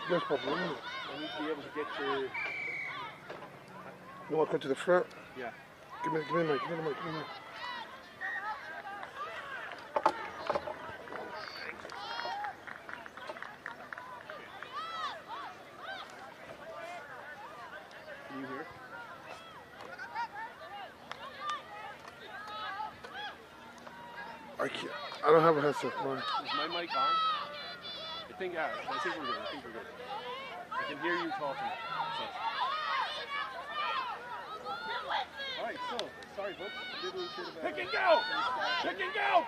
No problem. You need to be able to get your... You want to come to the front? Yeah. Give me the mic, give me the mic, give me the mic. Can you hear? I can't. I don't have a headset. Why? Is my mic on? I think we're good. I can hear you talking. Alright, so, sorry folks. Pick and go! Pick and go!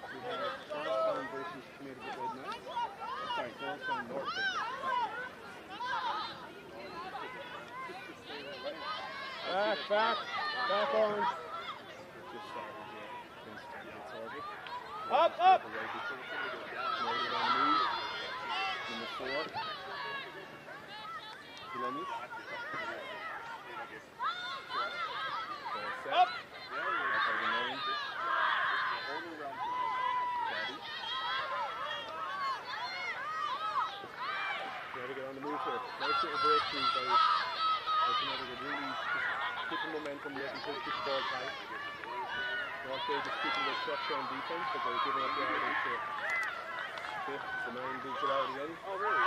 We have Charlestown versus Connecticut Red Knights. Sorry, Charlestown North. Back orange. Just started here. Up! Number 4. Lenny. Up! Get on the move here. Nice little breakthrough by Connecticut. Really keeping momentum, letting push the ball tight. North Bay just keeping their structure on defense, but they're giving up the items to fifth. So now he moves it out again. Oh, really?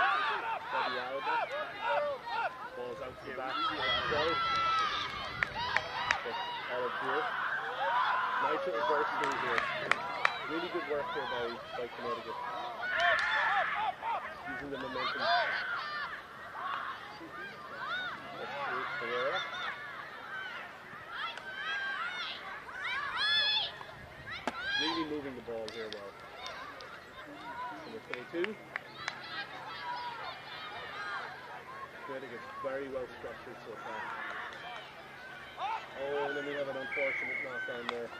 Bobby Alba. Ball's out to the back. Goal. Olive here. Nice little breakthrough here. Really good work here by Connecticut. Using the momentum. Ferreira. Really moving the ball here well. Number 22. Connecticut very well structured so far. Oh, and then we have an unfortunate knockdown there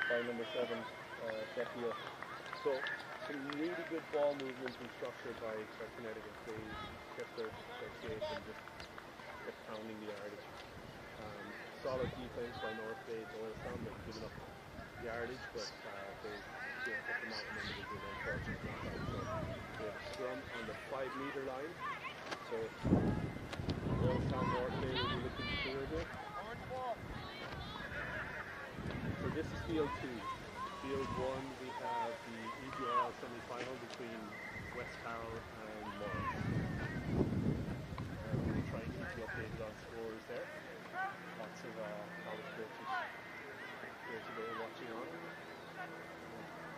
by number 7, Becchio. So some really good ball movement and structure by Connecticut. They kept their shape and just kept pounding the yardage. Solid defense by North Bay. Doylestown, they've given up yardage, but they kept them out and then they did an unfortunate knockout. So they have a scrum on the 5-meter line. So Doylestown North Bay will be looking to clear here. So this is field 2. Field 1 we have the EPL semi-final between West Carroll and Morris. We'll try and keep you updated on scores there. Lots of college coaches here today watching on.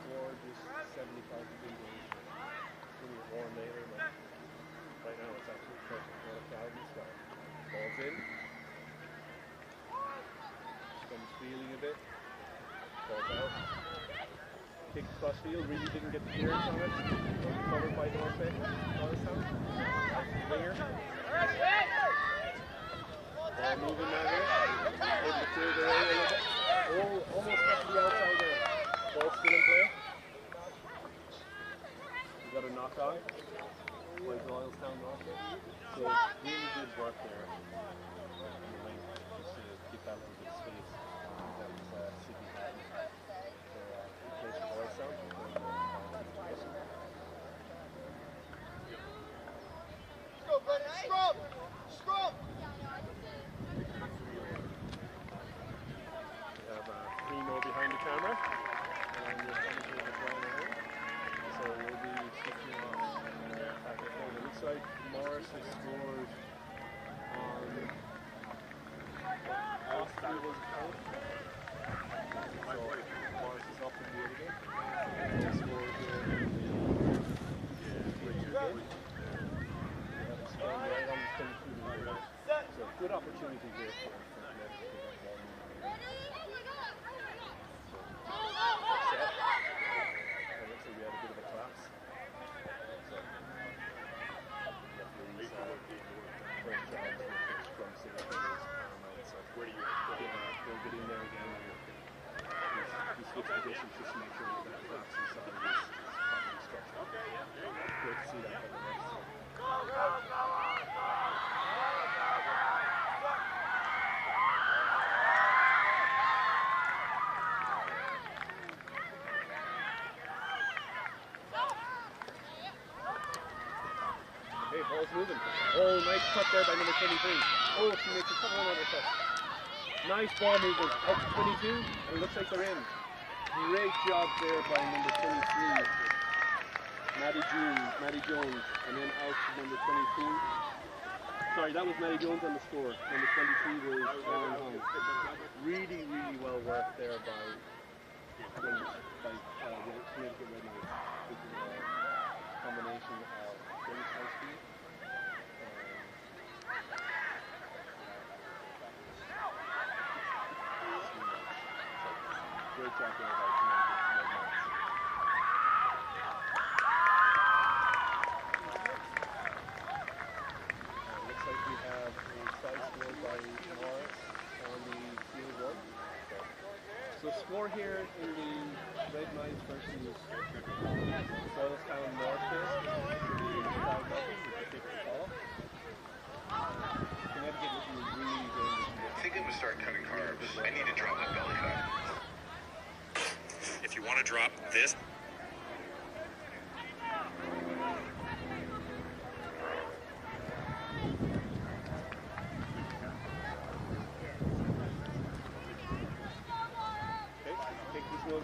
Gorgeous 75-degree days. It's going to get warm later, but right now it's absolutely perfect. Not a cloud in the sky. Ball's in. Comes feeling a bit. Ball's out. Kick across field, really didn't get the clearance on it. Covered by North Bay. Doylestown. Winger. Ball moving now here. Able to clear the way a little bit. Oh, almost got to the outside there. Ball still in play. We got a knock on by Doylestown North Bay. So really good work there. Just to keep that little bit of space. That was Sydney Hatton. Plays for Doylestown. Go, buddy. Scrum! Scrum! We have Primo behind the camera. And we're coming to the ground now. So we'll be switching off at the phone. It looks like Morris has scored on Ospray was out. So Morris is up in the air again. He scored here in the 2 game. We have him scoring right on the 22 meter. So good opportunity here for Connecticut to get ball moving. It looks like we had a bit of a collapse. So definitely first drive from Sydney paramount. So where do you we'll get in there again and we switch positions just to make sure that collapse inside is properly structured. Great to see that by the rest. Ball's moving. Oh, nice cut there by number 23. Oh, she makes a couple of other cuts. Nice ball movement. Up to 22, and it looks like they're in. Great job there by number 23. Maddie Jones, and then out to number 22. Sorry, that was Maddie Jones on the score. Number 23 was Lauren Hung. Really, really well worked there by Connecticut Red Knights. This is a combination of James High School. Great job there by Connecticut Red Knights. Looks like we have a side score by Morris on the field one. So score here in the Red Knights versus Charlestown North Field. Connecticut looking really dangerous. I think I'm gonna start cutting carbs. I need to drop my belly fat. If you want to drop this.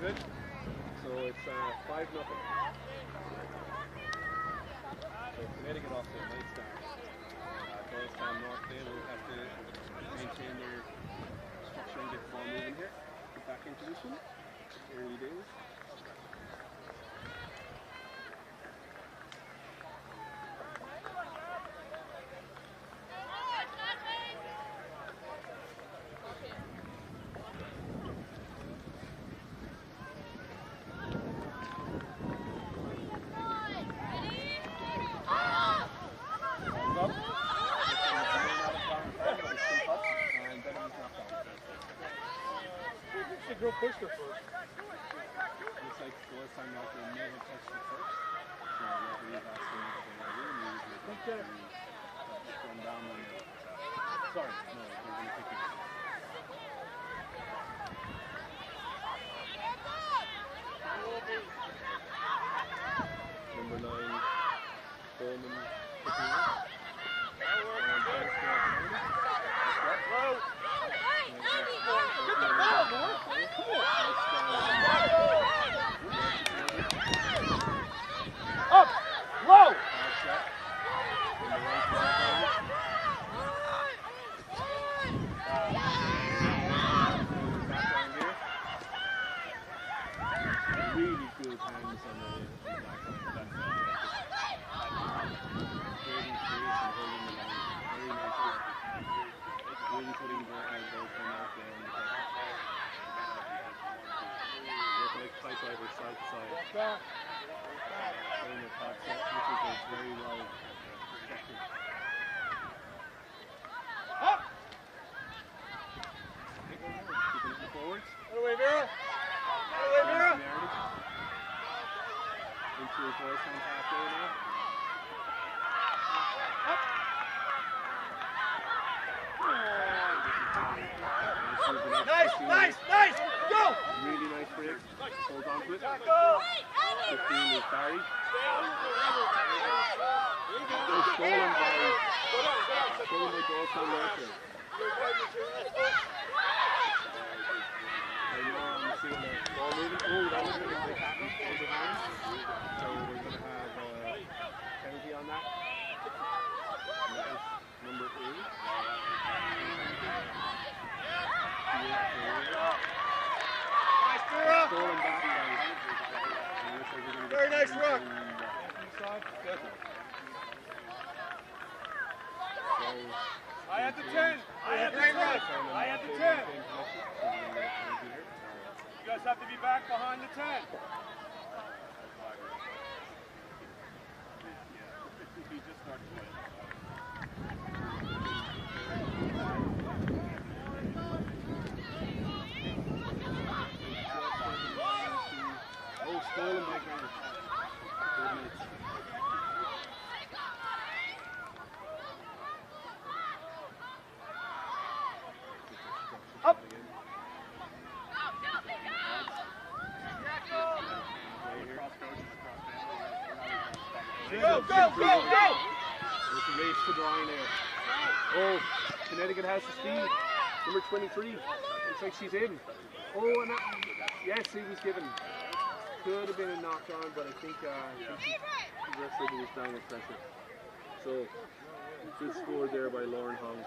Good. So it's 5-0. So Connecticut off to a nice start. Charlestown North Bay will have to maintain their structure and get the ball moving here. Get back in position. Early days. Girl pushed her first. Looks like the last time out there may have touched her first. So referee asking if they are really usually going down on the... Sorry, no, they're going to kick it. Number 9, Coleman kicking it. Up! Low! Really good hands on the back line. Creating space and holding the line. Very nice work. Really putting the elbows out there on the back. Looking like pipe drivers side to side. Playing the top set, which is very well structured. Up! Keeping it in the forwards. Other way, Vera! Other way, Vera! Into his voice on halfway now. Up! Nice, nice, nice! Go! Really nice break. Hold on to it. Go! 15 is Barry. Stolen by Dawson Mercer. And now I'm seeing the ball moving. Oh, that was going to be happening over hand. So we're going to have a penalty on that. And that is number 8. Nice, Vera! Stolen back by. Very nice work. I had the 10. I had the 10. I had the 10. You guys have to be back behind the 10. Oh, stolen by Carroll. Up. Go, go, go, go! There's a race for the line there. Oh, Connecticut has the speed. Number 23. Looks like she's in. Oh, and yes, he was given. Could have been a knock on, but I think the referee was down with pressure. So, good score there by Lauren Hung.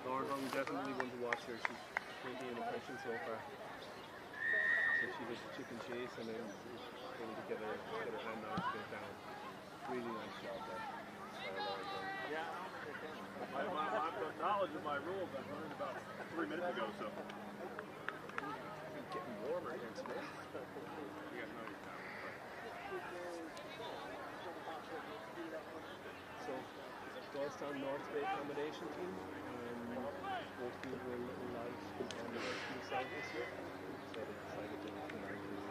Lauren Hung definitely one to watch here. She's making an impression so far. So she did the chicken chase and then able to get her hand on it to get down. Really nice job there by Lauren Hung. Yeah, I've got knowledge of my rules I learned about 3 minutes ago, so. It's getting warmer here today. So, Doylestown North Bay combination team. Both teams were a little light on the rescue side this year, so they decided to combine these.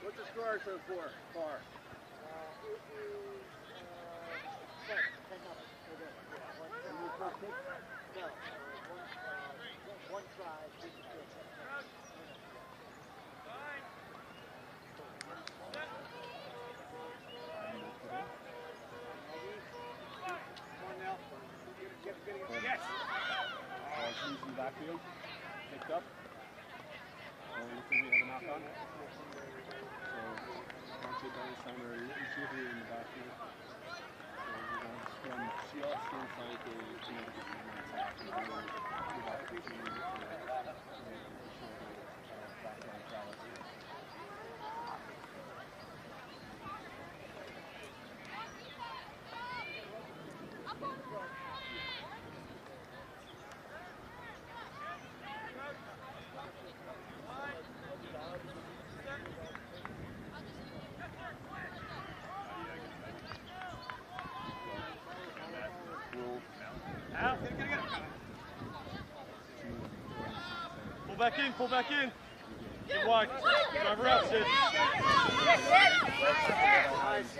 What's the score so far? One try. Yes! She's in the backfield, picked up. Looks like we have a knock on. So, Township Doylestown are a little jittery in the backfield. So, we're going to scrum. She also seems like a Connecticut attack. And we're going to give out the team background prowess. Pull back in. Get wide. Drive her out, Sid.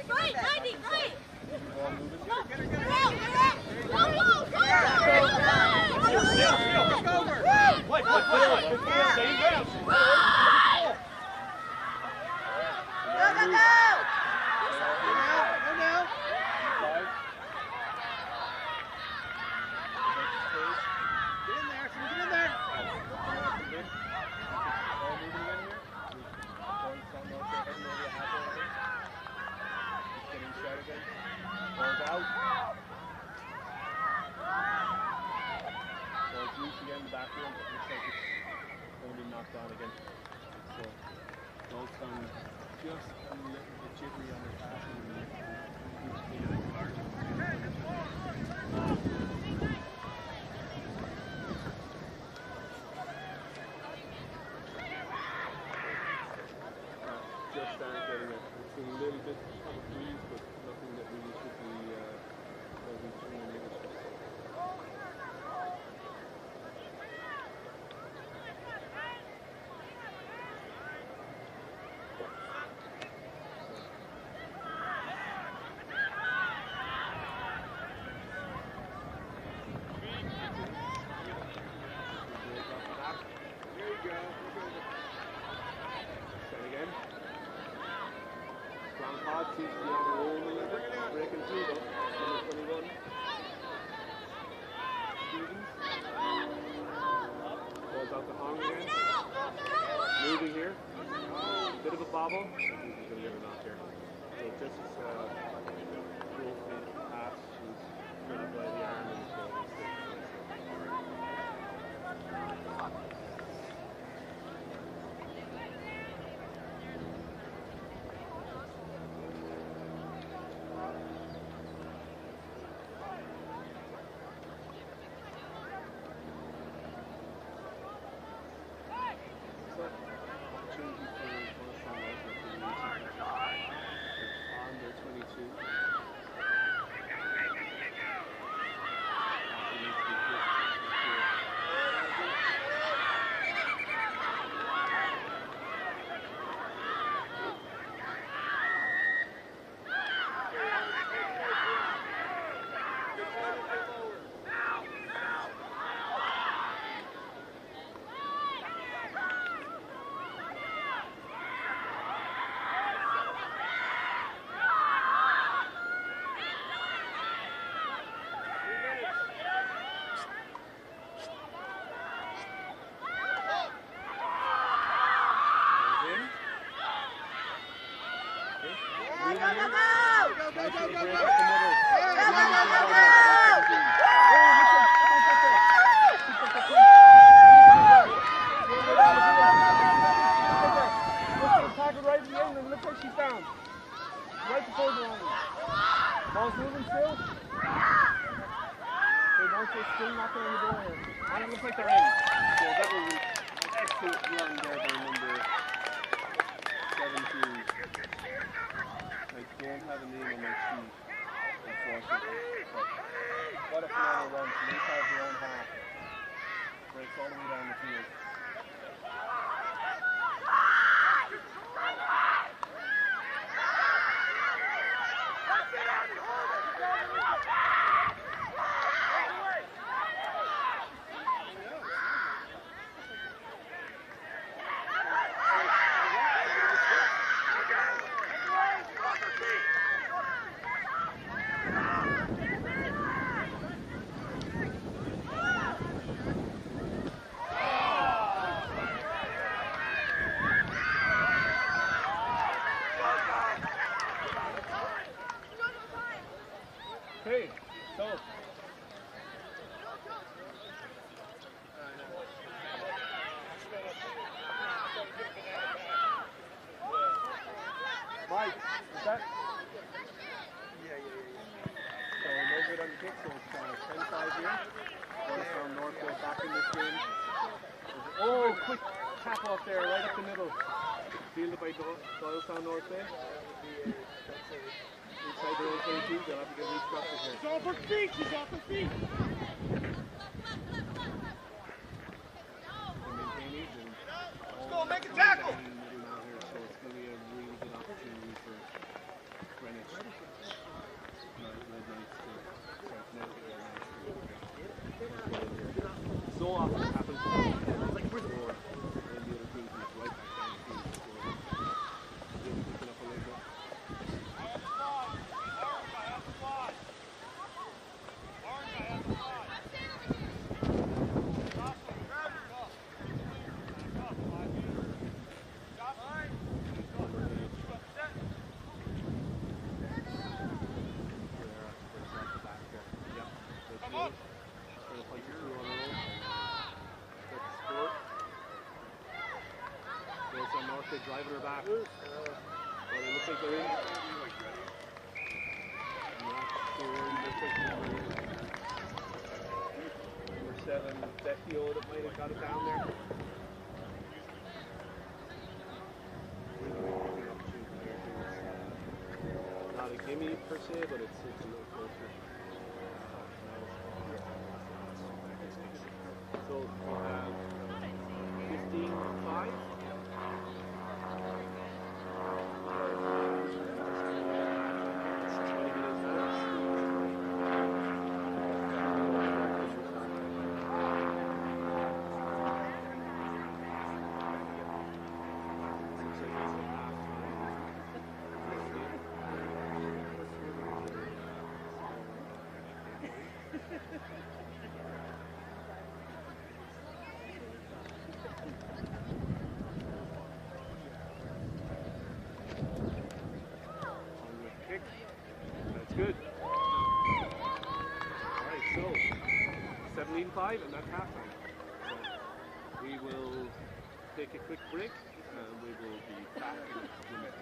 Right, 90, right. Down again. So, Doylestown just a little bit jittery on the passing. start getting it. It's a little bit of a breeze, but nothing that really should be too negative. Seems to be on the roll a little bit, breaking through though, number 21. Stevens. Balls out to Hong again. Moving here. Bit of a bobble. I think he's going to get a knock here. So just Wolfie pass. He's grabbed by the arm and he's going to stay. Driving her back. But it looks like they're in. Number 7, Vecchio that might have got it down there. Really picking up per se, but it's a little closer. So we have 15-5. That's good. Alright, so 17-5 and that's halftime. So we will take a quick break and we will be back in a couple of minutes.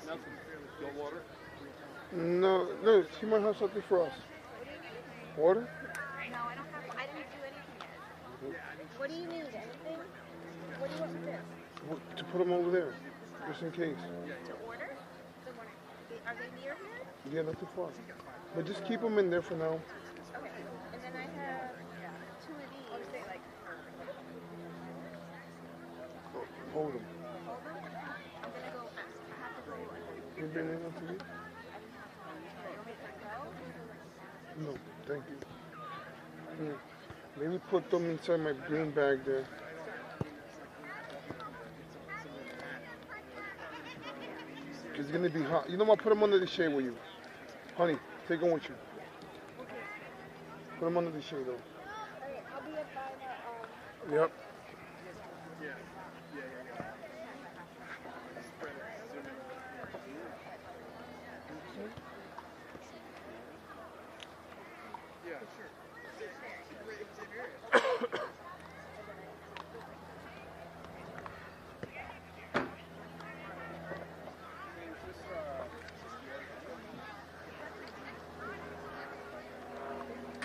Nelson, you want water? No, no, she might have something for us. Water? No, I don't have. I didn't do anything yet. What do you need? Anything? What do you want with this? To put them over there, just in case. To order? Are they near here? Yeah, not too far. But just keep them in there for now. Okay. And then I have 2 of these. I'll say like. Oh, hold them. Hold them. I'm gonna go. I have to go. You been in on TV? No, thank you. Maybe put them inside my green bag there. It's gonna be hot. You know what? Put them under the shade with you. Honey, take them with you. Put them under the shade though. Alright, I'll be up by the Yep.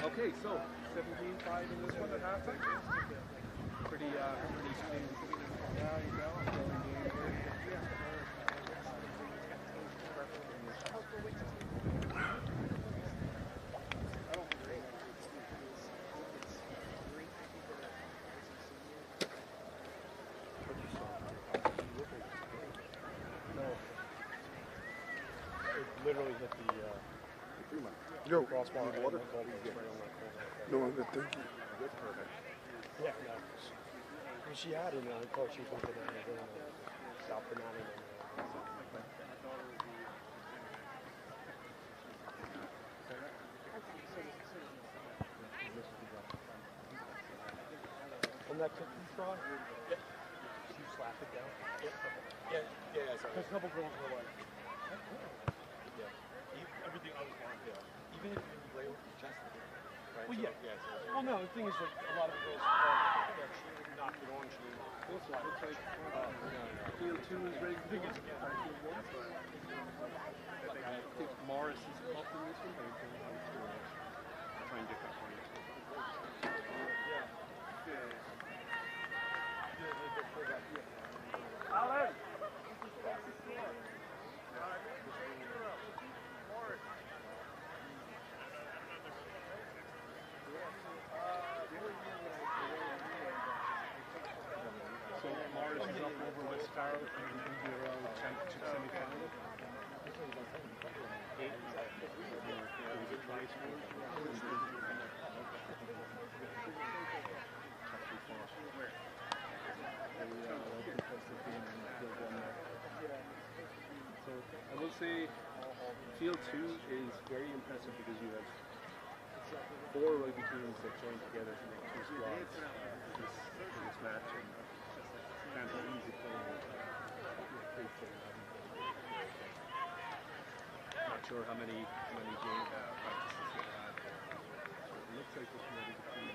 Okay, so 17-5 in this one at halftime. Pretty clean. There you go. Literally hit the Yo. crossbar. Water. No, I'm good. Thank you. Yeah, no. She had it, I thought she was looking at it and South Banana. On that cookie straw? Yeah. You slap it down? Yeah. There's a couple girls were like, yeah. Everything I was on, yeah. Even if you lay with your chest. Right? Well, yeah. Well, no, the thing is, like, a lot of girls, she knocked it on, she looks like, field 2 is ready to begin. I think Morris is up in this one, but I think I'll try and get that for you. Alan! So Morris is up over West Carroll and we can be around the championship semi-final. So I will say field 2 is very impressive because you have 4 rugby teams that join together to make 2 squads for this match, and can't be easy playing. Not sure how many game practices they had. So it looks like this might be the team.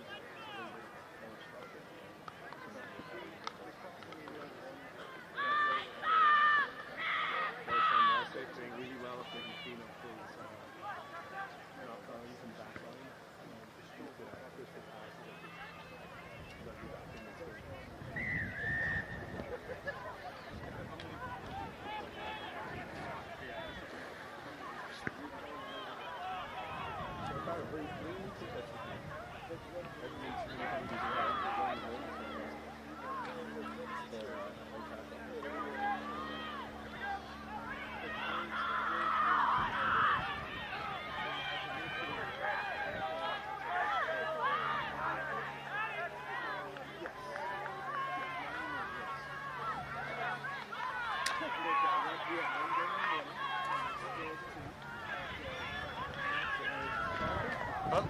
Huh?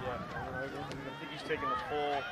Yeah, I think he's taking the full.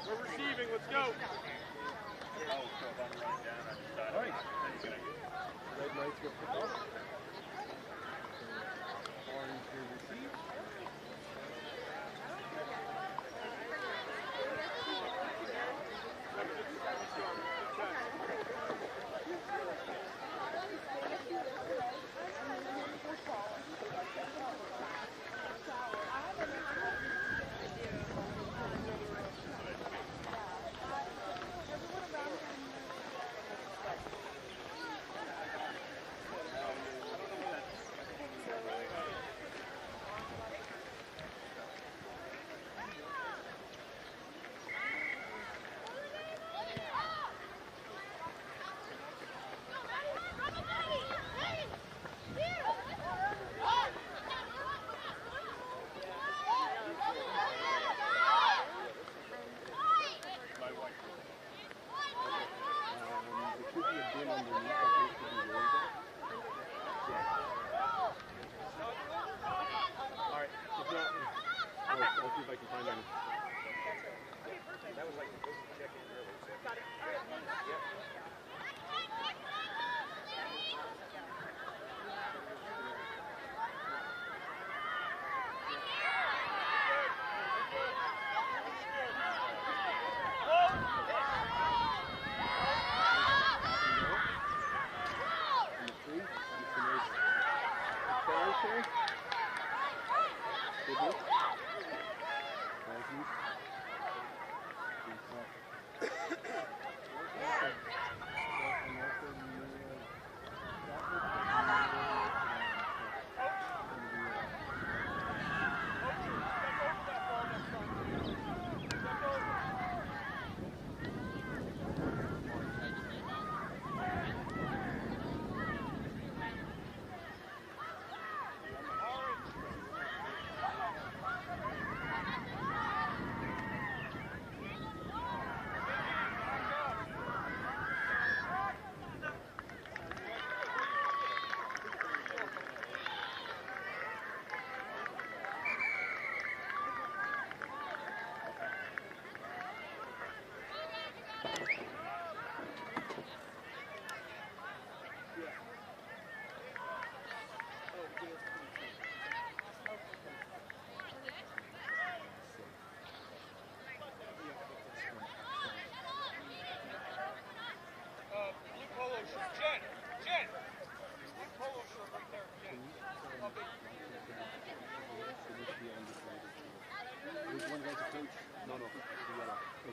We're receiving, let's go. Right. Red Knights will pick up. Orange will receive.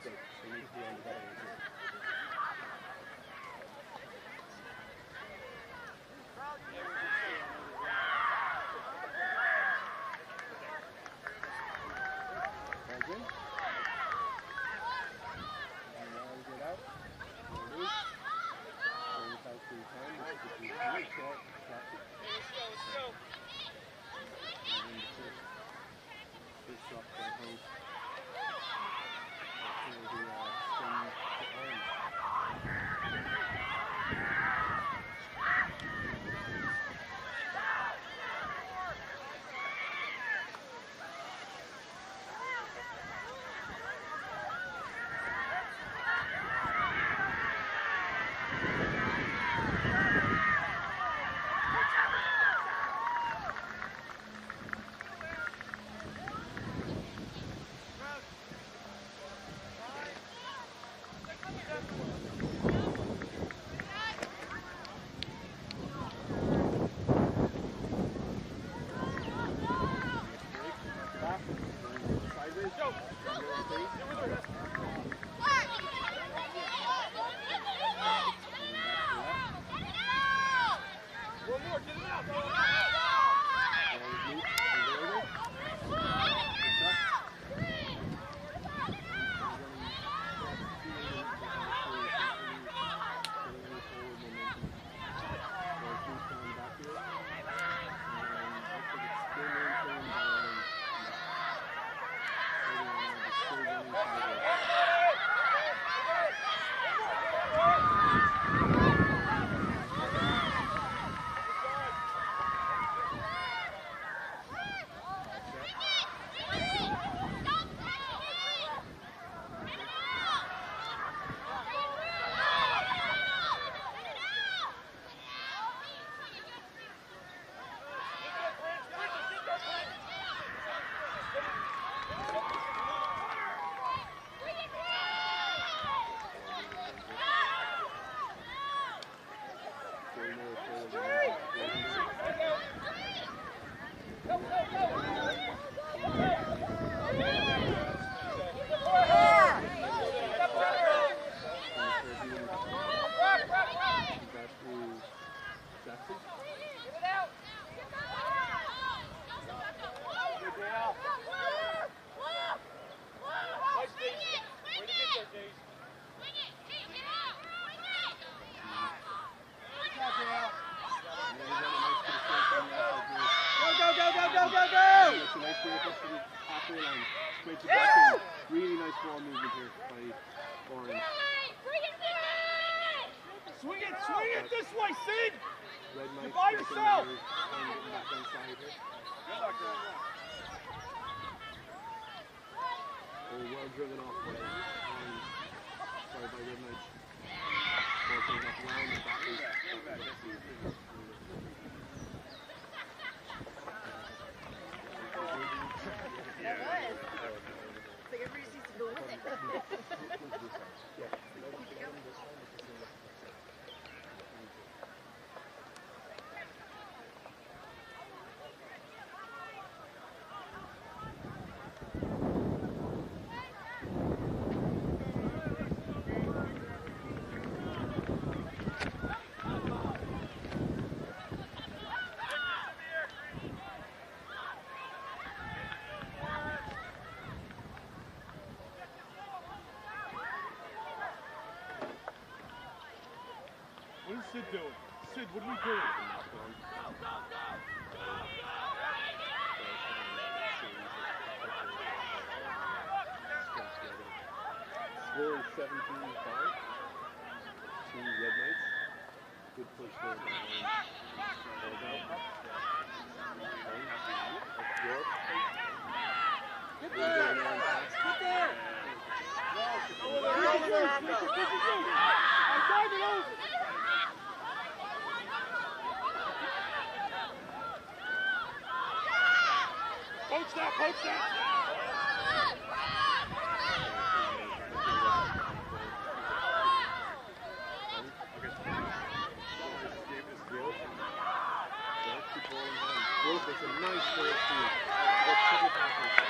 So we need to be on the better end. Really nice ball movement here by Orange. Swing it this way, Sid! Red You're Knights by yourself! back inside here. Oh, well driven off by Orange. Sorry, by Red Knights. Ball coming up around the back. What is Sid doing? Sid, what are we doing? Score is 17-5 to Red Knights. Good push there. Get there! Get there! Poach that! Poach that! It's a nice first team. Got triple passes.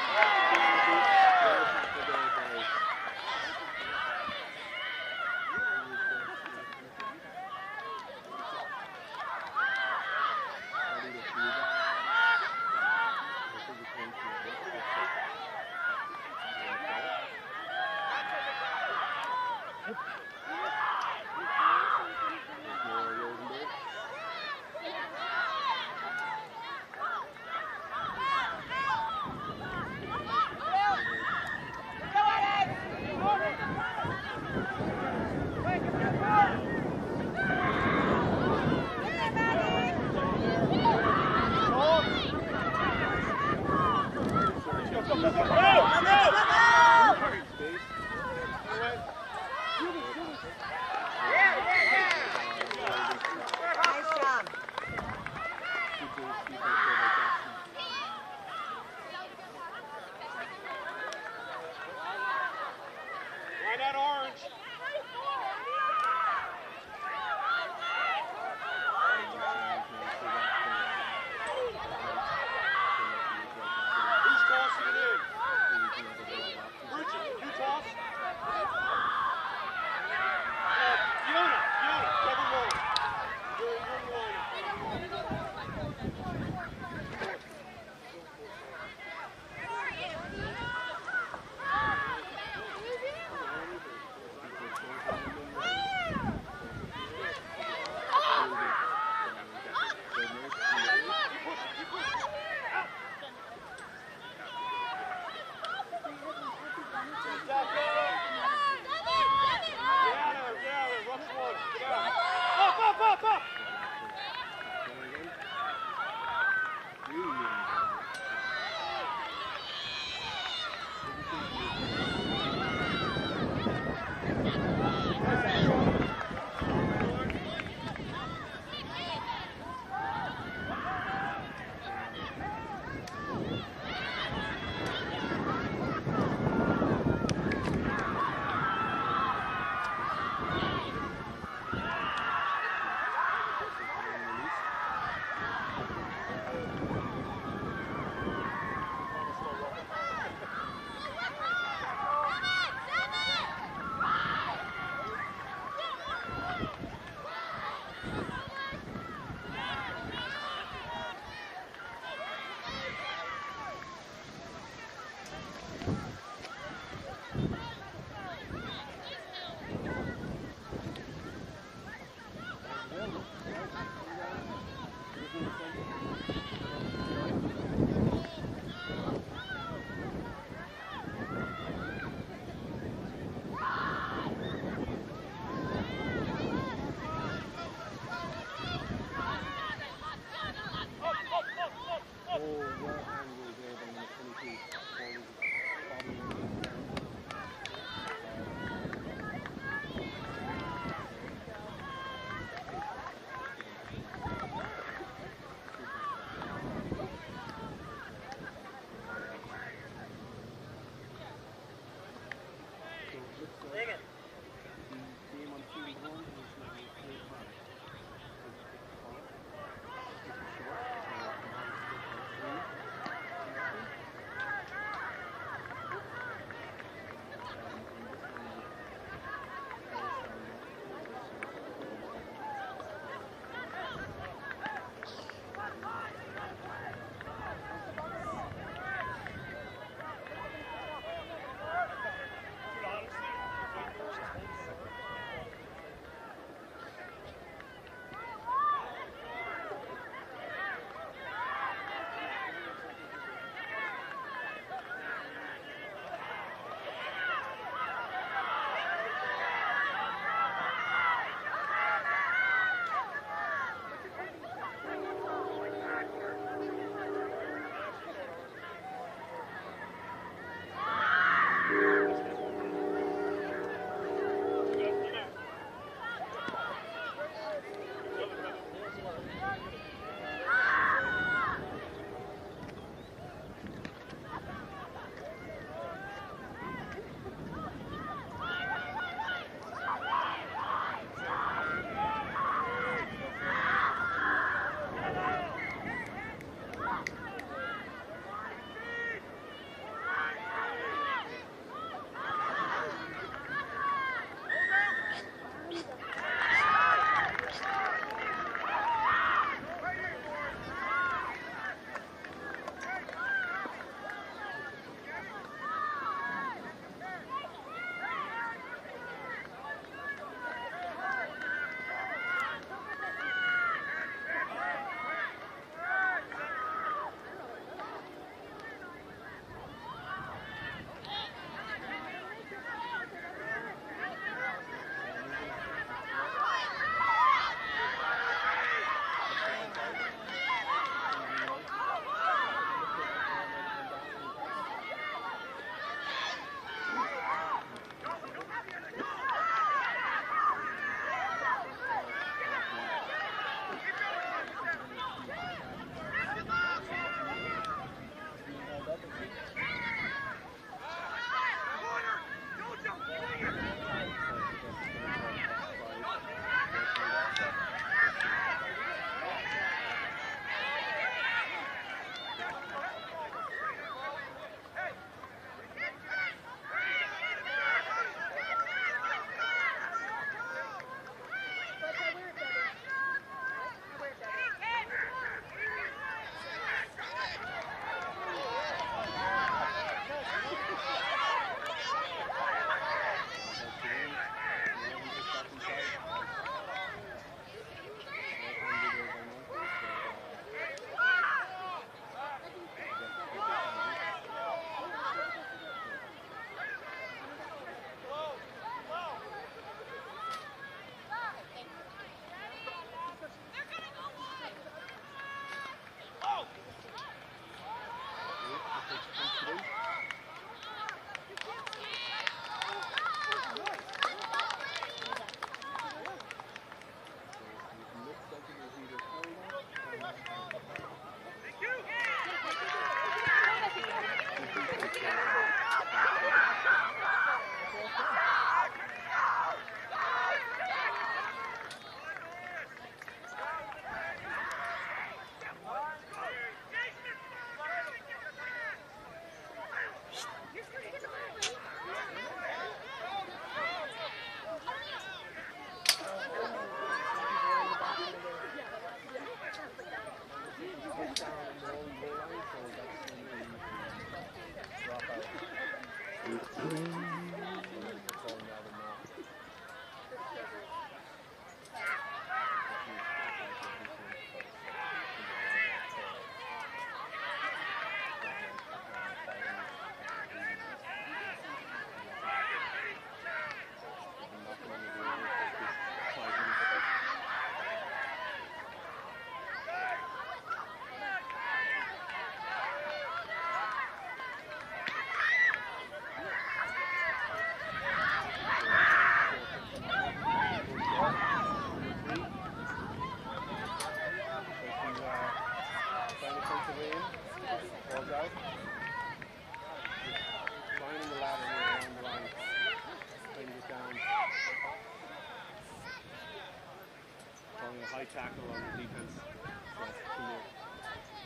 high tackle on the defense. So,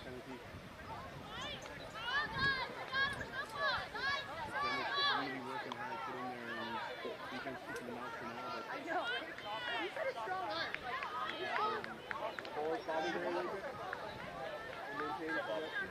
penalty. Really working hard, put in there, and defense keeping them out for now. But I know. He's got a strong arm. Paul's probably there a little bit. And maintain the possession.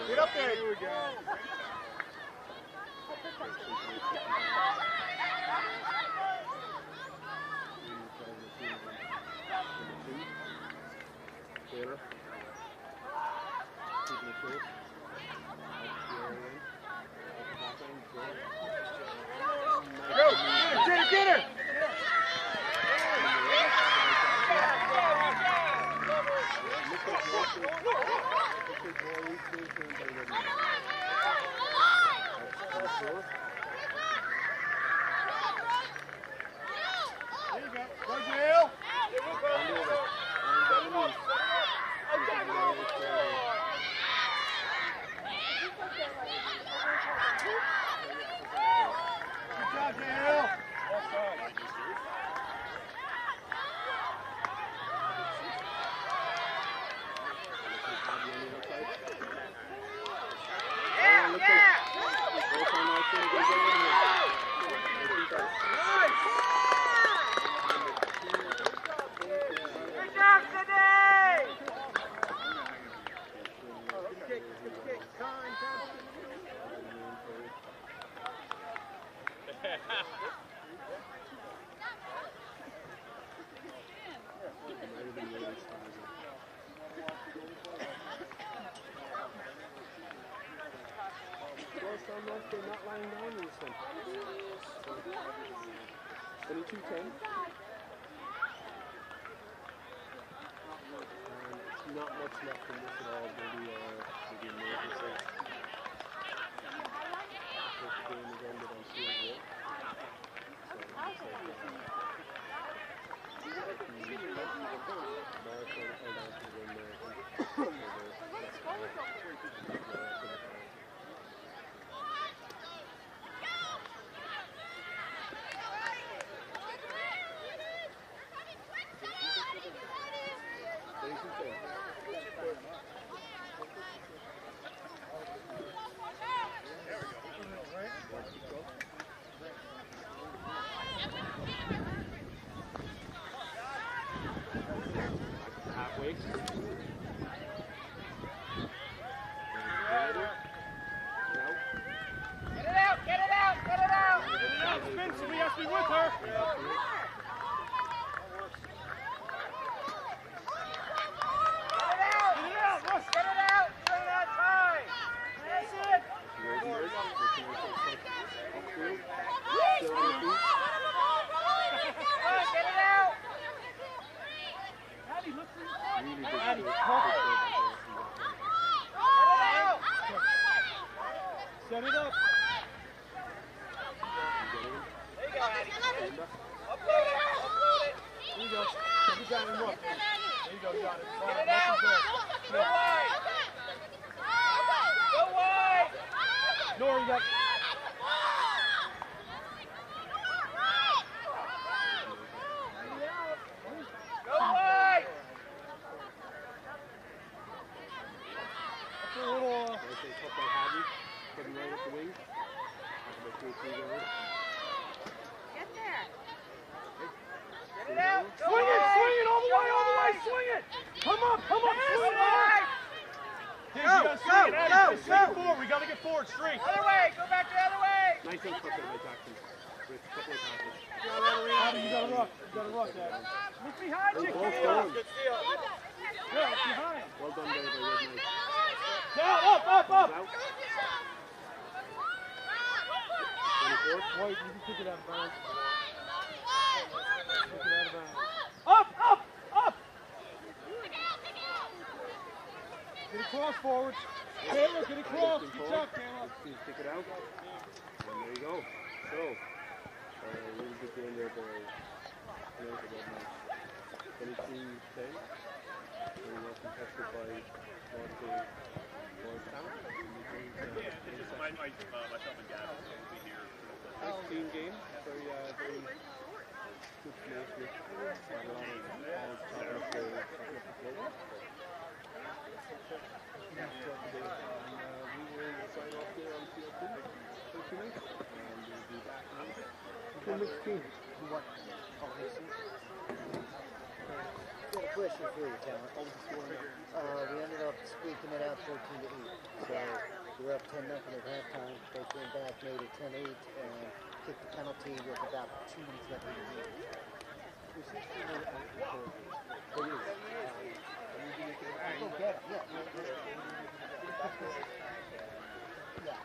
Get up there! Here we go. Get her! They're not lying down in this one. 22-10. Not much left in this at all. Maybe a minute or so. First game is ended on field goal. Halfway. Spencer, we have to be with her. Set it up. There you go, Addy. Upload it. There you go. You got him up. There you go, you got it. Get it out. Go wide. Go wide. Nora, you got Go wide. That's a little, putting right at the wing. Get there. Get it out. Go Swing it, wide. swing it all the Go way, wide. swing it. Come up, swing Go it. wide. Here, you gotta swing it, Addy, swing forward. We gotta get forward, straight. Other way. Go back the other way. Nice little cut there by Jackson. With a couple of passes. Addy, you gotta rock. You gotta rock, Addy. Look behind you, kid. Good steal. Yeah, it's behind. Well done there by Red Knight. Down, up. Out. White, you can kick it out of bounds. Kick it out of bounds. Up! Get across forward. Taylor, get across. Good job, Taylor. Kick it out. And there you go. So, really good game there by Red Knight. 22-10. Very well contested by Township. Myself and Gavin will be here. Nice team game. Very good match with a lot of top of the floor. We will sign off there on field 2 for 2 minutes. And we'll be back later. Who makes teams? What? Got a question for you, Talent. We ended up squeaking it out 13-8. So we were up 10-0 at halftime. They came back, made it 10-8, and kicked the penalty with about 2 minutes left in the game. Was this for you? Go get it. Yeah.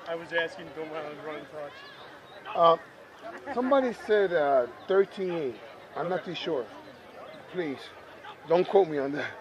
I was asking Bill Allen running touch. Somebody said 13-8. I'm not too sure. Please, don't quote me on that.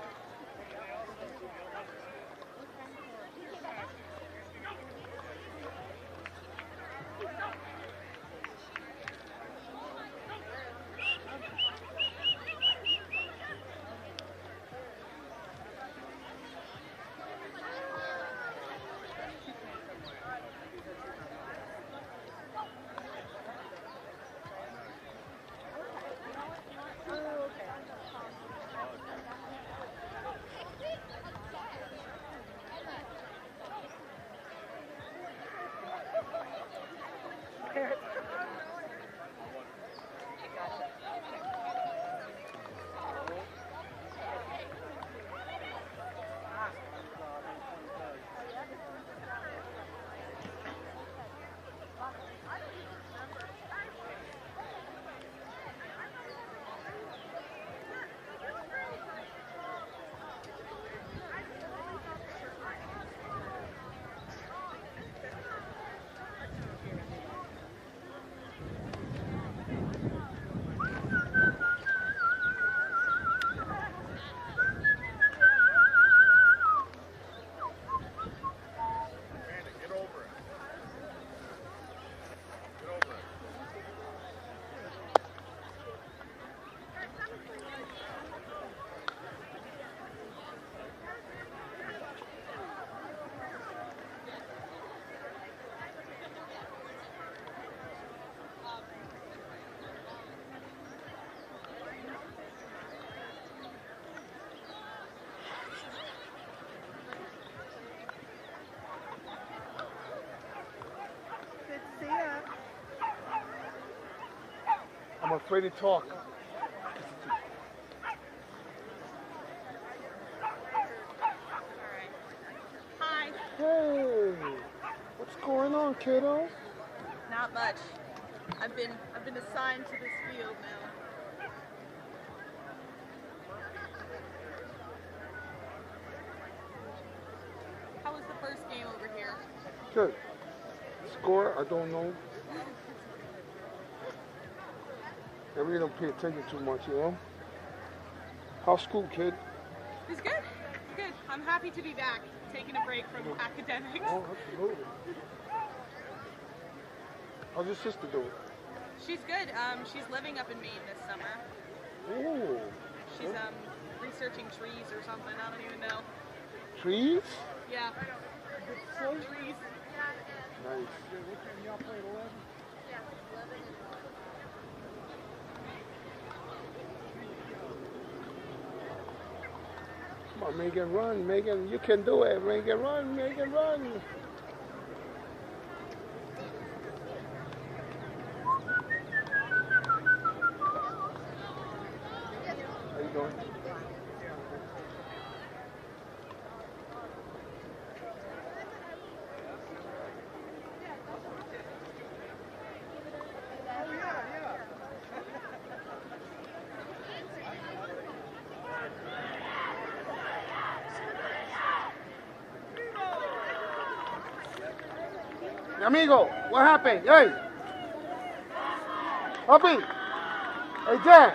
I'm afraid to talk. Hi. Hey, what's going on, kiddo? Not much. I've been assigned to this field now. How was the first game over here? Good. Score? I don't know. I really don't pay attention too much, you know? How's school, kid? It's good. It's good. I'm happy to be back, taking a break from academics. Oh, absolutely. How's your sister doing? She's good. She's living up in Maine this summer. Oh. She's researching trees or something. I don't even know. Trees? Yeah. Trees. Nice. Come on, Megan, run. Megan, you can do it. Megan, run. Megan, run. How you doing? Amigo, what happened? Hey! Puppy! Hey, Dad!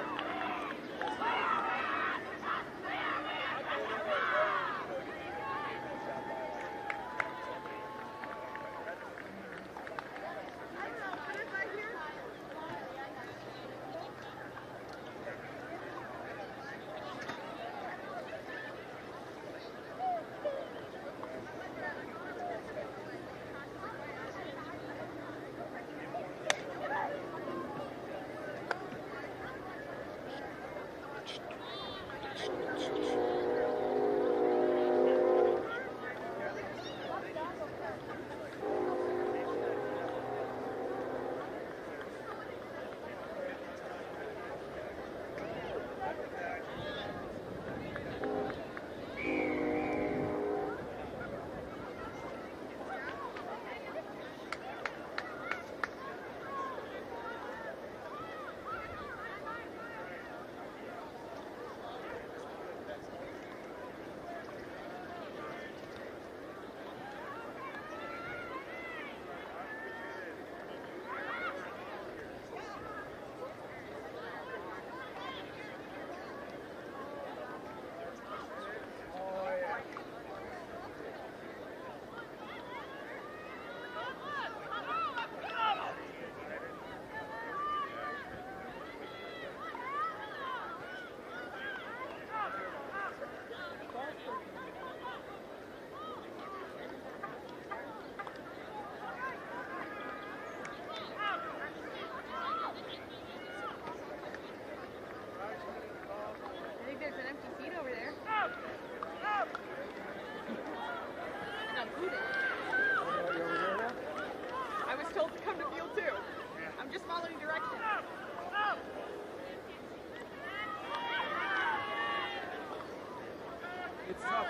It's tough.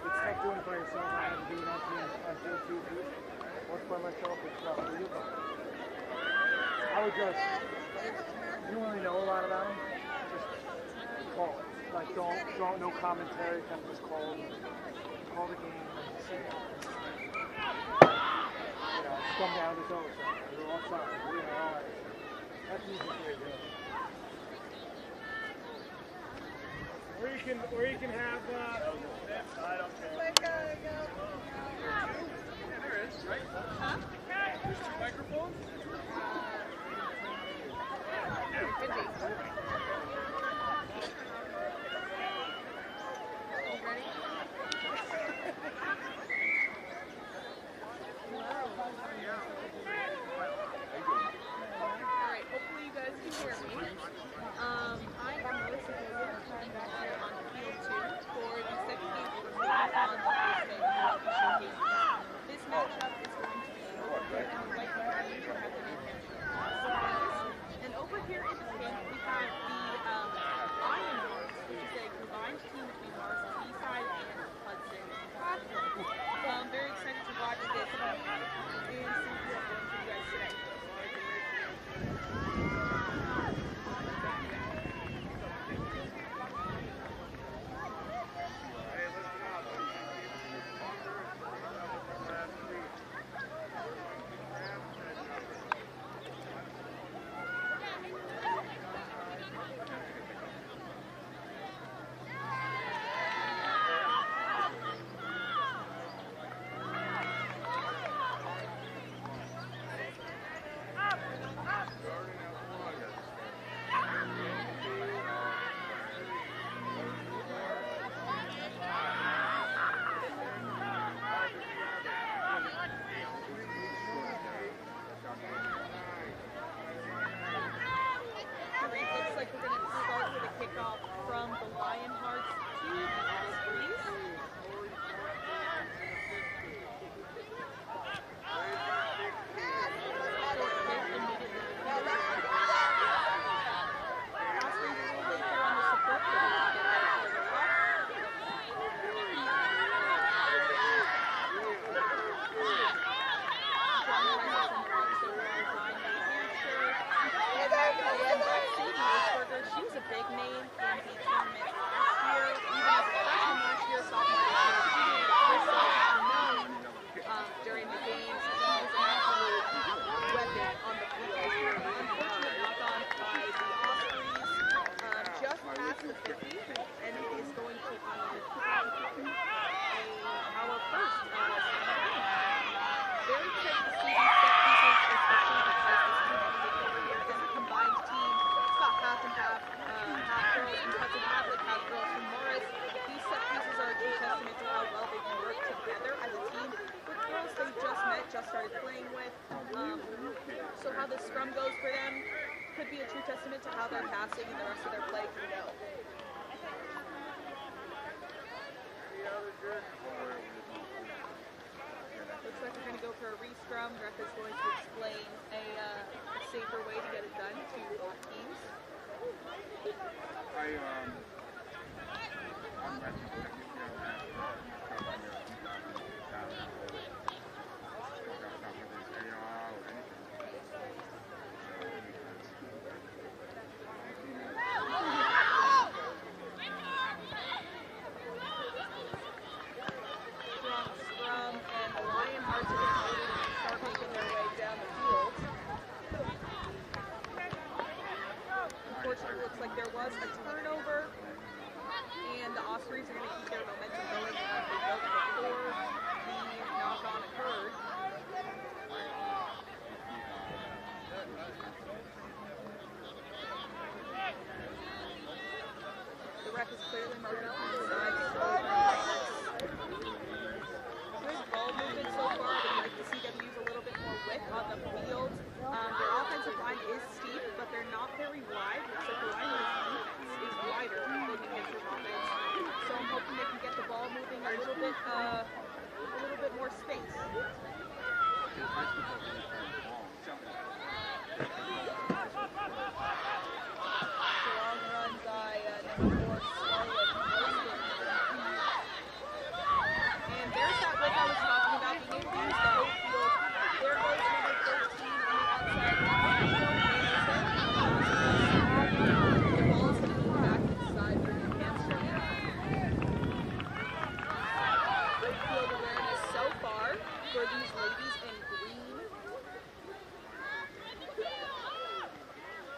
It's tough doing it by yourself. I had to do it on field too. Once by myself, it's tough. What do you think? I would just, you don't really know a lot about him. Just call it. Like don't no commentary. Kind of just call the game and see it. You know, come down to zone. You're offside. You know, all right. That's the easiest way to do it. Or you can have I don't care. Yeah, there is, right? Huh? There's two microphones? Could be. Ready? Alright, hopefully you guys can hear me. I am Melissa Hogan. I'm back here on field 2 for the second game of the season on the Ospray Rugby Showcase. This matchup is going to be over here in the white game for Hampshire. And over here in the pink, big name in the tournament last year, even as a freshman last year, sophomore this year, he made himself known during the games. He was an absolute weapon on the field. Unfortunate knock-on by the Ospreys, just past the 50, and it is going to be our first. Very excited to see these set pieces, especially because this team in particular is a combined team. It's about half and half, half girls from Hudson Catholic, half girls from Morris. These set pieces are a true testament to how well they can work together as a team with girls they just met, just started playing with. So how the scrum goes for them could be a true testament to how their passing and the rest of their play can go. Looks like we're going to go for a re-scrum. Ref is going to explain a safer way to get it done to both teams. Looks like there was a turnover, and the Ospreys are going to keep their momentum going as they built before the knock-on occurred. The ref is clearly marking on the side. Good ball movement so far. I would like to see them use a little bit more width on the field. Their offensive line is steep, but they're not very wide. Looks like the lineman's defense is wider than the defensive offense. So I'm hoping they can get the ball moving a little bit more space. Strong run by number 4, Scarlett. And there's that width I was talking about, being able to use the whole field. There goes number 13 on the outside. The ball is going to move back inside for New Hampshire. Good field awareness so far for these ladies in green.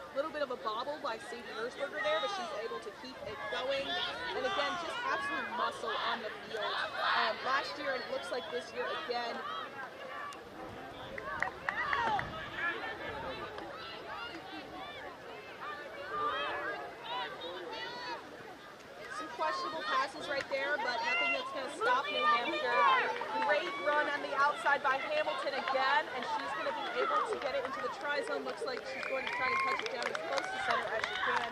A little bit of a bobble by Sadie Erzberger there, but she's able to keep it going. And again, just absolute muscle on the field. Last year, and it looks like this year again. Some questionable passes right there, but nothing that's going to stop New Hampshire. Great run on the outside by Hamilton again, and she's going to be able to get it into the try zone. Looks like she's going to try to touch it down as close to center as she can.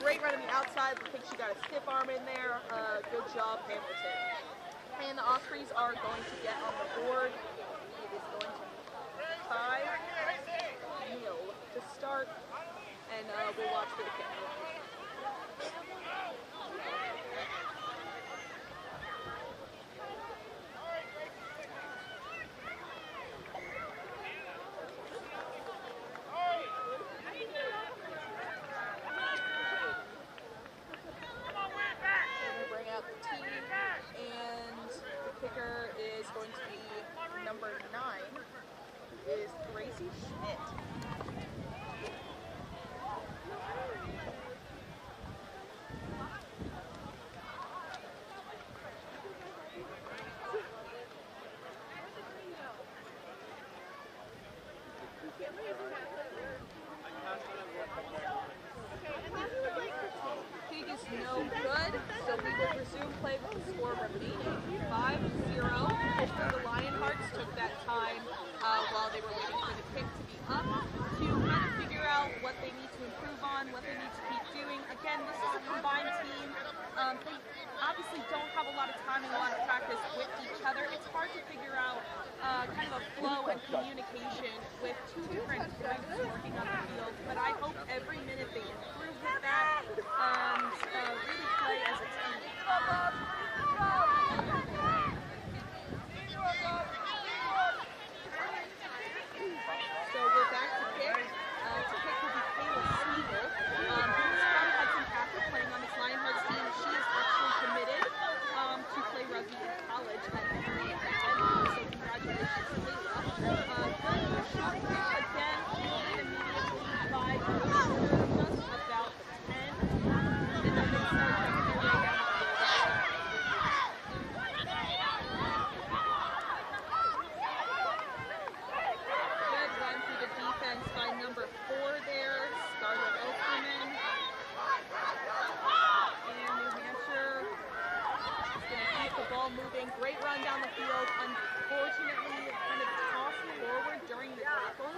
Great run on the outside. I think she got a stiff arm in there. Good job, Hamilton. And the Ospreys are going to get on the board. It is going to be Ty Neal to start, and we'll watch for the kick. Kicker is going to be number 9, is Gracie Schmidt. Kick is no good, so we will resume play with the score remaining 5-0. The Lionhearts took that time while they were waiting for the kick to be up to kind of figure out what they need to improve on, what they need to keep doing. Again, this is a combined team. They obviously don't have a lot of time and a lot of practice with each other. It's hard to figure out kind of a flow and communication with two different groups working on the field, but I hope every minute they improve with that and really play as a team. So we're back to kick. To kick will be Kayla Siegel, who's from Hudson Catholic. run down the field, unfortunately kind of tossed forward during the tackle.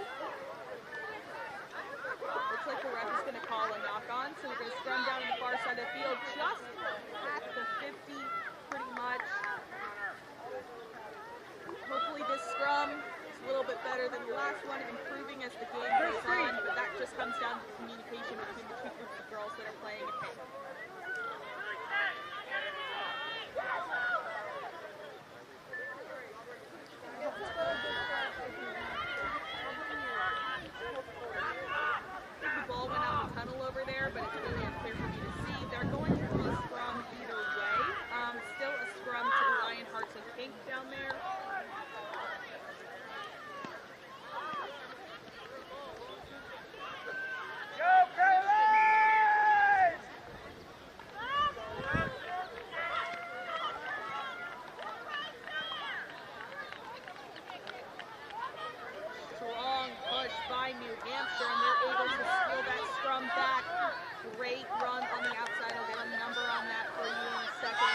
Looks like the ref is going to call a knock-on, so we're going to scrum down on the far side of the field, just at the 50, pretty much. Hopefully this scrum is a little bit better than the last one, improving as the game goes on, but that just comes down to communication between the two groups of girls that are playing at home. The ball went out the tunnel over there, but it's really unclear for me to see. They're going to do a scrum either way. Still a scrum to the Lionhearts in pink down there. Strong push by New Hampshire, and they're able to steal that scrum back. Great run on the outside. I'll get a number on that for you in a second.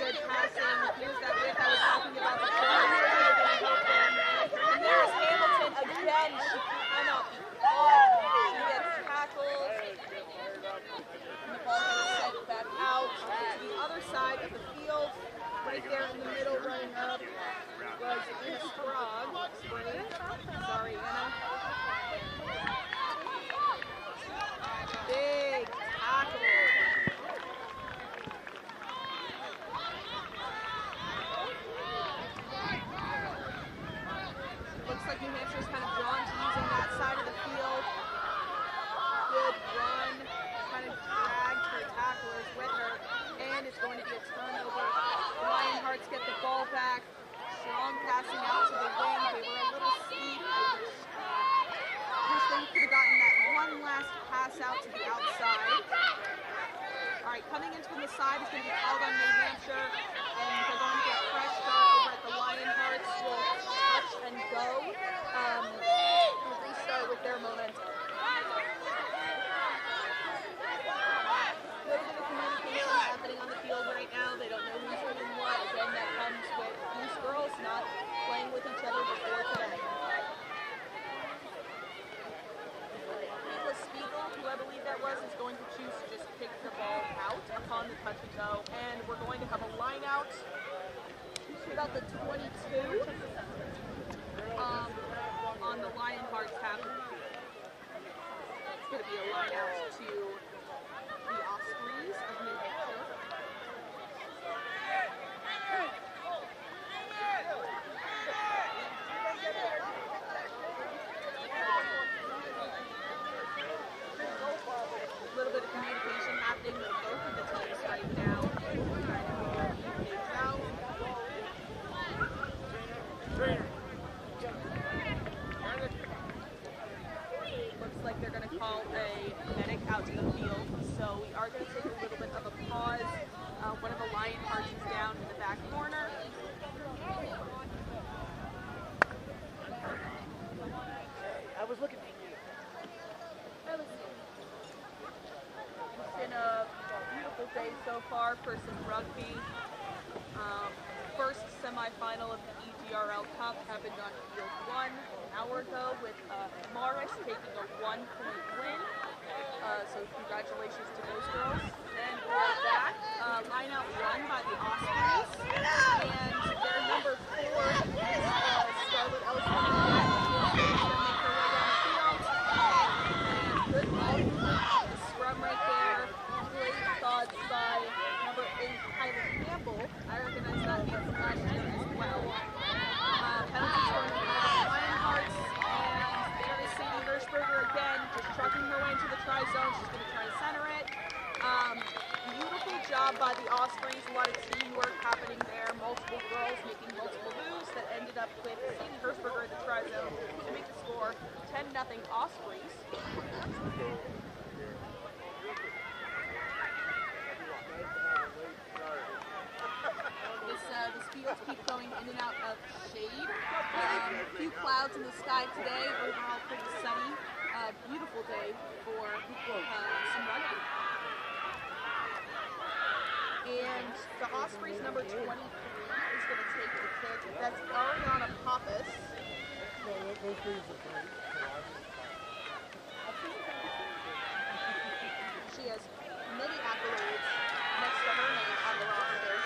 Good passing. Here's that width I was talking about before. And there's Hamilton again. She cannot be caught. She gets tackled. And the ball gets sent back out to the other side of the field. Right there in the middle, running up was Anna Sprague. Sorry, Anna. Big tackle. Looks like New Hampshire's kind of drawn to using that side of the field. Good run. Kind of dragged her tacklers with her. And it's going to be a turnover. The Lionhearts get the ball back. Strong passing out to the wing. They were a little steep. I wish they could have gotten that one last pass out to the outside. All right, coming in from the side is going to be called on New Hampshire, and they're going to get fresh start over at the Lionhearts. Will touch and go. We'll restart with their momentum. A little bit of communication happening on the field right now. They don't know who's doing what. Again, that comes with these girls not playing with each other before today. Spiegel, who I believe that was, is going to choose to just pick the ball out upon the touch and go, and we're going to have a line out about the 22 on the Lionhearts half of the field. It's going to be a line out to the Ospreys of New Hampshire. A little bit of communication happening with both of the teams right now. Looks like they're going to call a medic out to the field, so we are going to take a little bit of a pause. One of the Lionhearts is down in the back corner. I was looking for you. It's been a beautiful day so far for some rugby. First semifinal of the EGRL Cup happened on Field 1 an hour ago with Morris taking a 1-point win. So congratulations to those girls. Then we're back. Line out won by the Ospreys. And their number 4 is Scarlett Ellison. Make her way down the field. And good ball movement. The scrum right there. Great thoughts by number 8, Kylie Campbell. I recognize that name from last year as well. Penalty scoring by the Lionhearts. And there is Sadie Hirschberger again, just trucking her way into the try zone. She's going to try to center it. Beautiful job by the Ospreys. A lot of teamwork happening there. Multiple girls making multiple moves that ended up with Sadie Hirschberger in the try zone to make the score 10-0 Ospreys. This field keeps going in and out of shade. A few clouds in the sky today. Overall pretty sunny. Beautiful day for some rugby. And the Ospreys number 23 is going to take the kick. That's Ariana Pappas. She has many accolades next to her name on the roster.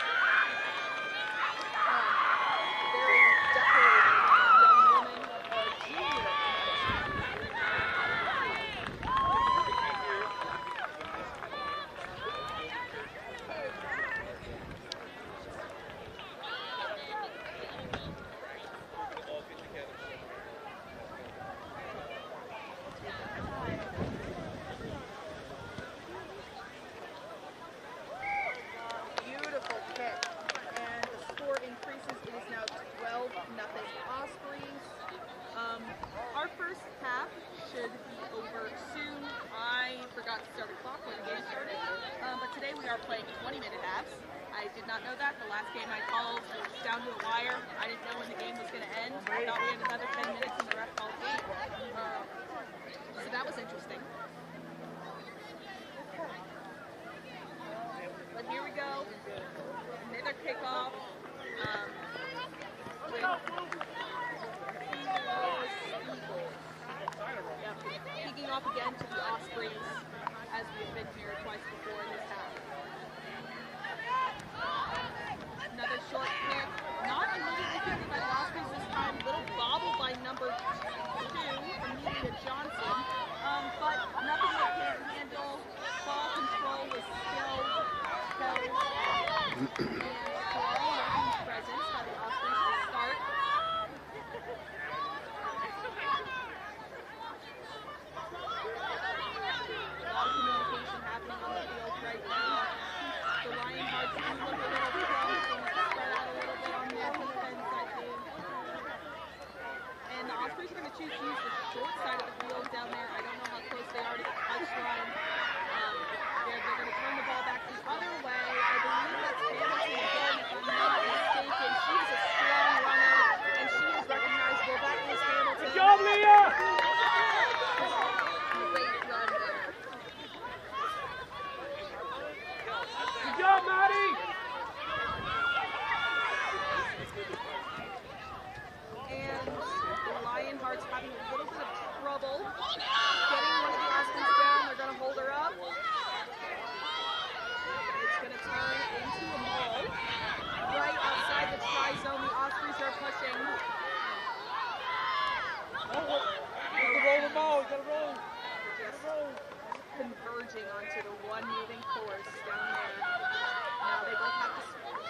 Very decorated young woman, a junior. Beautiful kick, and the score increases. It is now 12-0 Ospreys. Our first half should be over soon. I forgot to start a clock when the game started, but today we are playing 20-minute halves. I did not know that. The last game I called was down to a wire. I didn't know when the game was going to end. I thought we had another 10 minutes and the ref called game. So that was interesting. But here we go. Another kickoff. Kicking off again to the Ospreys, as we have been here twice before in this half. Another short kick. Not immediately taken by the Ospreys this time. Little bobble by number 2, Amelia Johnson. But nothing they can't handle. Ball control was still held. And strong presence by the Ospreys to start. A lot of communication happening on the field right now. The Lionhearts do look a little close and spread out a little bit on their defense, I think. And the Ospreys are going to choose to use the short side of the field down there. I don't know how close they are to the touchline. They're going to turn the ball back the other way. I believe that's Hamilton again, if I'm not mistaken. She is a strong runner, and she is recognizable. That is Hamilton. Good job, Leah! Great run there. Good job, Maddie! And the Lionhearts having a little bit of trouble getting one of the Ospreys down. They're going to hold her up. It's going to turn into a maul. Right outside the try zone, the Ospreys are pushing. Roll the ball, you gotta roll. Converging onto the one moving course down there. Now they both have to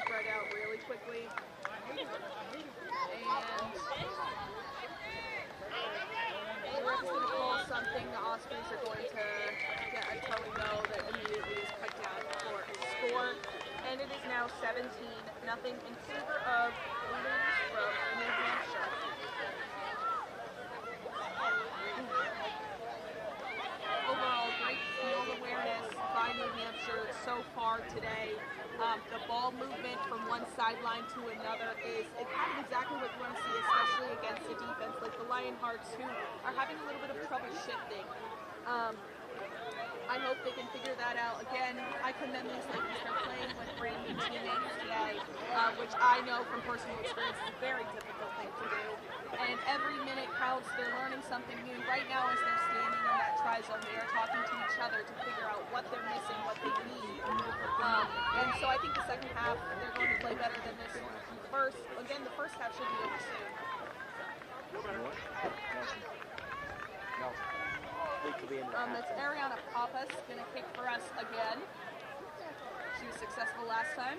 spread out really quickly. And the ref's going to call something. The Ospreys are going to get a toe no that immediately is cut down for a score. And it is now 17-0 in favor of Bundt from New Hampshire. Overall, great field awareness by New Hampshire so far today. The ball movement from one sideline to another is kind of exactly what you want to see, especially against a defense like the Lionhearts, who are having a little bit of trouble shifting. I hope they can figure that out. Again, I commend these ladies for playing with brand new teammates today, which I know from personal experience is a very difficult thing to do. And every minute counts. They're learning something new. Right now, as they're standing in that try zone, they are talking to each other to figure out what they're missing, what they need. And so I think the second half, they're going to play better than this first. Again, the first half should be over soon. That's Ariana Pappas going to kick for us again. She was successful last time.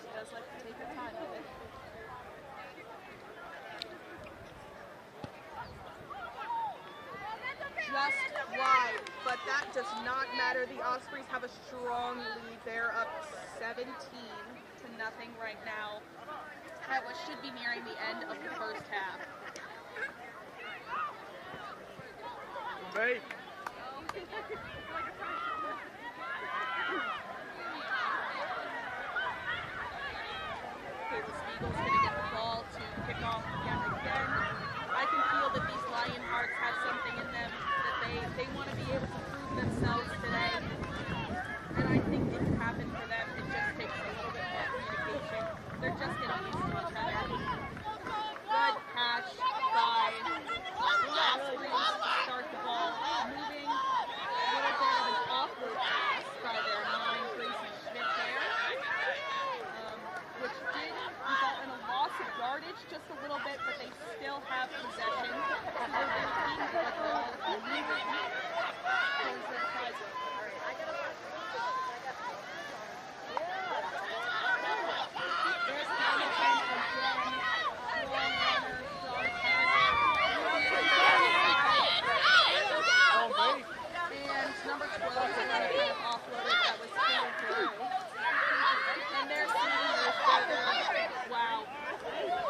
She does like to take her time with it. Just wide, but that does not matter. The Ospreys have a strong lead. They're up 17-0 right now. At what should be nearing the end of the first half. Hey. Eagles going to get the ball to kick off again. I can feel that these Lionhearts have something in them that they want to be able to themselves today. And I think it can happen for them. It just takes a little bit more communication. They're just getting used to each other. Good catch by Ospray to start the ball moving. A little bit of an awkward pass by their 9 Gracie Schmidt there, which did result in a loss of yardage just a little bit, but they still have possession. So they're keeping the ball moving towards their try zone. There's Hamilton again. Long runner, strong pass. And number 12 kind of offloaded that was clear through. And there's Sadie Hirschberger. Wow.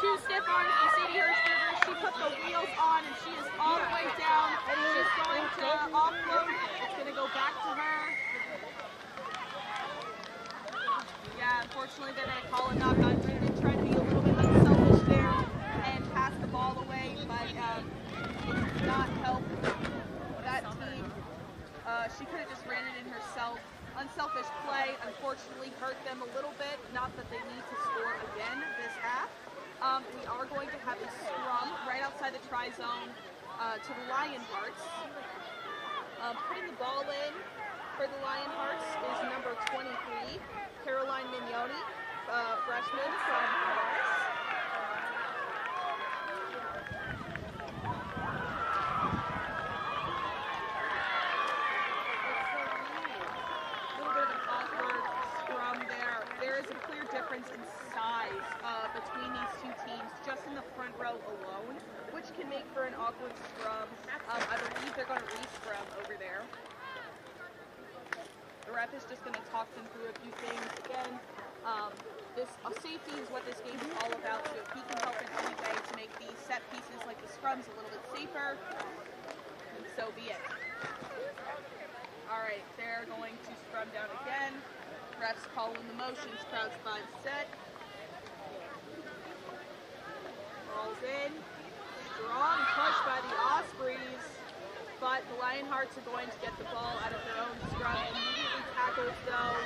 2 stiff arms for Sadie Hirschberger. She put the wheels on and she is all the way down. And she's going to offload. It's going to go back to her. Yeah, unfortunately they're going to call a knock on. She did try to be a little bit unselfish there and pass the ball away, but it did not help that team. She could have just ran it in herself. Unselfish play, unfortunately, hurt them a little bit. Not that they need to score again this half. We are going to have a scrum right outside the try zone to the Lionhearts. Putting the ball in for the Lionhearts is number 23, Caroline Mignoni, freshman from Morris. In size between these two teams, just in the front row alone, which can make for an awkward scrum. I believe they're going to re-scrum over there. The ref is just going to talk them through a few things. Again, safety is what this game is all about, so if he can help in any way to make these set pieces like the scrums a little bit safer, then so be it. Alright, they're going to scrum down again. Refs calling the motions, crouch 5 set. Ball's in. Strong push by the Ospreys, but the Lionhearts are going to get the ball out of their own scrum. Immediately tackles though.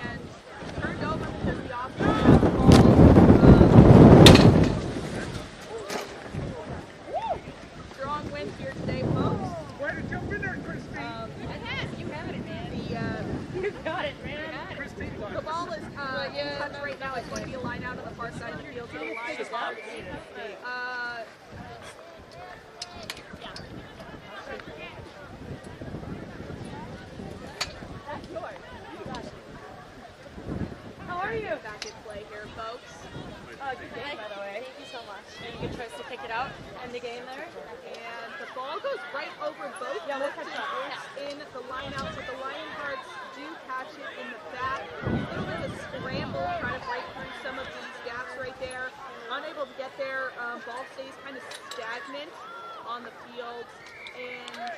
And turned over because the Ospreys have the ball. Strong win here today, folks. Way to jump in there, Christine. You have it, man. You got it, man. Christine. The ball is in touch right now. It's going to be a line out on the far side of the field to the line of Hearts. How are you? Back in play here, folks. Good game, by the way. Thank you so much. And a good choice to pick it out and the game there. And the ball goes right over both lifted boards in the line out, so the Lionhearts do catch it in the back. A little bit of a scramble, trying to break through some of these gaps right there. Unable to get there. Ball stays kind of stagnant on the field. And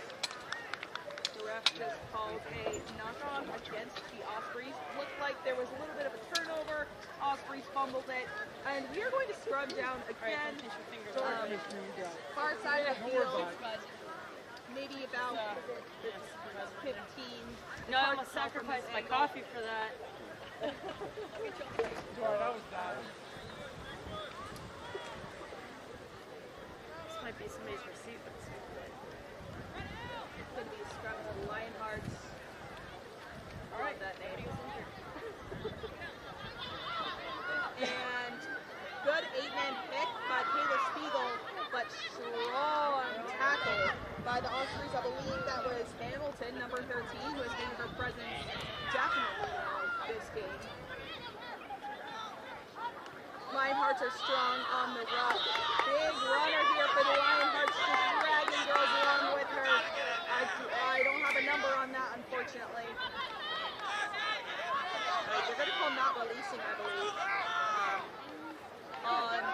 the ref just called a knock-on against the Ospreys. Looked like there was a little bit of a turnover. Ospreys fumbled it. And we are going to scrum down again. Far side of the field. Maybe about 15. No, I almost sacrificed my coffee for that. That was bad. This might be somebody's receipt, but it's good. It's going to be a scrum of the Lionhearts. All right, that name. And good 8-man pick by Kayla Spiegel, but strong tackle by the Ospreys. I believe that was Hamilton, number 13, who has made her presence definitely this game. Lionhearts are strong on the ruck. Big runner here for the Lionhearts, just dragging girls along with her. I don't have a number on that, unfortunately. They're going to call not releasing, I believe.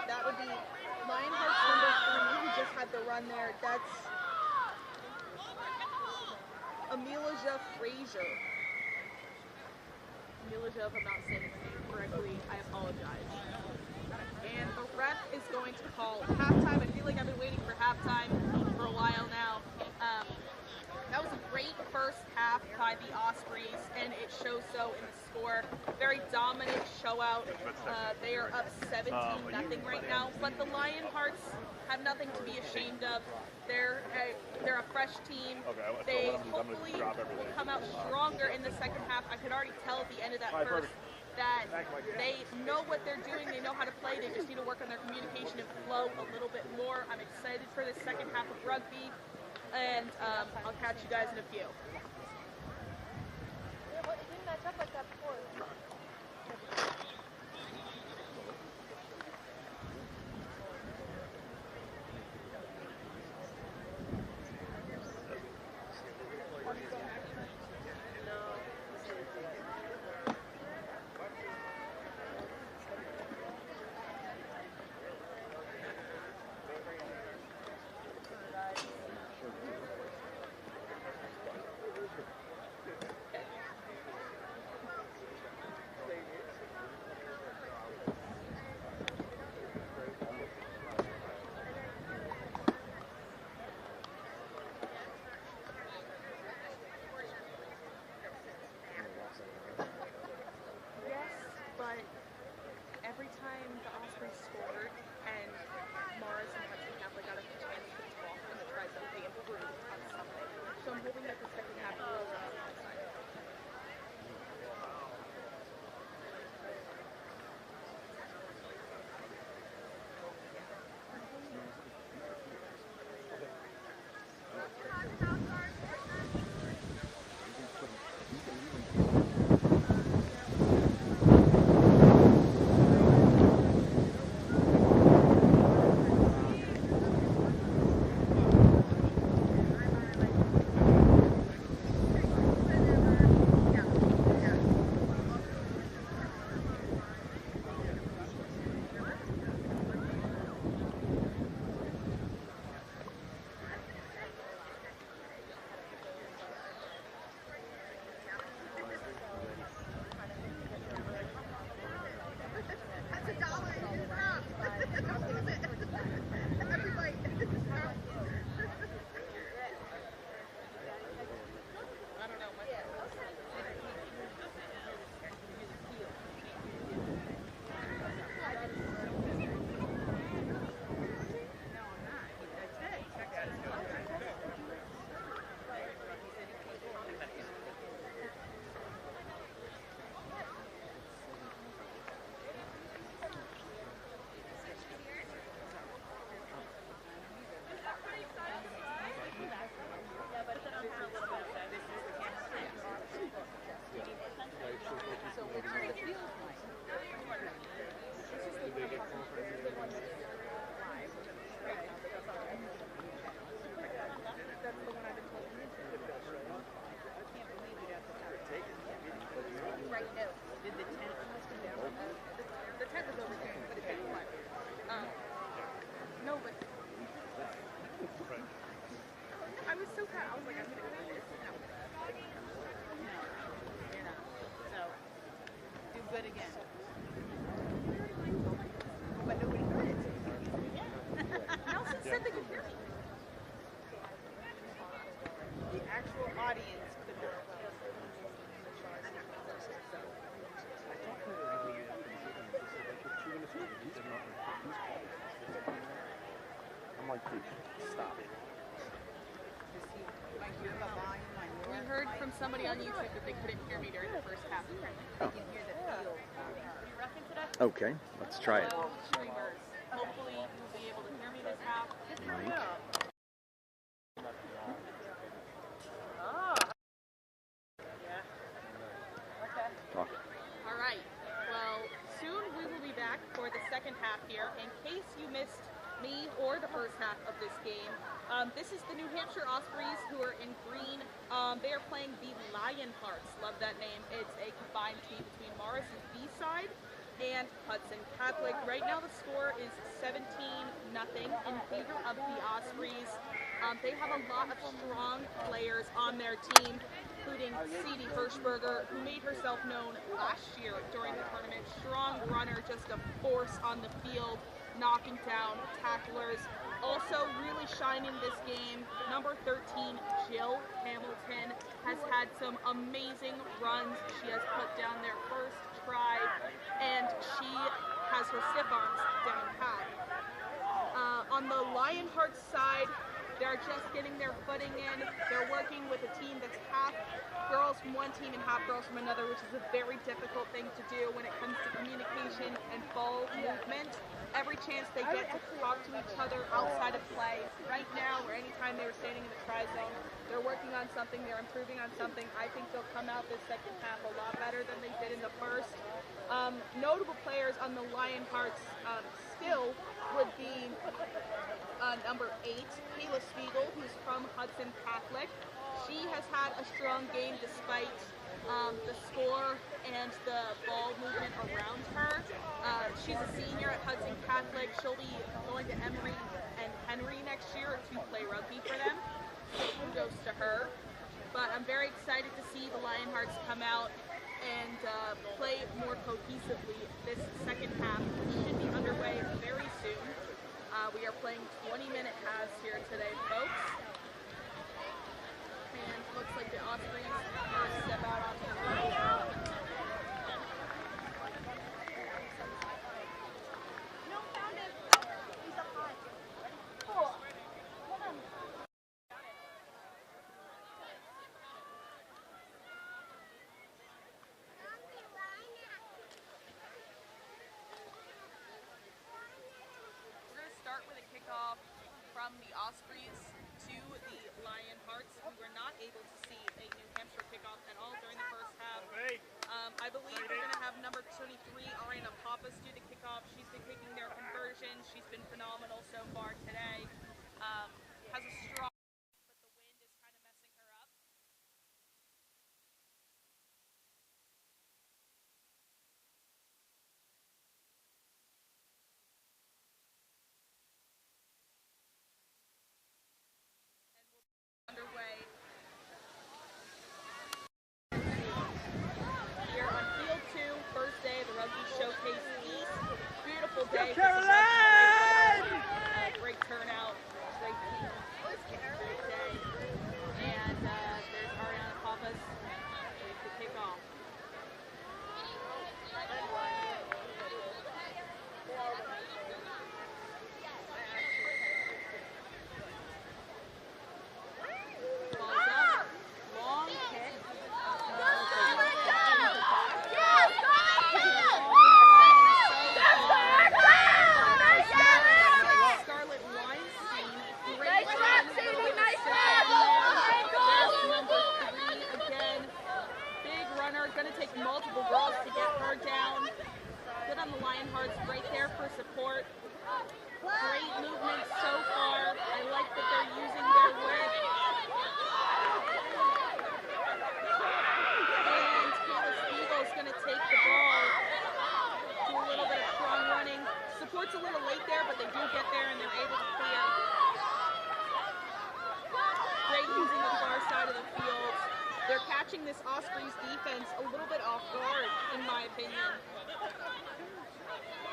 That would be Lionhearts number 3, who just had the run there. That's Amelia Frazier. Amelia, if I'm not saying her name correctly, I apologize. And the ref is going to call halftime. I feel like I've been waiting are very dominant, show out. They are up 17-0 right now, but the Lionhearts have nothing to be ashamed of. They're a fresh team. They hopefully will come out stronger in the second half. I could already tell at the end of that first that they know what they're doing, they know how to play, they just need to work on their communication and flow a little bit more. I'm excited for the second half of rugby, and I'll catch you guys in a few. Yeah, well, it didn't match up like that before. Every time the Ospray scored and Morris and Hudson Catholic got a chance to talk and to try something improved on something. So I'm hoping that the second half will go on my side. I was so proud. I was like, I'm going to do this. No. You're not. So, do good again. But nobody heard it. Nelson said they could hear me. The actual audience could hear it. I'm like, please, stop it. We heard from somebody on YouTube that they couldn't hear me during the first half. They can hear the field. Are you roughing today? Okay, let's try it. Hello, streamers. Hopefully you'll be able to hear me this half. Mike. Talk. All right. Well, soon we will be back for the second half here. In case you missed me or the first half of this game, this is the New Hampshire Ospreys who are in green. They are playing the Lionhearts. Love that name. It's a combined team between Morris's B-side and Hudson Catholic. Right now the score is 17-0 in favor of the Ospreys. They have a lot of strong players on their team, including C.D. Hirschberger, who made herself known last year during the tournament. Strong runner, just a force on the field, knocking down tacklers. Also really shining this game, number 13, Jill Hamilton, has had some amazing runs. She has put down their first try, and she has her stiff arms down pat. On the Lionheart side, they're just getting their footing in. They're working with a team that's half girls from one team and half girls from another, which is a very difficult thing to do when it comes to communication and ball movement. Every chance they get to talk to each other outside of play. Right now, or anytime they were standing in the try zone, they're working on something, they're improving on something. I think they'll come out this second half a lot better than they did in the first. Notable players on the Lionhearts still would be number 8, Kayla Spiegel, who's from Hudson Catholic. She has had a strong game despite the score and the ball movement around her. She's a senior at Hudson Catholic. She'll be going to Emory and Henry next year to play rugby for them. So kudos to her. But I'm very excited to see the Lionhearts come out and play more cohesively this second half, which should be underway very soon. We are playing 20-minute halves here today, folks. And looks like the Ospreys are step out onto the field. No, found it. He's up high. Cool. Hold on. We're going to start with a kickoff from the Ospreys to the Lionhearts. We were not able to see a New Hampshire kickoff at all during the first half. I believe we're going to have number 23, Ariana Pappas, do the kickoff. She's been kicking their conversions. She's been phenomenal so far today. Has a strong, but the wind is kind of messing her up. Underway here on Field 2, first day of the Rugby Showcase East. Beautiful day. Carroll! Great turnout, great team, great day. And there's Ariana Pappas ready to kick off. Ball's up, long kick. Scarlett Weinstein, great run, number 3 again. Big runner, gonna take multiple girls to get her down. Good on the Lionhearts, right there for support. Great movement so far. I like that they're using their width. And Kayla Spiegel's gonna take the ball. Do a little bit of strong running. Support's a little late there, but they do get there and they're able to clear. Great using the far side of the field. They're catching this Ospreys defense a little bit off guard, in my opinion.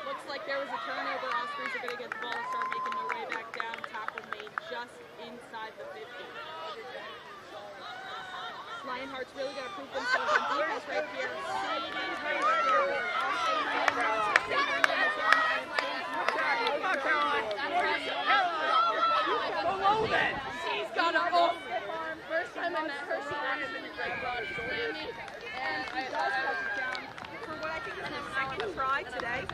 Looks like there was a turnover. Ospreys are going to get the ball and start making their way back down. Tackle made just inside the 50. Lionhearts really got to prove themselves on defense right here. Below that! She's got a full stiff arm. First time I met her, she wanted to be like God slammed me. And she does touch it down. For what I think is her second try today,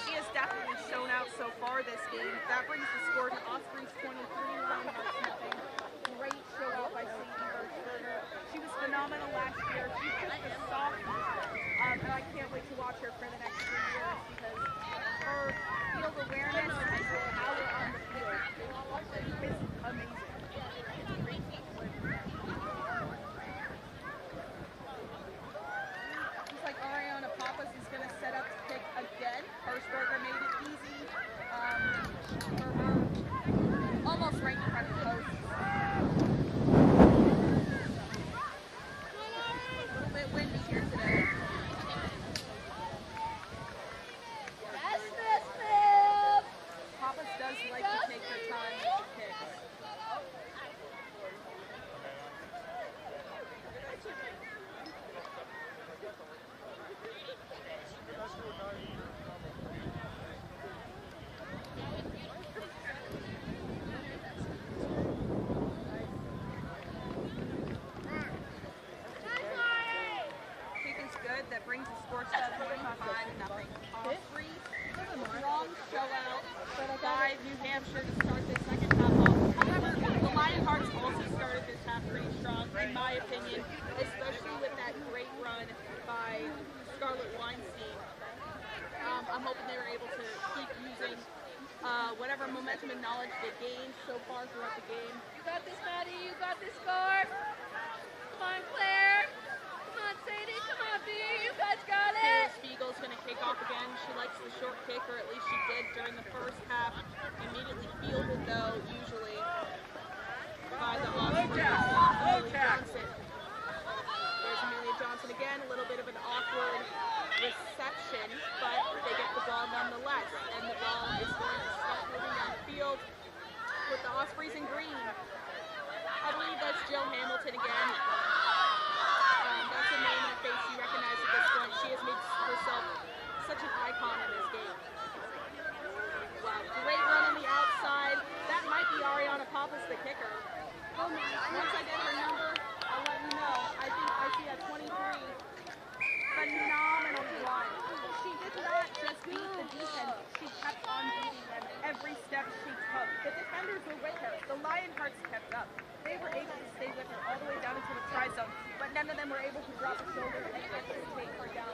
she has definitely shown out so far this game. That brings the score to Ospreys 23, Lionhearts nothing. Great show up by Sadie Berger. She was phenomenal last year. She's just a sophomore. And I can't wait to watch her for the next 3 years because her field awareness and her power on the field is amazing. Looks like Ariana Pappas is going to set up to kick again. Hirschberger made it easy for her. Almost right in front of the post. A little bit windy here today. Pappas does like to take her time. whatever momentum and knowledge they gained so far throughout the game. You got this, Maddie. You got this, Scar. Come on, Claire. Come on, Sadie. Come on, B. You guys got it. Spiegel's going to kick off again. She likes the short kick, or at least she did during the first half. Immediately fielded, though, usually by the Ospray. Amelia Johnson. There's Amelia Johnson again. A little bit of an awkward reception, but they get the ball nonetheless. And the ball is going to start moving down the field with the Ospreys in green. I believe that's Jill Hamilton again. That's a name and a face you recognize at this point. She has made herself such an icon in this game. Wow, great run on the outside. That might be Ariana Pappas, the kicker. Once I get her number, I'll let you know. I think I see a 23. Phenomenal run. She did not just beat the defense. She kept on beating them every step she took. The defenders were with her. The Lionhearts kept up. They were able to stay with her all the way down into the try zone, but none of them were able to drop a shoulder and actually take her down.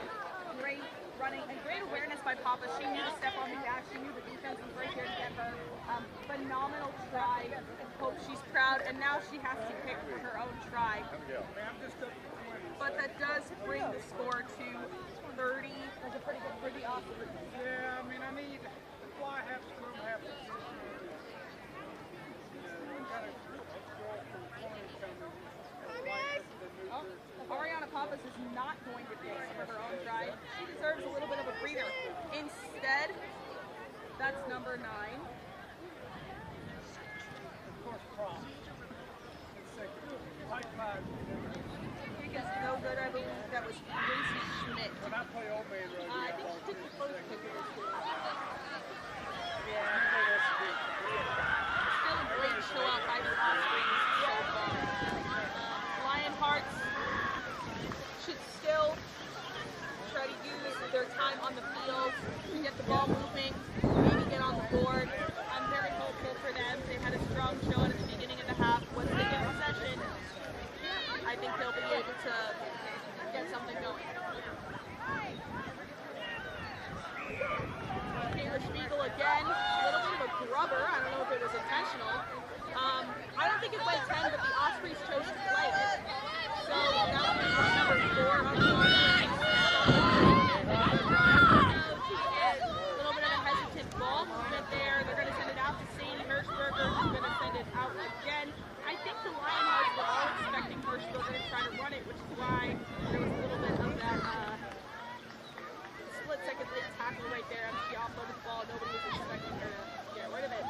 Great running and great awareness by Papa. She knew to step on the gas. She knew the defense was right here to get her. Phenomenal try. Hope she's proud, and now she has to pick her own try. But that does bring the score to 30. That's a pretty good for the Ospreys. Yeah, I mean, I need fly half scrum, half the Ariana Pappas is not going to pick for her own try. She deserves a little bit of a breather. Instead, that's number 9. Of course, prom. High five. Kick is no good, I believe. That was Gracie Schmidt. When I play Old Maid Road, I think she took the first kick of this game. yeah, I play this week. Still a great show out by the Ospreys so far. Lionhearts should still try to use their time on the field to get the ball moving, maybe get on the board. I'm very hopeful for them. They had a strong show at the beginning of the half. Once they get possession, I think they'll be able to get something going. Taylor Spiegel again, a little bit of a grubber. I don't know if it was intentional. I don't think it went 10, but the Ospreys chose to play it. So that will be number 4 on the Ospreys. A little bit of a hesitant ball movement there. They're going to send it out to Sadie Hirschberger, who's going to send it out again. I think the Lionhearts were all expecting Hirschberger to try to run it, which is why there was a little bit of that split-second late tackle right there as she offloaded the ball. Nobody was expecting her to get rid of it.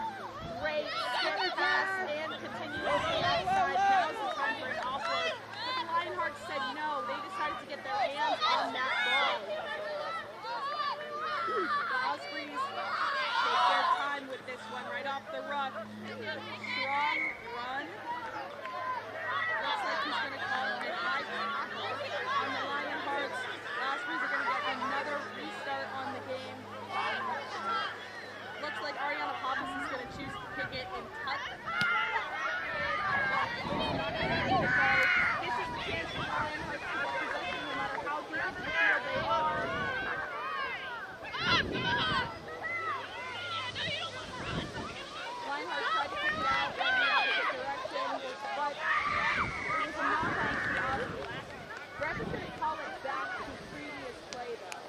Great step pass and continues on the outside. Now's the time for an offload. But the Lionhearts said no. They decided to get their hands on that ball. The Ospreys take their time with this one right off the run. Strong run. Looks like he's going to call it a high tackle on the Lionhearts. The Ospreys are going to get another restart on the game. Looks like Ariana Pappas is going to choose to kick it and cut. This is the chance for the Lionhearts to get possession no matter how good of the field they are. Lionhearts tried to kick it out in the opposite direction, but it was a knock-on to the Ospreys. Ref's going to call it back to previous play, though.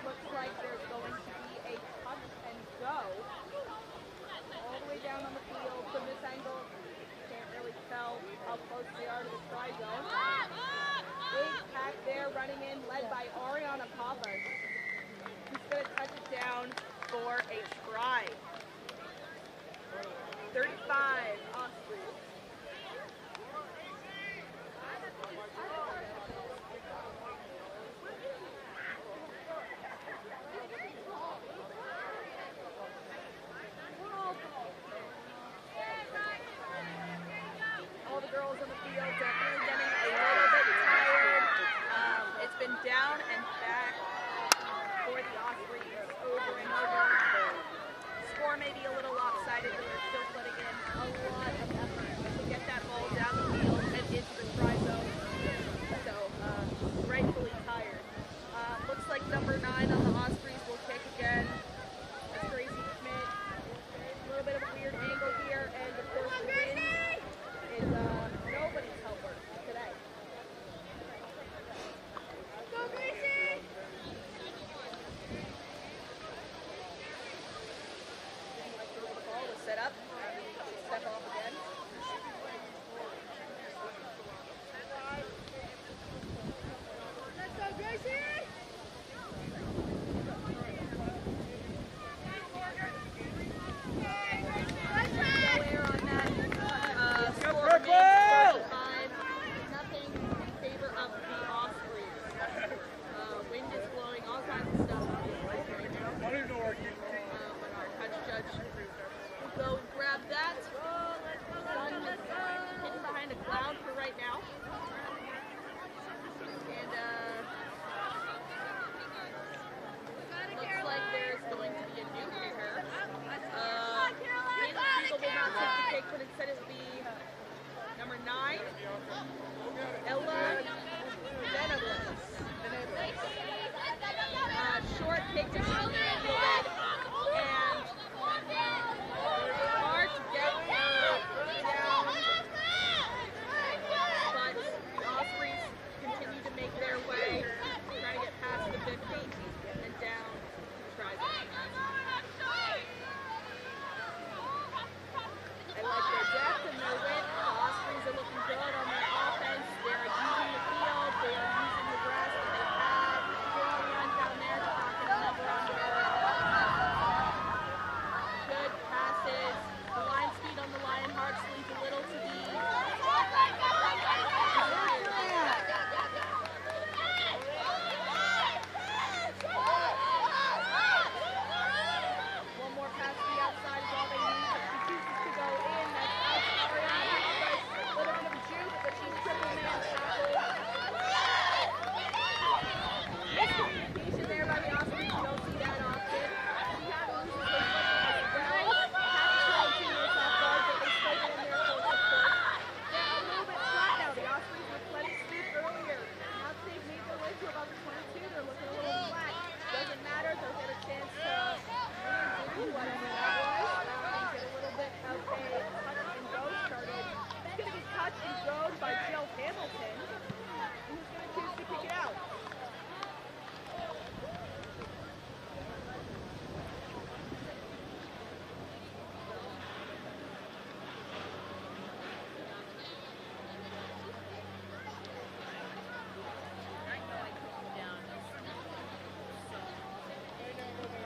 Looks like there's going to be a touch and go. All the way down on the field from this angle. Can't really tell how close they are to the try zone. Big pack there running in, led by Ariana Pappas. He's going to touch it down for a try. 35 Ospreys. All the girls on the field definitely getting a little bit tired. It's been down and back for the Ospreys over and over. Score may be a little lopsided, but they're still putting in a lot of effort to get that ball down the field and into the try zone. of Hamilton. Who's going to choose to kick it out?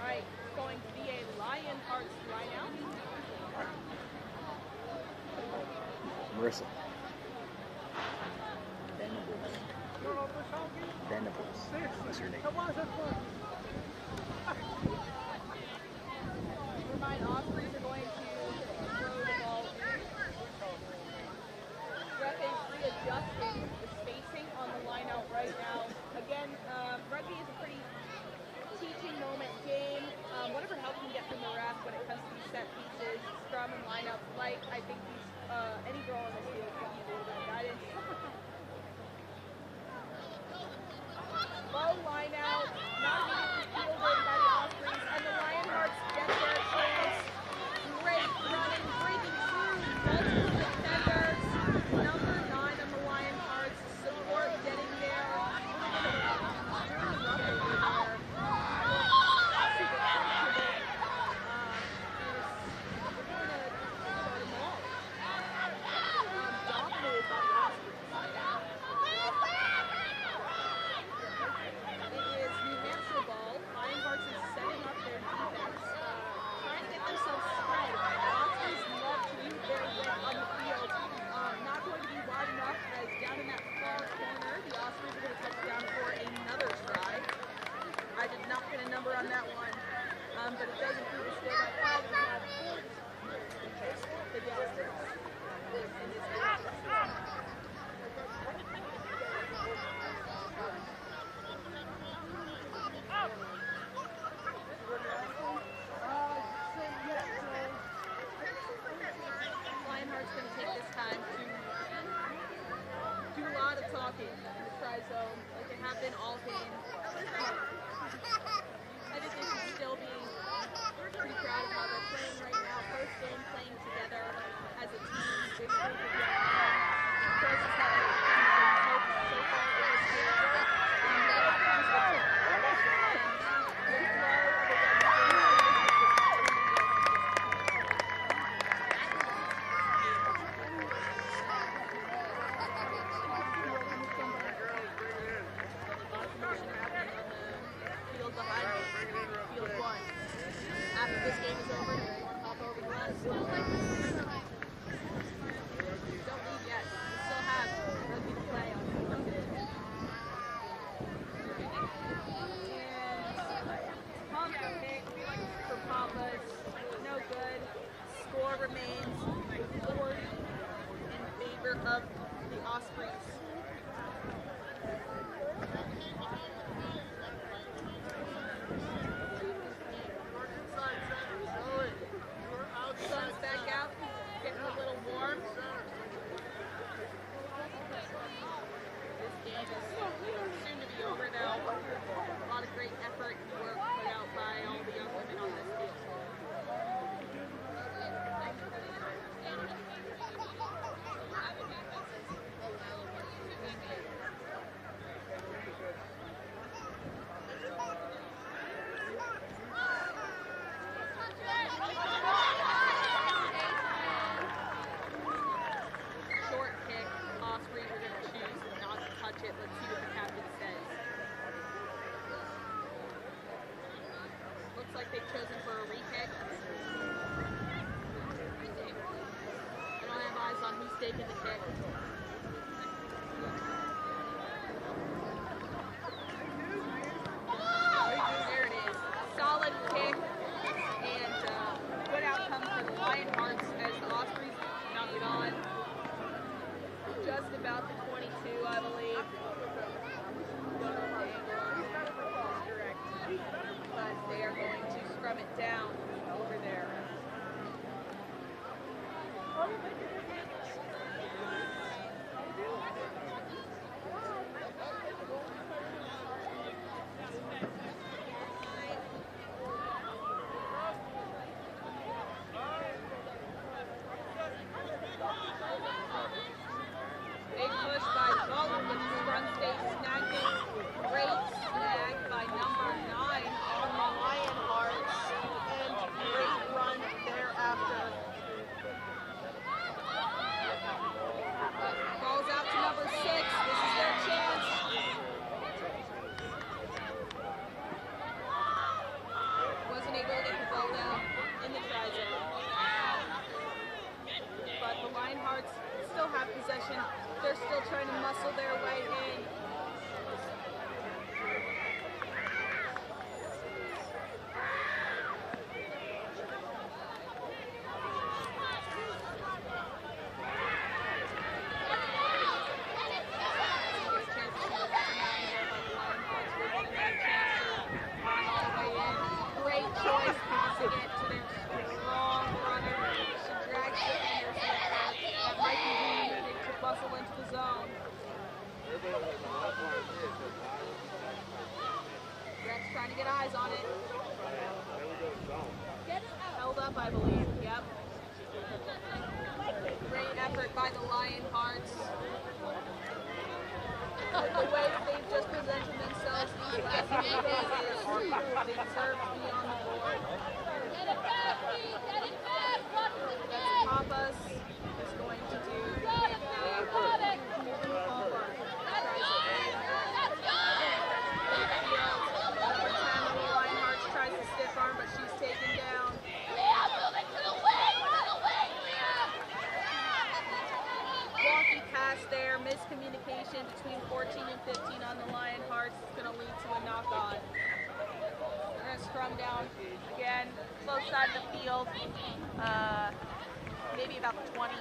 Alright, it's going to be a Lionhearts line out. Marissa. Venables. That's her name. Remind Ospreys are going to throw the ball in. Ref is readjusting the spacing on the line out right now. Again, rugby is a pretty teaching moment game. Whatever help you can get from the ref when it comes to these set pieces, scrum and line outs, like I think these any girl on this field can use a little bit of guidance. Low line out, not immediately fielded by the Ospreys, and the Lionhearts get their chance. Great running, breaking through multiple defenders. Number 9 on the Lionhearts, support getting there. Dominated by the Ospreys. It is New Hampshire ball. Lionhearts is setting up their defense, trying to get themselves spread. Ospreys love to use their width on the field. Not going to be wide enough as down in that far corner, the Ospreys are going to touch down for another try. I did not get a number on that one, but it does improve the score by 5 and 5 points for the Ospreys in this game. Lionheart's going to take this time to do a lot of talking in the try zone, like they have been all game. I think they should still be pretty proud of how they're playing right now. First game playing together as a team. Big group of young men. Coaches have hoped so far in this game. And that comes with the flow of the field behind me, field 1. After this game is over, hop over to us. Don't leave yet. We still have rugby to play on field 2. And pump pick for Papas. No good. Score remains 4 in favor of the Ospreys. Sun's back out, getting a little warm. This game is soon to be over now. A lot of great effort and work put out by all the young women on this field. Short kick, Ospreys are going to choose not to touch it. Let's see what the captain says. Looks like they've chosen for a re-kick. I don't have eyes on who's taking the kick. There it is. Solid kick and good outcome for the Lionhearts as the Ospreys knock it on. Just about the 22, I believe. Don't know the angle on that. That's correct. But they are going to scrum it down over there. Big push by have possession. They're still trying to muscle their way in. Great choice passing it to their strong runner. She drags the fingers with her. That might be needed to bustle into the zone. Rex trying to get eyes on it. Held up, I believe. Yep. Great effort by the Lionhearts. With the way that they've just presented themselves these last few phases, they deserve to be on the board. Papas is going to do Lionhearts tries to stiff arm, but she's taken down. Wonky pass there, miscommunication between 14 and 15 on the Lionhearts is going to lead to a knock-on. They're going to scrum down again, close side of the field, maybe about 20.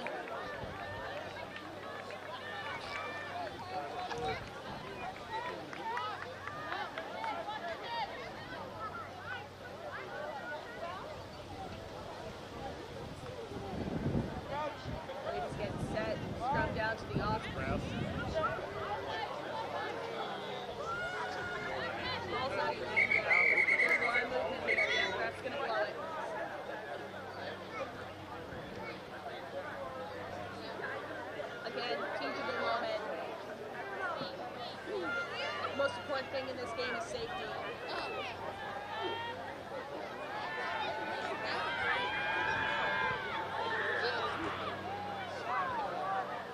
Ladies getting set, scrum down to the Ospray. Ball's not even in there. There's line movement there. That's going to blow it. Again, teachable moment. Most important thing in this game is safety.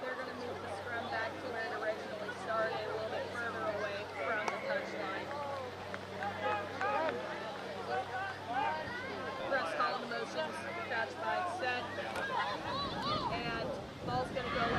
They're going to move the scrum back to where it originally started, a little bit further away from the touchline. Press call on the motions, catch by set, and ball's going to go in.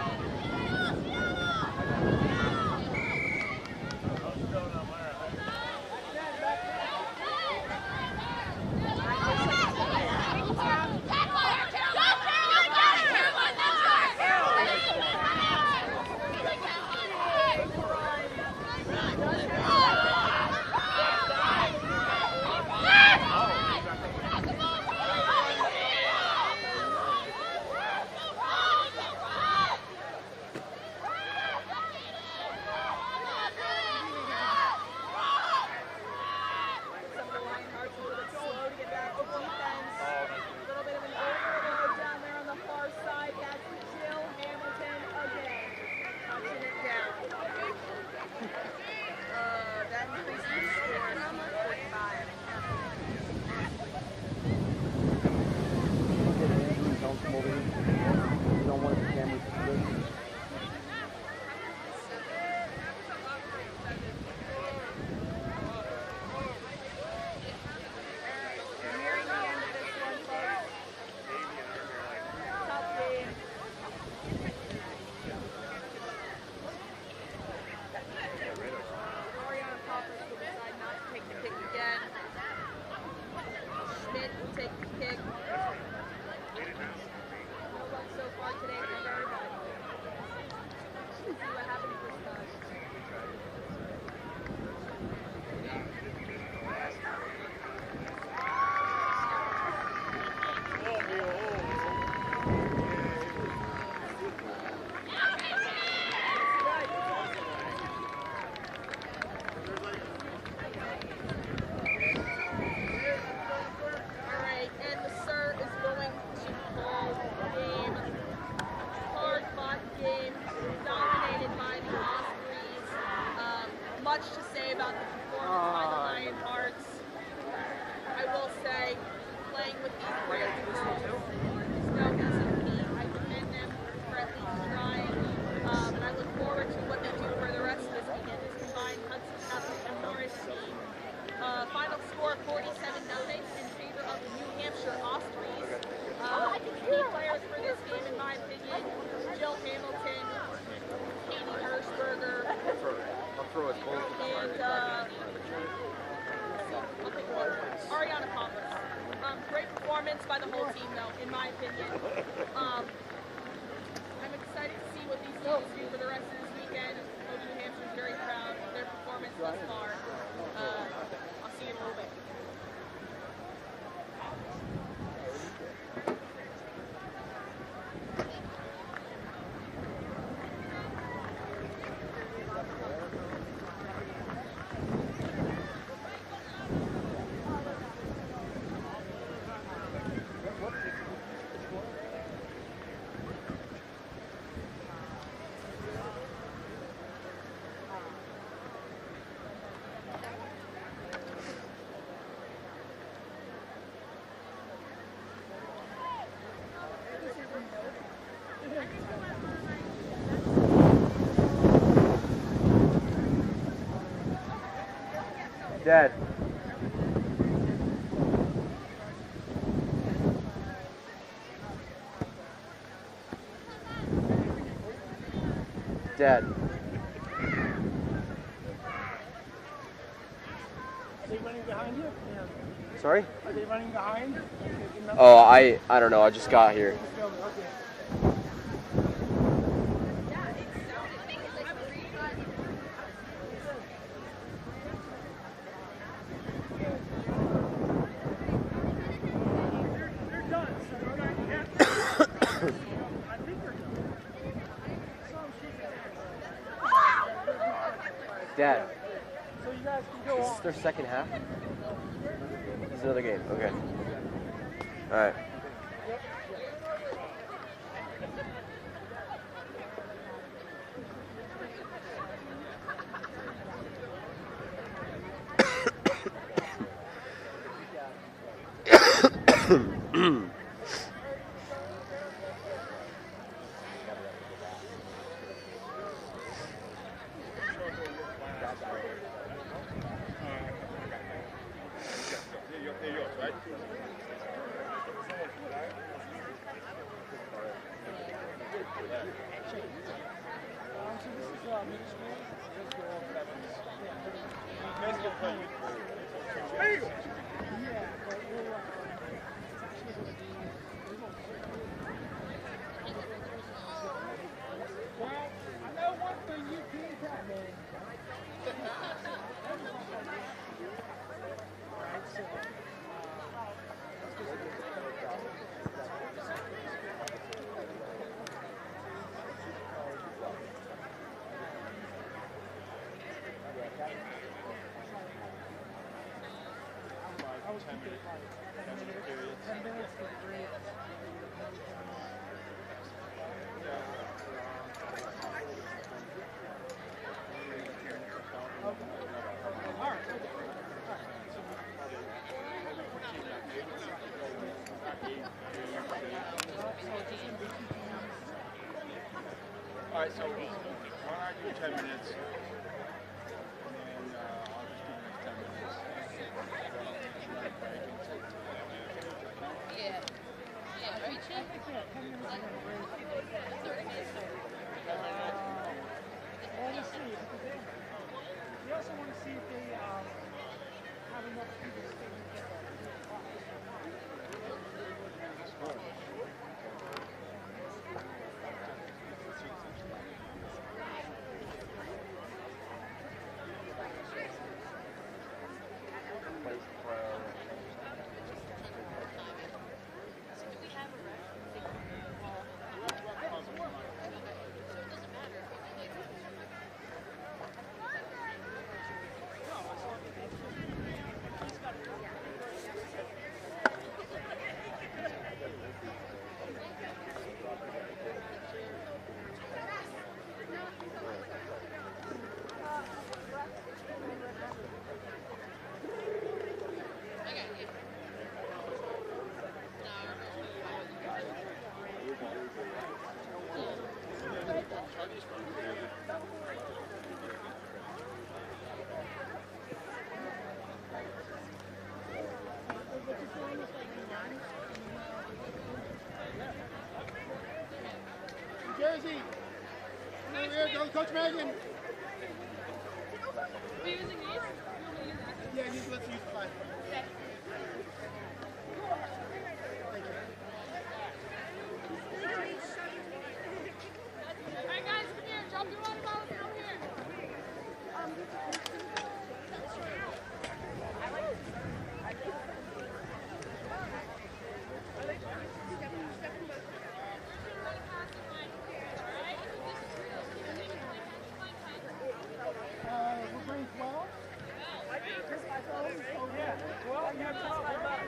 Much to say about the performance by the Lionhearts. I will say, playing with these great girls is no easy feat. I commend them for at least trying, and I look forward to what they do for the rest of this weekend. This combined Hudson Catholic and Morris team. Final score 47-0 in favor of the New Hampshire Ospreys. Key players for this game, in my opinion, Jill Hamilton, Dad. Dad. Are they running behind you? Yeah. Sorry? Are they running behind? Oh, I don't know. I just got here. Dad. So you guys can go Is this their second half? This is another game. Okay. All right. All right, so why don't I do 10 minutes, and then I'll just do the next 10 minutes. Yeah. Yeah, right, Chief? We also want to see if they have enough people to stay with them. Jersey. Here goes Coach Megan. Are you using these? Yeah, let's use 5. Okay. Alright guys, come here. Drop your water bottles down here. We're playing 12? Oh, yeah. 12? You have 12 bucks.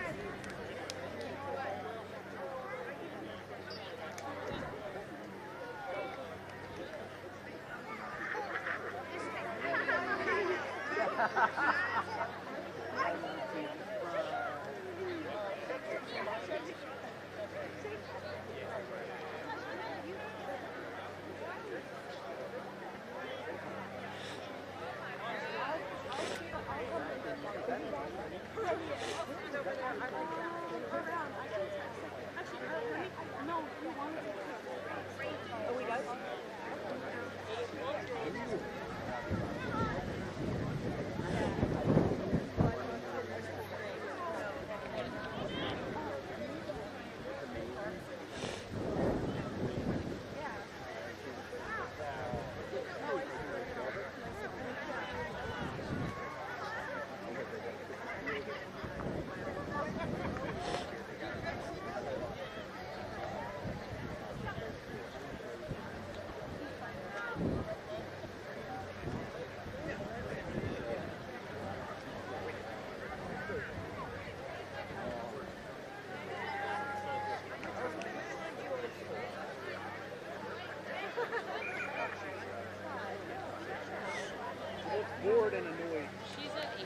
bored and annoyed. She's at 8.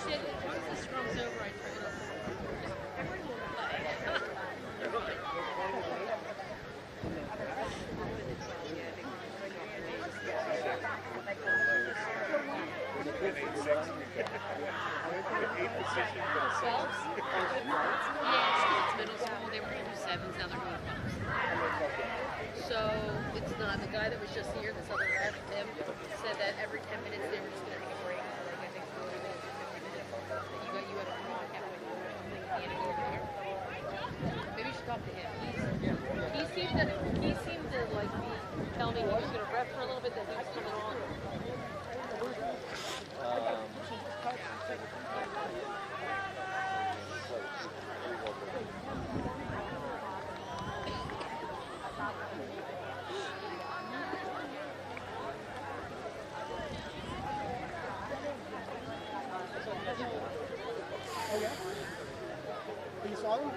Shit, once the scrum's over, I turn it up. Middle school, they were going to do 7s, now they're doing 5s. So it's not the guy that was just here, this other rep, him, said that every 10 minutes they were just going to take a break for like I think 40 minutes or 50 minutes. That you had to come on halfway through or something, and he had to go over there. Maybe you should talk to him. He seemed to like be telling me he was going to rep for a little bit, that he was coming on. You saw them?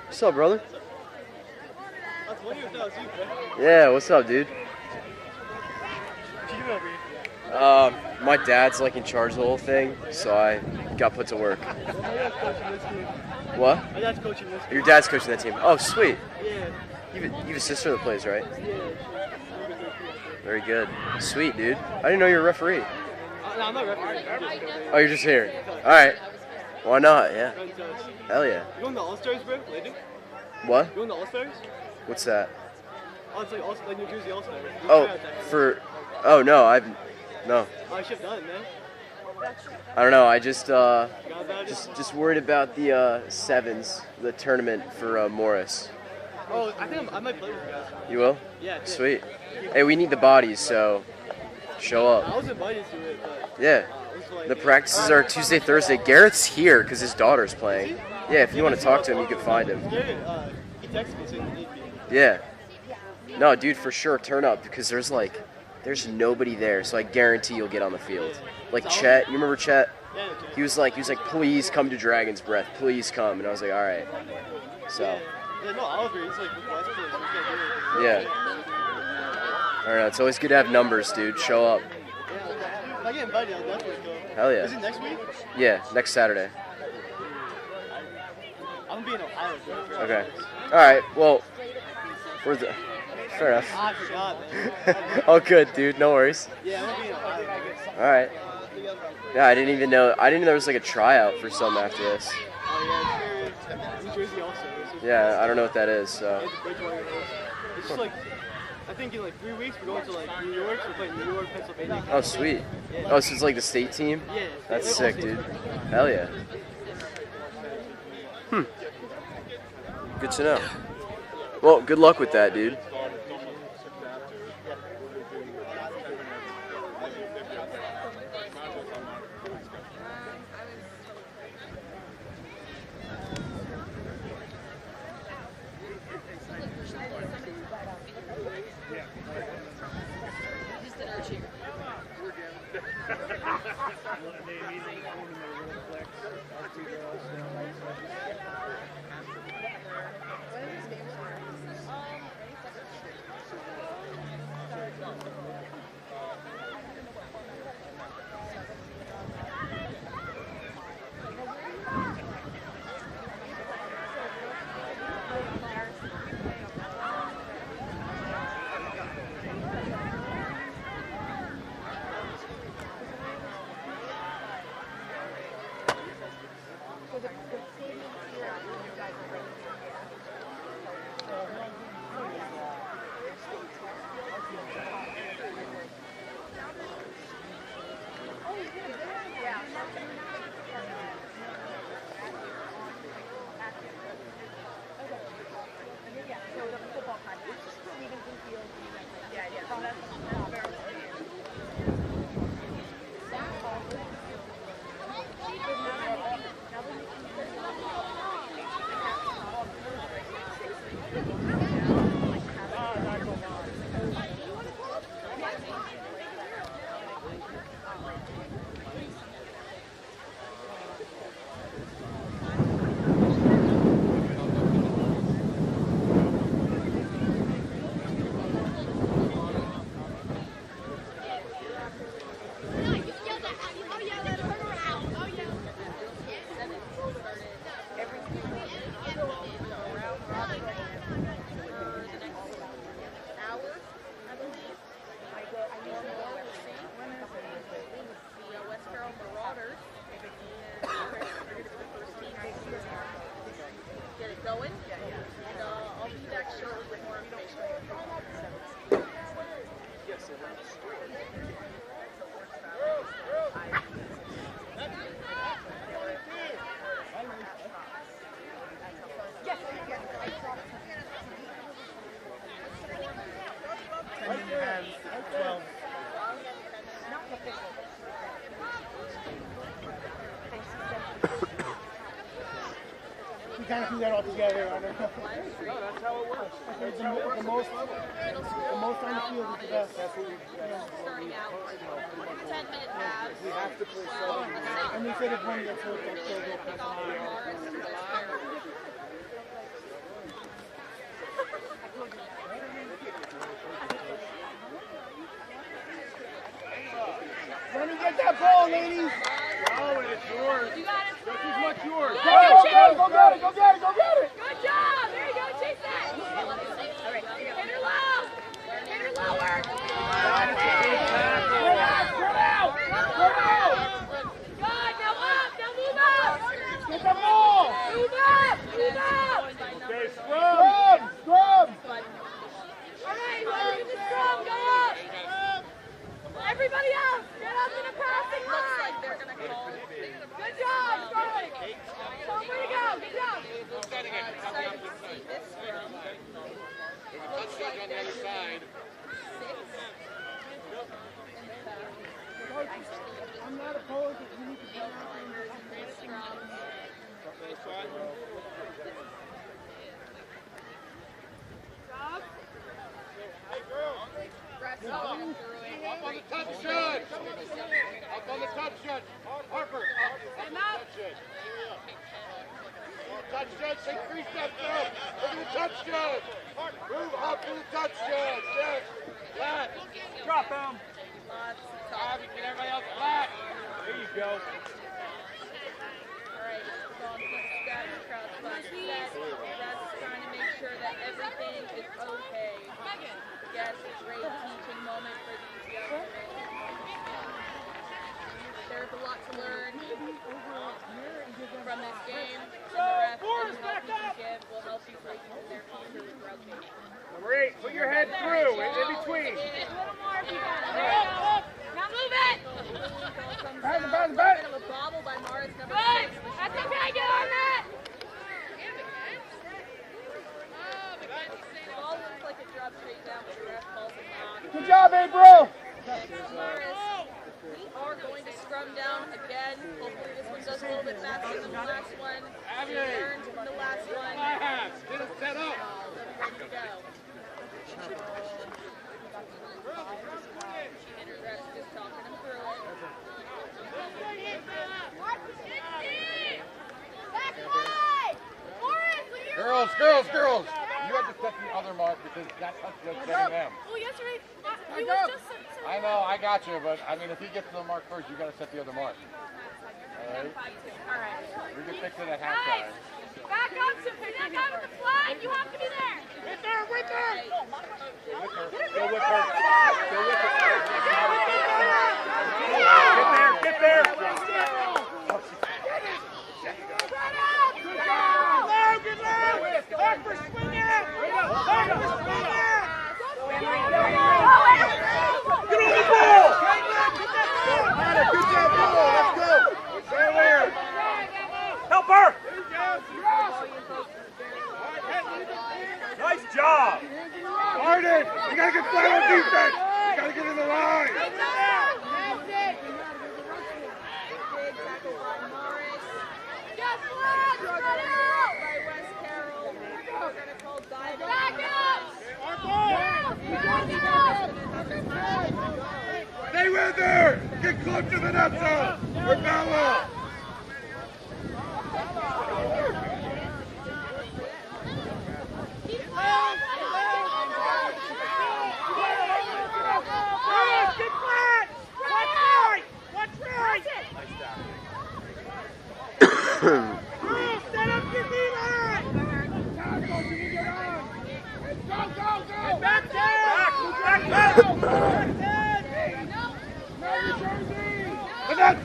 What's up, brother? Yeah, what's up, dude? My dad's like in charge of the whole thing, so I got put to work. What? My dad's coaching this team. Your dad's coaching that team. Oh, sweet. Yeah. You have a sister that plays, right? Yeah. Very good. Sweet, dude. I didn't know you were a referee. No, I'm not refereeing. Oh, you're just here. All right. Why not? Yeah. Hell yeah. You going to All-Stars, bro, later? What? You going to All-Stars? What's that? Oh, it's like New Jersey All-Stars. Oh, for... Oh, no, no. Oh, I should have done it, man. I don't know. I just worried about the sevens, the tournament for Morris. Oh, I think I might play with you guys. You will? Yeah. Sweet. Hey, we need the bodies, so show up. I was invited to it, but... Yeah. The practices are Tuesday, Thursday. Garrett's here because his daughter's playing. Yeah, if you want to talk to him, you can find him. Garrett, he texted me saying he needed me. Yeah. No, dude, for sure, turn up because there's nobody there, so I guarantee you'll get on the field. Like Chet, you remember Chet? Yeah, He was like, please come to Dragon's Breath, please come, and I was like, all right. So. Yeah, no, Oliver, he's like with West Coast, so he's gonna do it. Yeah. I don't know. It's always good to have numbers, dude. Show up. Yeah, if I get invited, I'll definitely go. Hell yeah. Is it next week? Yeah, next Saturday. I'm gonna be in Ohio. Bro. Okay. All right. Well, fair enough. I forgot, man. Oh, good, dude. No worries. Yeah, I'm gonna be in Ohio. All right. Yeah, I didn't even know there was like a tryout for some after this. Oh yeah, it's New Jersey also. Yeah, I don't know what that is. So. It's just like, I think in like 3 weeks we're going to like New York. So we're playing New York, Pennsylvania. Oh, sweet. Yeah. Oh, so it's like the state team? Yeah. That's sick, dude. Hell yeah. Good to know. Well, good luck with that, dude. going? And I'll be back shortly with more information. We kind of threw that all together. I don't know. No, that's how it works. The most on the field is the best. That's what we Starting out 10-minute halves. We have to play solid. And they said if one gets hurt, they'll still go Kick off from Morris to Carroll. Let me get that ball, ladies. Oh, and it's yours. You got it. Just as much yours. Go get it, go get it, go get it, go get it. Good job. There you go. Chase that. All right. Hit her low. Hit her lower. Spread out. Good. Now up. Now move up. Get the ball. Move up. Move up. Okay, scrub. Scrub. All right. Look at the scrum. Go up. Everybody else, get up in a passing line. Looks like they're going to call. Good job, Charlie. So way to go. Good job. Excited to see this scrum. Looks like on the other side. 6 in the back. I'm not opposed if you need to No timers in this scrum. Rest up and through it. Up on the touch shot! Up on the touch shot! Harper, up! Stand up. Touch shot, say 3 steps up! Look at the touch shot! Move up to the touch shot! Yes! Flat! Drop him. Lots of Top, talking. get everybody else flat! There you go. Alright, so I'm going to grab the crowd spot. That's trying to make sure that everything is okay. Yes, a great teaching moment for these young women. There's a lot to learn from this game. And the rest and the help you can give will help you break into their future with rugby. Number 8, put your head through, in between. A little more if you got it. There you go. Now move it! Back. A bit of a bobble by Morris, number 6. That's okay, get on that! The ball looks like it dropped straight down, but the ref calls it not. Good job, April. Morris, we are going to scrum down again. Hopefully this one does a little bit faster than the last one. We learned from the last one. Get it set up! Ready to go. And her ref's just talking him through it. Girls! You have to set the other mark because that touch shot's setting them. Well, yesterday, he was just I know, I got you, but I mean, if he gets to the mark first, you got to set the other mark. All right? We can fix it at halftime. Back up, so if you're not out of the flag, you have to be there. Right there. Go with her. Get there. Harper, swing out. Harper, swing out. Get on the ball. Good job, Bill. Let's go. Stay there. Help her. Nice job. Arden, you got to get flat on defense. You got to get in the line. Big tackle by Morris. Get flag! Spread out! By West Carroll. We're going to call dive. Back up! Stay with her. Get close to the net zone. Rebella. Set up your D-line!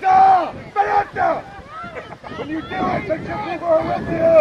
Go! Back Vanessa! When you do it, take your people with you!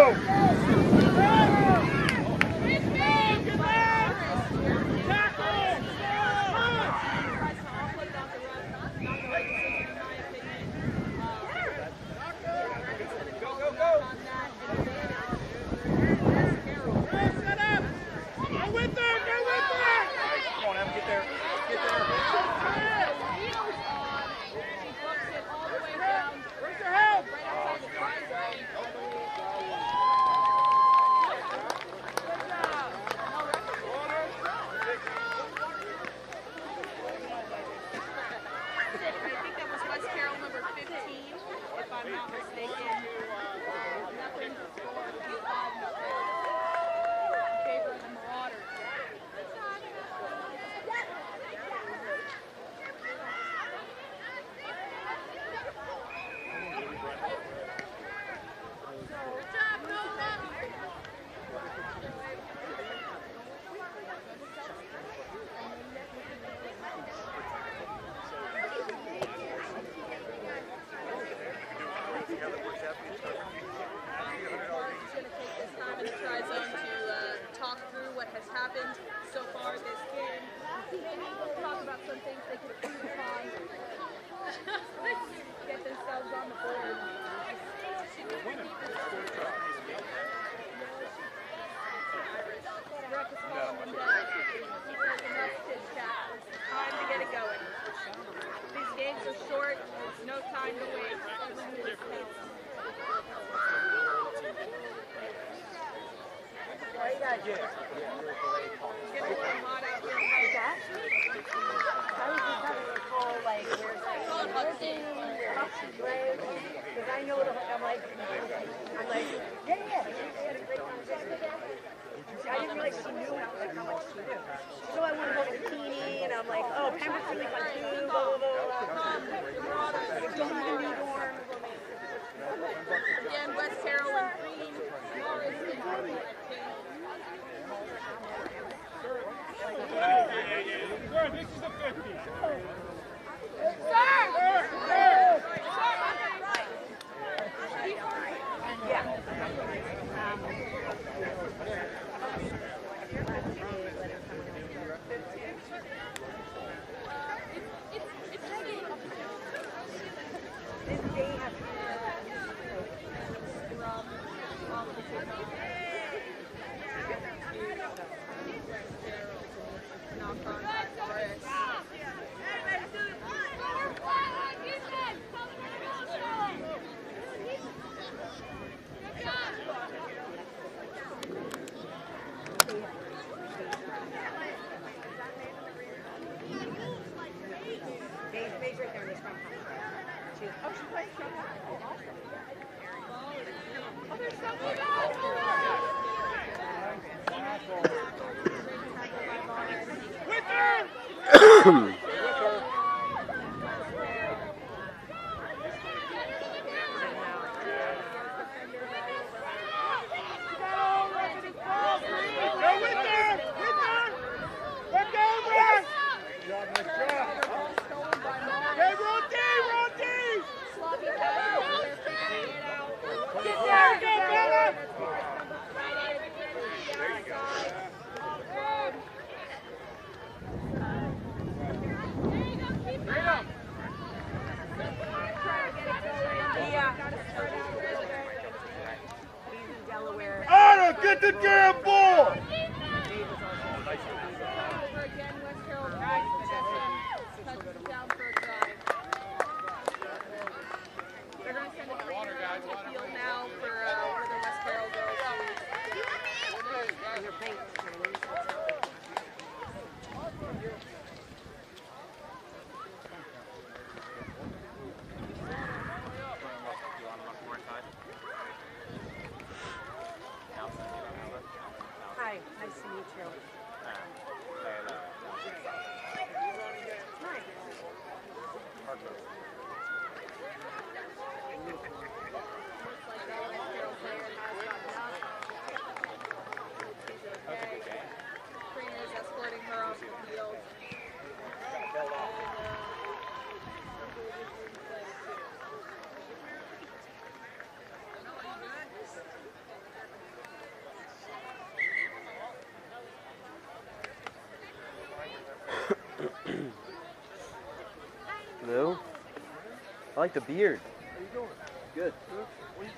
before this game. Maybe we'll talk about some things they could improve upon. Get themselves on the board. We're at the small window. Enough chit chat. It's time to get it going. These games are short. There's no time to waste. Every minute counts. What you got here? Get a little mod out here. What's that? I was just having a call, like, where's Rugby, where's Greg, because I know I'm like, yeah, they had a great conversation with that. I didn't realize she knew how much she knew. So I want to go to bikini, and I'm like, oh, Pembroke's really fun too, blah, blah, blah. Going to the new dorm. Again, West Carroll and Green. Sir, this is a 50. Get the damn ball! They're going to send a water guy to the field now for one of the West Carroll girls. Hi, nice to meet you. Trina's escorting her off the field. Hello? I like the beard. How you doing? Good. What are you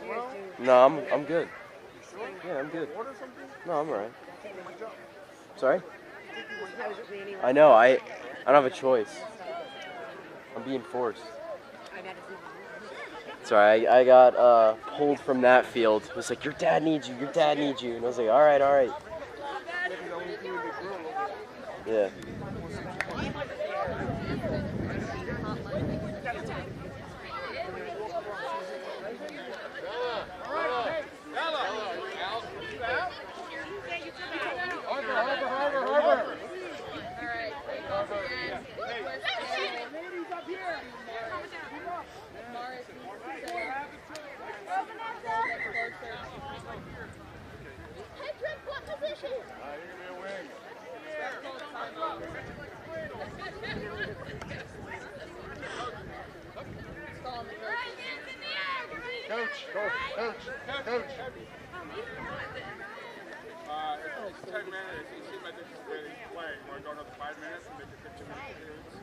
doing? No, I'm good. You sure? Yeah, I'm good. Order something? No, I'm alright. Good job. Sorry? I know, I don't have a choice. I'm being forced. Sorry, I got pulled from that field. It was like, your dad needs you, your dad needs you. And I was like, alright. Yeah. Coach. It's 10 minutes. It seems like this is where they play. We're going up to 5 minutes and make it 15 minutes.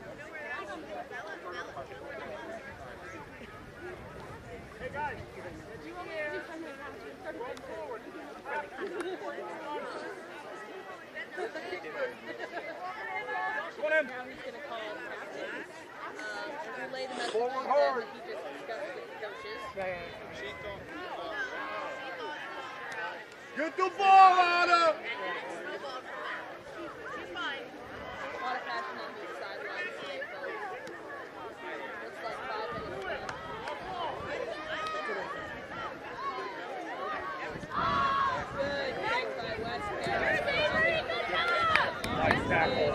Hey guys, do you want me to do something? Roll forward. Now he's going to call captains. Relay the message Forward that hard. he just discussed with the coaches. Get the ball, Anna! She's fine. A lot of passion on both sidelines today, folks. Looks like 5 minutes left. Good kick by West Carroll. Nice tackle.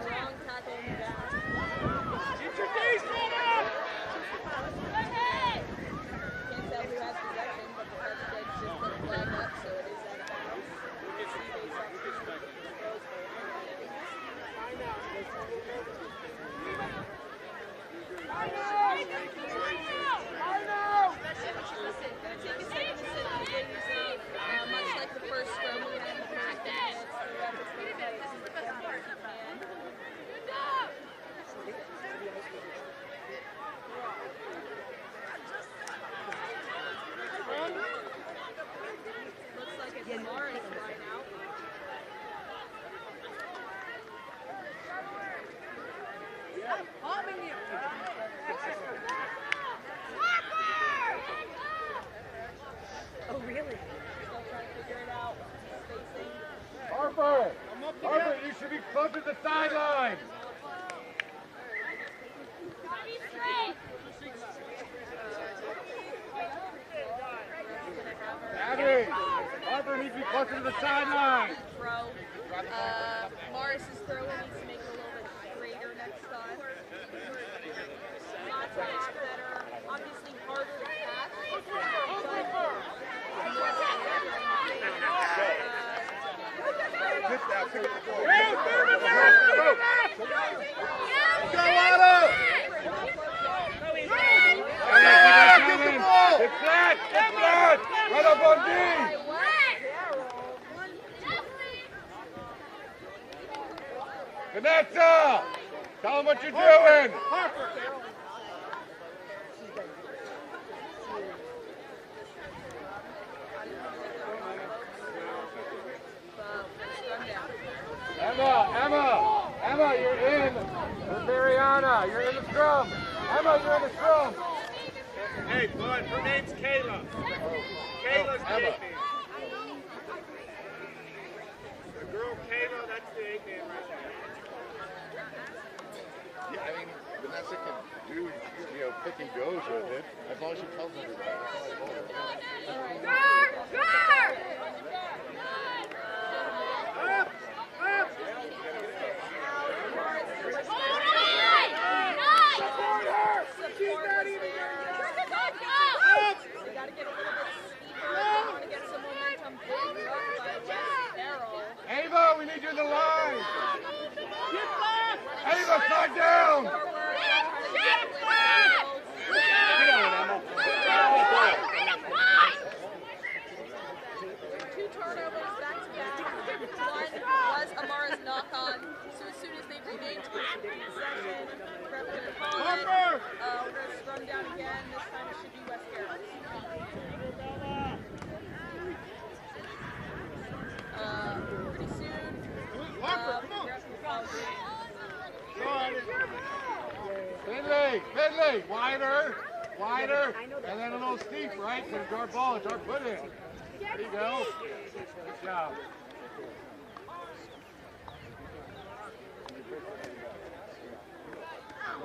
Strong tackle in the back. Keep your face on! Can't tell who has possession, but the touchdown just put a flag up, so it is out of bounds. Much like the first scrum we had in the first 10 minutes, the ref is going to play it to the best he can. Looks like it's Morris right now. Oh, really? Still trying to figure it out. Spacing. Harper! Harper, you should be close to the sideline! Abby! Harper needs to be closer to the sideline! Throw. Morris's throw needs to make it a little bit straighter next time. Lots better. Obviously harder to pass. Go, Otto! Get the ball! It's flat! It's flat! Right up on D! Vanessa! Tell them what you're doing! Harper! Emma, you're in. Or Mariana, you're in the scrum. Emma, you're in the scrum. Hey, bud, her name's Kayla. Kayla's the nickname. The girl Kayla, that's the nickname right there. Yeah, I mean, Vanessa can do, pick and goes with it, as long as she tells everybody. Ava, we need you in the line! Ava, side down! Two turnovers back to back. One was Amara's knock on. So as soon as they regained possession, prep to call it. We're going to scrum down again. This time it should be West Carroll. Pretty soon. Finley, wider, and then a little steep, right? So it's our ball, it's our put in. There you go. Good job. A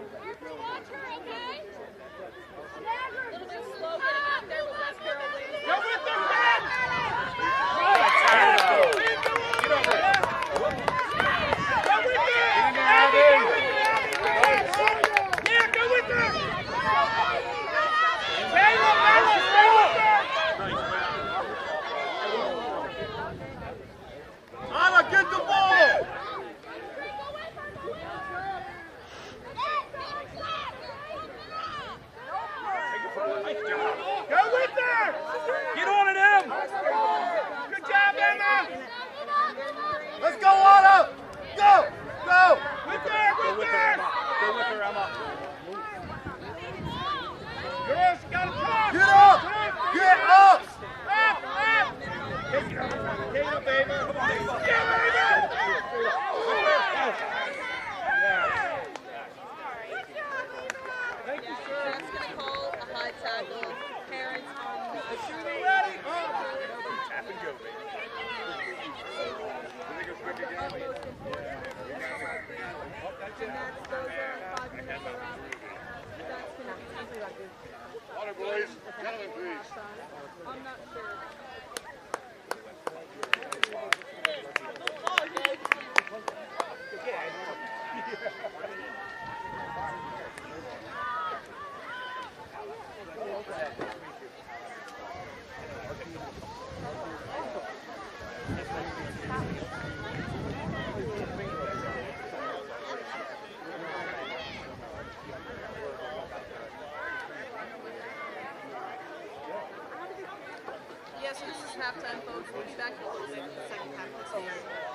little bit slow getting out there, but West Carroll wins. Go with the Anna, get the ball! parents on the shooting. Tap and go, baby. Water, boys. Gentlemen, please. I'm not sure. Yeah, so this is halftime, folks. We'll be back in the second half of the series.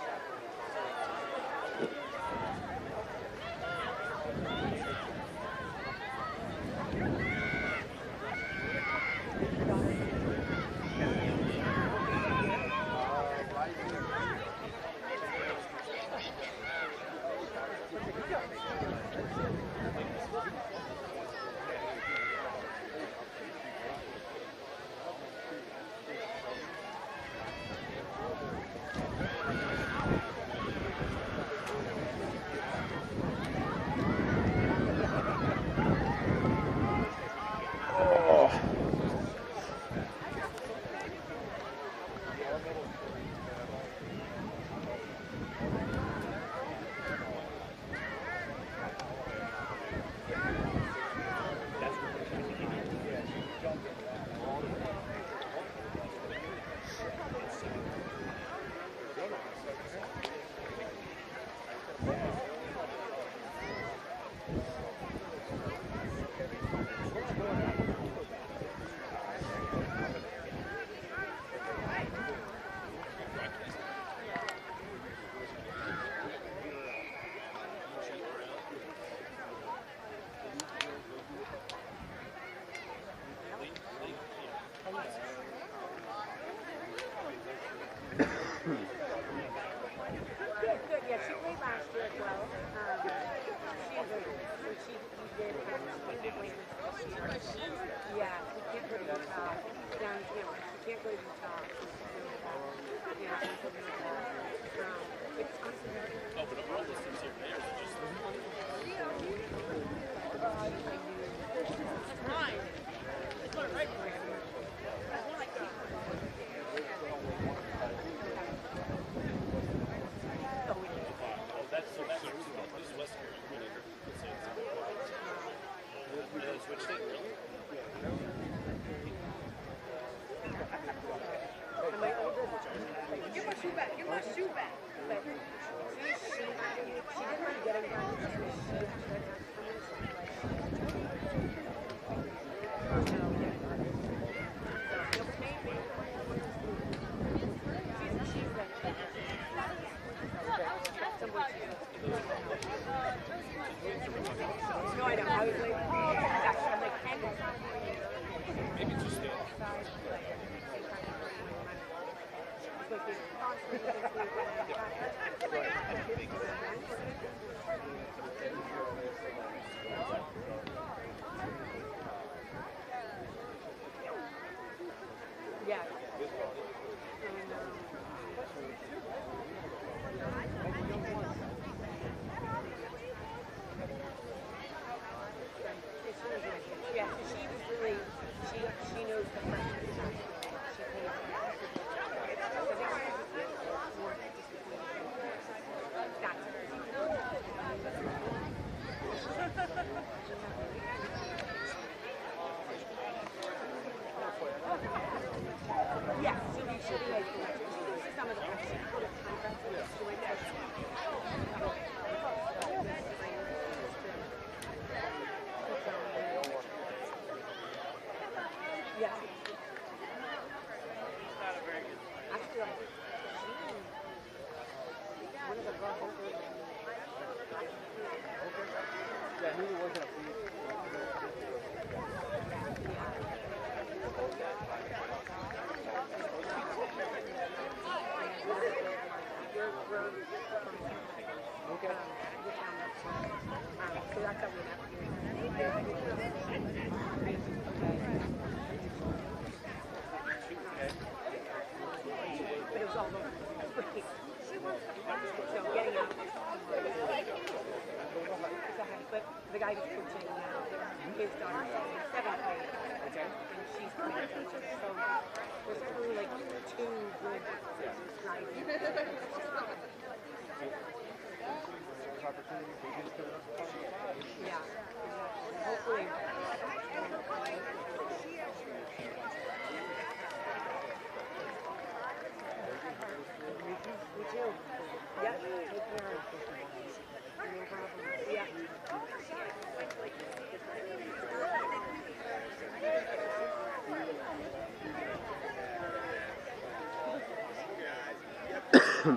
Hey,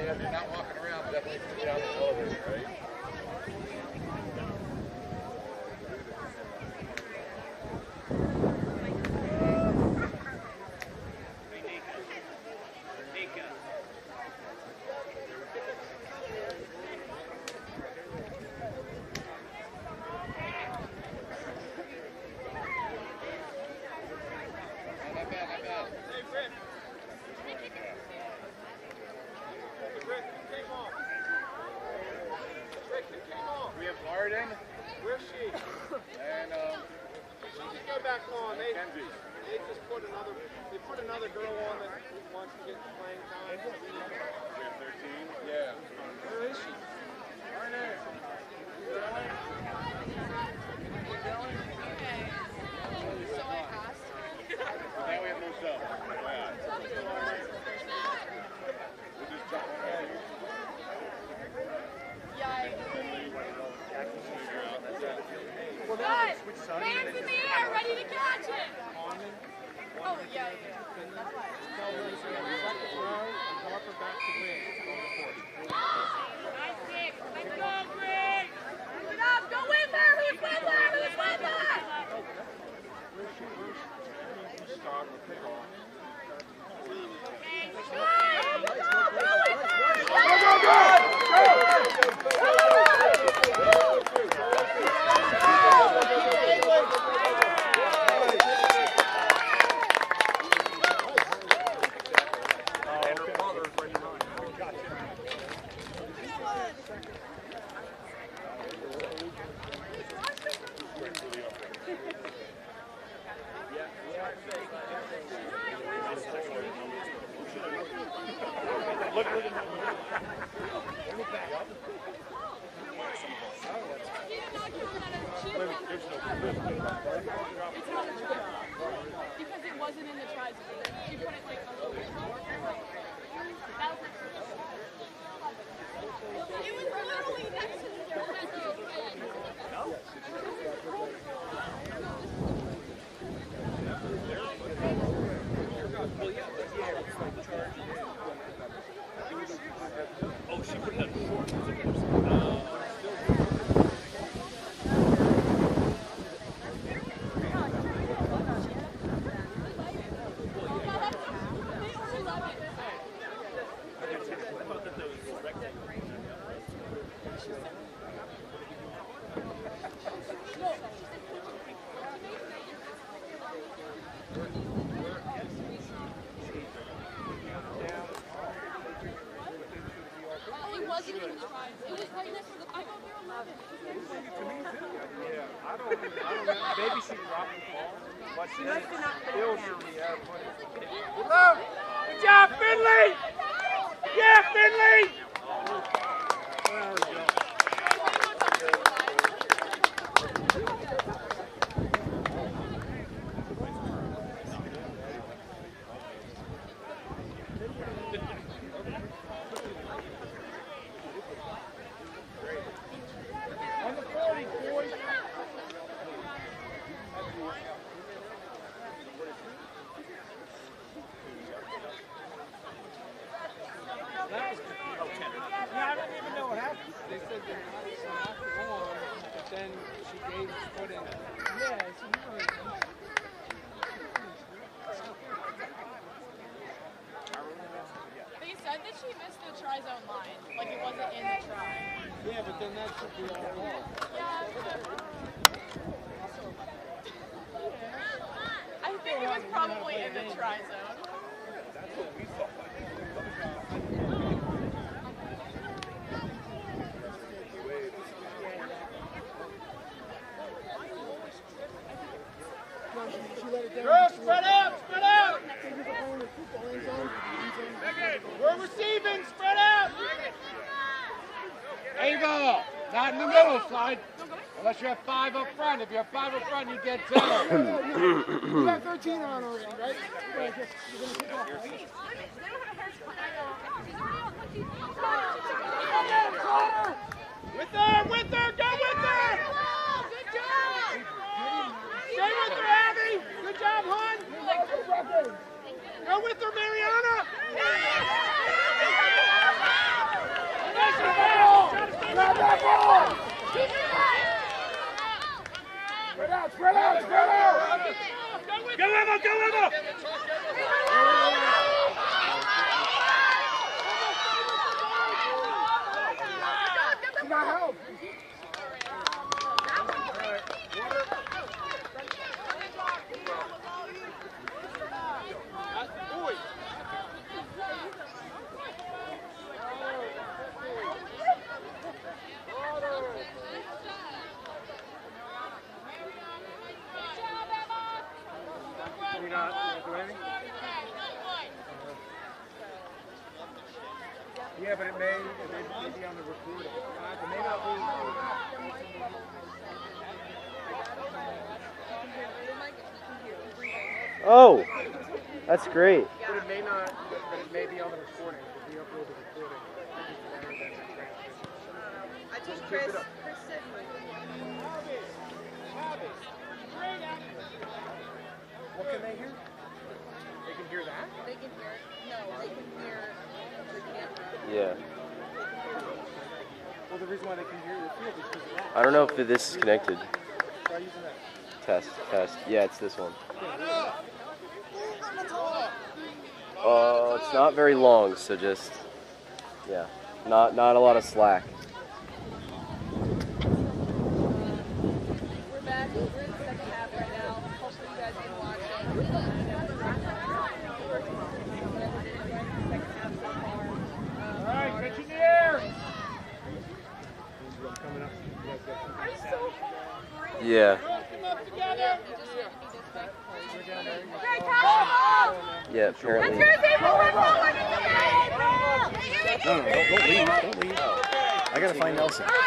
if you're not walking around, definitely sit down in the elevator, right? We have Arden. Where's she? And She can go back on. They just put another girl on that wants to get playing time. we have 13. Yeah. Where is she? Arden. So I asked her. Now we have no sub. Yeah. We'll just jump right here. Good! Hands in the air, ready to catch it! Oh, yeah. Nice kick. Let's go, Greg! Move it up! Go with her! Who's with her? Who's with her? Okay, good! Go with her! Because it wasn't in the tries. She put it like a little bit more. It was literally next to Oh, she put it up before. Maybe she dropped the ball, but she Must have not put it still down. should be out putting it. Good job, Finley! Yeah, Finley! There we go. On the 40, boys. I don't even know what happened. They said they knocked her on, but then she gave his foot in. Yeah, so you were. They said that she missed the try zone line, like it wasn't in the try. Yeah, but then that should be all ball. Yeah. I think it was probably in the try zone. That's what we thought. Girls, spread out, spread out! We're receiving, spread out! Ava, not in the middle, slide. Unless you have 5 up front. If you have 5 up front, you get 10. You got 13 on already, right? With her, go with her! Go with her, Mariana! Grab that ball! Spread out, spread out, spread out! Go, Emma, go, Emma! You got help. You're not do anything? Yeah, but it may be on the recording. It may not be. Oh, that's great. But it may not. But it may be on the recording. If we upload the recording, it's better than the transcript. I just Chris said What can they hear? They can hear that? they can hear it. No, they can hear the camera. Yeah. Well, the reason why they can hear the field is because of that. I don't know if this is connected. Try using that. Test, test. Yeah, it's this one. It's not very long, so just, yeah, not a lot of slack. We're back. We're in the second half right now. Hopefully you guys can watch it. All right, catch in the air. I'm so Yeah. Yeah, apparently. No, don't leave. Don't leave. I gotta find Nelson. Right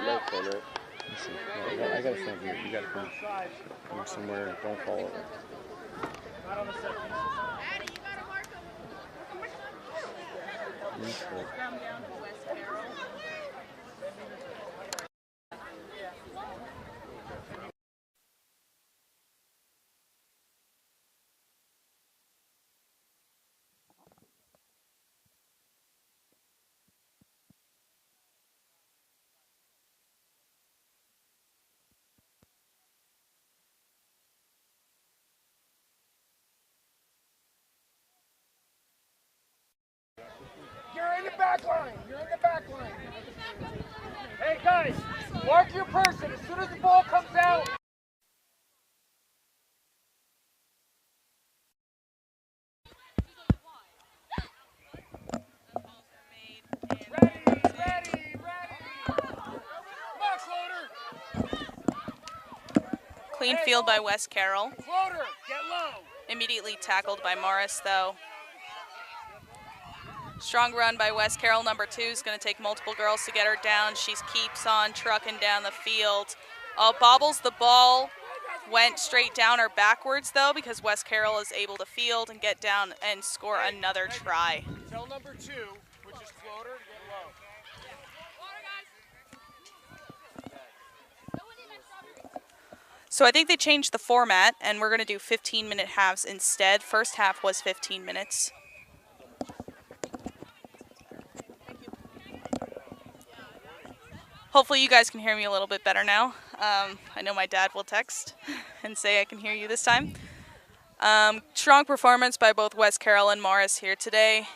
next one, right? I gotta find you. You gotta come somewhere. Don't fall over. Not on the second. Come down to West Carroll. You're in the back line. You're in the back line. Hey guys, mark your person as soon as the ball comes out. Ready. Box loader. Clean field by West Carroll. Floater, get low. Immediately tackled by Morris, though. Strong run by West Carroll. Number 2 is going to take multiple girls to get her down. She keeps on trucking down the field. Bobbles the ball. Went straight down or backwards, though, because West Carroll is able to field and get down and score another try. Tell number 2, which is floater, to get low. So I think they changed the format, and we're going to do 15-minute halves instead. First half was 15 minutes. Hopefully you guys can hear me a little bit better now. I know my dad will text and say I can hear you this time. Strong performance by both West Carroll and Morris here today.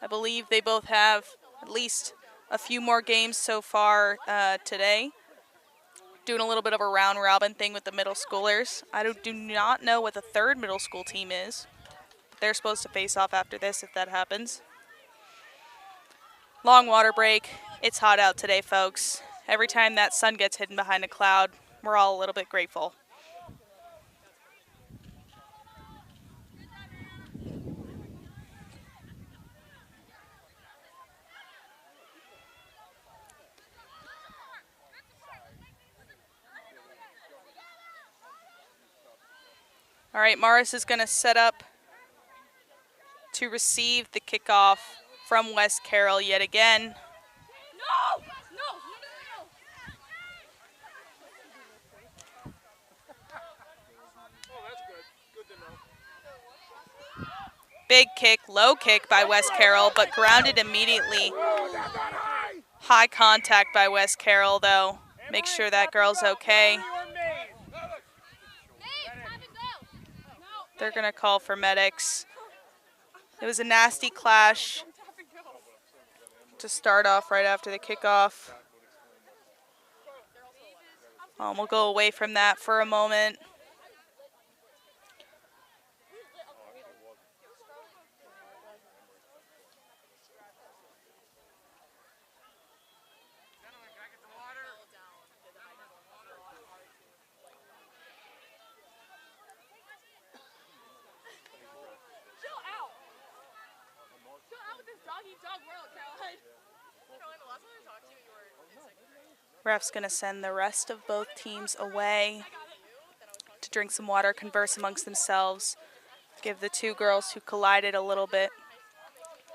I believe they both have at least a few more games so far today. Doing a little bit of a round-robin thing with the middle schoolers. I do not know what the third middle school team is. They're supposed to face off after this if that happens. Long water break. It's hot out today, folks. Every time that sun gets hidden behind a cloud, we're all a little bit grateful. All right, Morris is going to set up to receive the kickoff from West Carroll yet again. Big kick, low kick by West Carroll, but grounded immediately. High contact by West Carroll, though. Make sure that girl's okay. They're going to call for medics. It was a nasty clash to start off right after the kickoff. We'll go away from that for a moment. Ref's going to send the rest of both teams away to drink some water, converse amongst themselves, give the two girls who collided a little bit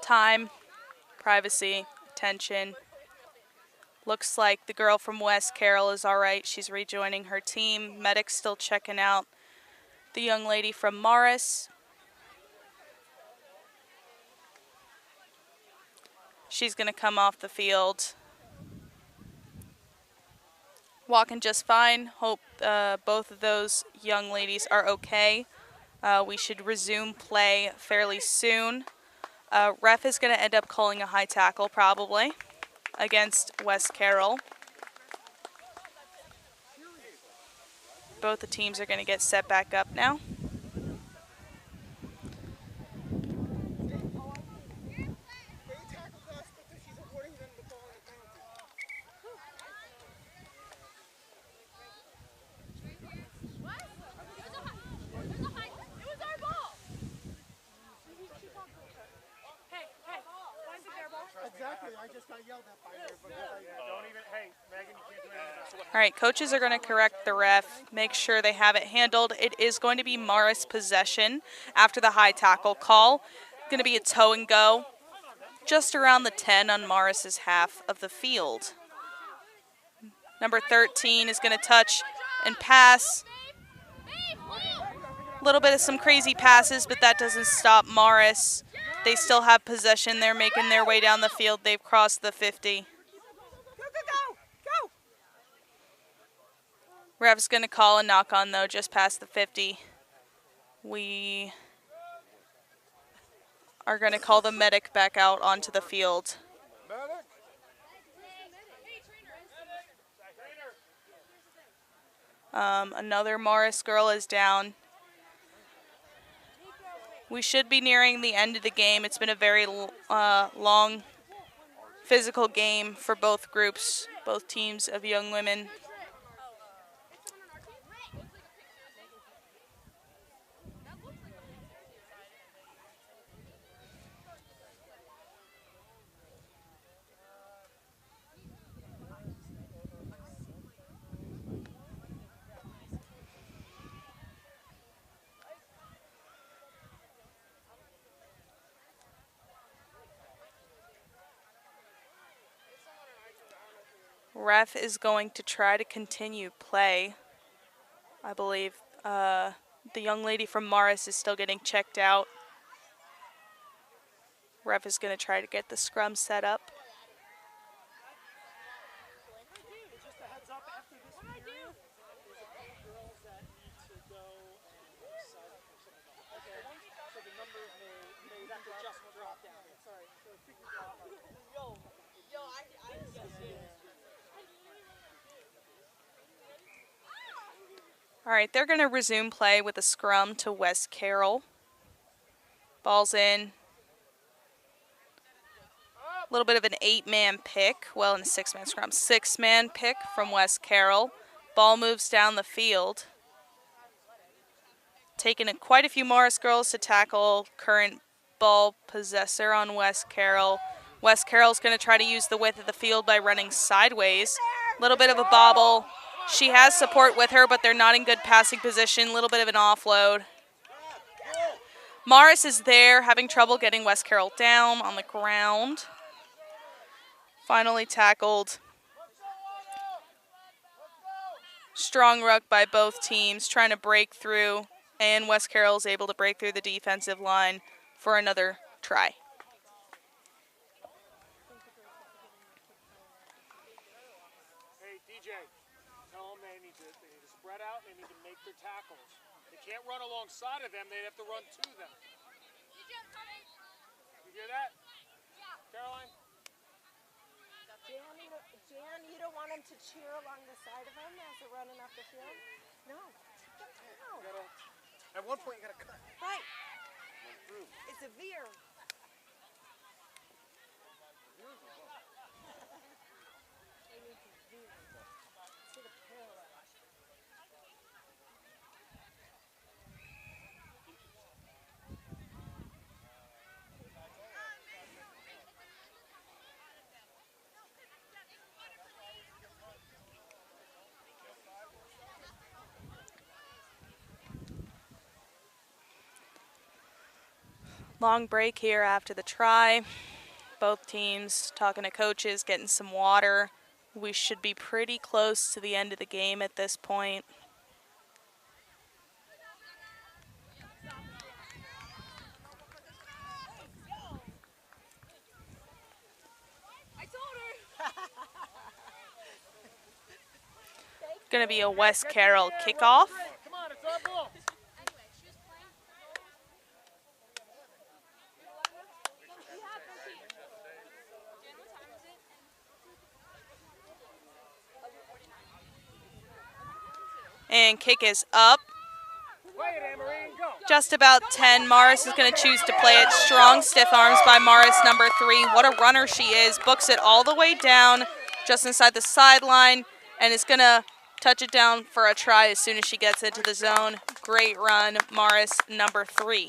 time, privacy, attention. Looks like the girl from West Carroll is all right. She's rejoining her team. Medic's still checking out the young lady from Morris. She's going to come off the field. Walking just fine. Hope both of those young ladies are okay. We should resume play fairly soon. Ref is going to end up calling a high tackle probably against West Carroll. Both the teams are going to get set back up now. All right, coaches are going to correct the ref, make sure they have it handled. It is going to be Morris possession after the high tackle call. Going to be a toe and go just around the 10 on Morris's half of the field. Number 13 is going to touch and pass. A little bit of some crazy passes, but that doesn't stop Morris. They still have possession. They're making their way down the field. They've crossed the 50. Ref's going to call a knock on, though, just past the 50. We are going to call the medic back out onto the field. Another Morris girl is down. We should be nearing the end of the game. It's been a very long physical game for both groups, both teams of young women. Ref is going to try to continue play. I believe the young lady from Morris is still getting checked out. Ref is going to try to get the scrum set up. All right, they're going to resume play with a scrum to West Carroll. Ball's in. A little bit of an 8-man pick. Well, in a 6-man scrum. 6-man pick from West Carroll. Ball moves down the field. Taking quite a few Morris girls to tackle current ball possessor on West Carroll. West Carroll's going to try to use the width of the field by running sideways. A little bit of a bobble. She has support with her, but they're not in good passing position. A little bit of an offload. Morris is there, having trouble getting West Carroll down on the ground. Finally tackled. Strong ruck by both teams, trying to break through, and West Carroll is able to break through the defensive line. for another try. Hey, DJ, tell them they need to spread out. They need to make their tackles. They can't run alongside of them. They have to run to them. You hear that? Caroline? Jan, you don't want them to cheer along the side of them as they're running up the field? No. No. At one point, you got to cut. Right. It's a veer. They need to veer to the parallel. Long break here after the try. Both teams talking to coaches, getting some water. We should be pretty close to the end of the game at this point. Going to be a West Carroll kickoff. Come on, it's our ball. And kick is up. Just about 10. Morris is going to choose to play it. Strong stiff arms by Morris, number 3. What a runner she is. Books it all the way down, just inside the sideline, and is going to touch it down for a try as soon as she gets into the zone. Great run, Morris, number 3.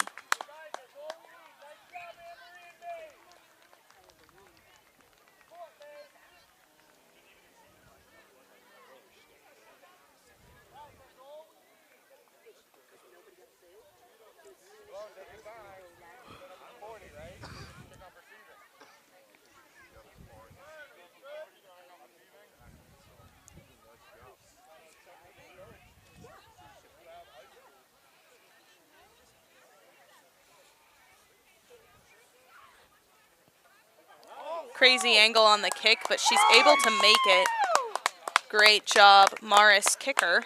Crazy angle on the kick, but she's able to make it. Great job, Morris, kicker.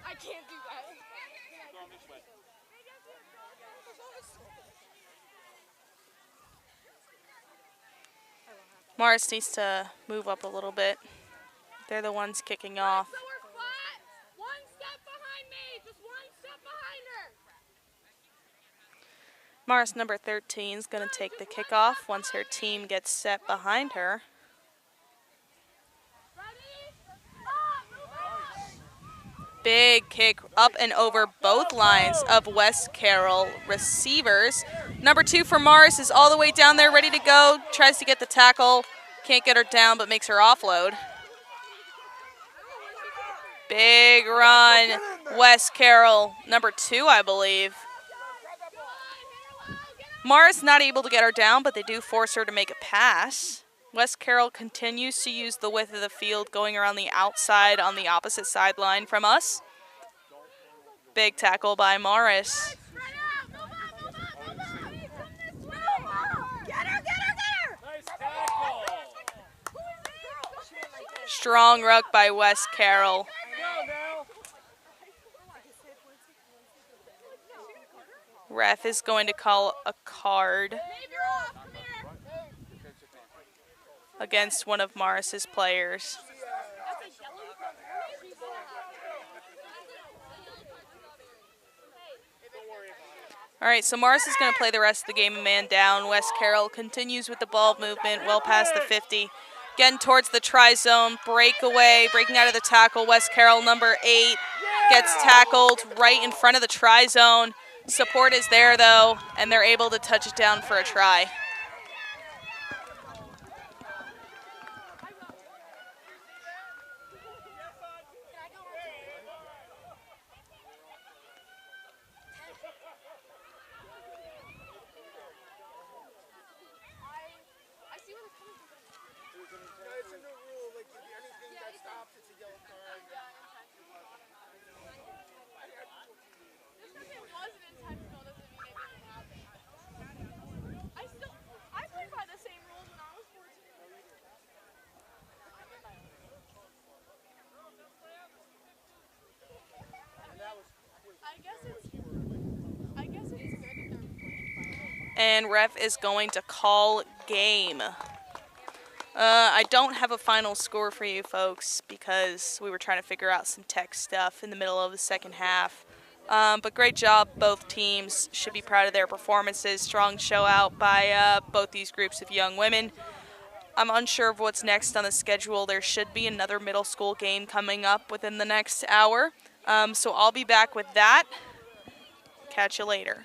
I can't do that. Morris needs to move up a little bit. They're the ones kicking off. So we're flat. One step behind me. Just one step behind her. Morris, number 13, is going to take the kickoff once her team gets set behind her. Big kick up and over both lines of West Carroll receivers. Number 2 for Morris is all the way down there, ready to go. Tries to get the tackle. Can't get her down, but makes her offload. Big run. West Carroll, number 2, I believe. Morris not able to get her down, but they do force her to make a pass. West Carroll continues to use the width of the field, going around the outside on the opposite sideline from us. Big tackle by Morris. Strong ruck by West Carroll. Ref is going to call a card against one of Morris's players. All right, so Morris is going to play the rest of the game a man down. West Carroll continues with the ball movement well past the 50. Getting towards the try zone, breakaway, breaking out of the tackle. West Carroll, number 8, gets tackled right in front of the try zone. Support is there, though, and they're able to touch it down for a try. And ref is going to call game. I don't have a final score for you folks because we were trying to figure out some tech stuff in the middle of the second half. But great job, both teams. Should be proud of their performances. Strong show out by both these groups of young women. I'm unsure of what's next on the schedule. There should be another middle school game coming up within the next hour. So I'll be back with that. Catch you later.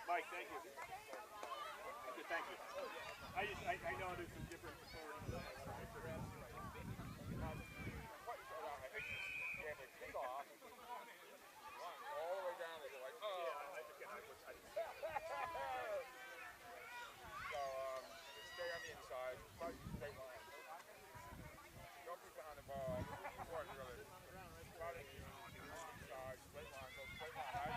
Mike, thank you. Okay, thank you. I know there's some different authorities. All the way down there, like, oh. So, stay on the inside, stay line. Don't be behind the ball. Important, really. Try to be inside, straight line, go straight line.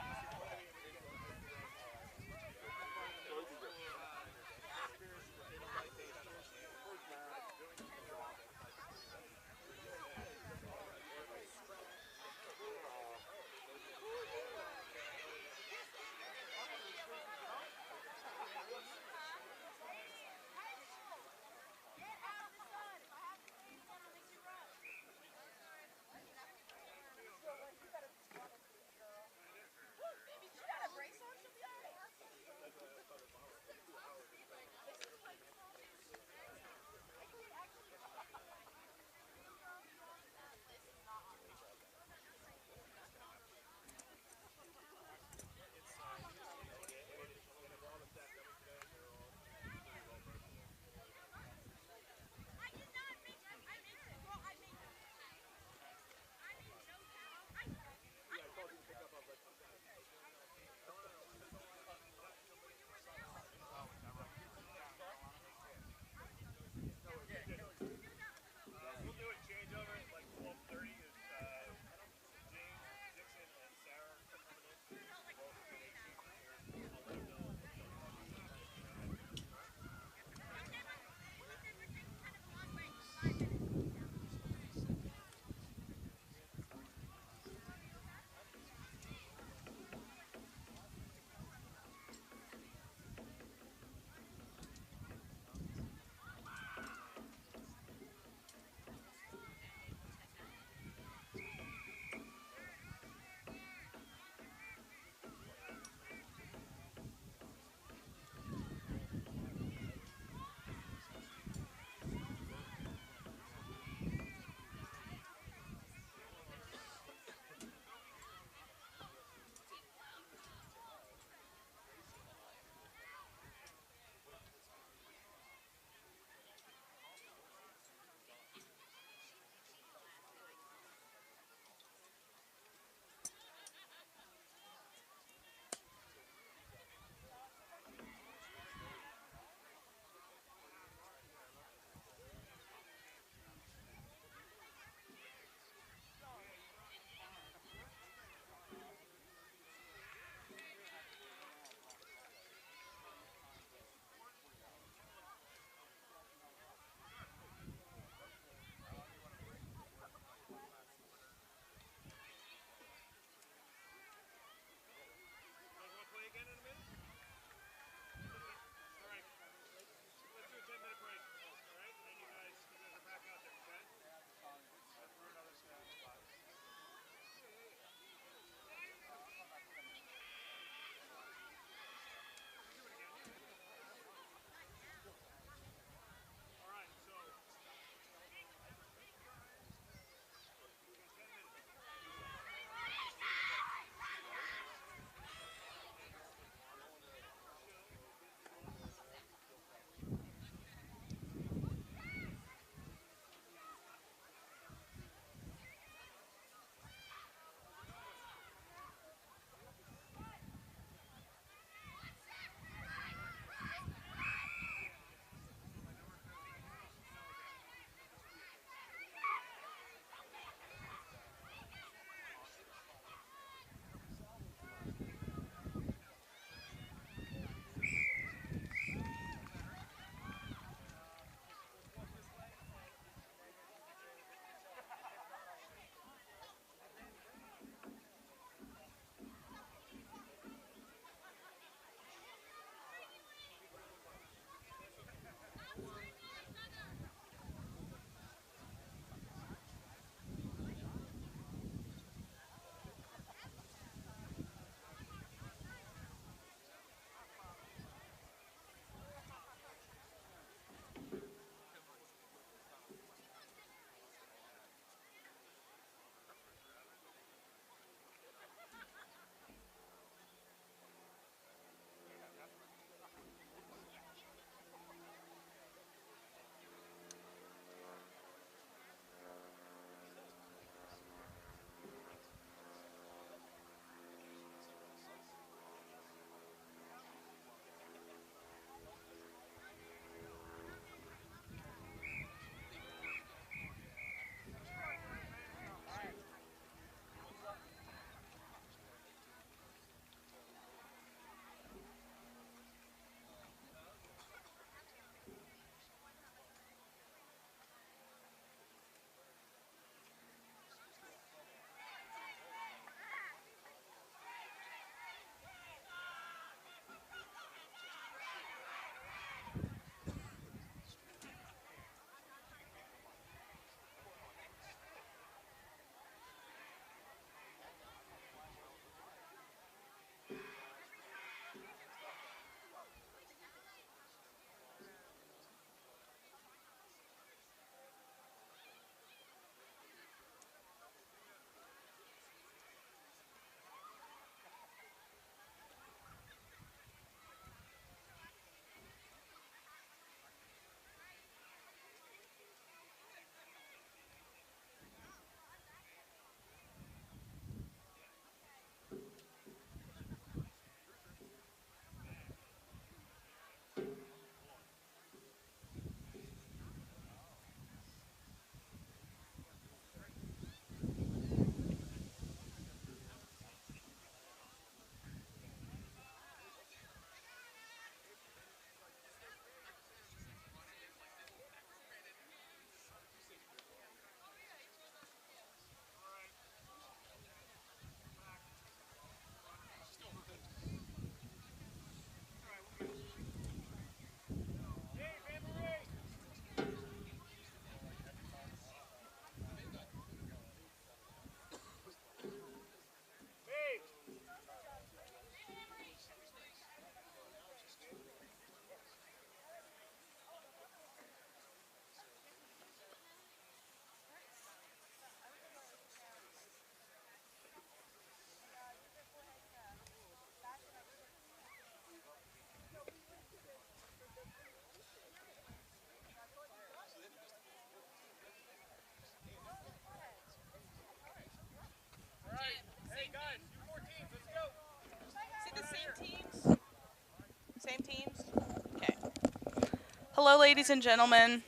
Hello, ladies and gentlemen.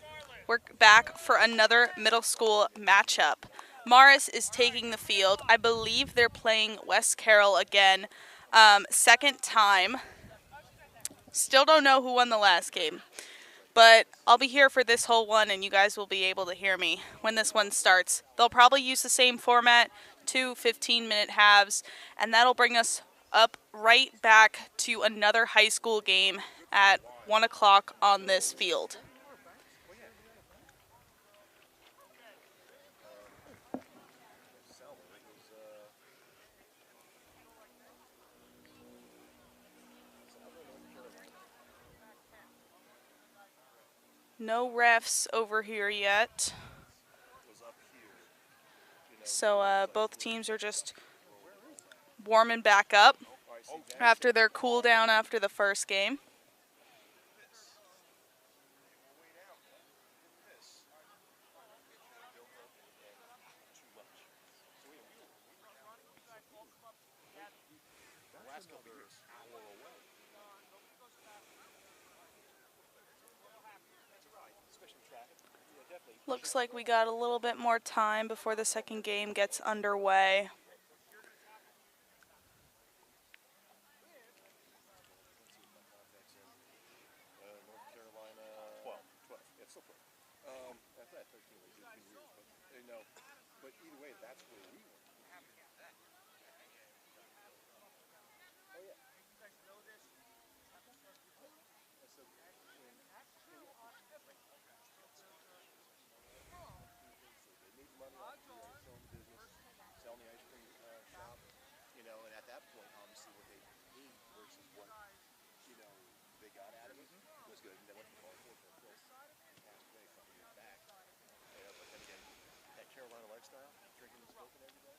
We're back for another middle school matchup. Morris is taking the field. I believe they're playing West Carroll again. Second time. Still don't know who won the last game. But I'll be here for this whole one, and you guys will be able to hear me when this one starts. They'll probably use the same format, 2 15-minute halves, and that'll bring us up right back to another high school game at 1 o'clock on this field. No refs over here yet. So both teams are just warming back up after their cool down after the first game. Looks like we got a little bit more time before the second game gets underway. But either way, that's where we went. Oh, yeah. You guys know this? They made money off the ice cream business, selling the ice cream shop, you know, and at that point, obviously, what they paid versus what, you know, they got out of it was good. And they went to the ball court for a place. Passed away a couple years back. Yeah, but then again, that Carolina lifestyle, drinking and smoking every day.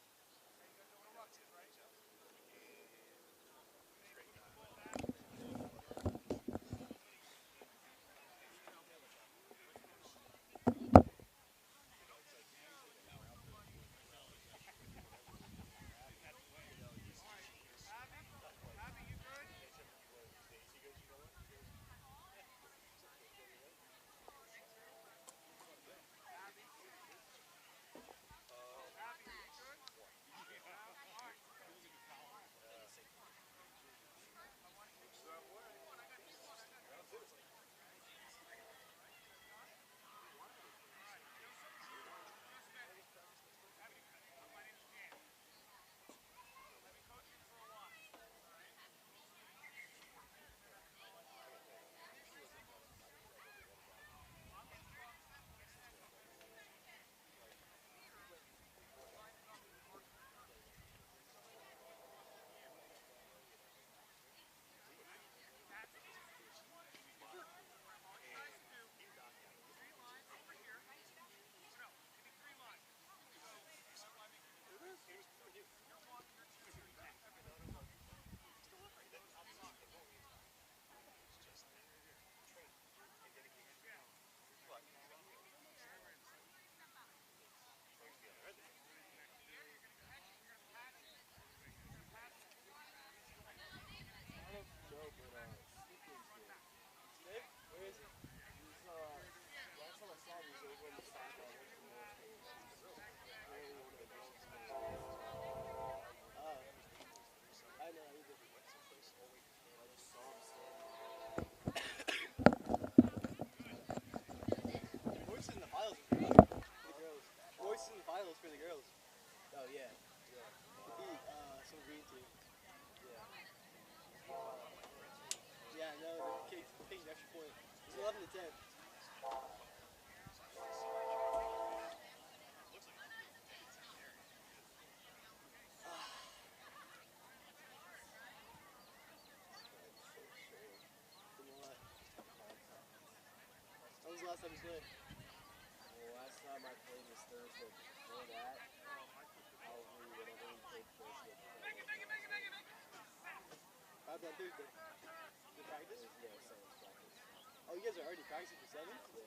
For the girls. Oh yeah. He beat some green team. Yeah, no, the kicked an extra point. It's 11-10. When was the last time you played? Well, last time I played was Thursday. Before that, probably whenever we played Thursday. How'd that Thursday? The practice? Yeah, 7's practice. Oh, you guys are already practicing for 7? Yeah.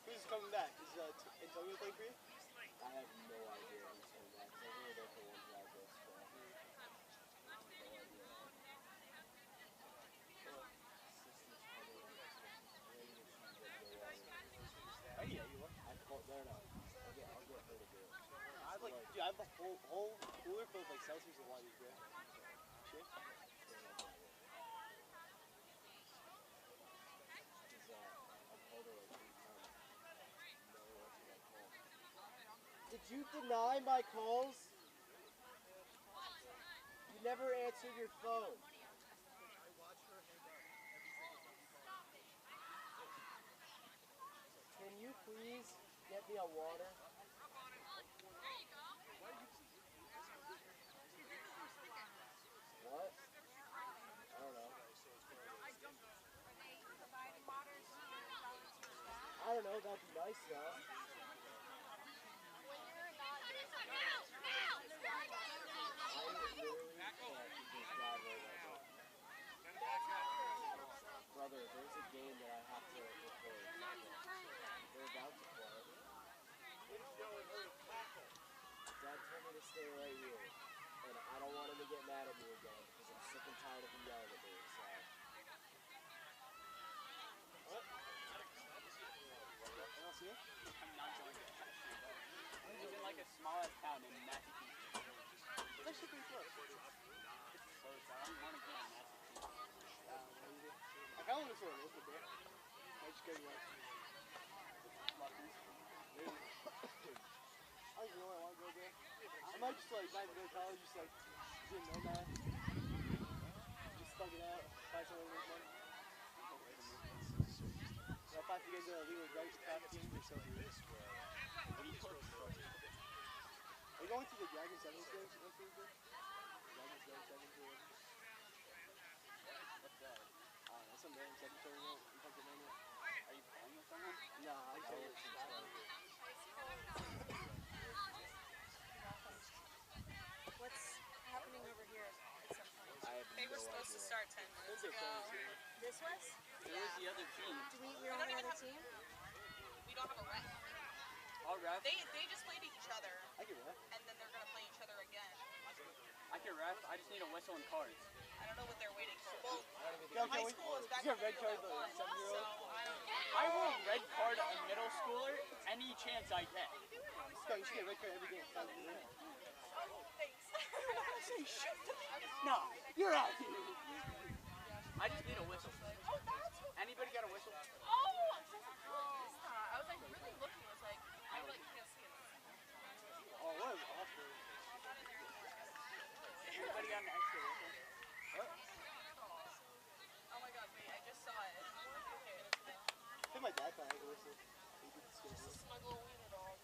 Who's coming back? Is Antonio playing for you? I have no idea who's coming back. I think we're there for one practice. So. No idea. have the whole cooler full of like Celsius and water. Shit. Did you deny my calls? You never answered your phone. Can you please get me a water? What? I don't know. I don't know, that'd be nice though. Brother, there's a game that I have to record. They're about to play. Dad told me to stay right here. And I don't want him to get mad at me again because I'm sick and tired of him yelling at me, so. What? I don't see it? I'm not going to I live in like a small ass town in Massachusetts. That should be close. So I don't want to go to Massachusetts. I kind of want to sort of look at that. I just go to like Lucky's. I don't know, I want to go there. I might just like not even go to college, just like do a nomad. Just thug it out, find somewhere to make money. I'll find you guys a legal drugs trafficking or something. Are you going to the Dragon 7 games? Dragon 7 games. What's that? That's some random 7 tournament in Pennsylvania. Are you playing with someone? Nah, I'm saying What's happening over here at some point? They were supposed to start 10 minutes ago. This was? Who was the other team? We're on another team? We don't have a ref. All ref? They just played each other. I can ref. And then they're going to play each other again. I can ref. I just need a whistle and cards. I don't know what they're waiting for. Well, high school is back to to red card level the 1, so 7-year-old. I don't know. I will red card a middle schooler any chance I get. So you should get red card every game. No, you're out here. I just need a whistle. Anybody got a whistle? I was like really looking. I was like, I like can't see it. Oh, what is Ospray? Anybody got an extra whistle? What? Oh my god, wait, I just saw it. I think my dad probably has a whistle. Just a smuggle wiener dog.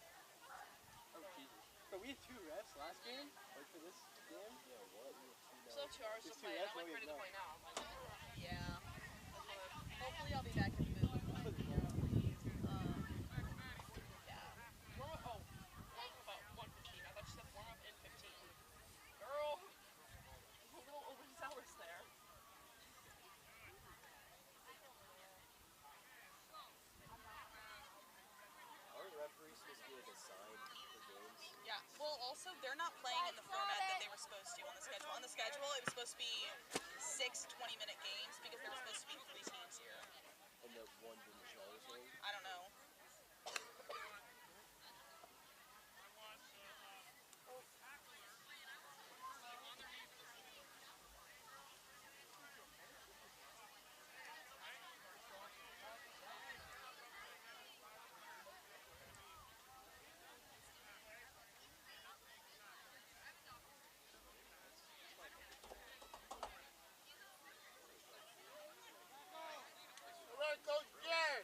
Oh, Jesus. But we had 2 refs last game, like for this game. Yeah, what? Still 2 hours to There's 2 play. refs, I'm like no, ready to no. play now. Yeah. Hopefully I'll be back in the booth. Yeah. Warm up, oh, 1:15. I thought you said warm up in 15. Girl, a little overzealous there. Our referees supposed to be like assigned for games. Yeah, well also they're not playing in the format that they were supposed to on the schedule. On the schedule it was supposed to be 6 20-minute games because there were supposed to be 3 teams here. And the one didn't show or something? I don't know. All right, Coach Gary.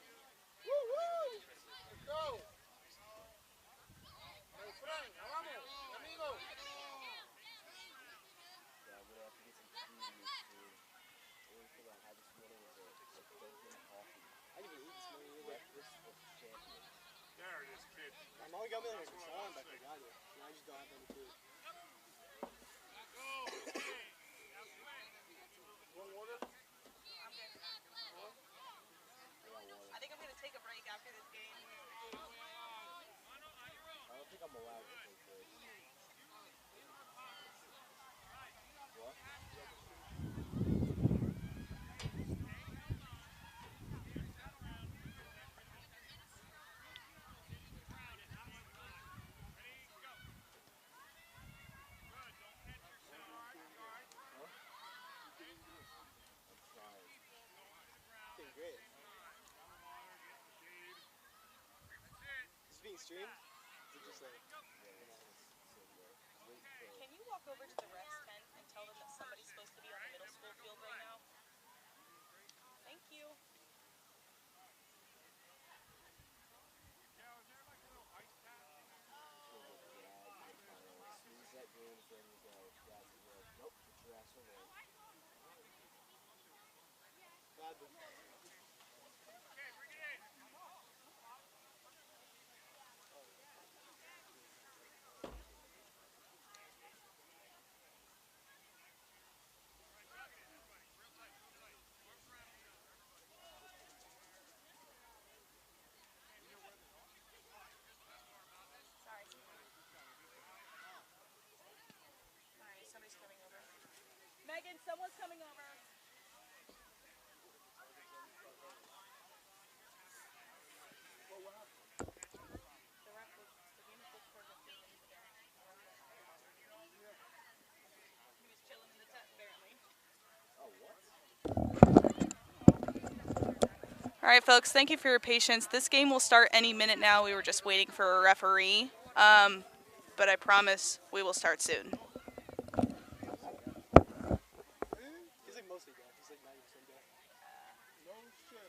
Woo woo! stream? Is it just like... Can you walk over to the refs tent and tell them that somebody's supposed to be on the middle school field right now? Thank you. Alright, somebody's coming over. Megan, someone's coming over. All right, folks, thank you for your patience. This game will start any minute now. We were just waiting for a referee, but I promise we will start soon. He's like mostly deaf. He's like 90% deaf. No shit.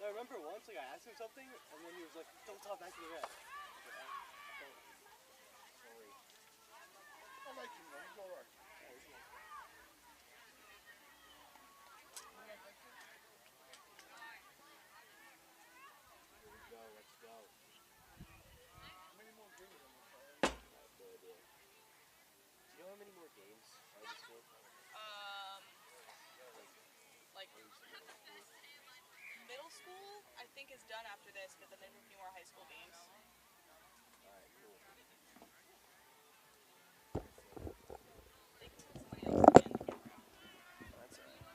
I remember once, like, I asked him something, and then he was like, don't talk back to the ref. Sorry. I like him, man. He's alright. Let's go. How many more games am I playing? I have no idea. Do you know how many more games are this for? Like middle school, I think is done after this, but then there's a few more high school games. Alright, cool. That's alright.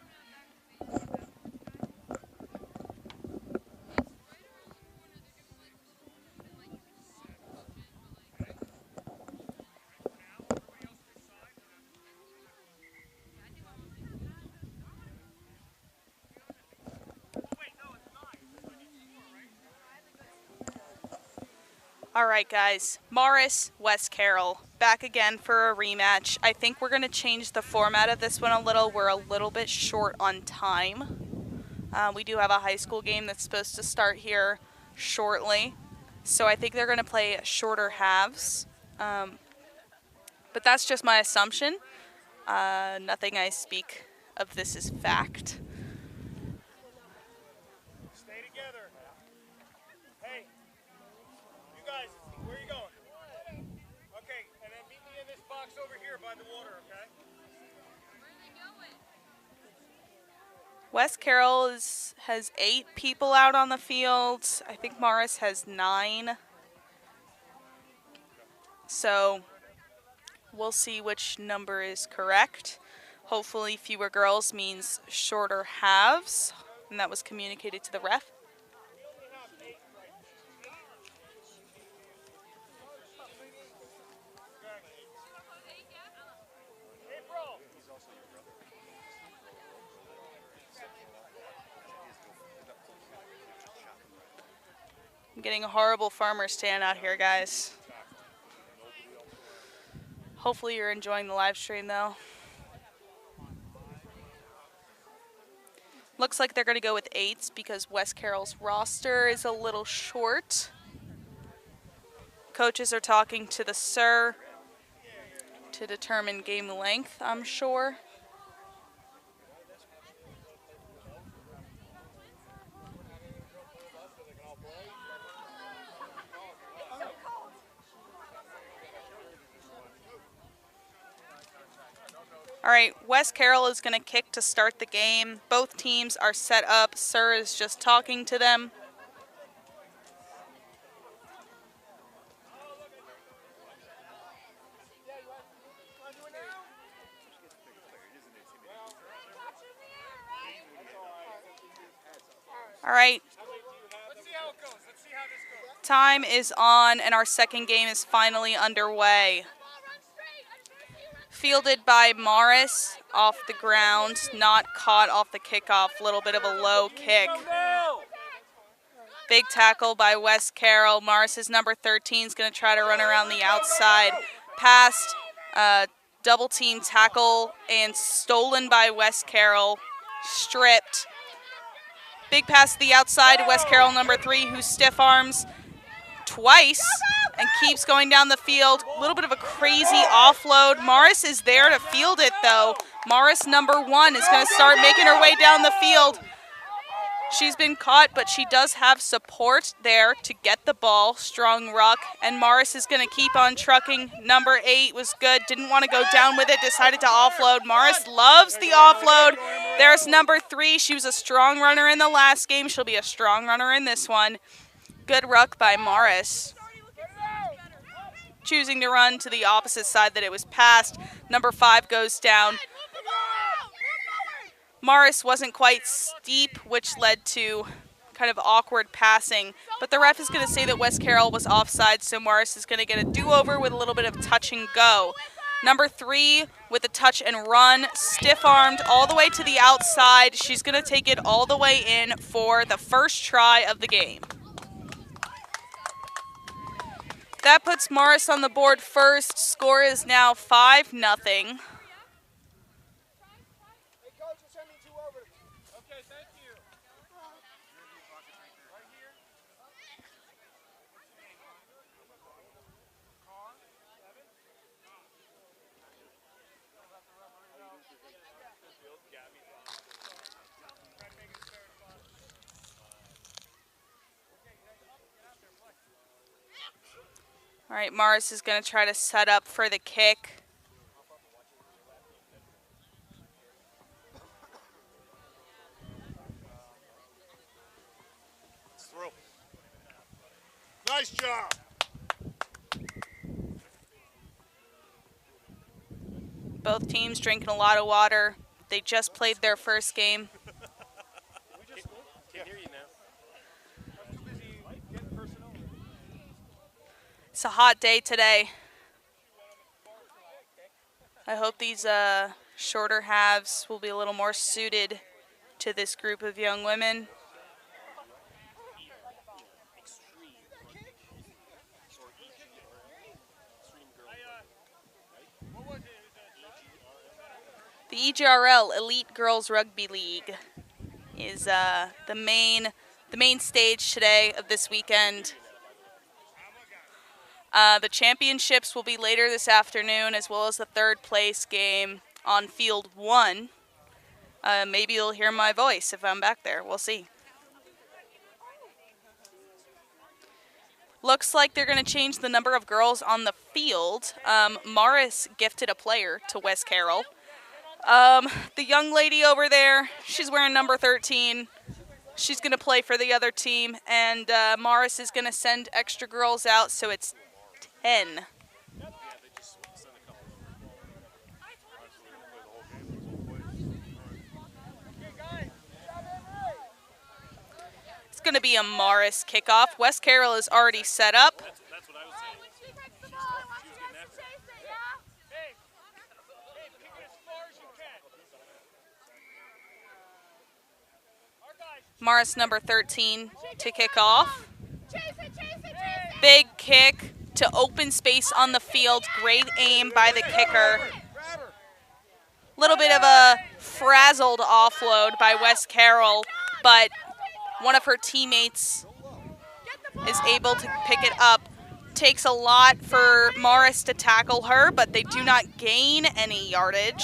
All right, guys. Morris, West Carroll, back again for a rematch. I think we're going to change the format of this one a little. We're a little bit short on time. We do have a high school game that's supposed to start here shortly. So I think they're going to play shorter halves. But that's just my assumption. Nothing I speak of this is fact. Stay together. Hey, you guys, where are you going? Okay, and then meet me in this box over here by the water, okay? Where are they going? West Carroll has 8 people out on the field. I think Morris has 9. So we'll see which number is correct. Hopefully fewer girls means shorter halves, and that was communicated to the ref. I'm getting a horrible farmer's tan out here, guys. Hopefully you're enjoying the live stream, though. Looks like they're going to go with 8s because West Carroll's roster is a little short. Coaches are talking to the sir to determine game length, I'm sure. All right, West Carroll is going to kick to start the game. Both teams are set up. Sir is just talking to them. All right. Let's see how it goes. Let's see how this goes. Time is on, and our second game is finally underway. Fielded by Morris off the ground, not caught off the kickoff. Little bit of a low kick. Big tackle by West Carroll. Morris's number 13 is going to try to run around the outside. Past, double team tackle, and stolen by West Carroll. Stripped. Big pass to the outside to West Carroll, number 3, who stiff arms twice and keeps going down the field. A little bit of a crazy offload. Morris is there to field it, though. Morris, number 1, is going to start making her way down the field. She's been caught, but she does have support there to get the ball. Strong ruck, and Morris is going to keep on trucking. Number 8 was good. Didn't want to go down with it. Decided to offload. Morris loves the offload. There's number 3. She was a strong runner in the last game. She'll be a strong runner in this one. Good ruck by Morris. Choosing to run to the opposite side that it was passed. Number 5 goes down. Morris wasn't quite steep, which led to kind of awkward passing. But the ref is going to say that West Carroll was offside, so Morris is going to get a do-over with a little bit of touch and go. Number 3 with a touch and run, stiff-armed all the way to the outside. She's going to take it all the way in for the first try of the game. That puts Morris on the board first. Score is now 5-0. All right, Morris is going to try to set up for the kick. Through. Nice job. Both teams drinking a lot of water. They just played their first game. Can't hear you now. It's a hot day today. I hope these shorter halves will be a little more suited to this group of young women. The EGRL, Elite Girls Rugby League, is the main stage today of this weekend. The championships will be later this afternoon, as well as the third place game on field 1. Maybe you'll hear my voice if I'm back there. We'll see. Looks like they're going to change the number of girls on the field. Morris gifted a player to West Carroll. The young lady over there, she's wearing number 13. She's going to play for the other team, and Morris is going to send extra girls out, so it's 10. It's going to be a Morris kickoff. West Carroll is already set up. Morris number 13 to kick off. Big kick to open space on the field. Great aim by the kicker. Little bit of a frazzled offload by West Carroll, but one of her teammates is able to pick it up. Takes a lot for Morris to tackle her, but they do not gain any yardage.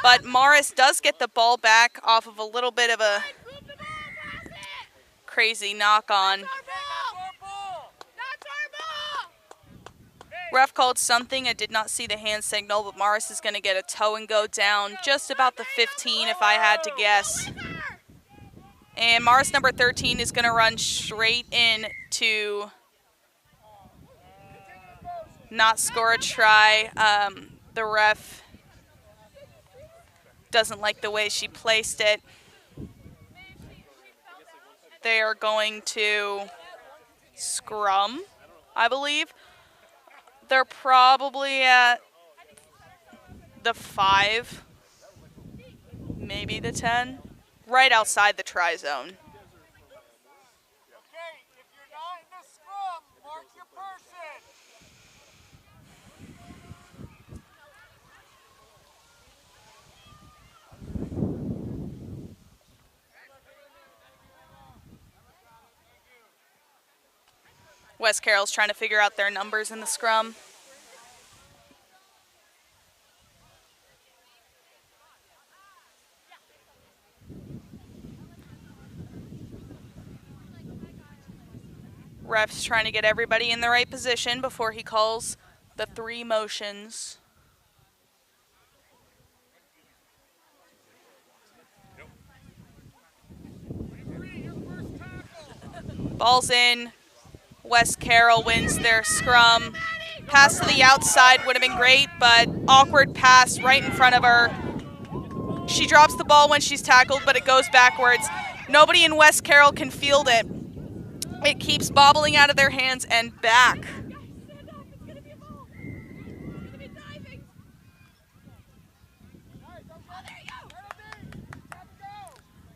But Morris does get the ball back off of a little bit of a crazy knock-on. Ref called something. I did not see the hand signal, but Morris is going to get a toe and go down just about the 15 if I had to guess. And Morris number 13 is going to run straight in to not score a try. The ref doesn't like the way she placed it. They are going to scrum, I believe. They're probably at the 5, maybe the 10, right outside the try zone. West Carroll's trying to figure out their numbers in the scrum. Ref's trying to get everybody in the right position before he calls the 3 motions. Ball's in. West Carroll wins their scrum. Pass to the outside would have been great, but awkward pass right in front of her. She drops the ball when she's tackled, but it goes backwards. Nobody in West Carroll can field it. It keeps bobbling out of their hands and back.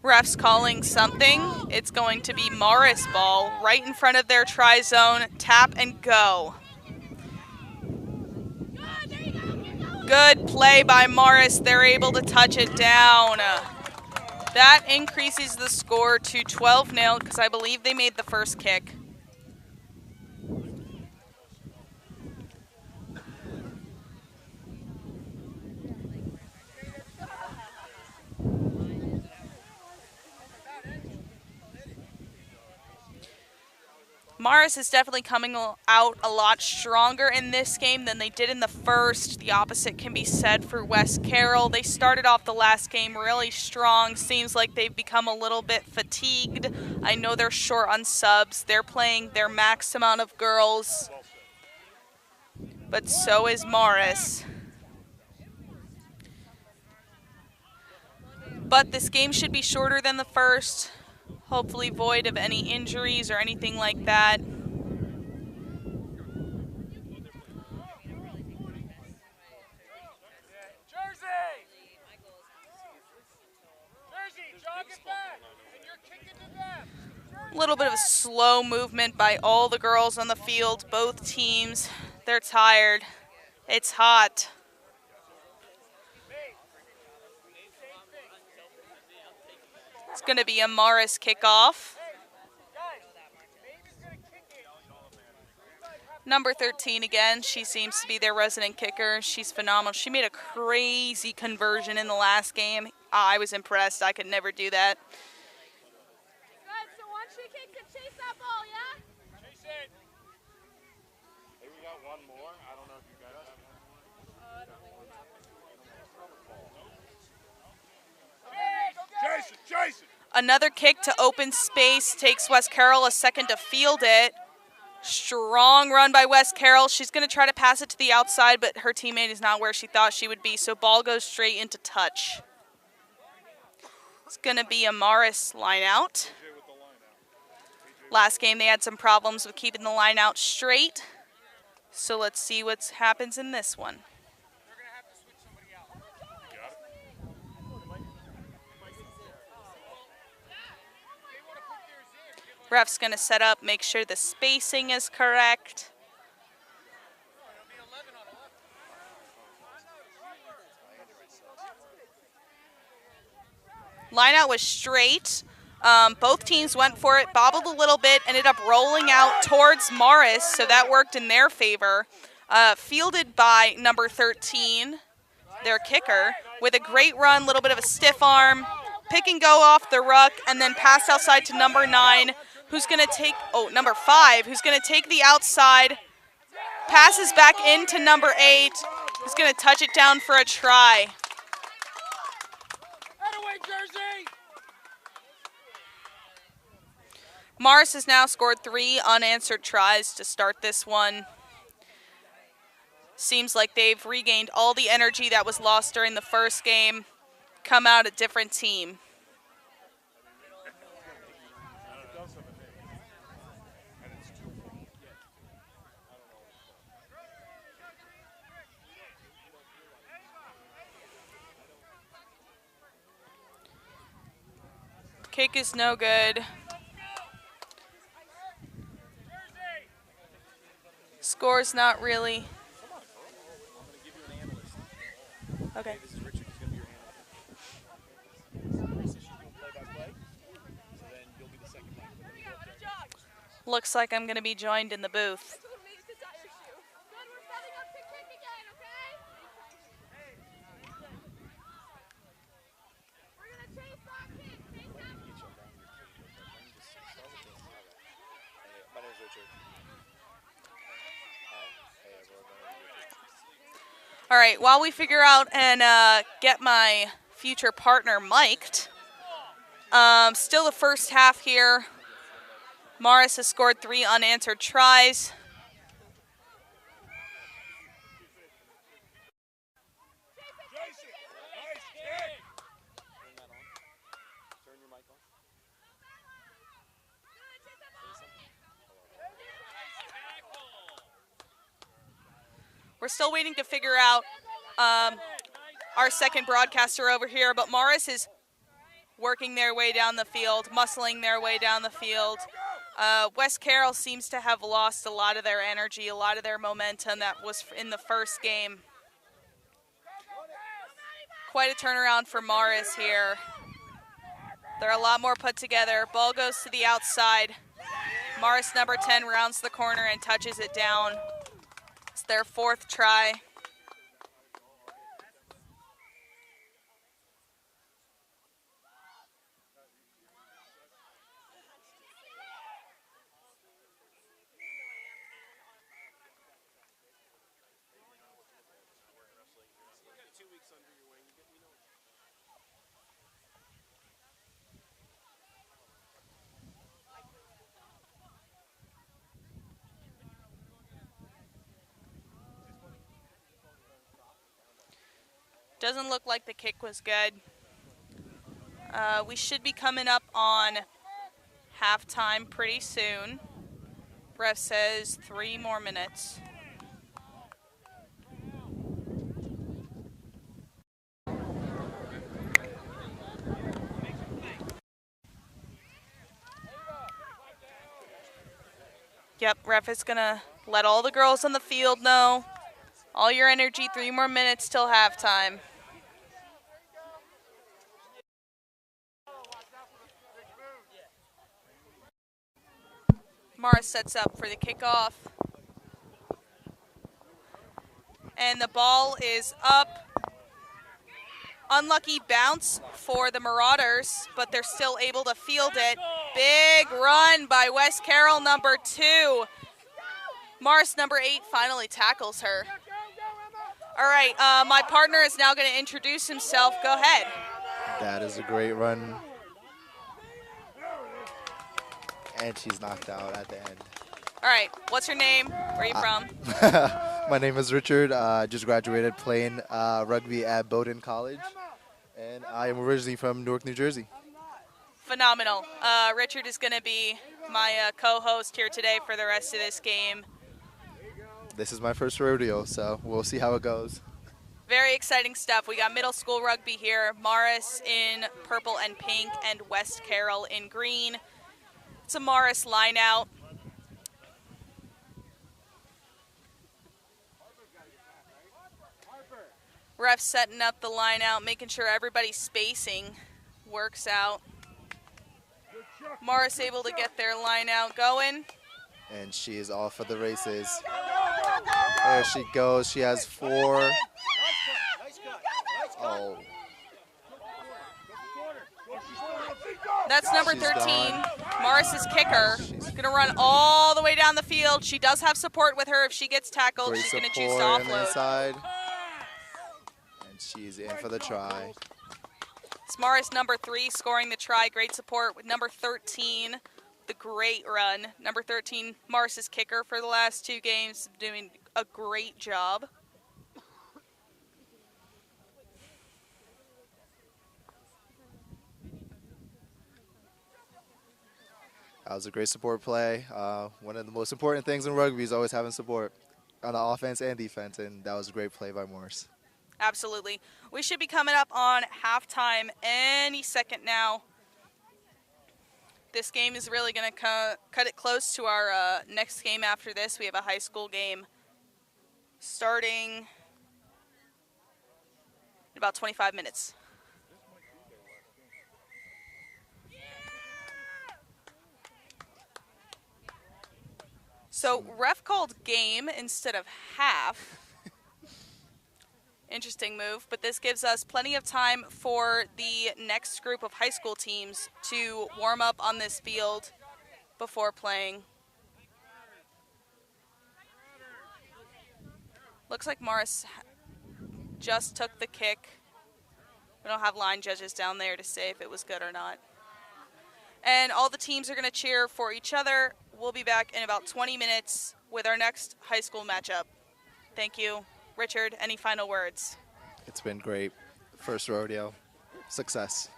Ref's calling something. It's going to be Morris ball right in front of their try zone. Tap and go. Good play by Morris. They're able to touch it down. That increases the score to 12-0 because I believe they made the first kick. Morris is definitely coming out a lot stronger in this game than they did in the first. The opposite can be said for West Carroll. They started off the last game really strong. Seems like they've become a little bit fatigued. I know they're short on subs. They're playing their max amount of girls. But so is Morris. But this game should be shorter than the first. Hopefully void of any injuries or anything like that. A little bit of a slow movement by all the girls on the field, both teams. They're tired. It's hot. It's going to be a Morris kickoff. Number 13 again. She seems to be their resident kicker. She's phenomenal. She made a crazy conversion in the last game. I was impressed. I could never do that. Good, so once she kicks it, chase that ball, yeah? Chase it. Hey, we got one more. I don't know if you guys have one more. I don't think we have one. Chase it, chase it. Another kick to open space. Takes West Carroll a second to field it. Strong run by West Carroll. She's going to try to pass it to the outside, but her teammate is not where she thought she would be, so ball goes straight into touch. It's going to be a Morris line out. Last game they had some problems with keeping the line out straight, so let's see what happens in this one. Ref's going to set up, make sure the spacing is correct. Line out was straight. Both teams went for it, bobbled a little bit, ended up rolling out towards Morris, so that worked in their favor. Fielded by number 13, their kicker, with a great run, little bit of a stiff arm, pick and go off the ruck, and then pass outside to number 9, who's going to take, number 5, who's going to take the outside, passes back into number 8, who's going to touch it down for a try. Morris has now scored 3 unanswered tries to start this one. Seems like they've regained all the energy that was lost during the first game, come out a different team. Kick is no good. Score's not really. Okay. This is Richard. He's going to be your analyst. So she's doing play-by-play. So then you'll be the second line. Looks like I'm going to be joined in the booth. My name is Richard. All right, while we figure out and get my future partner mic'd, still the first half here. Morris has scored 3 unanswered tries. We're still waiting to figure out our second broadcaster over here, but Morris is working their way down the field, muscling their way down the field. West Carroll seems to have lost a lot of their energy, a lot of their momentum that was in the first game. Quite a turnaround for Morris here. They're a lot more put together. Ball goes to the outside. Morris, number 10, rounds the corner and touches it down. It's their 4th try. Doesn't look like the kick was good. We should be coming up on halftime pretty soon. Ref says 3 more minutes. Yep, ref is gonna let all the girls on the field know. All your energy, 3 more minutes till halftime. Morris sets up for the kickoff. And the ball is up. Unlucky bounce for the Marauders, but they're still able to field it. Big run by West Carroll, number 2. Morris, number 8, finally tackles her. All right, my partner is now going to introduce himself. Go ahead. That is a great run. And she's knocked out at the end. All right, what's your name? Where are you from? My name is Richard. Just graduated playing rugby at Bowdoin College. And I am originally from Newark, New Jersey. Phenomenal. Richard is going to be my co-host here today for the rest of this game. This is my first rodeo, so we'll see how it goes. Very exciting stuff. We got middle school rugby here. Morris in purple and pink and West Carroll in green. It's a Morris line out. Ref setting up the line out, making sure everybody's spacing works out. Morris able to get their line out going. And she is off for the races. There she goes. She has 4. Oh. That's number 13, Morris's kicker. She's going to run all the way down the field. She does have support with her. If she gets tackled, Great she's going to choose to support on the offload. inside. And she's in for the try. It's Morris, number 3, scoring the try. Great support with number 13, the great run. Number 13, Morris's kicker for the last 2 games, doing a great job. That was a great support play. One of the most important things in rugby is always having support on the offense and defense, and that was a great play by Morris. Absolutely. We should be coming up on halftime any second now. This game is really going to cut it close to our next game after this. We have a high school game starting in about 25 minutes. So ref called game instead of half. Interesting move, but this gives us plenty of time for the next group of high school teams to warm up on this field before playing. Looks like Morris just took the kick. We don't have line judges down there to say if it was good or not. And all the teams are going to cheer for each other. We'll be back in about 20 minutes with our next high school matchup. Thank you. Richard, any final words? It's been great. First rodeo. Success.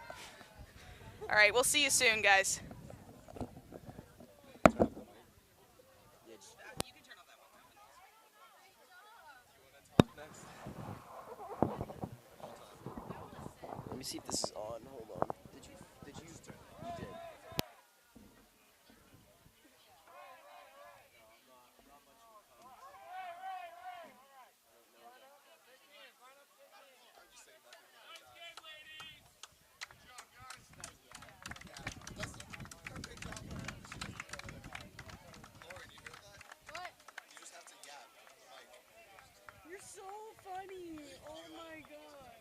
All right, we'll see you soon, guys. Let me see if this is on. Hold on. Did you? You did. You're so funny. Oh my god.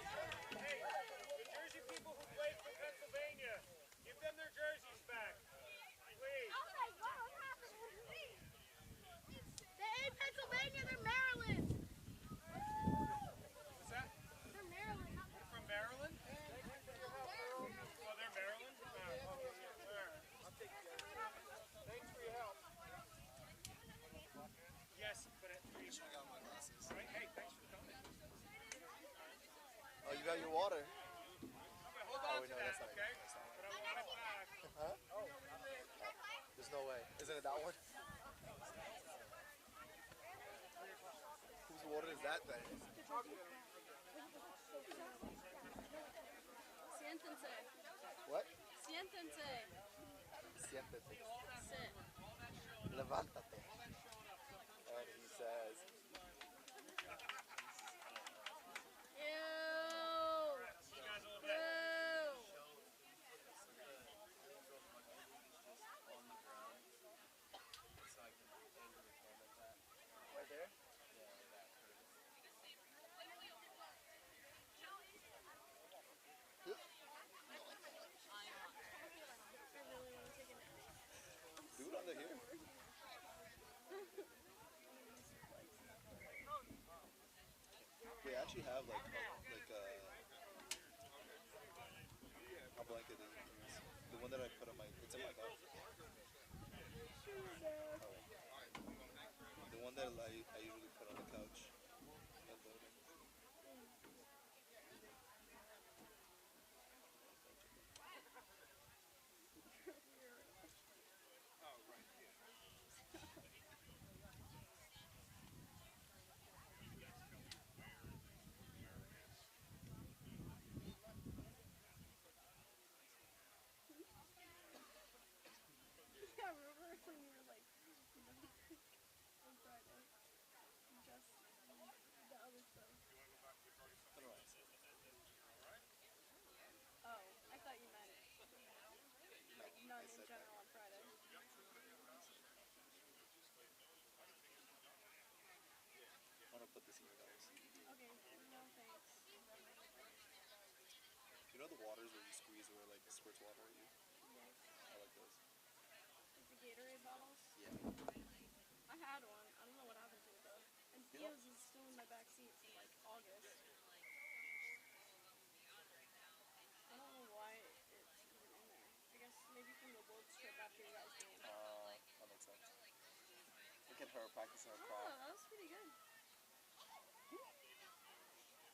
The Jersey people who played for Pennsylvania, give them their jerseys back. Please. They ain't Pennsylvania, they're Maryland. What's that? They're Maryland. They're from Maryland? Oh, they're Maryland? Oh, okay, yeah. All right. I'll take you guys. Thanks for your help. Yes, but please. All right, hey, thanks for coming. Oh, you got your water. Hold on to that, okay? But I want it back. Huh? There's no way. Isn't it that one? Whose water is that then? Siéntense. What? Siéntense. Siéntate. Sit. Levántate. And he says, Ew. Boo. right there? Dude under here. They actually have like a blanket that you can use. The one that I put on my, it's in my car. The one that I usually put on the couch. Yeah, remember when you were like, on Friday? Just the other stuff. Oh, I thought you meant like none in general on Friday. I'm gonna put this in your nose. Okay, no thanks. You know the waters where you squeeze where like it squirts water at you? Yes. I like those. Like the Gatorade bottles? Yeah. I had one. I don't know what happened to it though. And Theo's is still in my back seat from like August. I don't know why it's even in there. I guess maybe from the Wilkes trip after you guys game. That makes sense. Look at her practicing her Oh, craft. that was pretty good.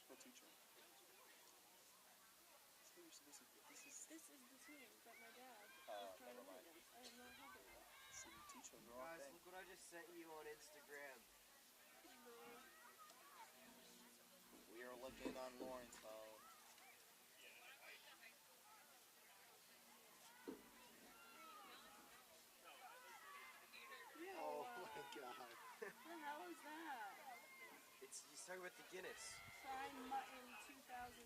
Go teach her. This is the team that my dad is trying to win against. I am not happy with that. So you teach her the wrong Guys, thing. look what I just sent you on Instagram. We are looking on Lauren's phone. Oh my god. What the hell is that? He's talking about the Guinness. Fried mutton 2000.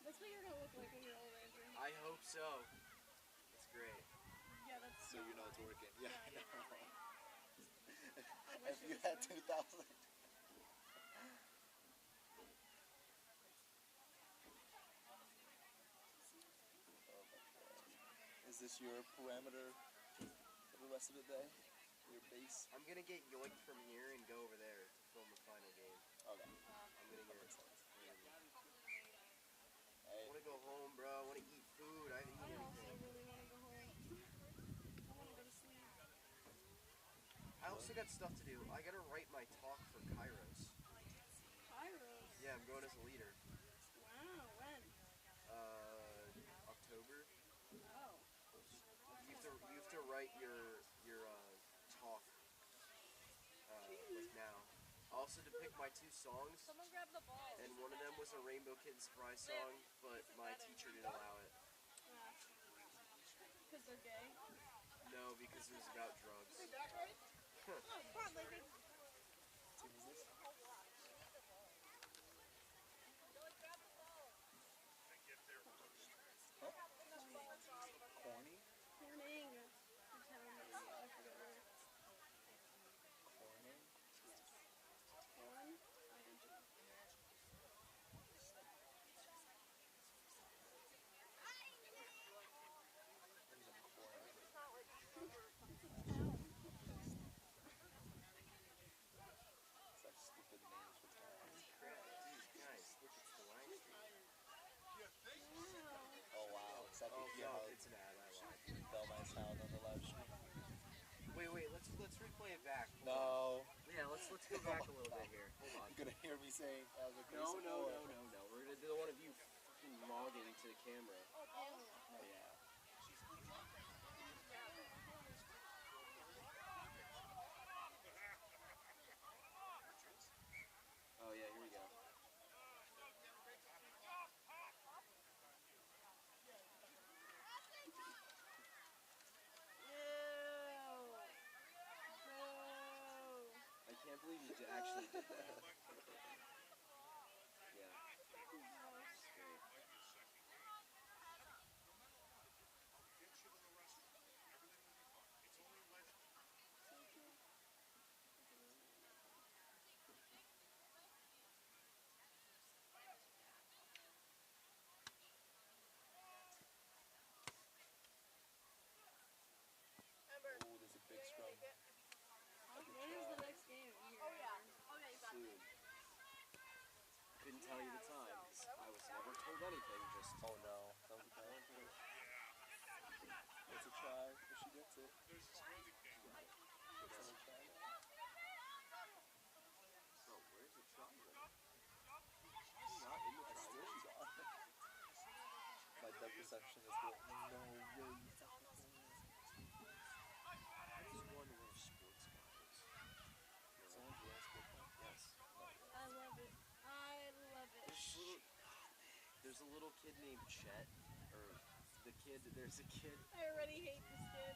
That's what you're gonna look like when you're older, Andrew. I hope so. That's great. Yeah, that's So you know it's working. Yeah, I know. wish If it you was had more. 2,000. Oh my god. Is this your parameter for the rest of the day? Your base? I'm gonna get yoinked from here and go over there to film the final game. Okay. I'm gonna get it. I Hey. wanna go home, bro. I wanna eat food. I haven't I eaten also anything. really want to go home. I want to go to sleep. I also got stuff to do. I gotta write my talk for Kairos. Kairos? Yeah, I'm going as a leader. Wow, when? October. Oh. You have to write your talk like now. Also to pick my 2 songs. Someone grab the ball. And one of them was a Rainbow Kitten surprise song, but my teacher didn't allow it. Because they're gay? No, because it was about drugs. Is that right? Oh, probably. Corny? Corning. The town is, I forget where. Corning? Corn? ING. Such stupid names for towns. Dude, guys, look, it's the line street. Oh wow. Except Oh, you no, have it's an ad, I lied. Belmont Town on the live stream. Wait, let's replay it back. No. Yeah, let's go back a little bit here. Hold on. You're gonna hear me saying as a No. We're gonna do one of you fucking logging into the camera. Oh yeah. Oh yeah, here we go. I can't believe you actually did that. Yeah. It's great. Oh, there's a big scrum. When is the next game? Oh yeah. Oh yeah, you got it. Soon. Couldn't tell you the time, 'cause I was never told anything, just... Oh no. That was a bad one. It's a try if she gets it. It's a try. Bro, where's the try? Not in the try. She's on. My depth perception is good. No way. I just wonder where sports goggles. Someone's wearing sport ball? Yes. I love it. I love it. There's a little kid named Chet, or there's a kid. I already hate this kid.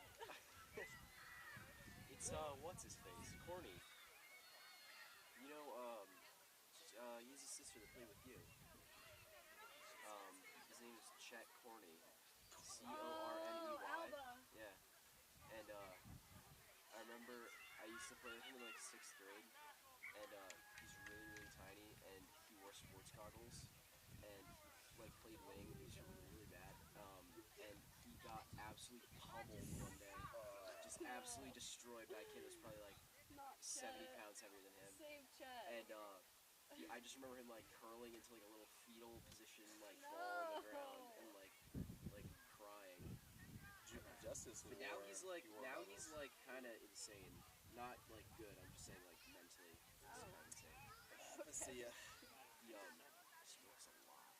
It's what's his face? Corny. You know, he has a sister that played with you. His name is Chet Corny. C-O-R-N-E-Y. Alba. Yeah. And I remember I used to play with him in like 6th grade, and he's really, really tiny, and he wore sports goggles, and he like played wing. He was really, really bad, and he got absolutely pummeled one day. Just absolutely destroyed. That kid was probably like 70 pounds heavier than him. Save Chet. And I just remember him like curling into like a little fetal position, like fall on the ground, and like crying. Justice. But now he's like kind of insane. Not like good. I'm just saying like mentally. He's kind of insane. Let's see ya. He smokes a lot.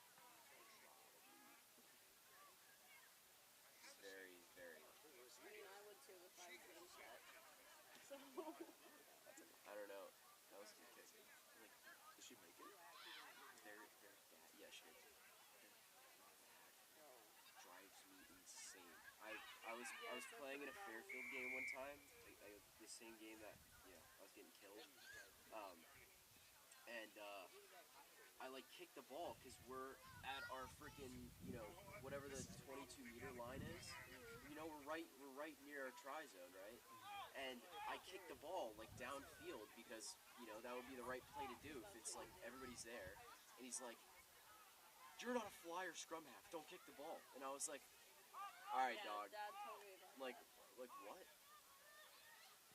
He's very, very. I mean, I would too if I was getting Chet. So. I don't know. That was a good kick. Like, did she make it? Their dad. Yeah, she did. Drives me insane. I was playing in a Fairfield game one time, the same game that I was getting killed. and I like kick the ball because we're at our freaking, you know, whatever the 22-meter line is. You know, we're right near our try zone, right? And I kick the ball like downfield because, you know, that would be the right play to do if it's like everybody's there. And he's like, "You're not a fly or scrum half. Don't kick the ball." And I was like, "All right, dog." Dad told me that. Like what?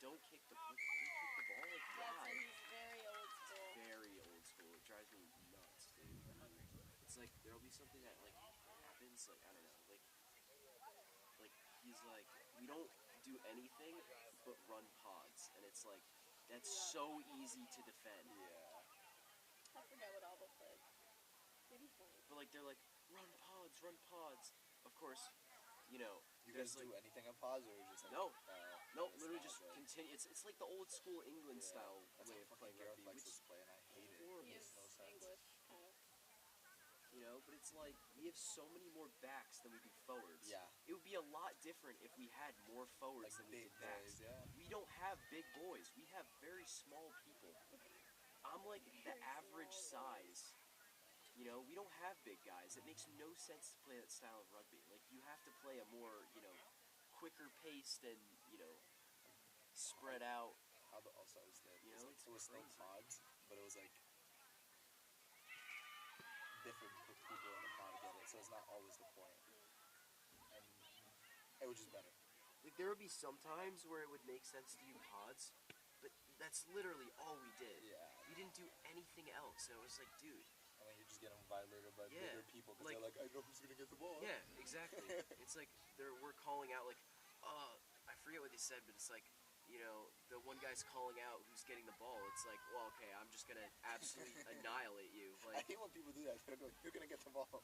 Don't kick the ball. Like Dad why? said he's very old school. Very old school. It drives me nuts, dude. It's like there'll be something that like happens, like I don't know, like he's like, we don't do anything but run pods, and it's like that's so easy to defend. Yeah. I forget what Alba played. Maybe funny. But like they're like run pods. Of course, you know. You guys like, do anything on pause or just like no, literally just continue. It's like the old school England style that's way of playing rugby, which is play, and I hate it. He is English, kind of. You know, but it's like we have so many more backs than we do forwards. Yeah. It would be a lot different if we had more forwards than we did backs. Boys, yeah. We don't have big boys. We have very small people. I'm like the average size. You know, we don't have big guys. It makes no sense to play that style of rugby. Like, you have to play a more, you know, quicker paced and, you know, spread out. How the also is that? You know, it was still pods, but it was like different people in the pod together, so it's not always the point. And it was just better. Like, there would be some times where it would make sense to do pods, but that's literally all we did. Yeah. We didn't do anything else, and it was like, dude. I mean, you're just getting violated by bigger people because they're like, I know who's going to get the ball. Yeah, exactly. It's like we're calling out, like, I forget what they said, but it's like, you know, the one guy's calling out who's getting the ball. It's like, well, okay, I'm just going to absolutely annihilate you. Like, I hate when people do that. They're like, you're going to get the ball.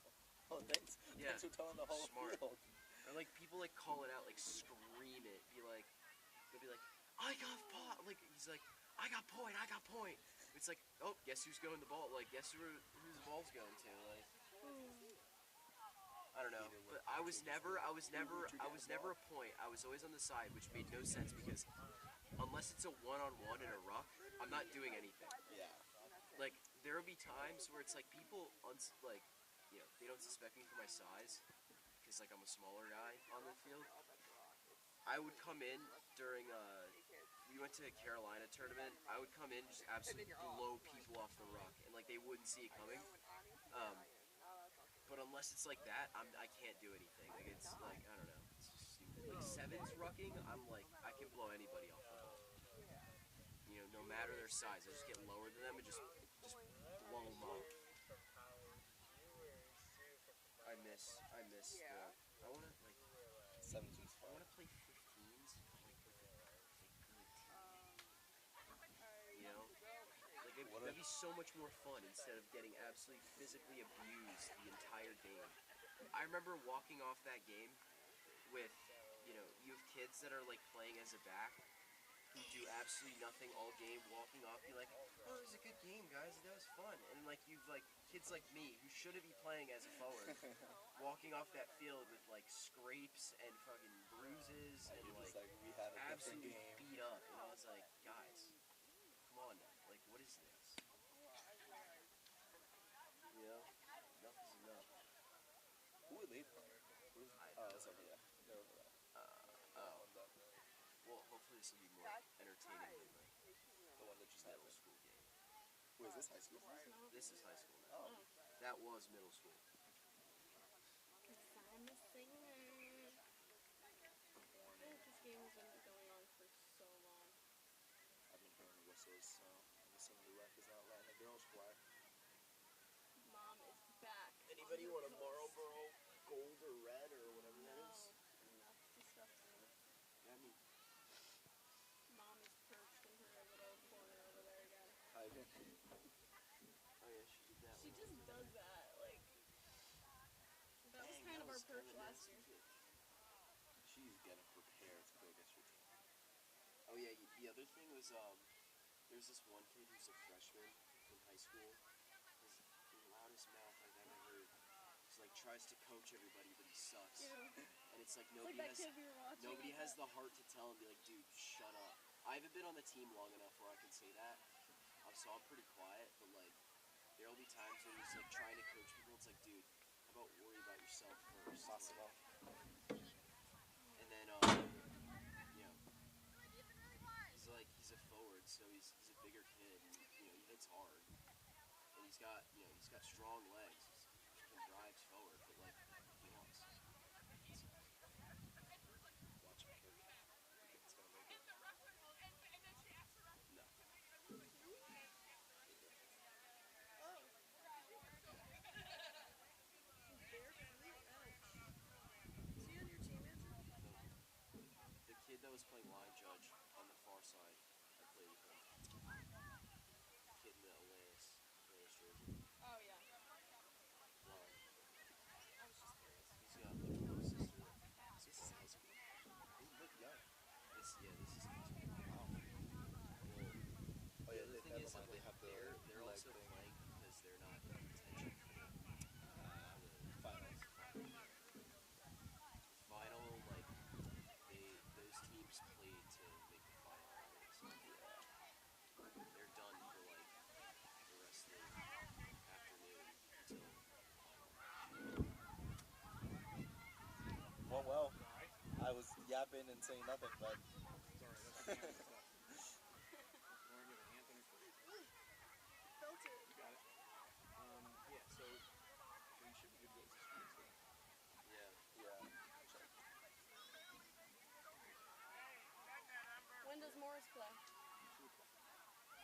Oh, thanks. Yeah. Thanks for telling the whole Smart. field. Or, like, people, like, call it out, like, scream it. They'll be like, I got pot. Like, he's like, I got point. It's like, oh, guess who's going the ball? Like, guess who the ball's going to? Like, I don't know. But I was never a point. I was always on the side, which made no sense because unless it's a one-on-one in a ruck, I'm not doing anything. Yeah. Like, there will be times where it's like people, like, you know, they don't suspect me for my size because, like, I'm a smaller guy on the field. I would come in during we went to a Carolina tournament. I would come in and just absolutely blow people off the ruck, and like they wouldn't see it coming. But unless it's like that, I can't do anything. Like it's like I don't know. It's just stupid. Like sevens rucking, I'm like I can blow anybody off the ball. You know, no matter their size, I just get lower than them and just blow them off. I miss the. I wanna like. Sevens was fun. I wanna play 15s like with a good team. You know, like that'd be so much more fun instead of getting absolutely physically abused the entire game. I remember walking off that game with, you know, you have kids that are like playing as a back who do absolutely nothing all game, walking off, be like, oh, it was a good game, guys, that was fun. And like you've like kids like me who shouldn't be playing as a forward, walking off that field with like scrapes and fucking bruises and like we had a absolutely game. beat up. And I was like, guys, come on now, like what is this? You know, enough is enough. Who are they playing? That's over there. They're over there. Well, hopefully this will be more entertaining than the one that just had middle school game. Wait, is this high school? This is high school now. Oh. That was middle school. I'm a singer. I feel like this game has been going on for so long. I've been hearing whistles, so I'm assuming the ref is not letting the girls play. Mom is back. Anybody want a Marlboro Gold or Red or whatever that is? That's disgusting. Yeah, I mean, Mom is perched in her little corner over there again. Hiding. Oh yeah, she did that. She just does that, like. That was kind of our perch last year. She's getting prepared to go against your team. Oh yeah, the other thing was there's this one kid who's a freshman in high school. He's the loudest mouth I've ever heard. He's like tries to coach everybody, but he sucks. Yeah. And it's like nobody has the heart to tell him, be like, dude, shut up. I haven't been on the team long enough where I can say that. I've so I'm pretty quiet, but like there'll be times when he's like trying to coach people. It's like, dude, how about worry about yourself first? Possible. And then you know, he's a forward, so he's a bigger kid, and you know he hits hard, and he's got strong legs. He can drive forward, but like he wants. Watch him kick. You think he's gonna make it? No. The kid that was playing line judge on the far side, I played with him. Kid in the Atlantis jersey. Oh, yeah. Why? I was just curious. He's got like a little sister. This is high school. He looked young. This is high school. Wow. Well, Oh yeah, the thing never is that mind. They like have the they're leg also thing. playing because they're not in contention for the Finals. final. Like those teams played to make the final already, so they're done for like the rest of the afternoon until the final. Well, I was yapping and saying nothing, but. Sorry, that's stuff. We're going to give Anthony first. Felt it. You got it. Yeah, so you should be good to go to the streets, though. Yeah. When does Morris play?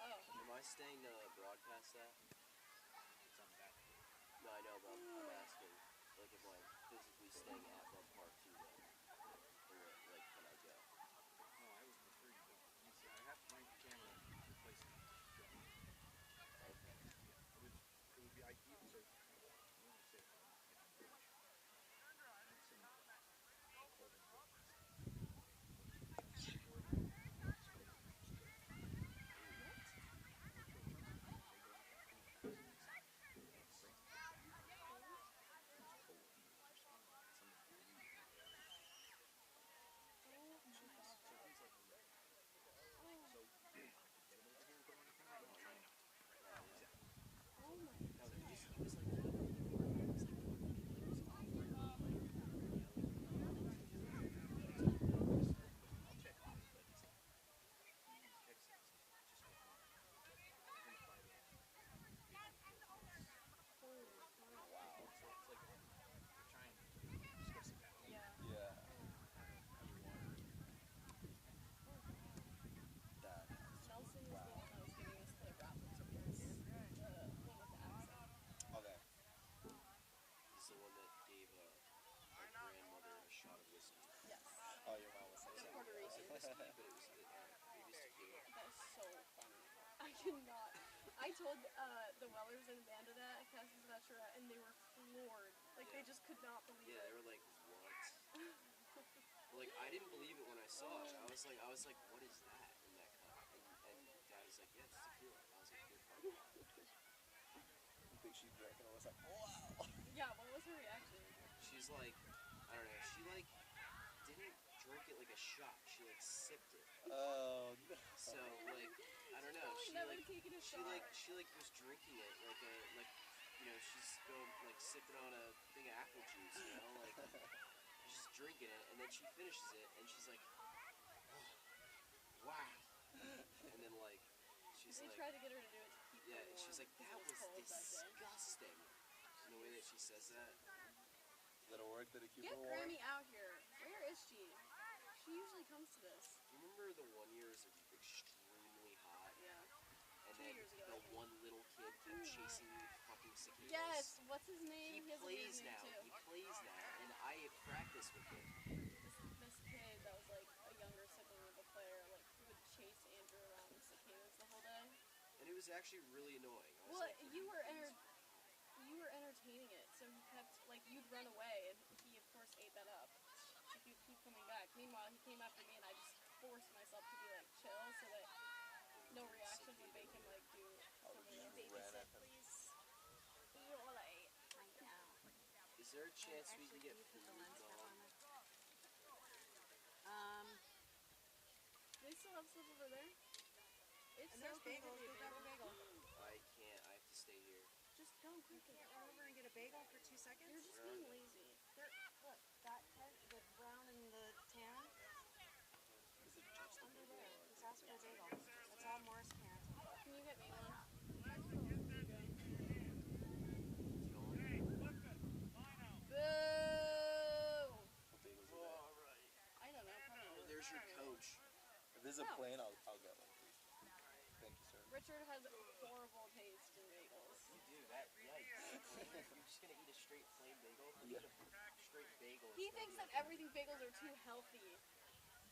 Oh. Am I staying to broadcast that? It's on back. No, I know, but I'm asking. Like, if I'm physically staying at Bundt Park too, then, like, can I go? No, I was before you go. I have my camera replacement. Okay. Yeah, it would be ideal. So, I want to say if I'm rich. Cannot. I told the Wellers and Amanda that at Cassie's Bachelorette, and they were floored. Like, they just could not believe it. Yeah, they were like, what? Like, I didn't believe it when I saw it. I was like, what is that in that cup? And Dad was like, yeah, it's tequila. I was like, you're fucking lying. I think she drank and I was like, wow. Yeah, what was her reaction? She's like, I don't know, she like didn't drink it like a shot. She like sipped it. Oh no. So like, I don't know. She like was drinking it like you know, she's going like sipping on a thing of apple juice, you know, like she's just drinking it, and then she finishes it, and she's like, oh, wow. And then like, she's they like, tried to get her to do it to keep yeah, her warm. she's like, that was disgusting. In the way that she says that. That'll work. Did it keep Get her warm? Grammy out here. Where is she? She usually comes to this. Do you remember the one year it was extremely hot? Yeah. And 2 then years ago, the one little kid kept chasing fucking cicadas. Yes, what's his name? He has plays a name now. too. He plays now, and I have practiced with him. This kid that was like a younger sibling of a player, like would chase Andrew around with cicadas the whole day. And it was actually really annoying. Well, you were entertaining it, so he kept like you'd run away, and he of course ate that up. So he'd keep coming back. Meanwhile, he came after me, and I just forced myself to be like chill, so that no reaction would make him like do something else. Babysit, please. You're late. I know. Is there a chance we can get food going? They still have stuff over there. It's And so there's cool bagels. to be Go grab a bagel. I can't. I have to stay here. Just go quickly. Run over and get a bagel for 2 seconds. You're just being lazy. Look, that tent, the brown and the tan. Is it just a Under bagel there. or Just ask for a bagel. That's all Morris can. Can you get me one? Boo! What bagels are there? I don't know. Probably Oh, there's your coach. If there's a No. plane, I'll get one, please. Thank you, sir. Richard has horrible taste in bagels. You do that? Yikes. You're just gonna eat a straight plain bagel? You Yeah. eat a straight bagel. He It's thinks gonna that everything bagels are too healthy.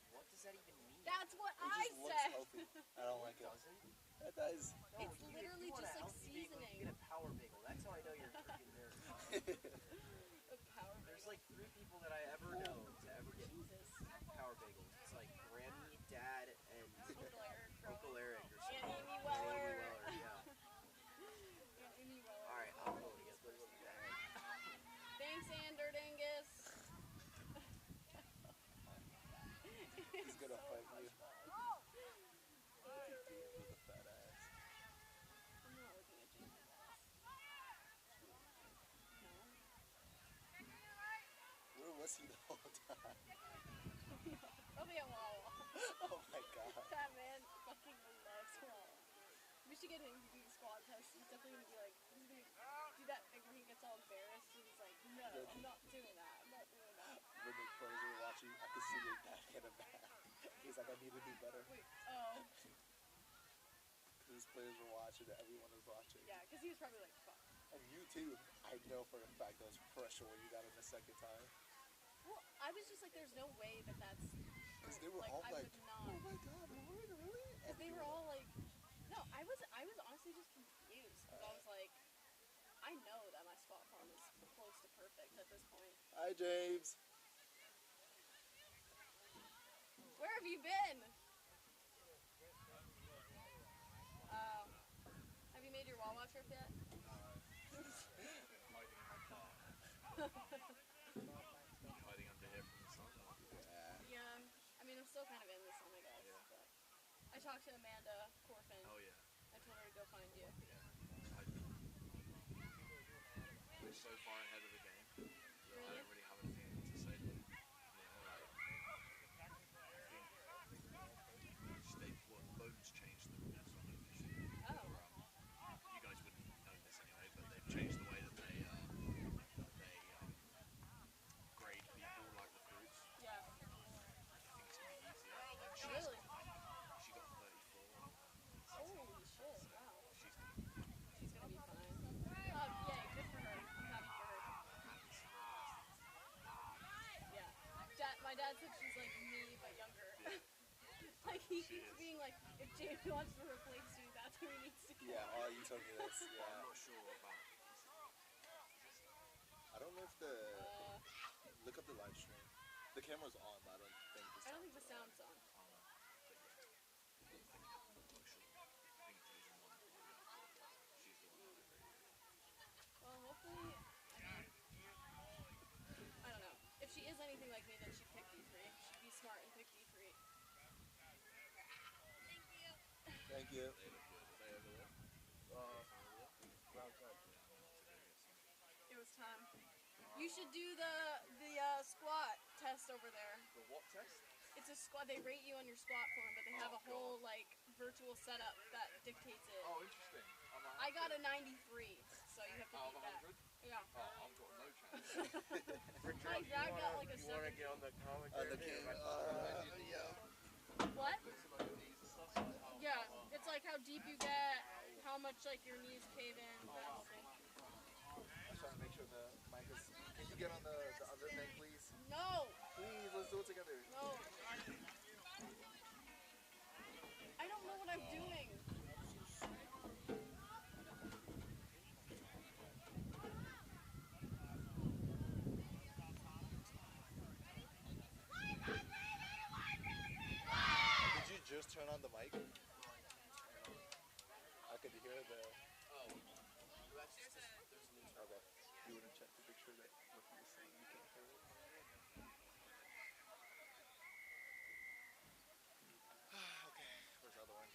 What does that even mean? That's what It I just looks said. healthy. I don't like it. Doesn't? It does. No, It's you, literally if you want just a like healthy bagel, seasoning. you get a power bagel. That's how I know you're a freaking nerd. A power There's bagel. like 3 people that I ever know to ever get power bagels. It's like Grammy, Dad, and Uncle Eric or something. And Amy And Weller. yeah. And Amy Weller. Alright, I'm going to get this bag. Thanks, Ander Dingus. He's gonna so fight much you. fun. James with a fat ass. I'm not looking at James's ass. No. Where was he the whole time? Probably at Wawa. Oh my god. That man fucking loves Wawa. We should get him to do the squat test. He's definitely gonna be like, he's gonna do that thing where he gets all embarrassed and he's like, no, I'm not doing that. I'm not doing that. When the players were watching, I could see your dad get a back. He's like, I need to do better. Wait, oh. Because his players were watching, everyone was watching. Yeah, because he was probably like, fuck. And you too. I know for a fact that was pressure when you got him the second time. Well, I was just like, there's no way that that's Because they were like, all I like, would not. oh my god, really? Because they were all like, no, I was honestly just confused. Because I was like, I know that my squat form is close to perfect at this point. Hi, James. Where have you been? Have you made your Wawa trip yet? Hiding under here from the sun. Yeah, I mean, I'm still kind of in this one, I guess. But I talked to Amanda Corfin. Oh yeah. I told her to go find you. We're so far ahead of the game. Really? I don't really have anything to say to them. Bones changed the rules on it this year. Oh. You guys wouldn't know this anyway, but they've changed the way that they grade people like recruits. Yeah. I think it's going to be easier. Really? She got 34. Holy shit, wow. She's gonna be fine. Yay, good for her. I'm happy for her. Yeah. My dad said she's like me, but younger. Yeah. Like, he keeps being like, if James wants to replace you, that's who he needs to get. Yeah, oh, you told me this. Yeah. I'm not sure about it. I don't know if look up the live stream. The camera's on, but I don't think the I don't think the sound's on. Well, hopefully, I don't know. If she is anything like me, then she'd pick D3. She'd be smart and pick D3. Thank you. It was time. You should do the squat test over there. The what test? It's a squat. They rate you on your squat form, but they have a whole like virtual setup that dictates it. Oh, interesting. I got a 93, so you have to beat that. Yeah. Oh, I've got no chance. My dad got like a 70. You want to get on the commentary? What? Yeah, it's like how deep you get, how much like your knees cave in. That whole thing. I'm trying to make sure the mic is. Can you get on the other thing, please? No. Please, let's do it together. No. I don't know what I'm doing. Did you just turn on the mic? I could hear the. Oh, that's just there's an intro. Okay. You want to check to make sure that what you're saying you can't hear it? Okay. Where's the other one?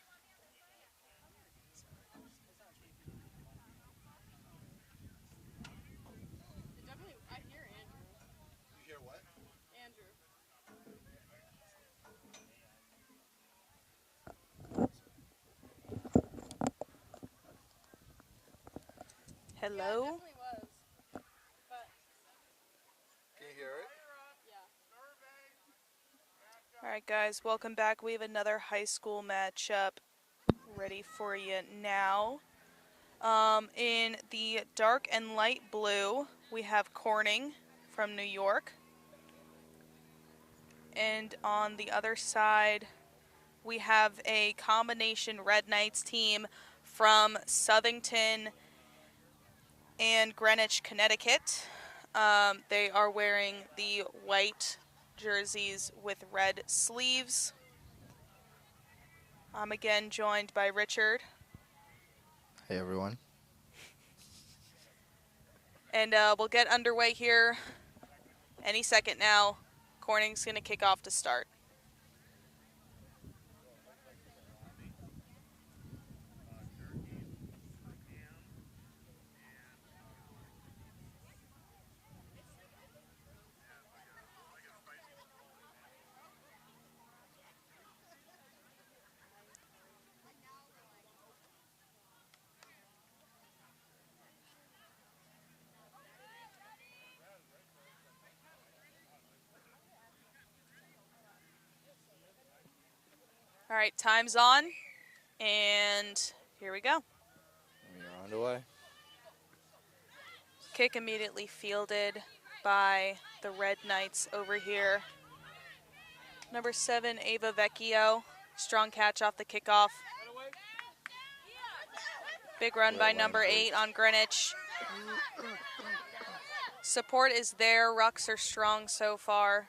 Hello? Can you hear it? All right, guys, welcome back. We have another high school matchup ready for you now. In the dark and light blue, we have Corning from New York. And on the other side, we have a combination Red Knights team from Southington and Greenwich, Connecticut. They are wearing the white jerseys with red sleeves. I'm again joined by Richard. Hey, everyone. And we'll get underway here any second now. Corning's going to kick off to start. All right, time's on, and here we go. We're on the way. Kick immediately fielded by the Red Knights over here. Number 7, Ava Vecchio. Strong catch off the kickoff. Big run by number 8 on Greenwich. Support is there. Rucks are strong so far.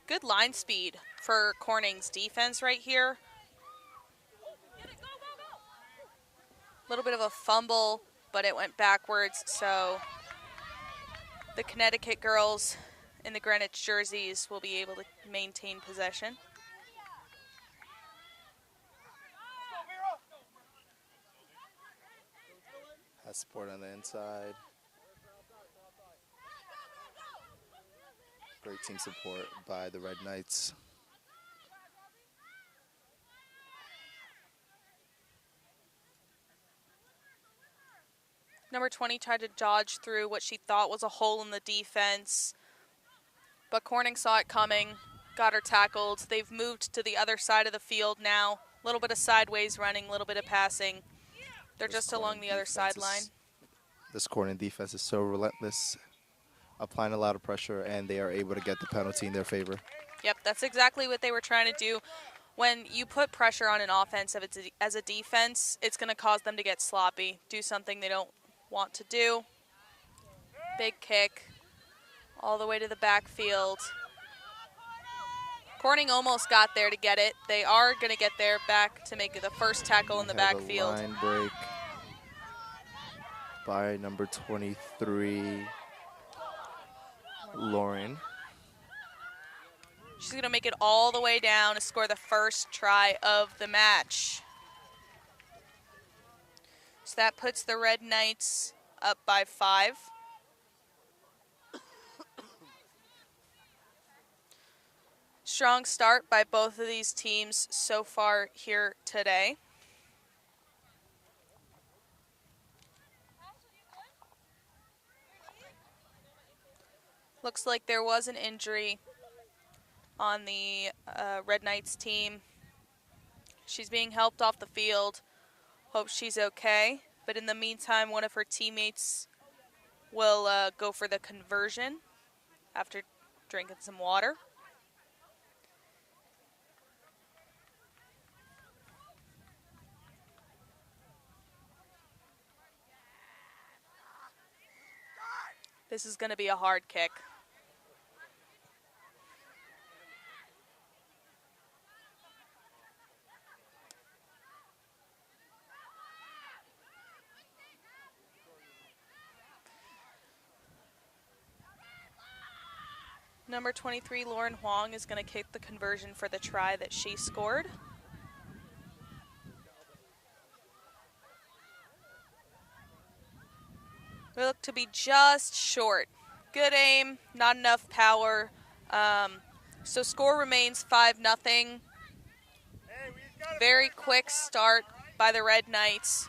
Good line speed for Corning's defense right here. A little bit of a fumble, but it went backwards, so the Connecticut girls in the Greenwich jerseys will be able to maintain possession. Has support on the inside. Great team support by the Red Knights. Number 20 tried to dodge through what she thought was a hole in the defense, but Corning saw it coming, got her tackled. They've moved to the other side of the field now. A little bit of sideways running, a little bit of passing. They're just along the other sideline. This Corning defense is so relentless, applying a lot of pressure, and they are able to get the penalty in their favor. Yep, that's exactly what they were trying to do. When you put pressure on an offense as a defense, it's going to cause them to get sloppy, do something they don't want to do. Big kick all the way to the backfield. Corning almost got there to get it. They are going to get there back to make the first tackle in the backfield. A line break by number 23, Lauren. She's going to make it all the way down to score the first try of the match. So that puts the Red Knights up by 5. Strong start by both of these teams so far here today. Looks like there was an injury on the Red Knights team. She's being helped off the field. Hope she's okay. But in the meantime, one of her teammates will go for the conversion after drinking some water. This is going to be a hard kick. Number 23, Lauren Huang, is going to kick the conversion for the try that she scored. We look to be just short. Good aim, not enough power. So score remains 5-0. Very quick start by the Red Knights.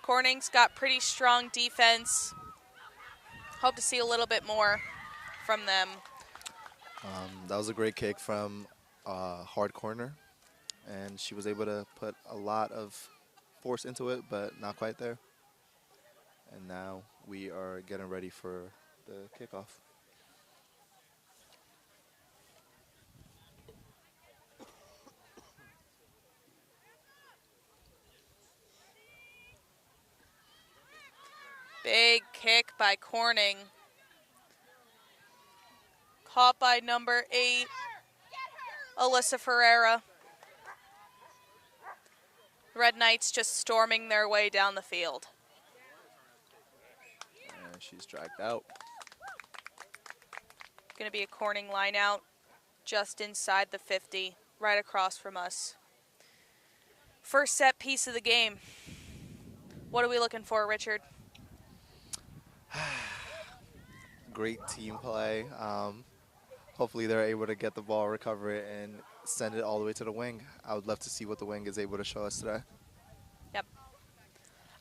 Corning's got pretty strong defense. Hope to see a little bit more from them. That was a great kick from hard corner, and she was able to put a lot of force into it, but not quite there. And now we are getting ready for the kickoff. Big kick by Corning. Caught by number 8, Alyssa Ferreira. Red Knights just storming their way down the field. And she's dragged out. Going to be a Corning line out just inside the 50, right across from us. First set piece of the game. What are we looking for, Richard? Great team play. Hopefully they're able to get the ball, recover it, and send it all the way to the wing. I would love to see what the wing is able to show us today. Yep.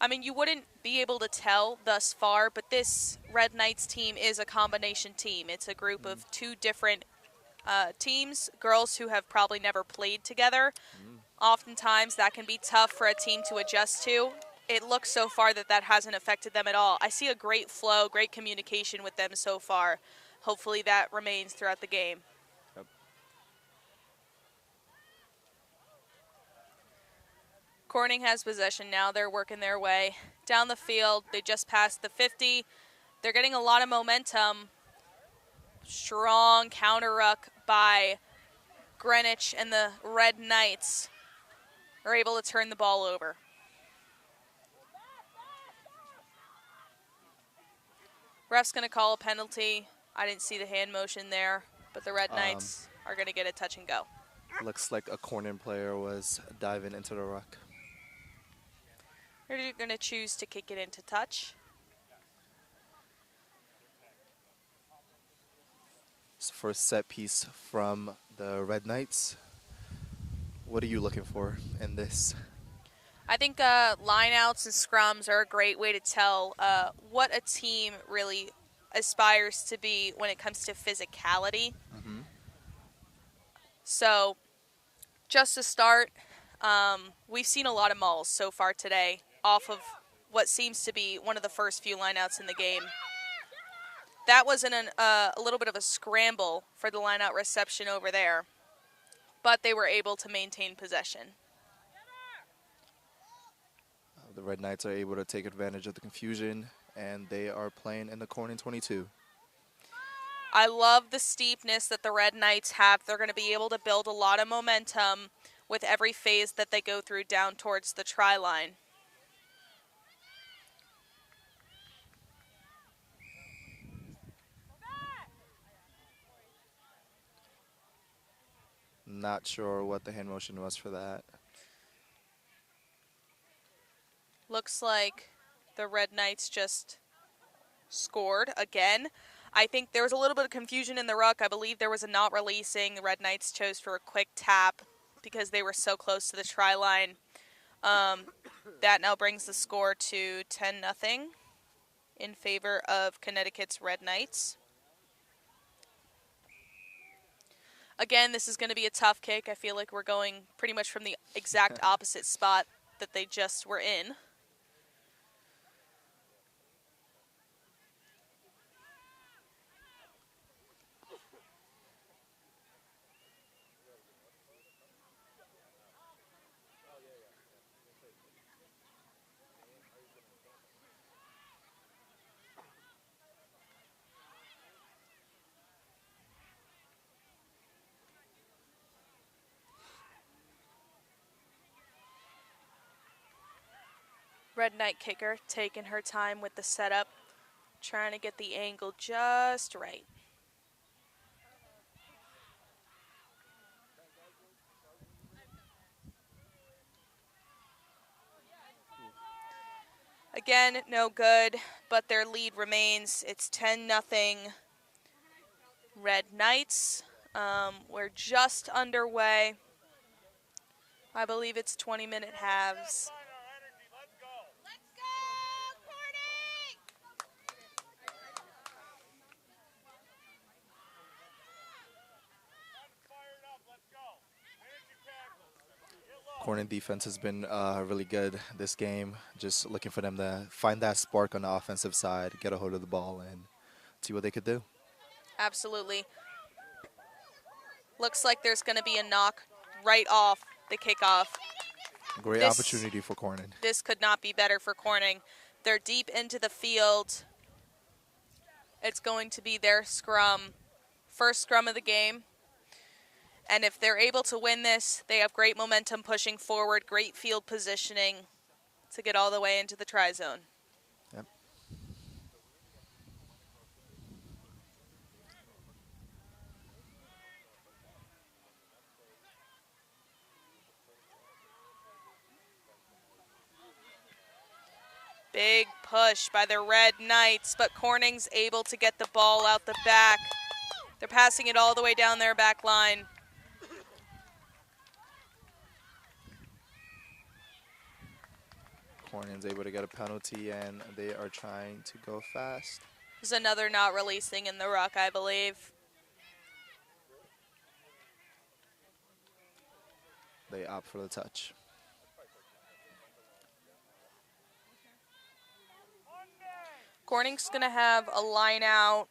I mean, you wouldn't be able to tell thus far, but this Red Knights team is a combination team. It's a group of 2 different teams, girls who have probably never played together. Oftentimes that can be tough for a team to adjust to. It looks so far that that hasn't affected them at all. I see a great flow, great communication with them so far. Hopefully that remains throughout the game. Yep. Corning has possession now. They're working their way down the field. They just passed the 50. They're getting a lot of momentum. Strong counter ruck by Greenwich, and the Red Knights are able to turn the ball over. Ref's going to call a penalty. I didn't see the hand motion there, but the Red Knights are going to get a touch and go. Looks like a Corning player was diving into the ruck. They're going to choose to kick it into touch. It's the first set piece from the Red Knights. What are you looking for in this? I think lineouts and scrums are a great way to tell what a team really aspires to be when it comes to physicality. So just to start, we've seen a lot of mauls so far today off of what seems to be one of the first few lineouts in the game. That was a little bit of a scramble for the lineout reception over there, but they were able to maintain possession. The Red Knights are able to take advantage of the confusion, and they are playing in the Corning 22. I love the steepness that the Red Knights have. They're going to be able to build a lot of momentum with every phase that they go through down towards the try line. Not sure what the hand motion was for that. Looks like the Red Knights just scored again. I think there was a little bit of confusion in the ruck. I believe there was a not releasing. The Red Knights chose for a quick tap because they were so close to the try line. That now brings the score to 10-0 in favor of Connecticut's Red Knights. Again, this is going to be a tough kick. I feel like we're going pretty much from the exact opposite spot that they just were in. Red Knight kicker taking her time with the setup, trying to get the angle just right. Again, no good, but their lead remains. It's 10-0 Red Knights. We're just underway. I believe it's 20-minute halves. Corning defense has been really good this game. Just looking for them to find that spark on the offensive side, get a hold of the ball, and see what they could do. Absolutely. Looks like there's going to be a knock right off the kickoff. Great opportunity for Corning. This could not be better for Corning. They're deep into the field. It's going to be their scrum, first scrum of the game. And if they're able to win this, they have great momentum pushing forward, great field positioning to get all the way into the try zone. Yep. Big push by the Red Knights, but Corning's able to get the ball out the back. They're passing it all the way down their back line. Corning's able to get a penalty, and they are trying to go fast. There's another not releasing in the ruck, I believe. They opt for the touch. Corning's going to have a line out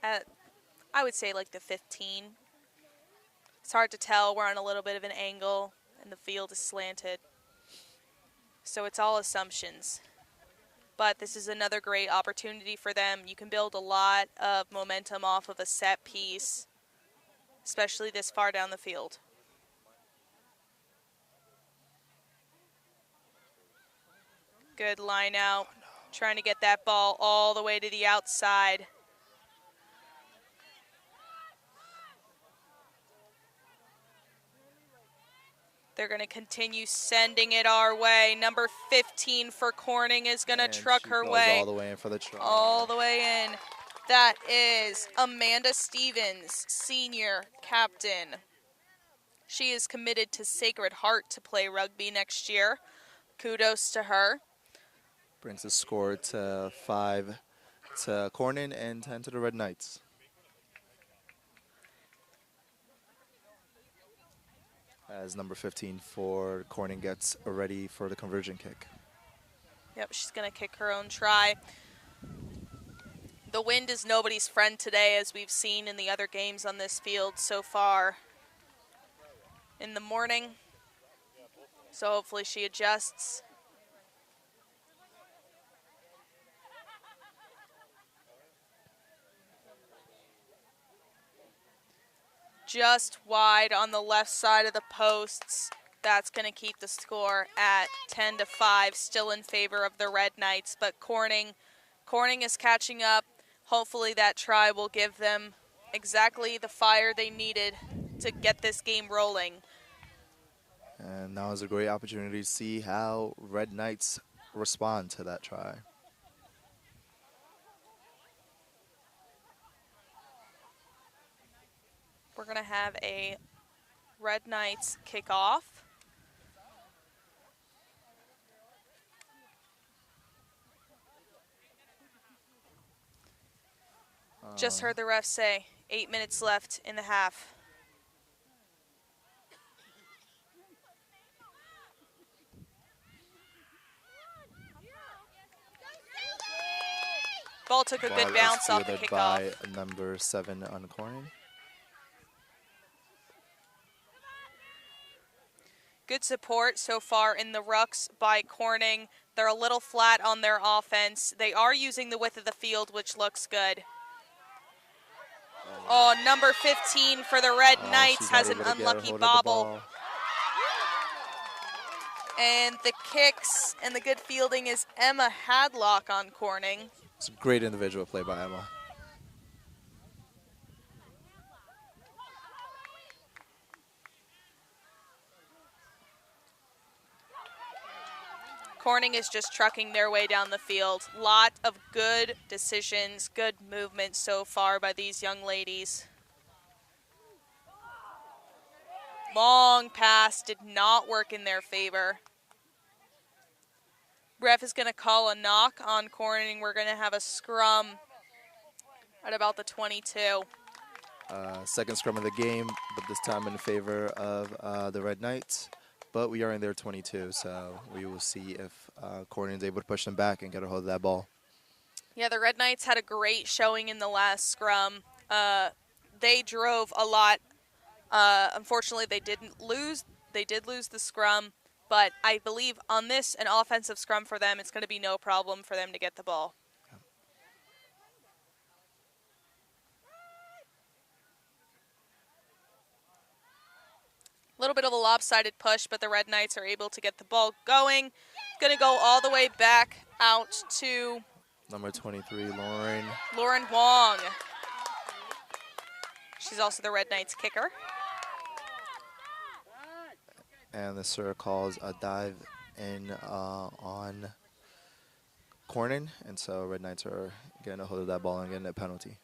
at, I would say, like the 15. It's hard to tell. We're on a little bit of an angle, and the field is slanted. So it's all assumptions. But this is another great opportunity for them. You can build a lot of momentum off of a set piece, especially this far down the field. Good line out. Trying to get that ball all the way to the outside. They're going to continue sending it our way. Number 15 for Corning is going to truck her way. All the way in for the try. All the way in. That is Amanda Stevens, senior captain. She is committed to Sacred Heart to play rugby next year. Kudos to her. Brings the score to 5 to Corning and 10 to the Red Knights. As number 15 for Corning gets ready for the conversion kick. Yep, she's going to kick her own try. The wind is nobody's friend today, as we've seen in the other games on this field so far in the morning. So hopefully she adjusts. Just wide on the left side of the posts. That's going to keep the score at 10-5, still in favor of the Red Knights. But Corning is catching up. Hopefully that try will give them exactly the fire they needed to get this game rolling. And now is a great opportunity to see how Red Knights respond to that try. We're going to have a Red Knights kickoff. Just heard the ref say 8 minutes left in the half. Ball took a good bounce off the kickoff. By number 7 on Corning. Good support so far in the rucks by Corning. They're a little flat on their offense. They are using the width of the field, which looks good. Oh, number 15 for the Red Knights has an unlucky bobble. And the kicks and the good fielding is Emma Hadlock on Corning. It's a great individual play by Emma. Corning is just trucking their way down the field. Lot of good decisions, good movement so far by these young ladies. Long pass did not work in their favor. Ref is going to call a knock on Corning. We're going to have a scrum at about the 22. Second scrum of the game, but this time in favor of the Red Knights. But we are in their 22, so we will see if Corning's able to push them back and get a hold of that ball. Yeah, the Red Knights had a great showing in the last scrum. They drove a lot. Unfortunately, they didn't lose. They did lose the scrum, but I believe on this, an offensive scrum for them, it's going to be no problem for them to get the ball. A little bit of a lopsided push, but the Red Knights are able to get the ball going. Going to go all the way back out to Number 23, Lauren. Lauren Huang. She's also the Red Knights kicker. And the sir calls a dive in on Corning, and so Red Knights are getting a hold of that ball and getting a penalty.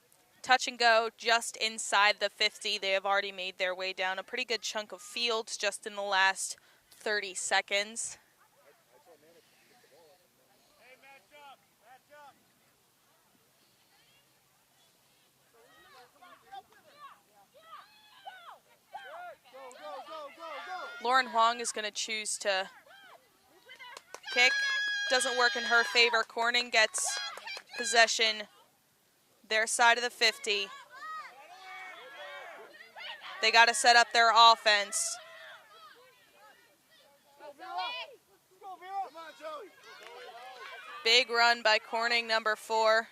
Touch and go just inside the 50. They have already made their way down a pretty good chunk of field just in the last 30 seconds. Lauren Huang is going to choose to kick. Doesn't work in her favor. Corning gets possession their side of the 50. They got to set up their offense. Big run by Corning, number 4.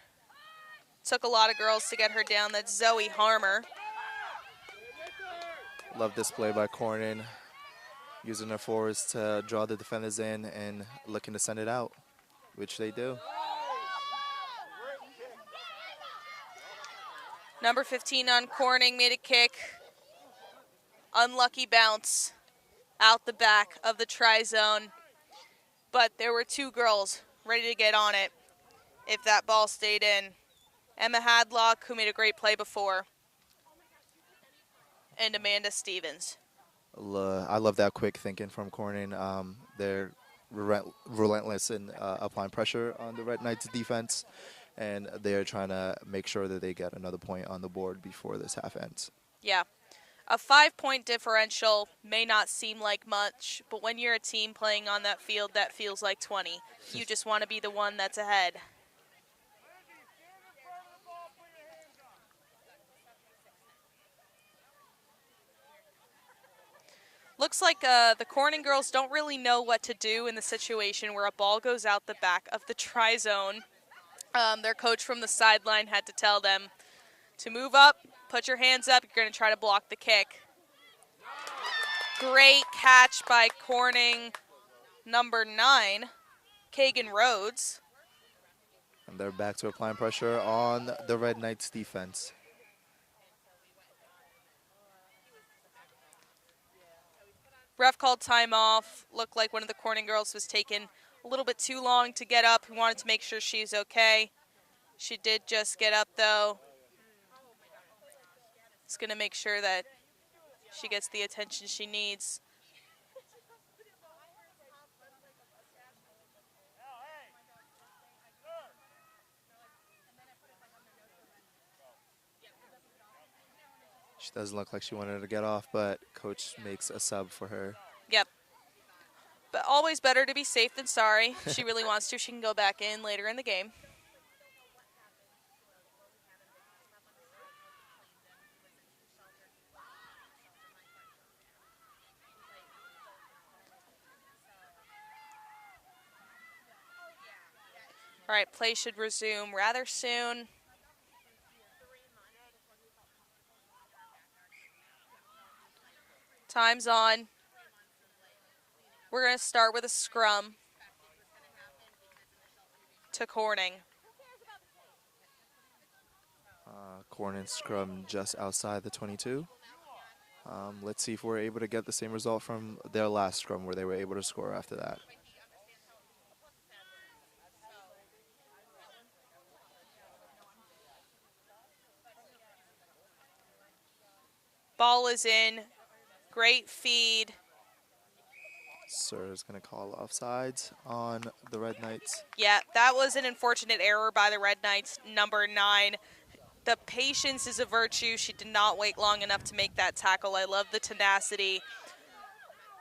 Took a lot of girls to get her down. That's Zoe Harmer. Love this play by Corning, using their forwards to draw the defenders in and looking to send it out, which they do. Number 15 on Corning made a kick. Unlucky bounce out the back of the tri-zone. But there were 2 girls ready to get on it if that ball stayed in. Emma Hadlock, who made a great play before, and Amanda Stevens. I love that quick thinking from Corning. They're relentless in applying pressure on the Red Knights defense, and they're trying to make sure that they get another point on the board before this half ends. Yeah. A 5-point differential may not seem like much, but when you're a team playing on that field, that feels like 20. You just want to be the one that's ahead. Looks like the Corning girls don't really know what to do in the situation where a ball goes out the back of the tri-zone. Their coach from the sideline had to tell them to move up, put your hands up, you're going to try to block the kick. Great catch by Corning, number 9, Kagan Rhodes. And they're back to applying pressure on the Red Knights defense. Ref called time off. Looked like one of the Corning girls was taking a little bit too long to get up. We wanted to make sure she's okay. She did just get up, though. It's going to make sure that she gets the attention she needs. She doesn't look like she wanted to get off, but coach makes a sub for her. Yep. But always better to be safe than sorry. If she really wants to, she can go back in later in the game. All right, play should resume rather soon. Time's on. We're going to start with a scrum to Corning. Corning scrum just outside the 22. Let's see if we're able to get the same result from their last scrum where they were able to score after that. Ball is in Great feed. Sir is going to call offsides on the Red Knights. Yeah, that was an unfortunate error by the Red Knights, number 9. The patience is a virtue. She did not wait long enough to make that tackle. I love the tenacity.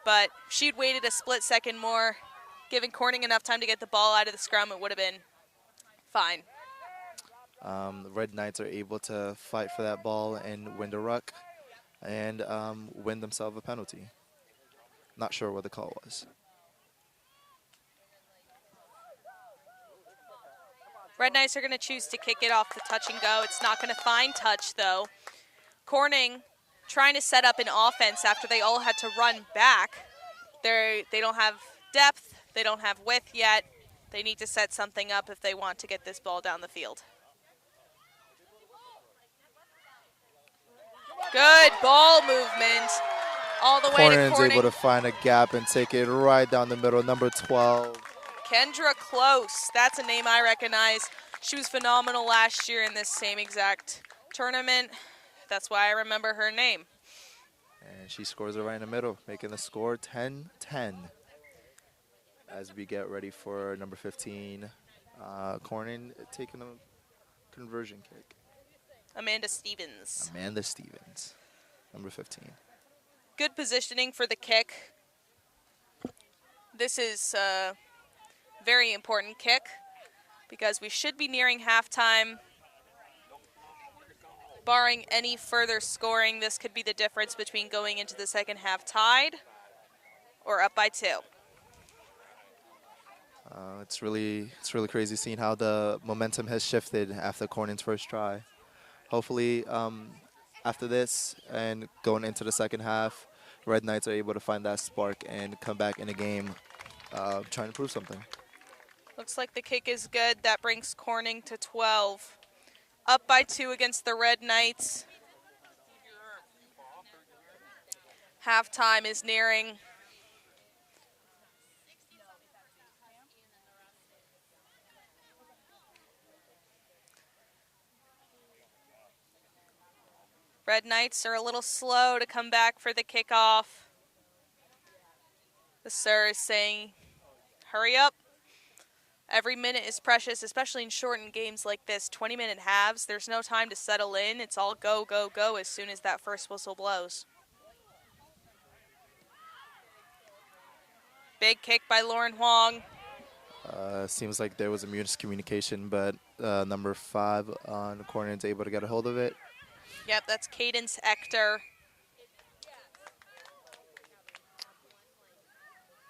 But if she'd waited a split second more, giving Corning enough time to get the ball out of the scrum, it would have been fine. The Red Knights are able to fight for that ball and win the ruck and win themselves a penalty. Not sure what the call was. Red Knights are going to choose to kick it off the touch and go. It's not going to find touch, though. Corning trying to set up an offense after they all had to run back. They don't have depth. They don't have width yet. They need to set something up if they want to get this ball down the field. Good ball movement all the way to Corning's Corning. able to find a gap and take it right down the middle. Number 12. Kendra Close, that's a name I recognize. She was phenomenal last year in this same exact tournament. That's why I remember her name. And she scores it right in the middle, making the score 10-10. As we get ready for number 15, Corning taking a conversion kick. Amanda Stevens. Amanda Stevens, number 15. Good positioning for the kick. This is a very important kick because we should be nearing halftime. Barring any further scoring, this could be the difference between going into the second half tied or up by 2. It's really crazy seeing how the momentum has shifted after Corning's first try. Hopefully, after this and going into the second half, Red Knights are able to find that spark and come back in the game trying to prove something. Looks like the kick is good. That brings Corning to 12. Up by 2 against the Red Knights. Halftime is nearing. Red Knights are a little slow to come back for the kickoff. The sir is saying, hurry up. Every minute is precious, especially in shortened games like this. 20-minute halves, there's no time to settle in. It's all go, go, go as soon as that first whistle blows. Big kick by Lauren Huang. Seems like there was a miscommunication, but number 5 on Corning is able to get a hold of it. Yep, that's Cadence Ector.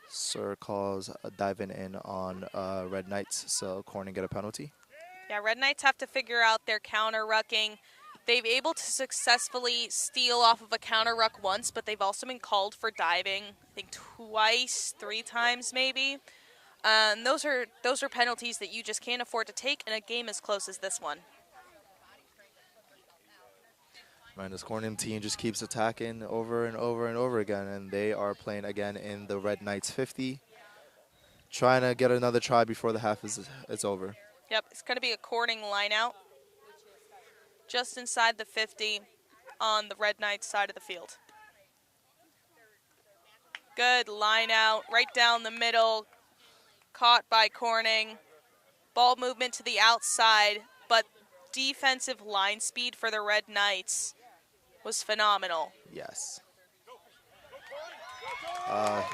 Sir calls diving in on Red Knights, so Corning get a penalty. Yeah, Red Knights have to figure out their counter rucking. They've able to successfully steal off of a counter ruck once, but they've also been called for diving, I think twice, 3 times maybe. Those are penalties that you just can't afford to take in a game as close as this one. Right, this Corning team just keeps attacking over and over and over again, and they are playing again in the Red Knights 50, trying to get another try before the half is over. Yep, it's going to be a Corning line out just inside the 50 on the Red Knights side of the field. Good line out, right down the middle, caught by Corning. Ball movement to the outside, but defensive line speed for the Red Knights was phenomenal. Yes.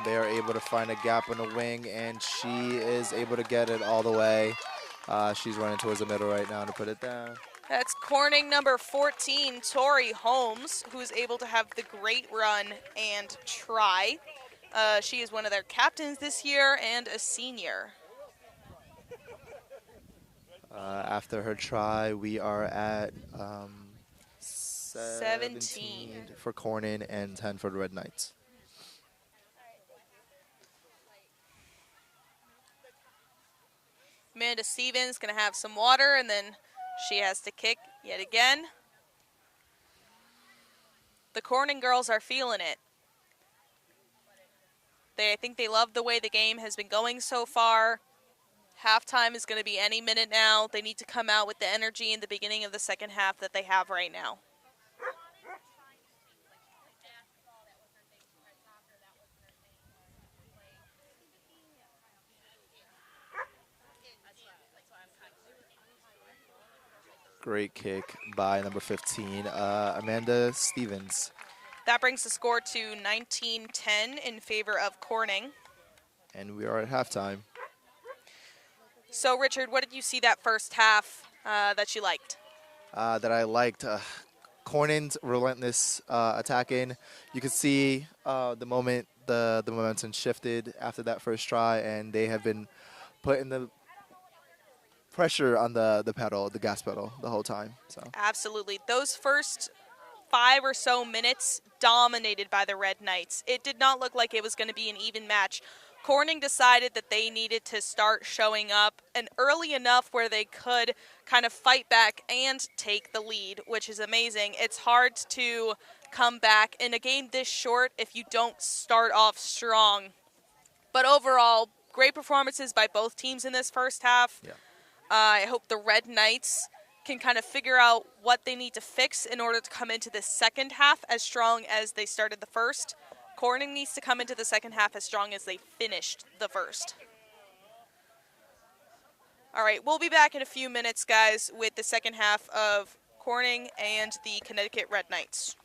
They are able to find a gap in the wing, and she is able to get it all the way. She's running towards the middle right now to put it down. That's Corning number 14, Tori Holmes, who's able to have the great run and try. She is one of their captains this year and a senior. After her try, we are at 17 for Corning and 10 for the Red Knights. Amanda Stevens going to have some water, and then she has to kick yet again. The Corning girls are feeling it. I think they love the way the game has been going so far. Halftime is going to be any minute now. They need to come out with the energy in the beginning of the second half that they have right now. Great kick by number 15, Amanda Stevens. That brings the score to 19-10 in favor of Corning. And we are at halftime. So, Richard, what did you see that first half that you liked? That I liked. Corning's relentless attacking. You could see the moment the momentum shifted after that first try, and they have been putting the pressure on the pedal, the gas pedal, the whole time. So Absolutely. Those first 5 or so minutes dominated by the Red Knights. It did not look like it was going to be an even match. Corning decided that they needed to start showing up and early enough where they could kind of fight back and take the lead, which is amazing. It's hard to come back in a game this short if you don't start off strong. But overall, great performances by both teams in this first half. Yeah. I hope the Red Knights can kind of figure out what they need to fix in order to come into the second half as strong as they started the first. Corning needs to come into the second half as strong as they finished the first. All right, we'll be back in a few minutes, guys, with the second half of Corning and the Connecticut Red Knights.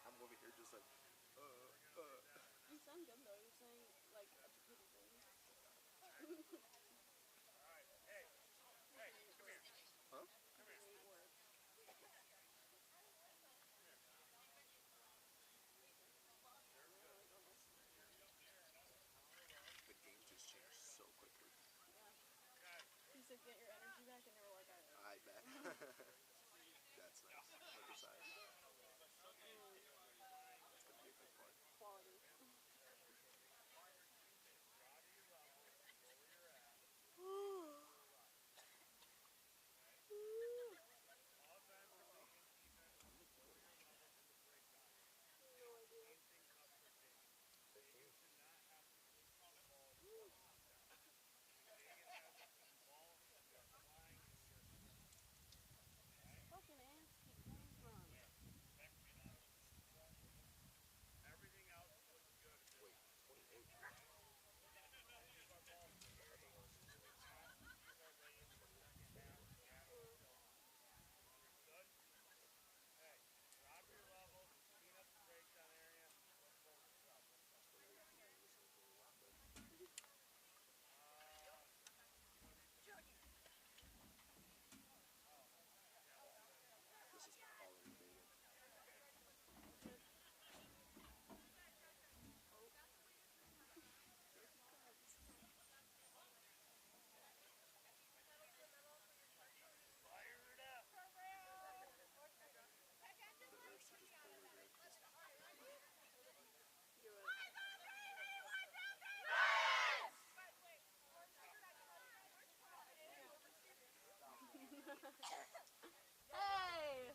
I'm over here just like, You sound good though. You're saying like educated things. Huh? Great work. The game just changed so quickly. Yeah. You said get your energy back, and they were like, I bet. That's nice. Look aside. That's gonna be a big part. quality. Fucking ants keep coming from. Wait, 28. This is already baited. Hey!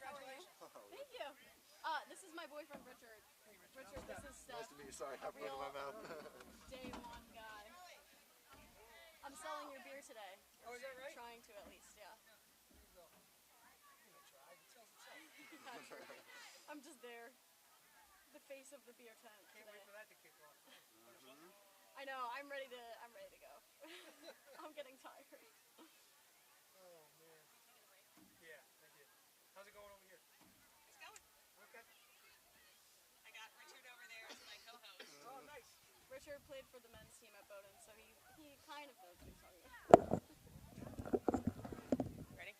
How are you? Thank you. This is my boyfriend Richard. Richard, this is Steph. Nice to meet you. Sorry, I a have one in my mouth. day one guy. I'm selling your beer today. Oh, is that right? Trying to, at least, yeah. Not true. I'm just there. The face of the beer tent today. Can't wait for that to kick off. I know. I'm ready to go. I'm getting tired. Oh man. Yeah, I did. How's it going over here? It's going. Okay. I got Richard over there as my co-host. Oh, nice. Richard played for the men's team at Bowdoin, so he kind of knows what he's talking about. Ready?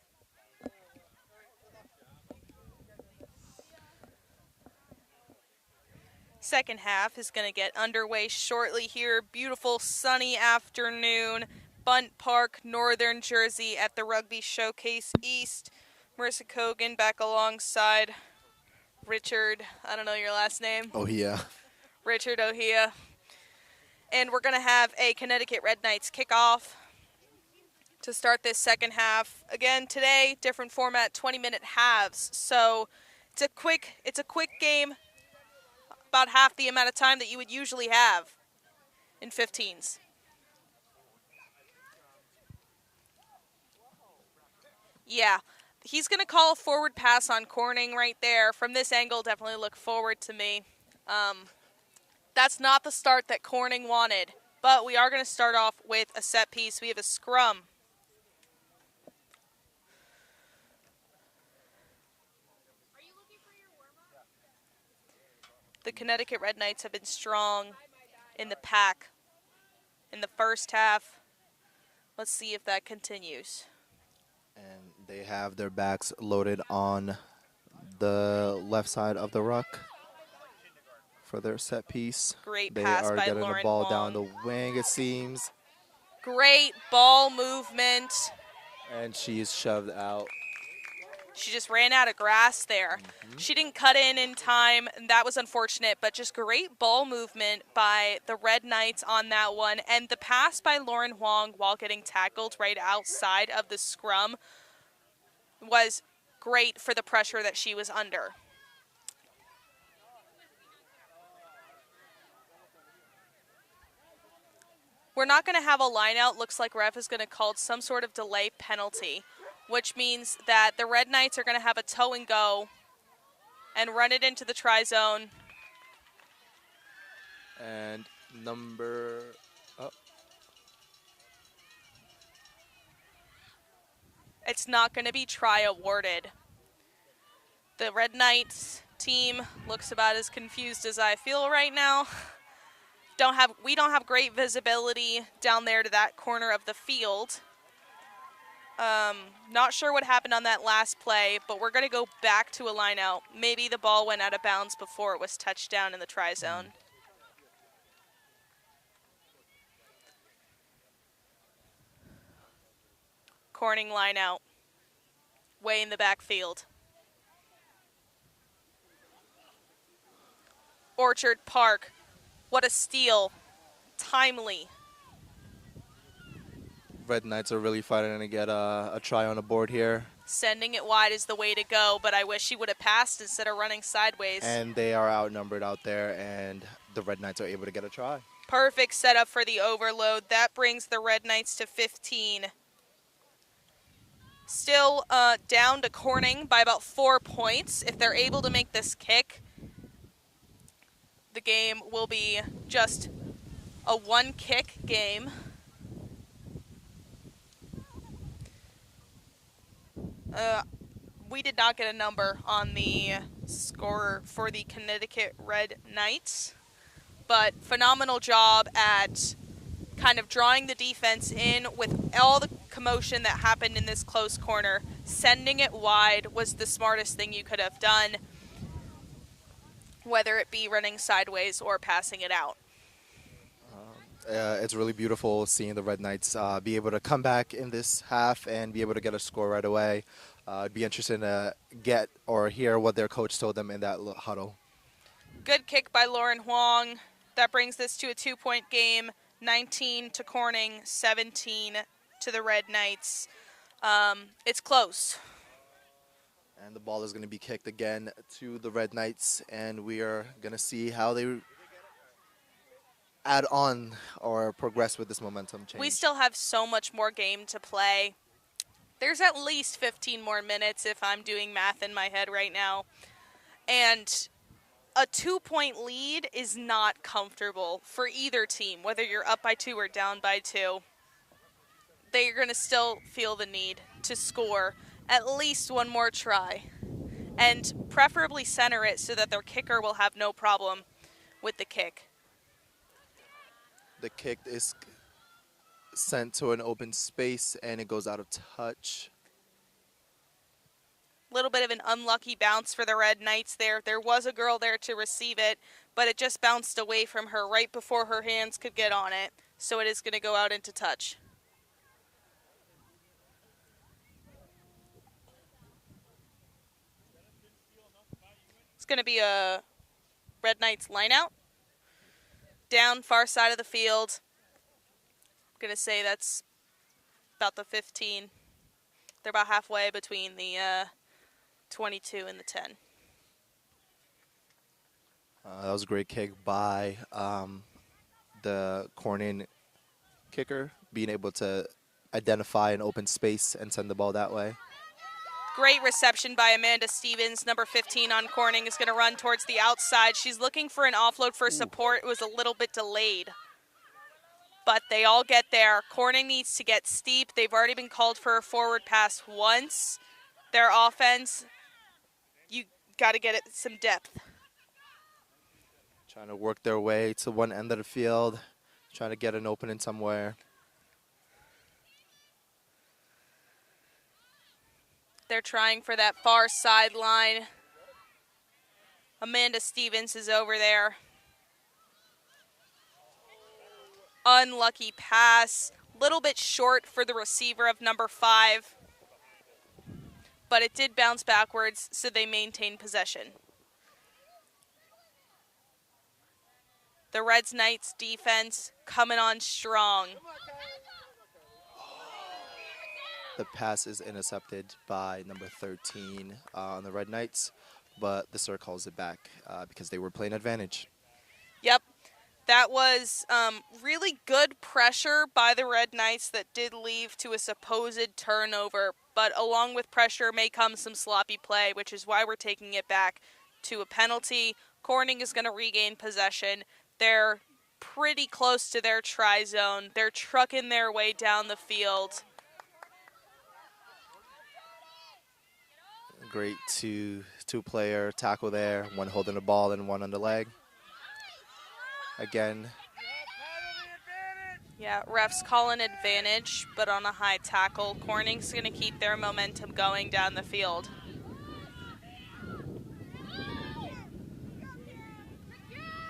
Second half is going to get underway shortly here. Beautiful sunny afternoon. Bundt Park, Northern Jersey at the Rugby Showcase East. Marissa Kogan back alongside Richard, I don't know your last name. Ohia. Richard Ohia. And we're going to have a Connecticut Red Knights kickoff to start this second half. Again, today, different format, 20-minute halves. So it's a quick game, about half the amount of time that you would usually have in 15s. Yeah, he's going to call a forward pass on Corning right there. From this angle, definitely look forward to me. That's not the start that Corning wanted, but we are going to start off with a set piece. We have a scrum. The Connecticut Red Knights have been strong in the pack in the first half. Let's see if that continues. And they have their backs loaded on the left side of the ruck for their set piece. Great they pass are by getting Lauren the ball Wong. down the wing, it seems. Great ball movement. And she's shoved out. She just ran out of grass there. She didn't cut in time, and that was unfortunate, but just great ball movement by the Red Knights on that one. And the pass by Lauren Huang while getting tackled right outside of the scrum was great for the pressure that she was under. We're not going to have a line out. Looks like ref is going to call some sort of delay penalty, which means that the Red Knights are going to have a toe and go and run it into the try zone. And it's not going to be try awarded. The Red Knights team looks about as confused as I feel right now. We don't have great visibility down there to that corner of the field. Not sure what happened on that last play, but we're going to go back to a line out. Maybe the ball went out of bounds before it was touched down in the try zone. Corning line out. Way in the backfield. Orchard Park. What a steal. Timely. Red Knights are really fighting to get a try on the board here. Sending it wide is the way to go, but I wish she would have passed instead of running sideways. And they are outnumbered out there, and the Red Knights are able to get a try. Perfect setup for the overload. That brings the Red Knights to 15. Still down to Corning by about 4 points. If they're able to make this kick, the game will be just a one-kick game. We did not get a number on the score for the Connecticut Red Knights, but phenomenal job at kind of drawing the defense in with all the commotion that happened in this close corner. Sending it wide was the smartest thing you could have done, whether it be running sideways or passing it out. It's really beautiful seeing the Red Knights be able to come back in this half and be able to get a score right away. It'd be interesting to get or hear what their coach told them in that huddle. Good kick by Lauren Huang. That brings this to a 2-point game. 19 to Corning, 17 to the Red Knights. It's close. And the ball is going to be kicked again to the Red Knights, and we are going to see how they add on or progress with this momentum change. We still have so much more game to play. There's at least 15 more minutes if I'm doing math in my head right now. And a 2-point lead is not comfortable for either team, whether you're up by 2 or down by 2. They're going to still feel the need to score at least one more try, and preferably center it so that their kicker will have no problem with the kick. The kick is sent to an open space, and it goes out of touch. Little bit of an unlucky bounce for the Red Knights there. There was a girl there to receive it, but it just bounced away from her right before her hands could get on it, so it is going to go out into touch. going to be a Red Knights line out. Down far side of the field. I'm going to say that's about the 15. They're about halfway between the 22 and the 10. That was a great kick by the Corning kicker, being able to identify an open space and send the ball that way. Great reception by Amanda Stevens. Number 15 on Corning is going to run towards the outside. She's looking for an offload for support. It was a little bit delayed. But they all get there. Corning needs to get steep. They've already been called for a forward pass once. Their offense, you got to get it some depth. Trying to work their way to one end of the field, trying to get an opening somewhere. They're trying for that far sideline. Amanda Stevens is over there. Unlucky pass. Little bit short for the receiver of number 5. But it did bounce backwards, so they maintain possession. The Reds Knights defense coming on strong. The pass is intercepted by number 13 on the Red Knights, but the Sir calls it back because they were playing advantage. Yep. That was really good pressure by the Red Knights that did lead to a supposed turnover, but along with pressure may come some sloppy play, which is why we're taking it back to a penalty. Corning is going to regain possession. They're pretty close to their try zone. They're trucking their way down the field. Great two-player tackle there, one holding the ball and one on the leg. Again. Yeah, refs call an advantage, but on a high tackle. Corning's going to keep their momentum going down the field.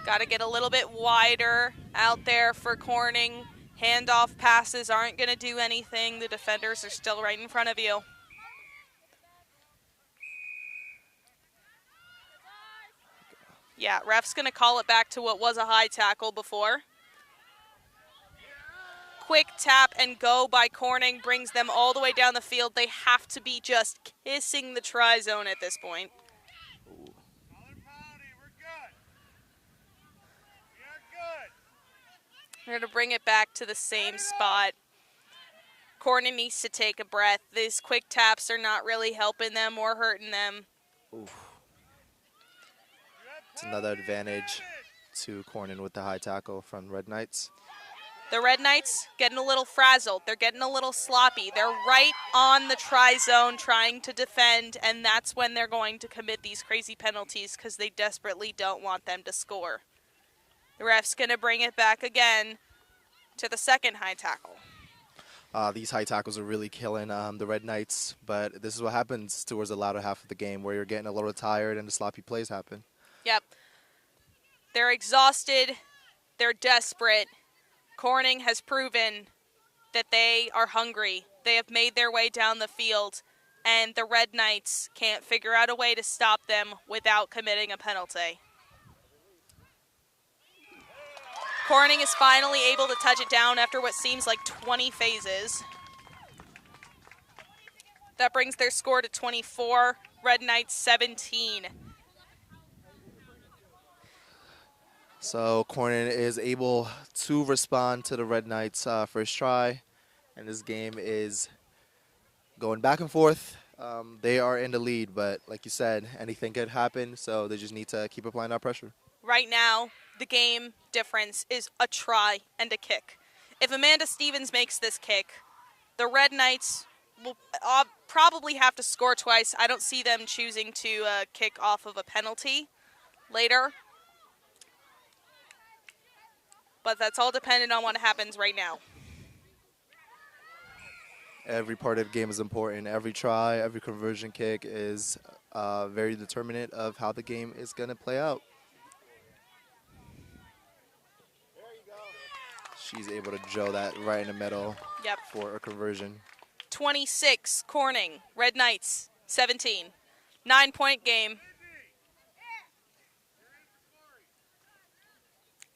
Got to get a little bit wider out there for Corning. Handoff passes aren't going to do anything. The defenders are still right in front of you. Yeah, ref's going to call it back to what was a high tackle before. Quick tap and go by Corning brings them all the way down the field. They have to be just kissing the try zone at this point. They're going to bring it back to the same spot. Corning needs to take a breath. These quick taps are not really helping them or hurting them. Oof. It's another advantage to Corning with the high tackle from Red Knights. The Red Knights getting a little frazzled. They're getting a little sloppy. They're right on the try zone trying to defend, and that's when they're going to commit these crazy penalties because they desperately don't want them to score. The ref's going to bring it back again to the second high tackle. These high tackles are really killing the Red Knights, but this is what happens towards the latter half of the game where you're getting a little tired and the sloppy plays happen. Yep. They're exhausted. They're desperate. Corning has proven that they are hungry. They have made their way down the field, and the Red Knights can't figure out a way to stop them without committing a penalty. Corning is finally able to touch it down after what seems like 20 phases. That brings their score to 24, Red Knights 17. So Corning is able to respond to the Red Knights' first try, and this game is going back and forth. They are in the lead, but like you said, anything could happen, so they just need to keep applying that pressure. Right now, the game difference is a try and a kick. If Amanda Stevens makes this kick, the Red Knights will probably have to score twice. I don't see them choosing to kick off of a penalty later. But that's all dependent on what happens right now. Every part of the game is important. Every try, every conversion kick is very determinant of how the game is going to play out. She's able to drill that right in the middle for a conversion. 26, Corning, Red Knights, 17. 9-point game.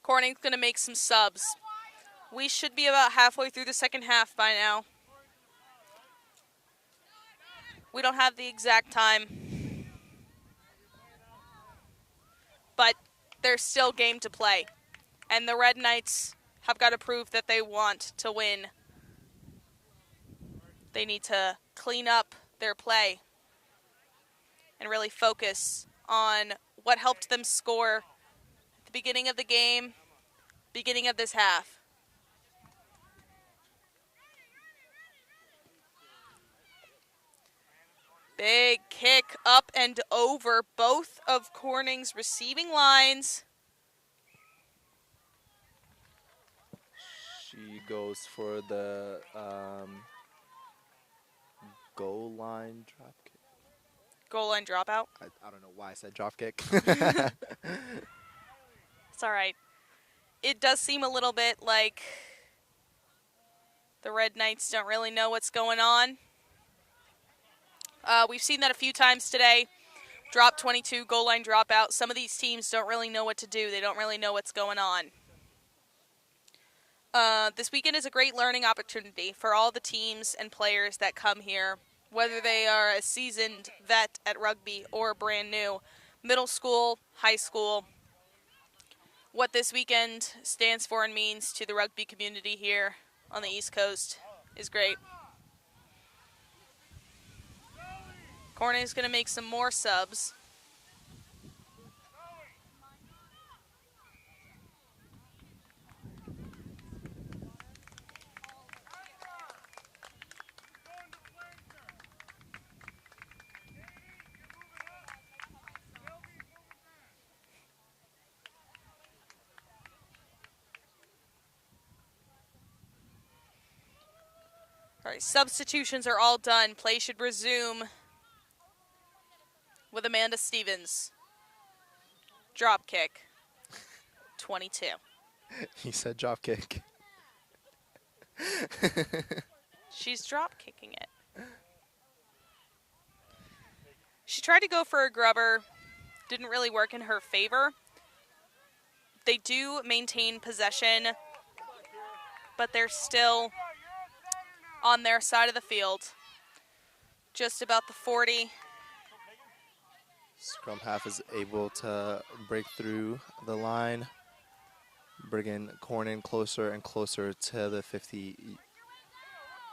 Corning's going to make some subs. We should be about halfway through the second half by now. We don't have the exact time, but there's still game to play. And the Red Knights have got to prove that they want to win. They need to clean up their play and really focus on what helped them score at the beginning of the game, beginning of this half. Big kick up and over both of Corning's receiving lines. She goes for the goal line drop kick. Goal line dropout. I don't know why I said drop kick. It's all right. It does seem a little bit like the Red Knights don't really know what's going on. We've seen that a few times today. Drop 22, goal line dropout. Some of these teams don't really know what to do. They don't really know what's going on. This weekend is a great learning opportunity for all the teams and players that come here, whether they are a seasoned vet at rugby or brand new, middle school, high school. What this weekend stands for and means to the rugby community here on the East Coast is great. Corning's going to make some more subs. All right, substitutions are all done. Play should resume with Amanda Stevens. Drop kick. 22. He said drop kick. She's drop kicking it. She tried to go for a grubber. Didn't really work in her favor. They do maintain possession, but they're still on their side of the field. Just about the 40. Scrum half is able to break through the line, bringing Corning closer and closer to the 50.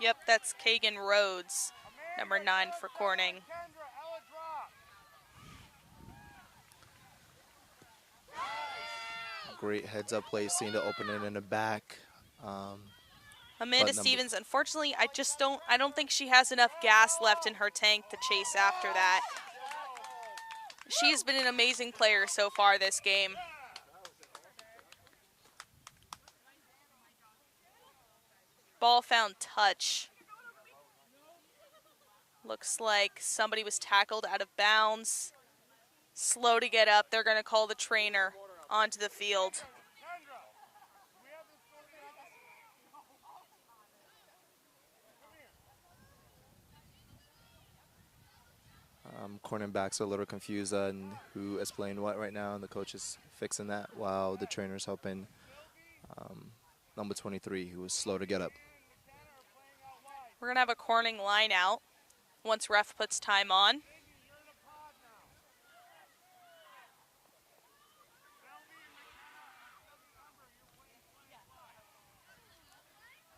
Yep, that's Kagan Rhodes, number 9 for Corning. Great heads-up play, seeing to open it in the back. Amanda Stevens, unfortunately, I don't think she has enough gas left in her tank to chase after that. She's been an amazing player so far this game. Ball found touch. Looks like somebody was tackled out of bounds. Slow to get up. They're going to call the trainer onto the field. Cornerbacks are a little confused on who is playing what right now, and the coach is fixing that while the trainer's helping number 23, who was slow to get up. We're going to have a Corning line out once ref puts time on.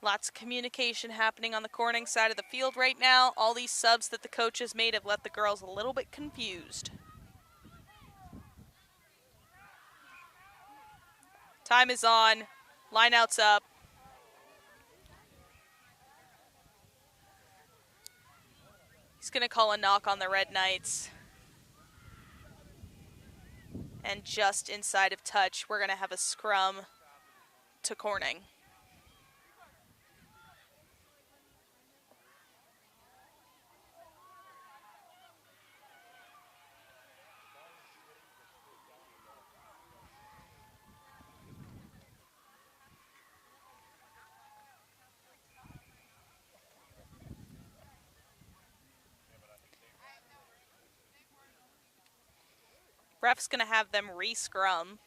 Lots of communication happening on the Corning side of the field right now. All these subs that the coach has made have left the girls a little bit confused. Time is on. Lineout's up. He's going to call a knock on the Red Knights. And just inside of touch, we're going to have a scrum to Corning. Ref's going to have them re-scrum.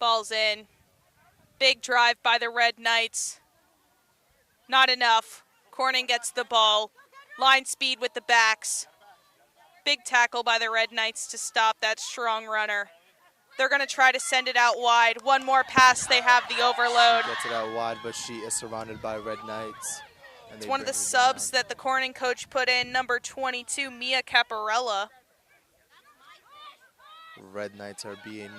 Ball's in. Big drive by the Red Knights. Not enough. Corning gets the ball. Line speed with the backs. Big tackle by the Red Knights to stop that strong runner. They're going to try to send it out wide. One more pass, they have the overload. She gets it out wide, but she is surrounded by Red Knights. It's one of the subs that the Corning coach put in, number 22, Mia Caparella. Red Knights are being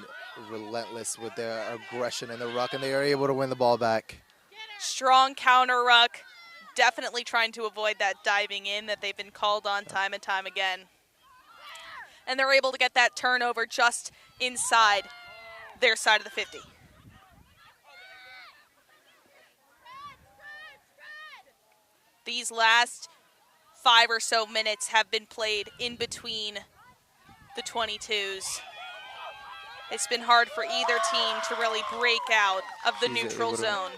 relentless with their aggression in the ruck, and they are able to win the ball back. Strong counter ruck. Definitely trying to avoid that diving in that they've been called on time and time again. And they're able to get that turnover just inside their side of the 50. These last 5 or so minutes have been played in between the 22s. It's been hard for either team to really break out of the neutral zone.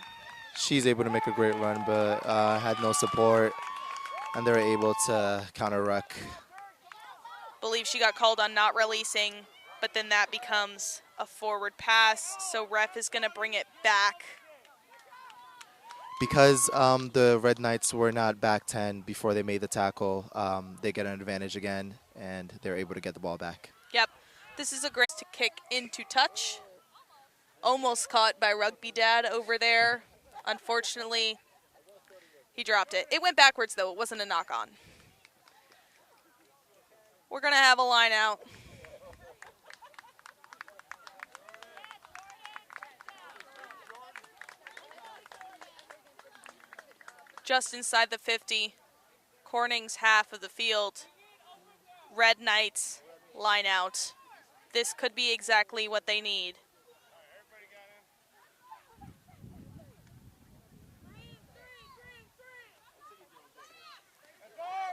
She's able to make a great run, but had no support, and they're able to counter ruck. Believe she got called on not releasing, but then that becomes a forward pass, so ref is going to bring it back. Because the Red Knights were not back 10 before they made the tackle, they get an advantage again, and they're able to get the ball back. Yep. This is a great to kick into touch. Almost caught by Rugby Dad over there. Unfortunately, he dropped it. It went backwards, though. It wasn't a knock-on. We're going to have a line out. Just inside the 50, Corning's half of the field. Red Knights line out. This could be exactly what they need.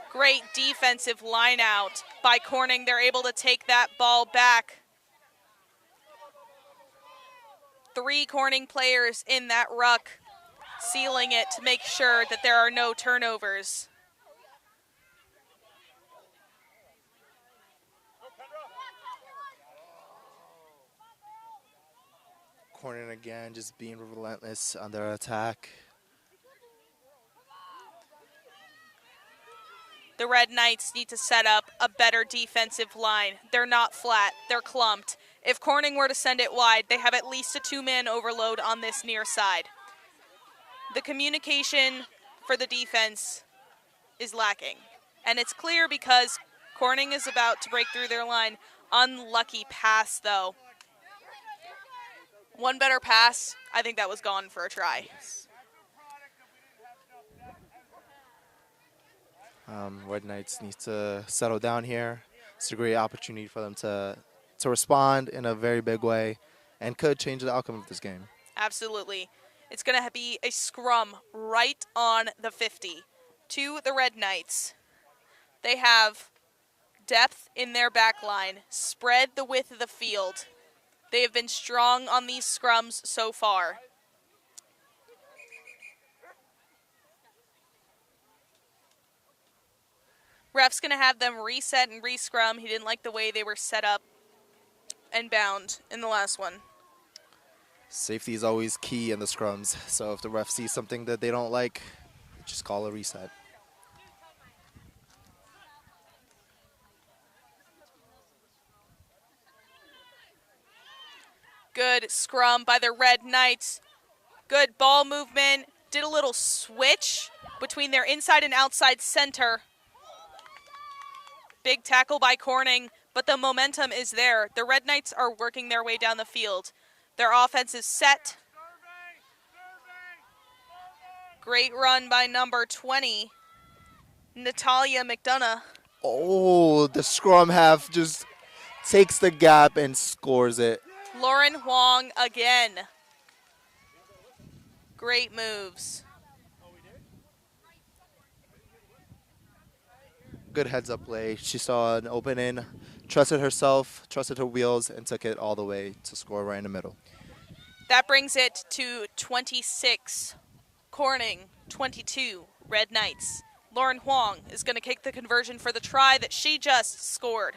Great defensive line out by Corning. They're able to take that ball back. 3 Corning players in that ruck, sealing it to make sure that there are no turnovers. Corning again, just being relentless on their attack. The Red Knights need to set up a better defensive line. They're not flat, they're clumped. If Corning were to send it wide, they have at least a 2-man overload on this near side. The communication for the defense is lacking. And it's clear because Corning is about to break through their line. Unlucky pass, though. One better pass, I think that was gone for a try. Red Knights need to settle down here. It's a great opportunity for them to respond in a very big way and could change the outcome of this game. Absolutely. It's going to be a scrum right on the 50 to the Red Knights. They have depth in their back line, spread the width of the field. They have been strong on these scrums so far. Ref's going to have them reset and re-scrum. He didn't like the way they were set up and bound in the last one. Safety is always key in the scrums, so if the ref sees something that they don't like, just call a reset. Good scrum by the Red Knights. Good ball movement. Did a little switch between their inside and outside center. Big tackle by Corning, but the momentum is there. The Red Knights are working their way down the field. Their offense is set. Great run by number 20, Natalia McDonough. Oh, the scrum half just takes the gap and scores it. Lauren Huang again. Great moves. Good heads-up play. She saw an opening, trusted herself, trusted her wheels, and took it all the way to score right in the middle. That brings it to 26, Corning, 22, Red Knights. Lauren Huang is going to kick the conversion for the try that she just scored.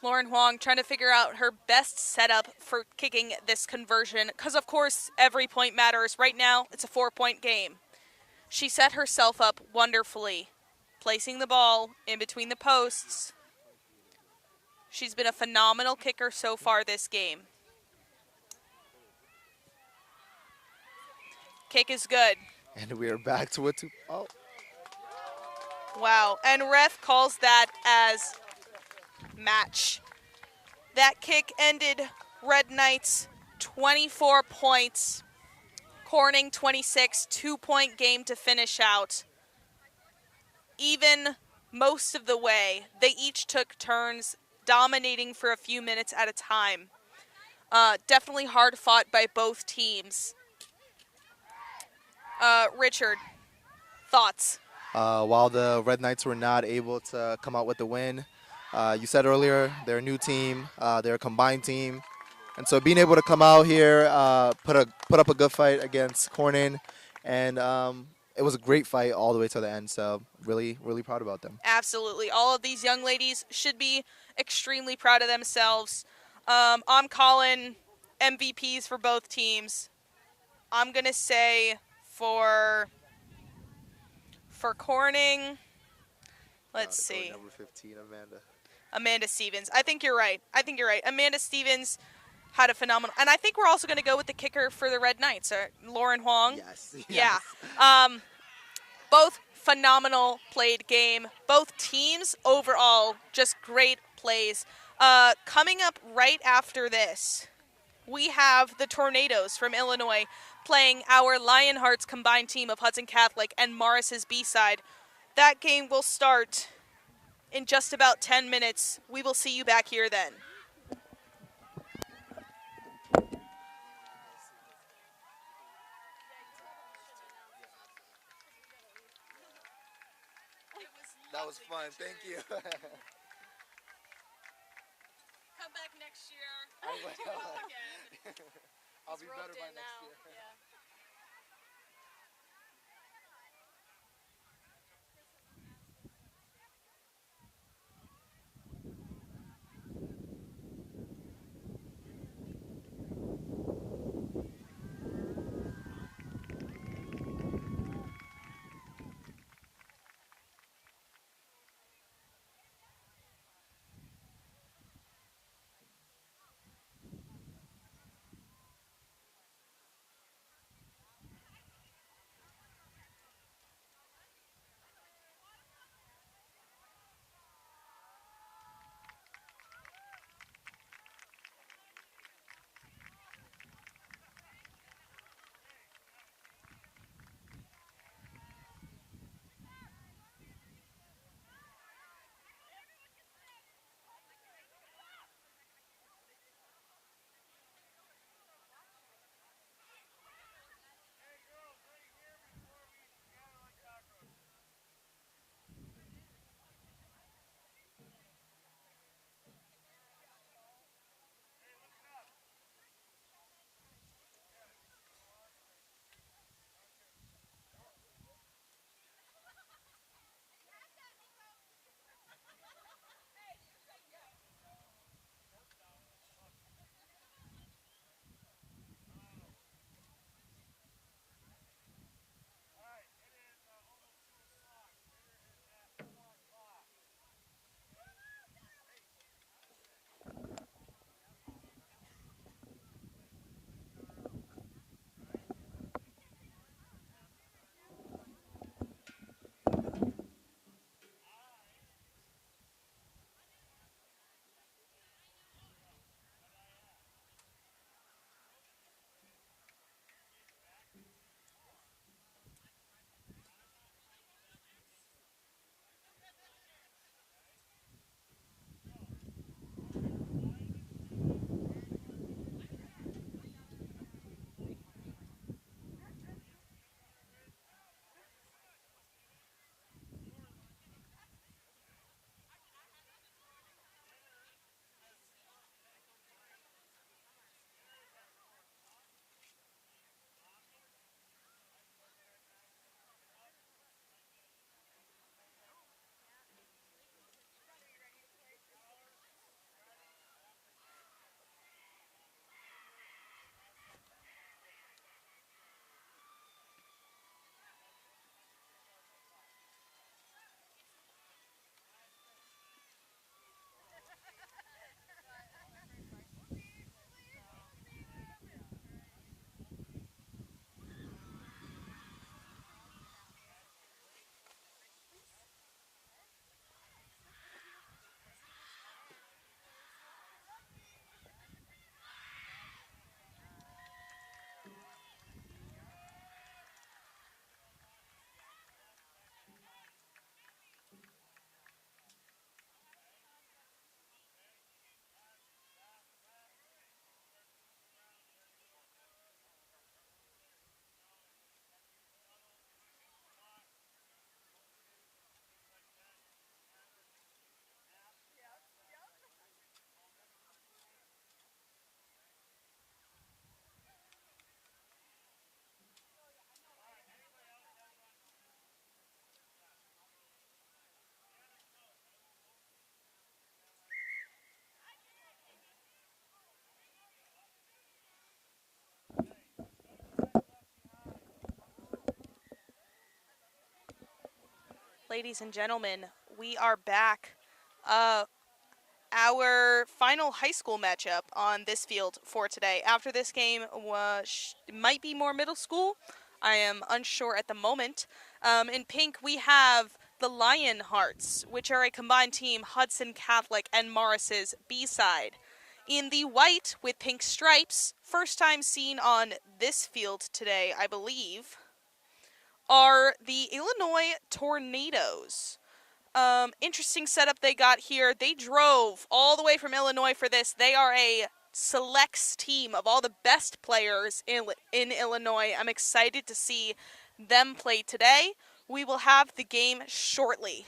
Lauren Huang trying to figure out her best setup for kicking this conversion because, of course, every point matters. Right now, it's a 4-point game. She set herself up wonderfully, placing the ball in between the posts. She's been a phenomenal kicker so far this game. Kick is good. And we are back to a 2. Oh. Wow. And ref calls that as match. That kick ended Red Knights 24 points. Corning 26, 2-point game to finish out. Even most of the way, they each took turns dominating for a few minutes at a time. Definitely hard fought by both teams. Richard, thoughts? While the Red Knights were not able to come out with the win, you said earlier they're a new team, they're a combined team, and so being able to come out here, put up a good fight against Corning, and it was a great fight all the way to the end. So really, really proud about them. Absolutely, all of these young ladies should be extremely proud of themselves. I'm calling MVPs for both teams. I'm gonna say for Corning, let's see. Number 15, Amanda. Amanda Stevens. I think you're right. Amanda Stevens had a phenomenal, and I think we're also going to go with the kicker for the Red Knights, Lauren Huang. Yes. Yeah. Both phenomenal played game. Both teams overall just great plays. Coming up right after this, we have the Tornadoes from Illinois playing our Lionhearts combined team of Hudson Catholic and Morris's B-side. That game will start in just about 10 minutes. We will see you back here then. That was fun. Thank you. Come back next year. I will. Again. I'll be better by next year. Yeah. ladies and gentlemen, we are back. Our final high school matchup on this field for today. After this game might be more middle school. I am unsure at the moment. In pink, we have the Lion Hearts, which are a combined team, Hudson Catholic and Morris's B-side. In the white with pink stripes, first time seen on this field today, I believe, are the Illinois Tornadoes. Interesting setup they got here. They drove all the way from Illinois for this. They are a selects team of all the best players in Illinois. I'm excited to see them play today. We will have the game shortly.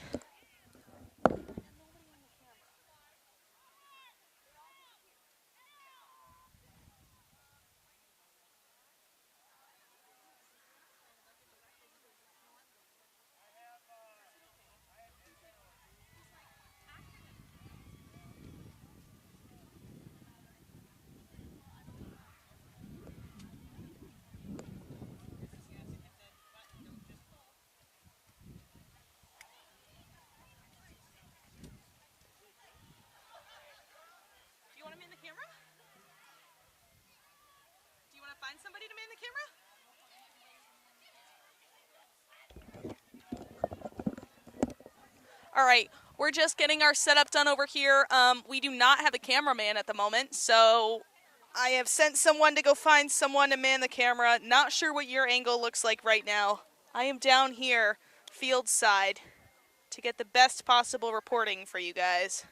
Do you want to man the camera? Do you want to find somebody to man the camera? All right, we're just getting our setup done over here. We do not have a cameraman at the moment, so I have sent someone to go find someone to man the camera. Not sure what your angle looks like right now. I am down here, field side, to get the best possible reporting for you guys.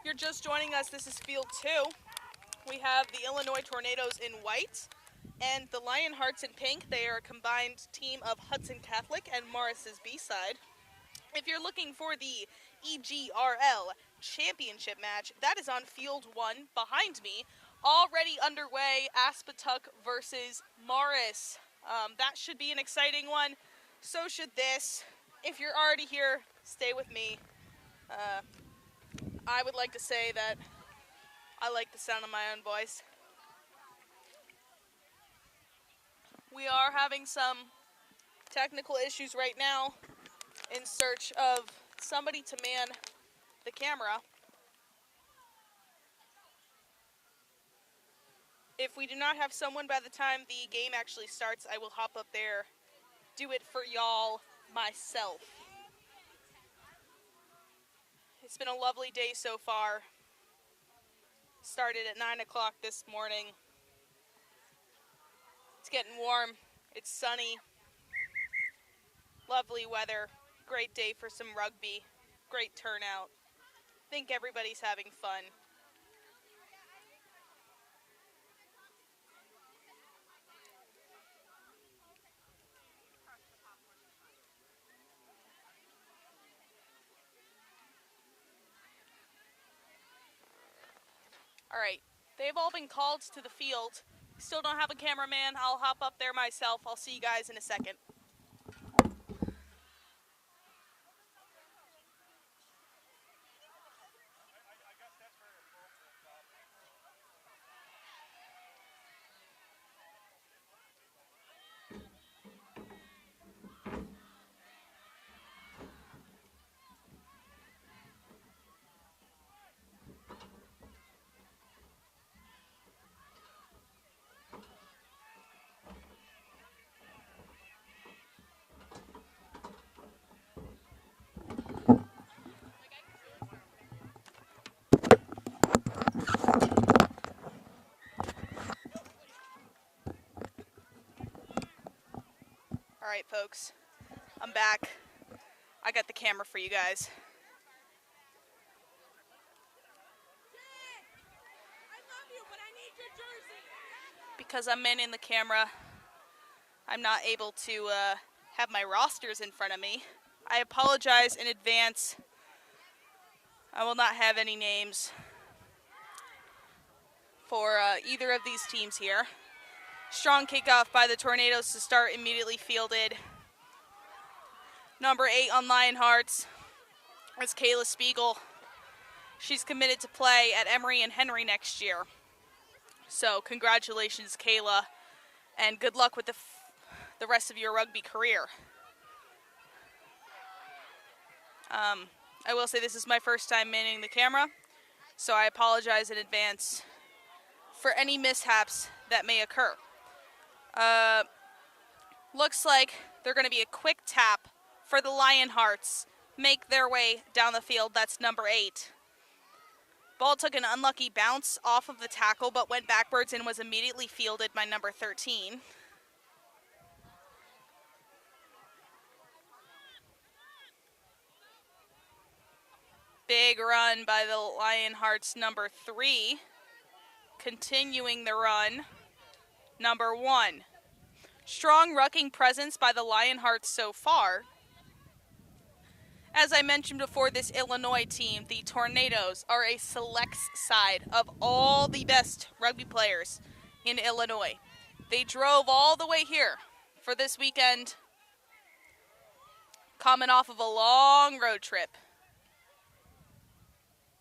You're just joining us, this is field 2. We have the Illinois Tornadoes in white and the Lion Hearts in pink. They are a combined team of Hudson Catholic and Morris's B-side. If you're looking for the EGRL championship match, that is on field 1 behind me. Already underway, Aspatuck versus Morris. That should be an exciting one. So should this. If you're already here, stay with me. I would like to say that I like the sound of my own voice. We are having some technical issues right now in search of somebody to man the camera. If we do not have someone by the time the game actually starts, I will hop up there, do it for y'all myself. It's been a lovely day so far. Started at 9 o'clock this morning. It's getting warm. It's sunny. Lovely weather. Great day for some rugby. Great turnout. Think everybody's having fun. All right, they've all been called to the field. Still don't have a cameraman. I'll hop up there myself. I'll see you guys in a second. All right, folks, I'm back. I got the camera for you guys. Because I'm manning the camera, I'm not able to have my rosters in front of me. I apologize in advance. I will not have any names for either of these teams here. Strong kickoff by the Tornadoes to start, immediately fielded. Number 8 on Lion Hearts is Kayla Spiegel. she's committed to play at Emory and Henry next year. So congratulations, Kayla, and good luck with the rest of your rugby career. I will say this is my first time manning the camera, so I apologize in advance for any mishaps that may occur. Looks like they're going to be a quick tap for the Lionhearts. Make their way down the field. That's number 8. Ball took an unlucky bounce off of the tackle, but went backwards and was immediately fielded by number 13. Big run by the Lionhearts, number 3. Continuing the run, number 1. Strong rucking presence by the Lionhearts so far. As I mentioned before, this Illinois team, the Tornadoes, are a select side of all the best rugby players in Illinois. They drove all the way here for this weekend, coming off of a long road trip.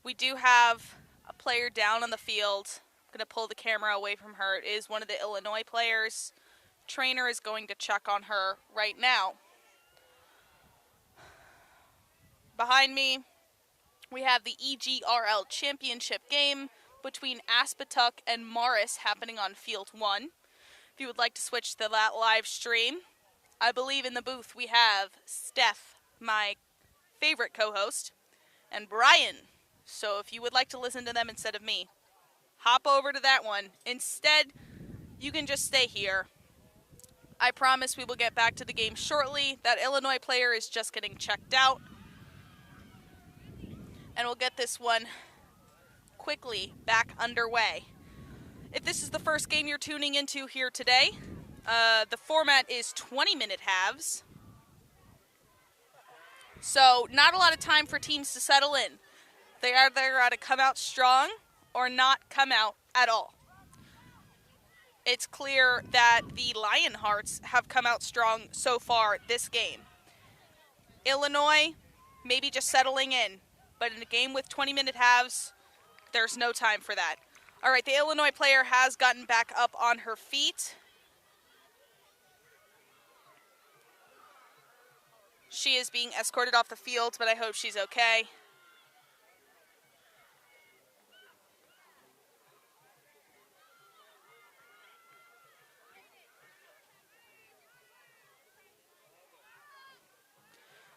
We do have a player down on the field. I'm going to pull the camera away from her. It is one of the Illinois players. Trainer is going to check on her right now. Behind me, we have the EGRL Championship game between Aspetuck and Morris happening on Field 1. If you would like to switch to that live stream, I believe in the booth we have Steph, my favorite co-host, and Brian. So if you would like to listen to them instead of me, hop over to that one. Instead, you can just stay here. I promise we will get back to the game shortly. That Illinois player is just getting checked out. And we'll get this one quickly back underway. If this is the first game you're tuning into here today, the format is 20-minute halves. So not a lot of time for teams to settle in. They either got to come out strong or not come out at all. It's clear that the Lionhearts have come out strong so far this game. Illinois, maybe just settling in. But in a game with 20-minute halves, there's no time for that. All right, the Illinois player has gotten back up on her feet. She is being escorted off the field, but I hope she's okay.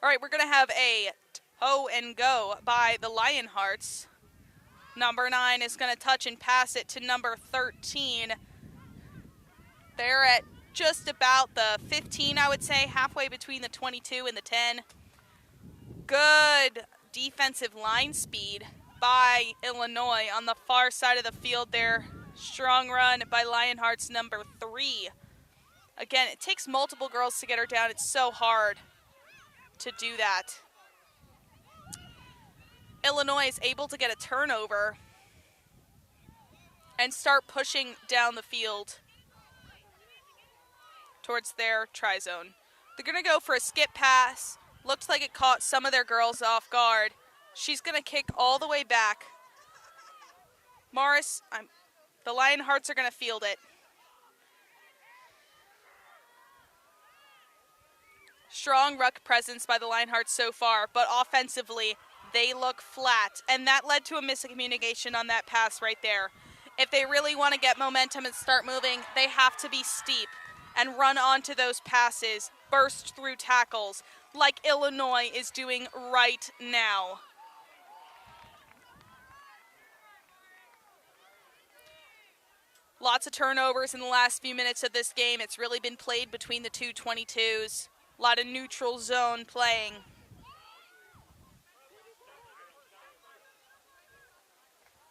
All right, we're going to have a toe and go by the Lionhearts. Number 9 is going to touch and pass it to number 13. They're at just about the 15, I would say, halfway between the 22 and the 10. Good defensive line speed by Illinois on the far side of the field there. Strong run by Lionhearts number 3. Again, it takes multiple girls to get her down. It's so hard to do that. Illinois is able to get a turnover and start pushing down the field towards their try zone. They're going to go for a skip pass. Looks like it caught some of their girls off guard. She's going to kick all the way back. Morris, the Lionhearts are going to field it. Strong ruck presence by the Lionhearts so far, but offensively, they look flat. And that led to a miscommunication on that pass right there. If they really want to get momentum and start moving, they have to be steep and run onto those passes, burst through tackles, like Illinois is doing right now. Lots of turnovers in the last few minutes of this game. It's really been played between the two 22s. A lot of neutral zone playing.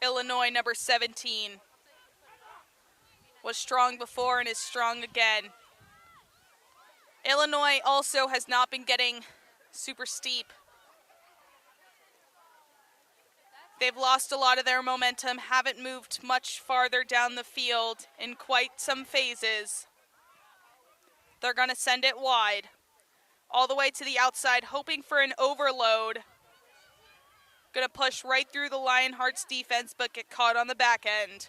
Illinois, number 17, was strong before and is strong again. Illinois also has not been getting super steep. They've lost a lot of their momentum, haven't moved much farther down the field in quite some phases. They're going to send it wide, all the way to the outside, hoping for an overload. Gonna push right through the Lionhearts defense, but get caught on the back end.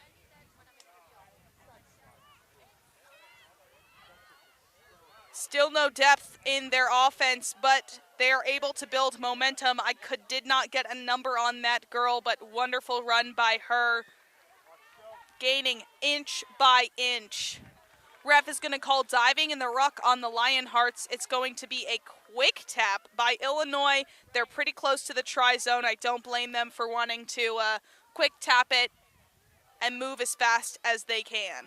Still no depth in their offense, but they are able to build momentum. Did not get a number on that girl, but wonderful run by her. Gaining inch by inch. Ref is going to call diving in the ruck on the Lionhearts. It's going to be a quick tap by Illinois. They're pretty close to the try zone. I don't blame them for wanting to quick tap it and move as fast as they can.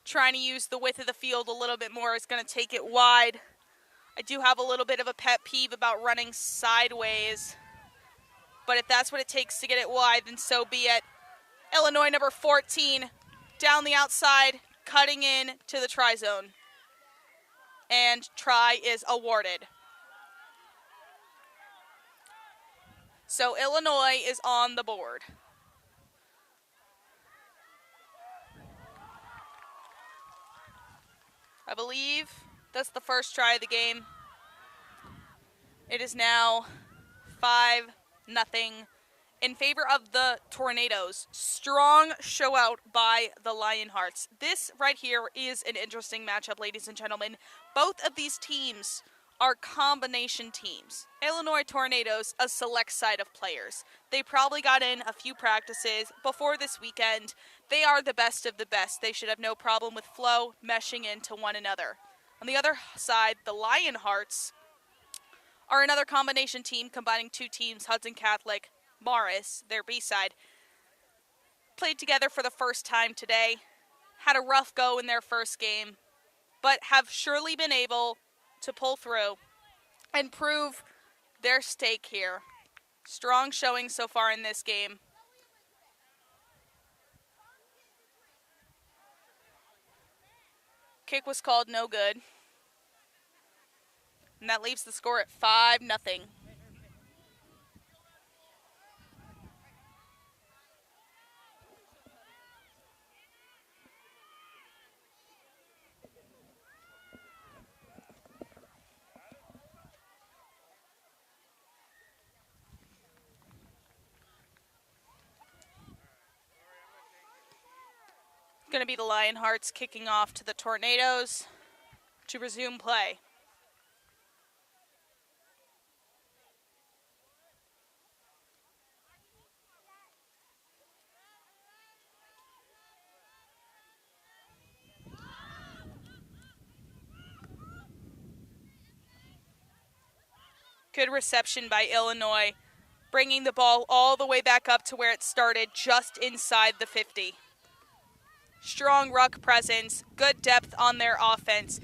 Trying to use the width of the field a little bit more is going to take it wide. I do have a little bit of a pet peeve about running sideways, but if that's what it takes to get it wide, then so be it. Illinois number 14 down the outside, cutting in to the try zone. And try is awarded. So Illinois is on the board. I believe that's the first try of the game. It is now 5-0 in favor of the Tornadoes. Strong show out by the Lionhearts. This right here is an interesting matchup, ladies and gentlemen. Both of these teams are combination teams. Illinois Tornadoes, a select side of players. They probably got in a few practices before this weekend. They are the best of the best. They should have no problem with flow meshing into one another. On the other side, the Lionhearts are another combination team combining two teams, Hudson Catholic, Morris, their B-side. Played together for the first time today. Had a rough go in their first game, but have surely been able to pull through and prove their stake here. Strong showing so far in this game. Kick was called no good. And that leaves the score at 5-0. Going to be the Lionhearts kicking off to the Tornadoes to resume play. Good reception by Illinois, bringing the ball all the way back up to where it started, just inside the 50. Strong ruck presence, good depth on their offense.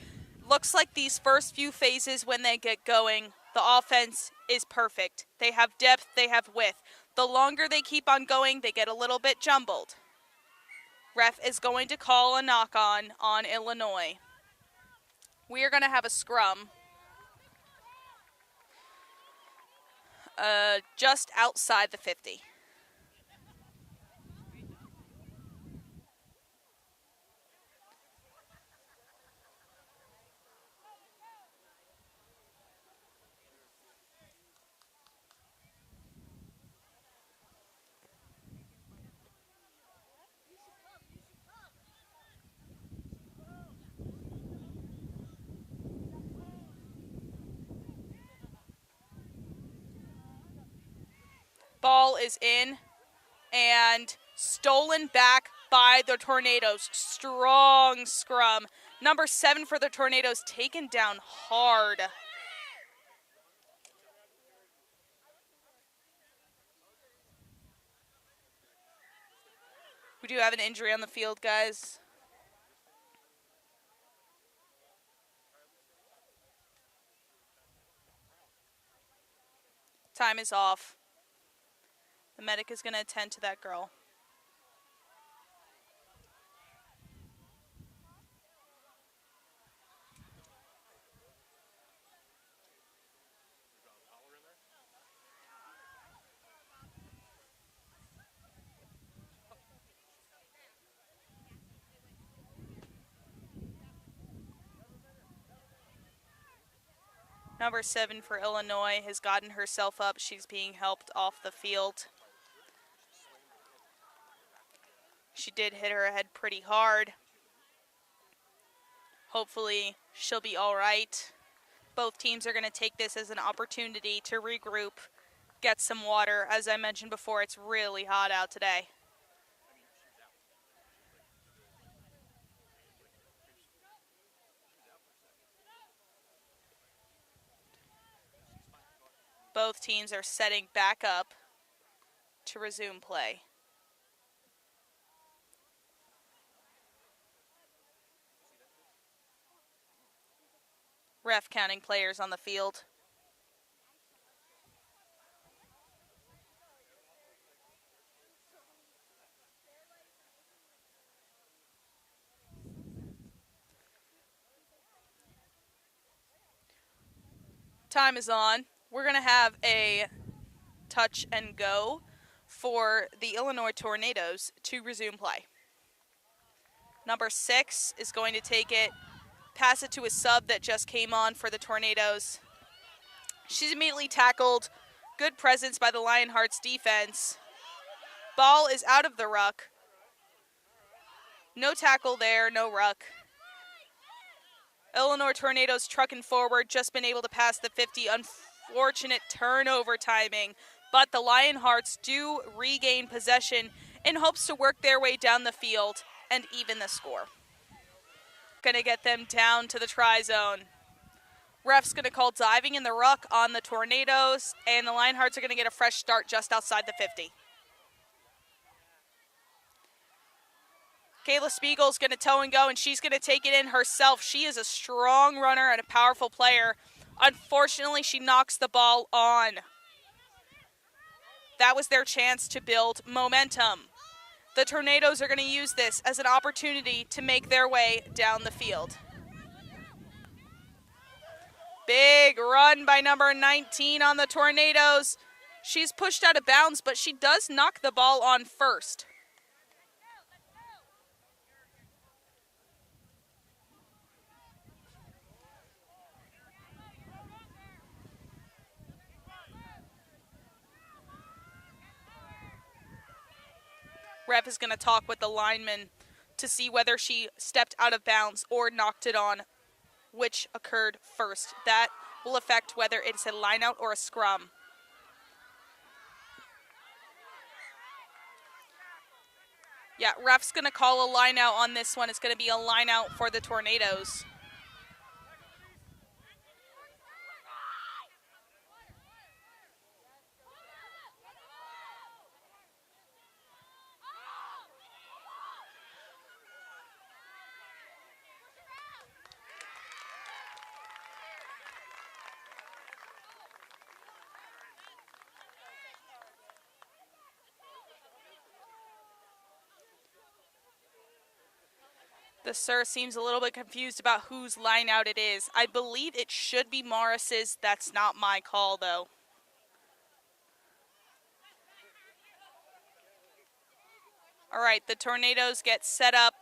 Looks like these first few phases when they get going, the offense is perfect. They have depth, they have width. The longer they keep on going, they get a little bit jumbled. Ref is going to call a knock-on on Illinois. We are going to have a scrum just outside the 50. Ball is in and stolen back by the Tornadoes. Strong scrum. Number 7 for the Tornadoes taken down hard. We do have an injury on the field, guys. Time is off. The medic is going to attend to that girl. Number 7 for Illinois has gotten herself up. She's being helped off the field. She did hit her head pretty hard. Hopefully she'll be all right. Both teams are going to take this as an opportunity to regroup, get some water. As I mentioned before, it's really hot out today. Both teams are setting back up to resume play. Ref counting players on the field. Time is on. We're going to have a touch and go for the Illinois Tornadoes to resume play. Number 6 is going to take it, pass it to a sub that just came on for the Tornadoes. She's immediately tackled. Good presence by the Lionhearts defense. Ball is out of the ruck. No tackle there, no ruck. Illinois Tornadoes trucking forward, just been able to pass the 50. Unfortunate turnover timing, but the Lionhearts do regain possession in hopes to work their way down the field and even the score. Going to get them down to the try zone. Ref's going to call diving in the ruck on the Tornadoes, and the Lionhearts are going to get a fresh start just outside the 50. Kayla Spiegel's going to toe and go, and she's going to take it in herself. She is a strong runner and a powerful player. Unfortunately, she knocks the ball on. That was their chance to build momentum. The Tornadoes are going to use this as an opportunity to make their way down the field. Big run by number 19 on the Tornadoes. She's pushed out of bounds, but she does knock the ball on first. Ref is going to talk with the lineman to see whether she stepped out of bounds or knocked it on, which occurred first. That will affect whether it's a line out or a scrum. Yeah, ref's going to call a line out on this one. It's going to be a line out for the Tornadoes. The sir seems a little bit confused about whose line out it is. I believe it should be Morris's. That's not my call, though. All right, the Tornadoes get set up.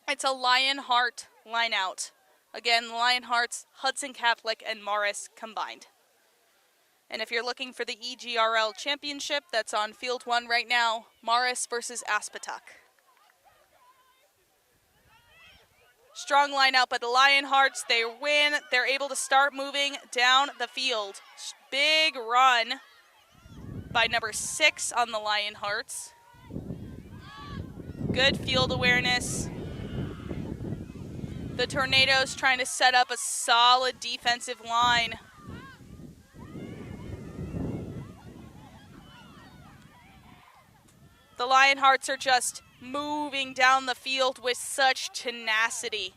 It's a Lionheart line out. Again, Lionhearts, Hudson Catholic, and Morris combined. And if you're looking for the EGRL Championship, that's on Field 1 right now, Morris versus Aspatuck. Strong line out by the Lionhearts. They win. They're able to start moving down the field. Big run by number 6 on the Lionhearts. Good field awareness. The Tornadoes trying to set up a solid defensive line. The Lionhearts are just moving down the field with such tenacity.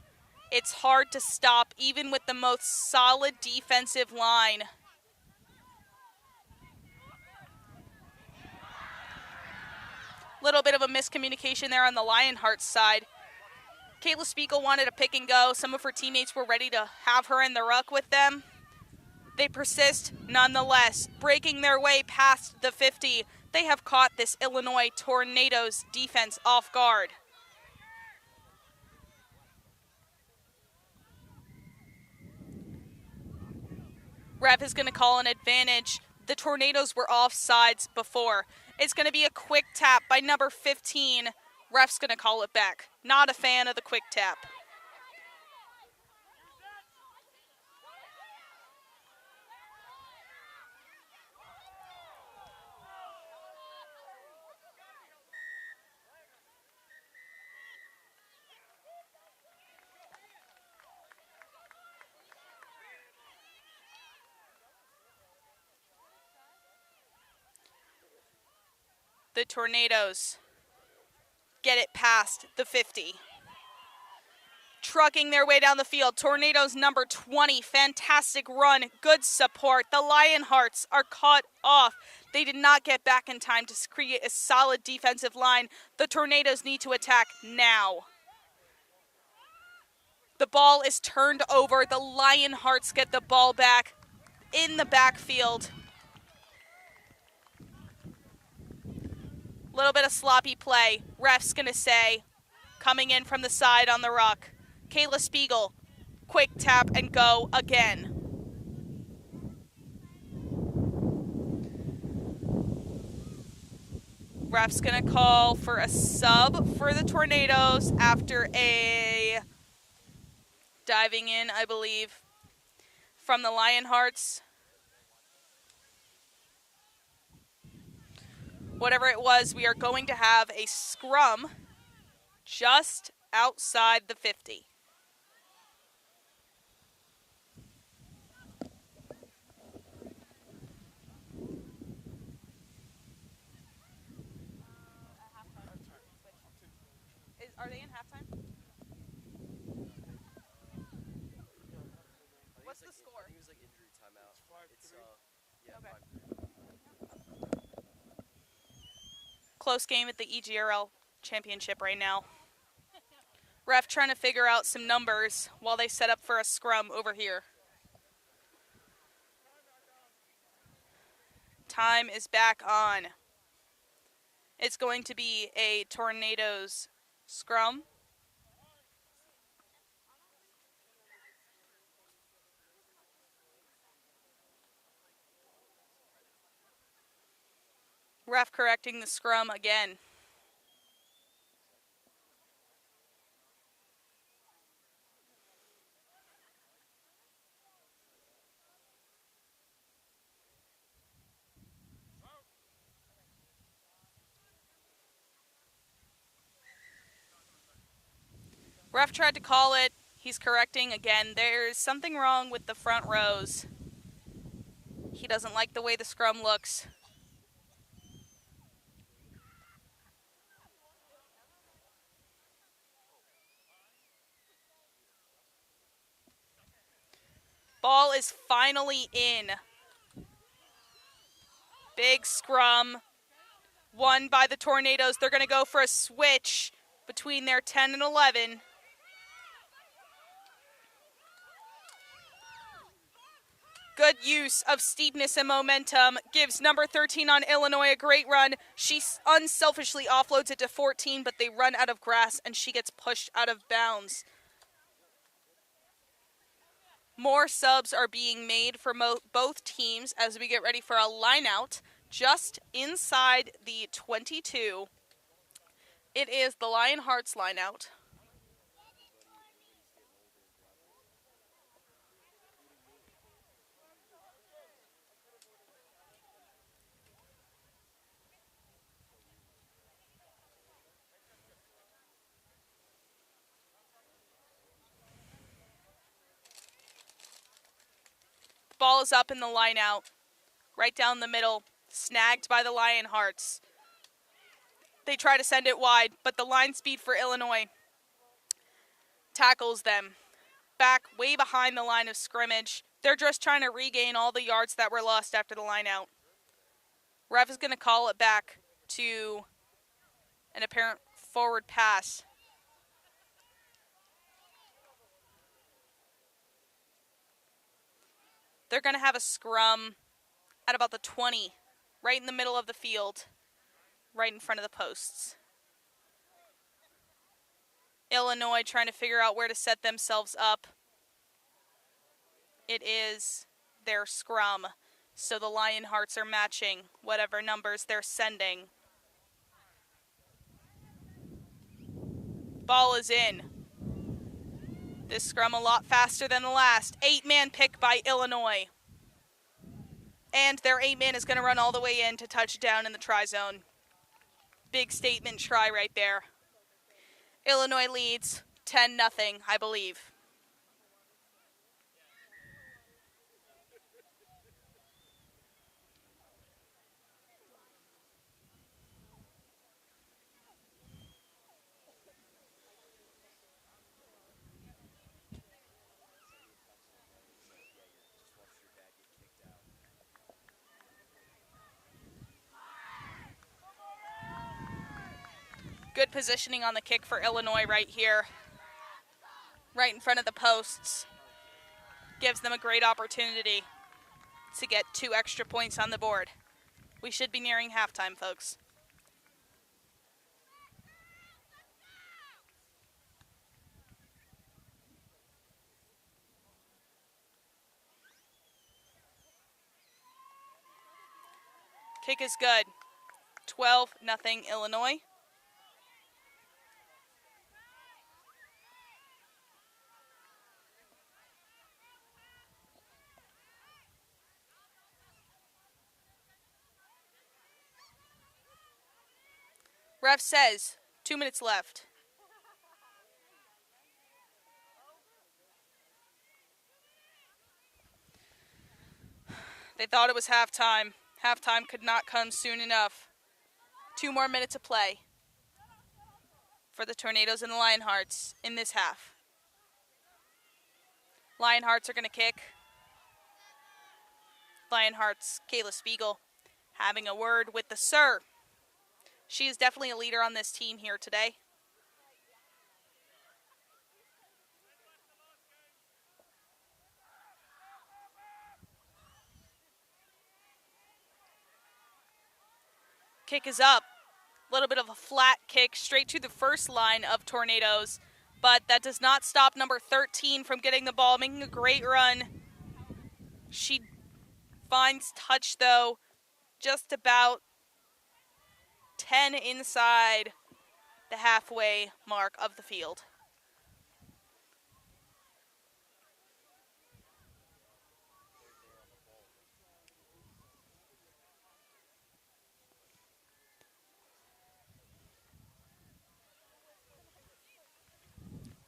It's hard to stop, even with the most solid defensive line. Little bit of a miscommunication there on the Lionhearts side. Kayla Spiegel wanted a pick and go. Some of her teammates were ready to have her in the ruck with them. They persist nonetheless, breaking their way past the 50. They have caught this Illinois Tornadoes defense off guard. Ref is going to call an advantage. The Tornadoes were offsides before. It's going to be a quick tap by number 15. Ref's going to call it back. Not a fan of the quick tap. The Tornadoes get it past the 50. Trucking their way down the field. Tornadoes number 20. Fantastic run. Good support. The Lionhearts are cut off. They did not get back in time to create a solid defensive line. The Tornadoes need to attack now. The ball is turned over. The Lionhearts get the ball back in the backfield. Little bit of sloppy play. Ref's going to say, coming in from the side on the ruck. Kayla Spiegel, quick tap and go again. Ref's going to call for a sub for the Tornadoes after a diving in, I believe, from the Lionhearts. Whatever it was, we are going to have a scrum just outside the 50. Are they in halftime? What's the score? I think it was like injury timeout. It's yeah, Okay. Close game at the EGRL championship right now. Ref trying to figure out some numbers while they set up for a scrum over here. Time is back on. It's going to be a Tornadoes scrum. Ref correcting the scrum again. Ref tried to call it. He's correcting again. There's something wrong with the front rows. He doesn't like the way the scrum looks. Ball is finally in. Big scrum. Won by the Tornadoes. They're going to go for a switch between their 10 and 11. Good use of steepness and momentum. Gives number 13 on Illinois a great run. She unselfishly offloads it to 14, but they run out of grass and she gets pushed out of bounds. More subs are being made for both teams as we get ready for a line out just inside the 22. It is the Lionhearts line out. Ball is up in the line out, right down the middle, snagged by the Lionhearts. They try to send it wide, but the line speed for Illinois tackles them. Back way behind the line of scrimmage. They're just trying to regain all the yards that were lost after the line out. Ref is going to call it back to an apparent forward pass. They're going to have a scrum at about the 20, right in the middle of the field, right in front of the posts. Illinois trying to figure out where to set themselves up. It is their scrum. So the Lionhearts are matching whatever numbers they're sending. Ball is in. This scrum a lot faster than the last. 8-man pick by Illinois. And their 8-man is going to run all the way in to touchdown in the try zone. Big statement try right there. Illinois leads 10-0, I believe. Good positioning on the kick for Illinois right here. Right in front of the posts. Gives them a great opportunity to get 2 extra points on the board. We should be nearing halftime, folks. Kick is good. 12-0 Illinois. Ref says 2 minutes left. They thought it was halftime. Halftime could not come soon enough. 2 more minutes of play for the Tornadoes and the Lionhearts in this half. Lionhearts are going to kick. Lionhearts, Kayla Spiegel, having a word with the sir. She is definitely a leader on this team here today. Kick is up. A little bit of a flat kick straight to the first line of Tornadoes, but that does not stop number 13 from getting the ball, making a great run. She finds touch, though, just about 10 inside the halfway mark of the field.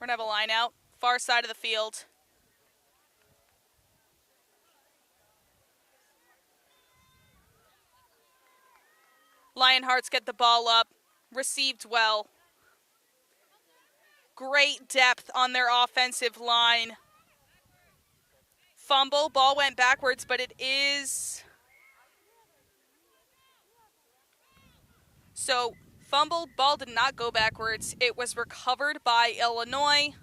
We're going to have a line out, far side of the field. Lionhearts get the ball up, received well. Great depth on their offensive line. Fumble, ball went backwards, but it is... So, fumbled, ball did not go backwards. It was recovered by Illinois,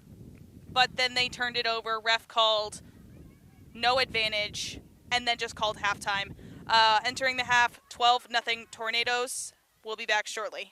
but then they turned it over. Ref called no advantage, and then just called halftime. Entering the half, 12-0 Tornadoes. We'll be back shortly.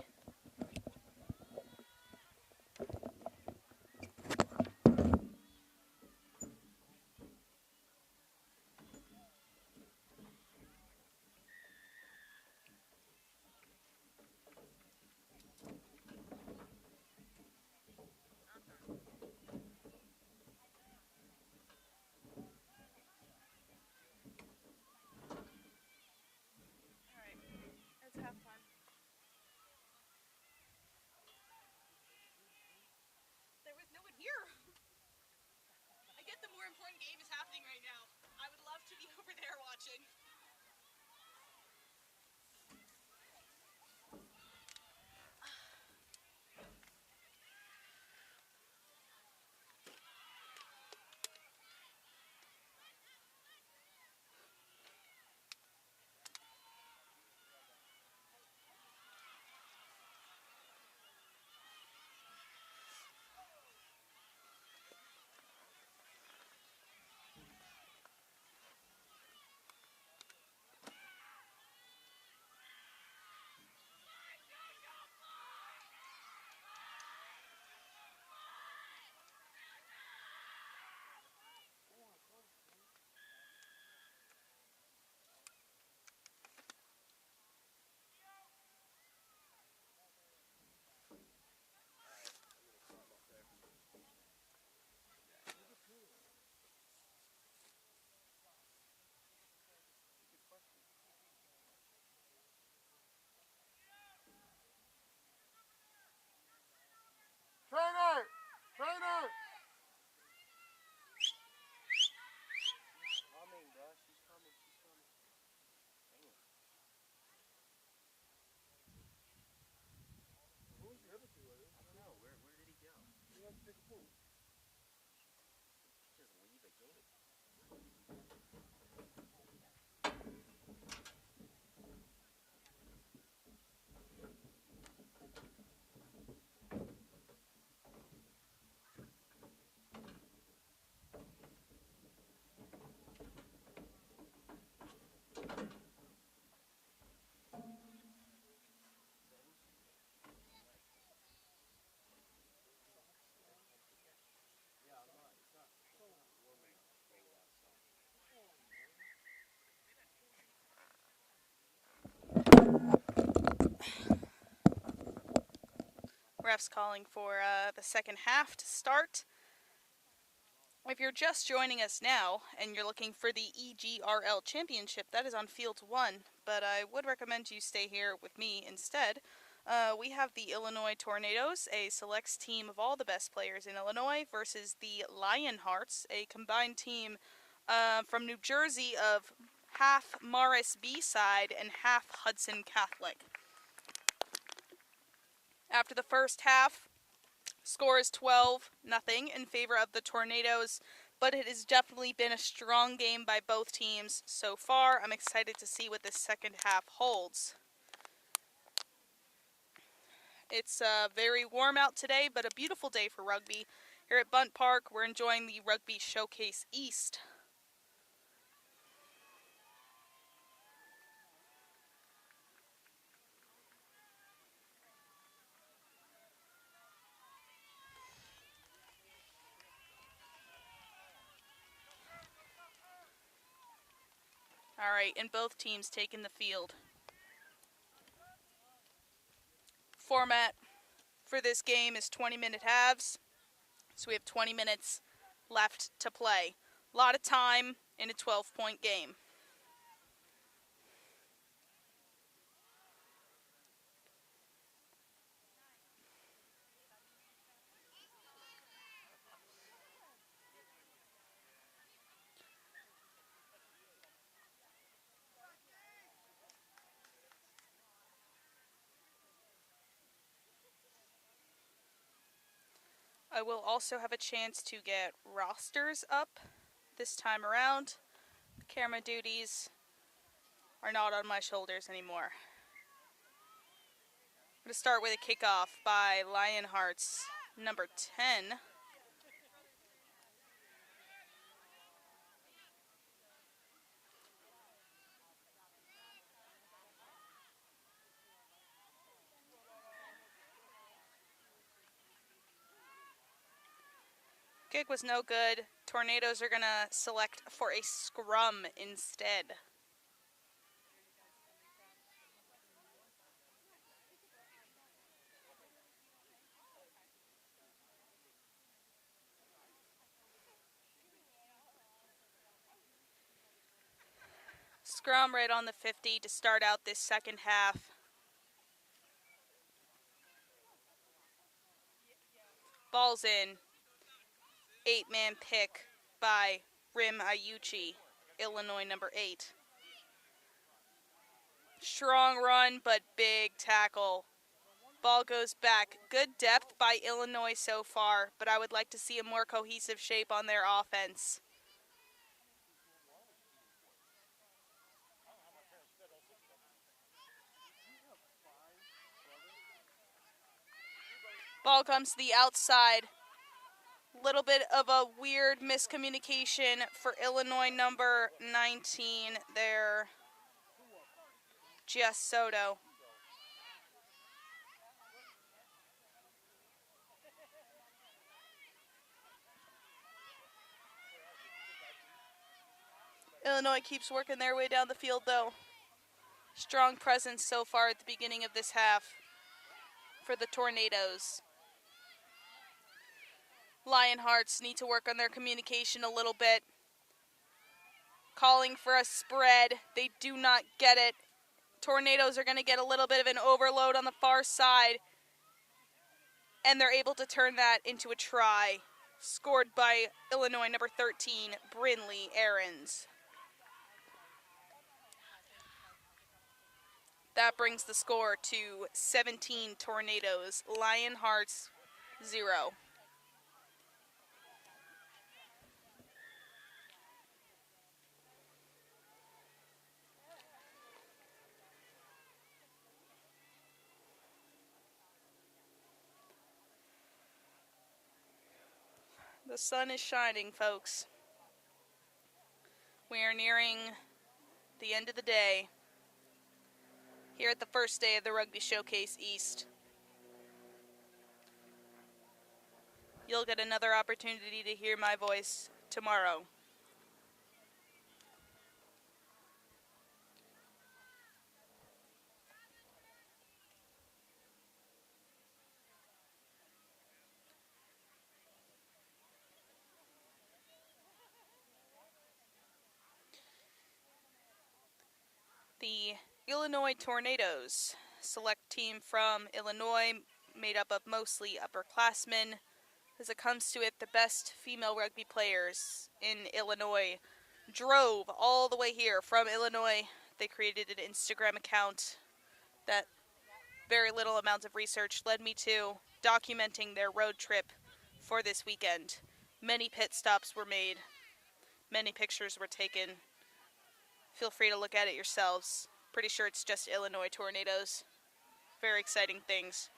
Important game is happening right now. I would love to be over there watching. Refs calling for the second half to start. If you're just joining us now and you're looking for the EGRL Championship, that is on Field 1, but I would recommend you stay here with me instead. We have the Illinois Tornadoes, a selects team of all the best players in Illinois, versus the Lionhearts, a combined team from New Jersey of half Morris B-side and half Hudson Catholic. After the first half, score is 12-0 in favor of the Tornadoes, but it has definitely been a strong game by both teams so far. I'm excited to see what this second half holds. It's very warm out today, but a beautiful day for rugby. Here at Bundt Park, we're enjoying the Rugby Showcase East. All right, and both teams taking the field. Format for this game is 20-minute halves, so we have 20 minutes left to play. A lot of time in a 12-point game. I will also have a chance to get rosters up this time around. Camera duties are not on my shoulders anymore. I'm going to start with a kickoff by Lionhearts, number 10. Kick was no good. Tornadoes are going to select for a scrum instead. Scrum right on the 50 to start out this second half. Ball's in. 8-man pick by Rim Ayuchi, Illinois number 8. Strong run, but big tackle. Ball goes back. Good depth by Illinois so far, but I would like to see a more cohesive shape on their offense. Ball comes to the outside. Little bit of a weird miscommunication for Illinois number 19 there. Jess Soto. Illinois keeps working their way down the field though. Strong presence so far at the beginning of this half for the Tornadoes. Lionhearts need to work on their communication a little bit. Calling for a spread. They do not get it. Tornadoes are going to get a little bit of an overload on the far side. And they're able to turn that into a try. Scored by Illinois number 13, Brinley Ahrens. That brings the score to 17 Tornadoes. Lionhearts 0. The sun is shining, folks. We are nearing the end of the day here at the first day of the Rugby Showcase East. You'll get another opportunity to hear my voice tomorrow. Illinois Tornadoes, select team from Illinois, made up of mostly upperclassmen. As it comes to it, the best female rugby players in Illinois drove all the way here from Illinois. They created an Instagram account that very little amount of research led me to documenting their road trip for this weekend. Many pit stops were made. Many pictures were taken. Feel free to look at it yourselves. Pretty sure it's just Illinois Tornadoes. Very exciting things.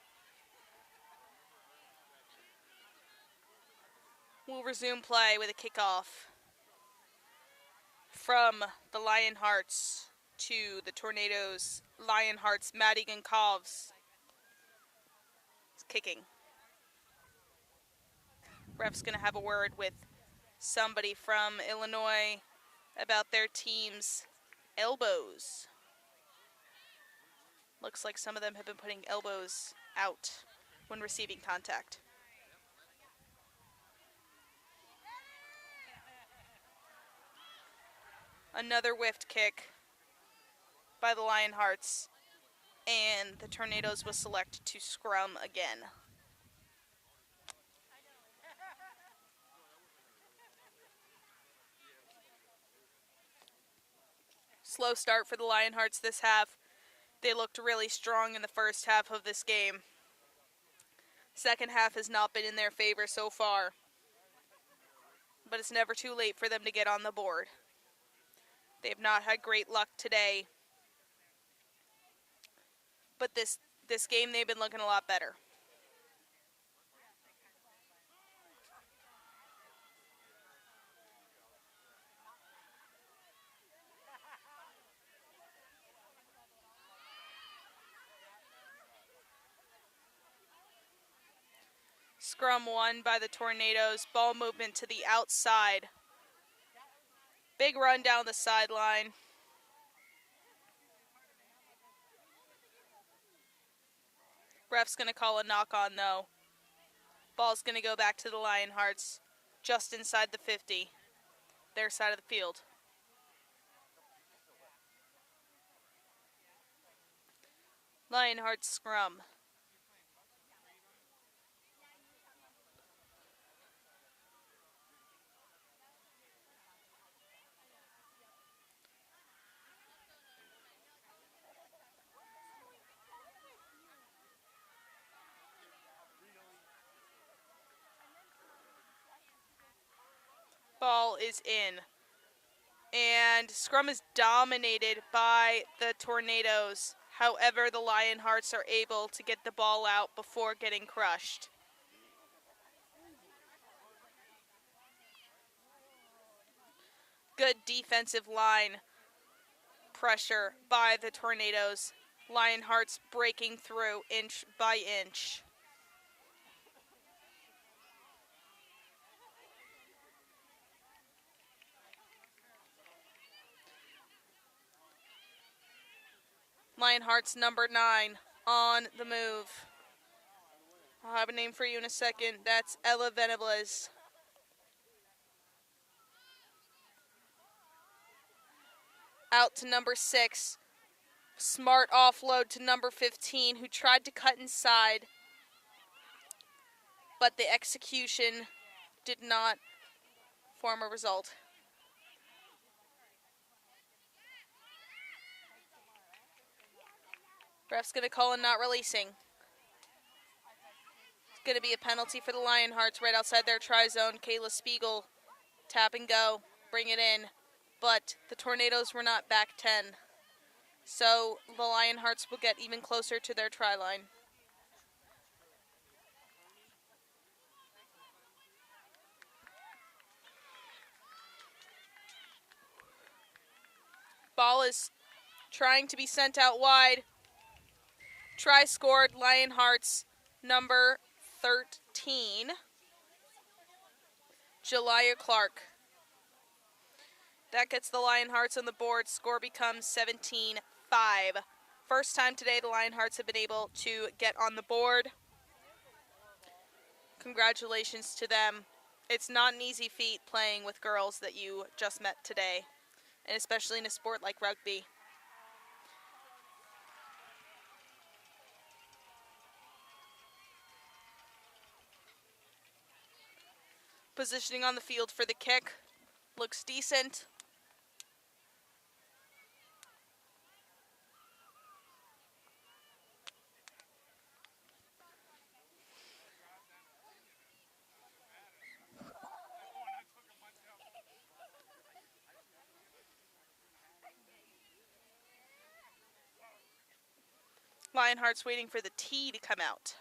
We'll resume play with a kickoff from the Lionhearts to the Tornadoes. Lionhearts, Madigan Covs. Kicking. Ref's going to have a word with somebody from Illinois about their team's elbows. Looks like some of them have been putting elbows out when receiving contact. Another whiffed kick by the Lionhearts, and the Tornadoes will select to scrum again. Slow start for the Lionhearts this half. They looked really strong in the first half of this game. Second half has not been in their favor so far, but it's never too late for them to get on the board. They've not had great luck today, but this game they've been looking a lot better. Scrum won by the Tornadoes. Ball movement to the outside. Big run down the sideline. Ref's going to call a knock on though. Ball's going to go back to the Lionhearts just inside the 50, their side of the field. Lionhearts scrum. Ball is in. And scrum is dominated by the Tornadoes. However, the Lionhearts are able to get the ball out before getting crushed. Good defensive line pressure by the Tornadoes. Lionhearts breaking through inch by inch. Lionhearts number 9 on the move. I'll have a name for you in a second. That's Ella Venables. Out to number 6. Smart offload to number 15, who tried to cut inside, but the execution did not form a result. Ref's going to call a not releasing. It's going to be a penalty for the Lionhearts right outside their try zone. Kayla Spiegel, tap and go, bring it in. But the Tornadoes were not back 10. So the Lionhearts will get even closer to their try line. Ball is trying to be sent out wide. Try scored, Lionhearts number 13, Jelia Clark. That gets the Lionhearts on the board. Score becomes 17-5. First time today the Lionhearts have been able to get on the board. Congratulations to them. It's not an easy feat playing with girls that you just met today, and especially in a sport like rugby. Positioning on the field for the kick. Looks decent. Lionheart's waiting for the tee to come out.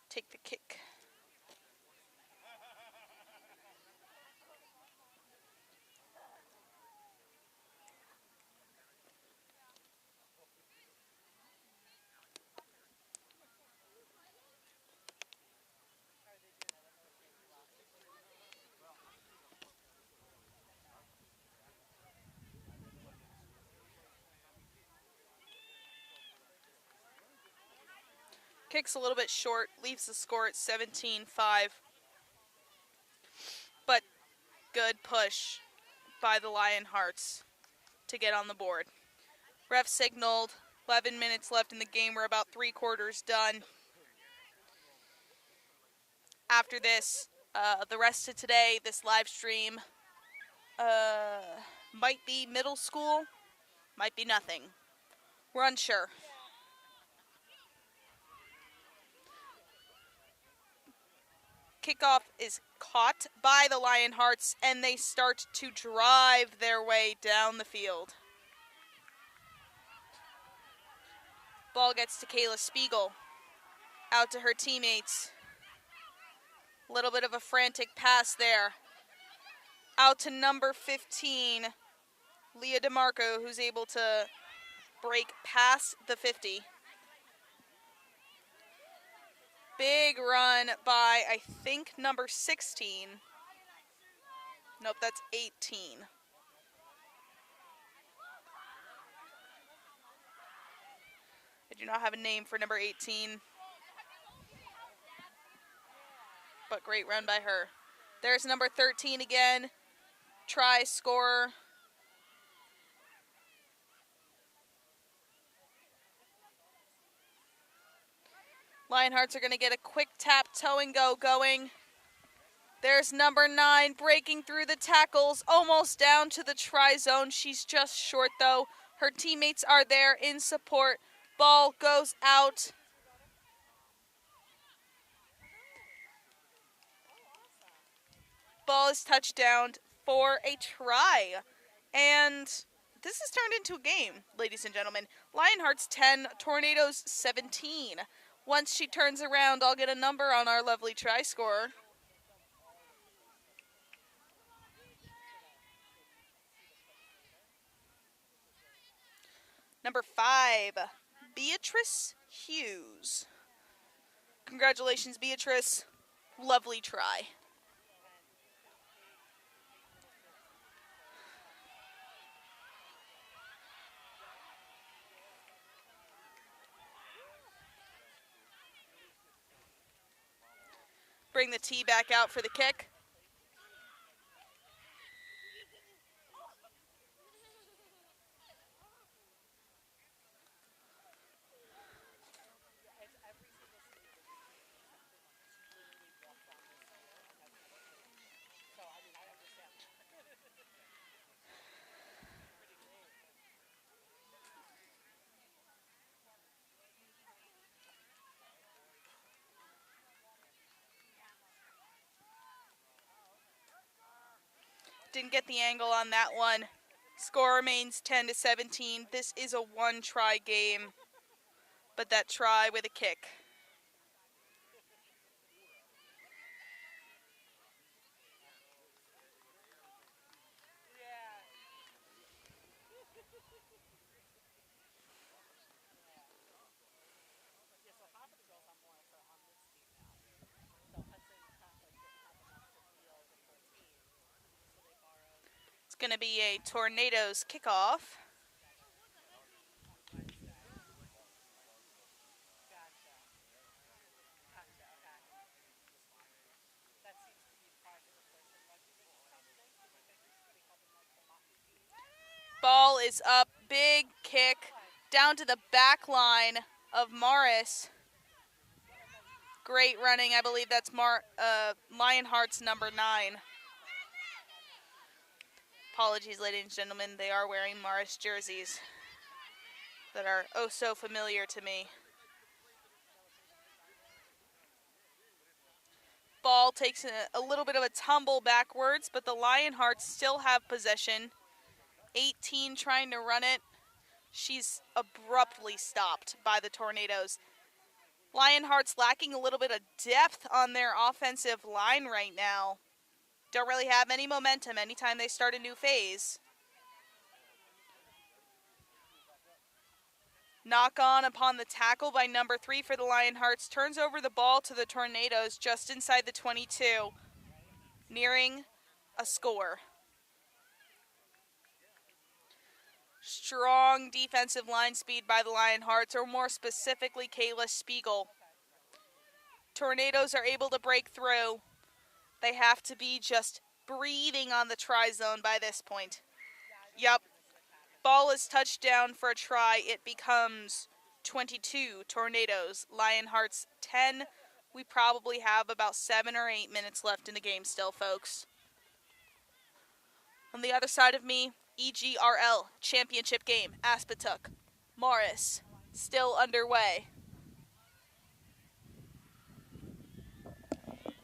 Take the kick. Kick's a little bit short, leaves the score at 17-5. But good push by the Lionhearts to get on the board. Ref signaled, 11 minutes left in the game. We're about 3/4 done. After this, the rest of today, this live stream might be middle school, might be nothing. We're unsure. Kickoff is caught by the Lionhearts, and they start to drive their way down the field. Ball gets to Kayla Spiegel. Out to her teammates. A little bit of a frantic pass there. Out to number 15, Leah DeMarco, who's able to break past the 50. Big run by, I think, number 16. Nope, that's 18. I do not have a name for number 18. But great run by her. There's number 13 again. Try scorer. Lionhearts are going to get a quick tap, toe and go going. There's number 9 breaking through the tackles, almost down to the try zone. She's just short though. Her teammates are there in support. Ball goes out. Ball is touchdown for a try. And this has turned into a game, ladies and gentlemen. Lionhearts 10, Tornadoes 17. Once she turns around, I'll get a number on our lovely try scorer. Number 5, Beatrice Hughes. Congratulations, Beatrice. Lovely try. Bring the tee back out for the kick. Didn't get the angle on that one. Score remains 10-17. This is a one-try game, but that try with a kick. It's going to be a Tornadoes kickoff. Ball is up, big kick down to the back line of Morris. Great running. I believe that's Lionheart's number 9. Apologies, ladies and gentlemen. They are wearing Morris jerseys that are oh so familiar to me. Ball takes a little bit of a tumble backwards, but the Lionhearts still have possession. 18 trying to run it. She's abruptly stopped by the Tornadoes. Lionhearts lacking a little bit of depth on their offensive line right now. Don't really have any momentum anytime they start a new phase. Knock on upon the tackle by number 3 for the Lionhearts. Turns over the ball to the Tornadoes just inside the 22, nearing a score. Strong defensive line speed by the Lionhearts, or more specifically, Kayla Spiegel. Tornadoes are able to break through. They have to be just breathing on the try zone by this point. Yep. Ball is touched down for a try. It becomes 22 Tornadoes, Lionhearts 10. We probably have about 7 or 8 minutes left in the game still, folks. On the other side of me, EGRL championship game, Aspetuck, Morris, still underway.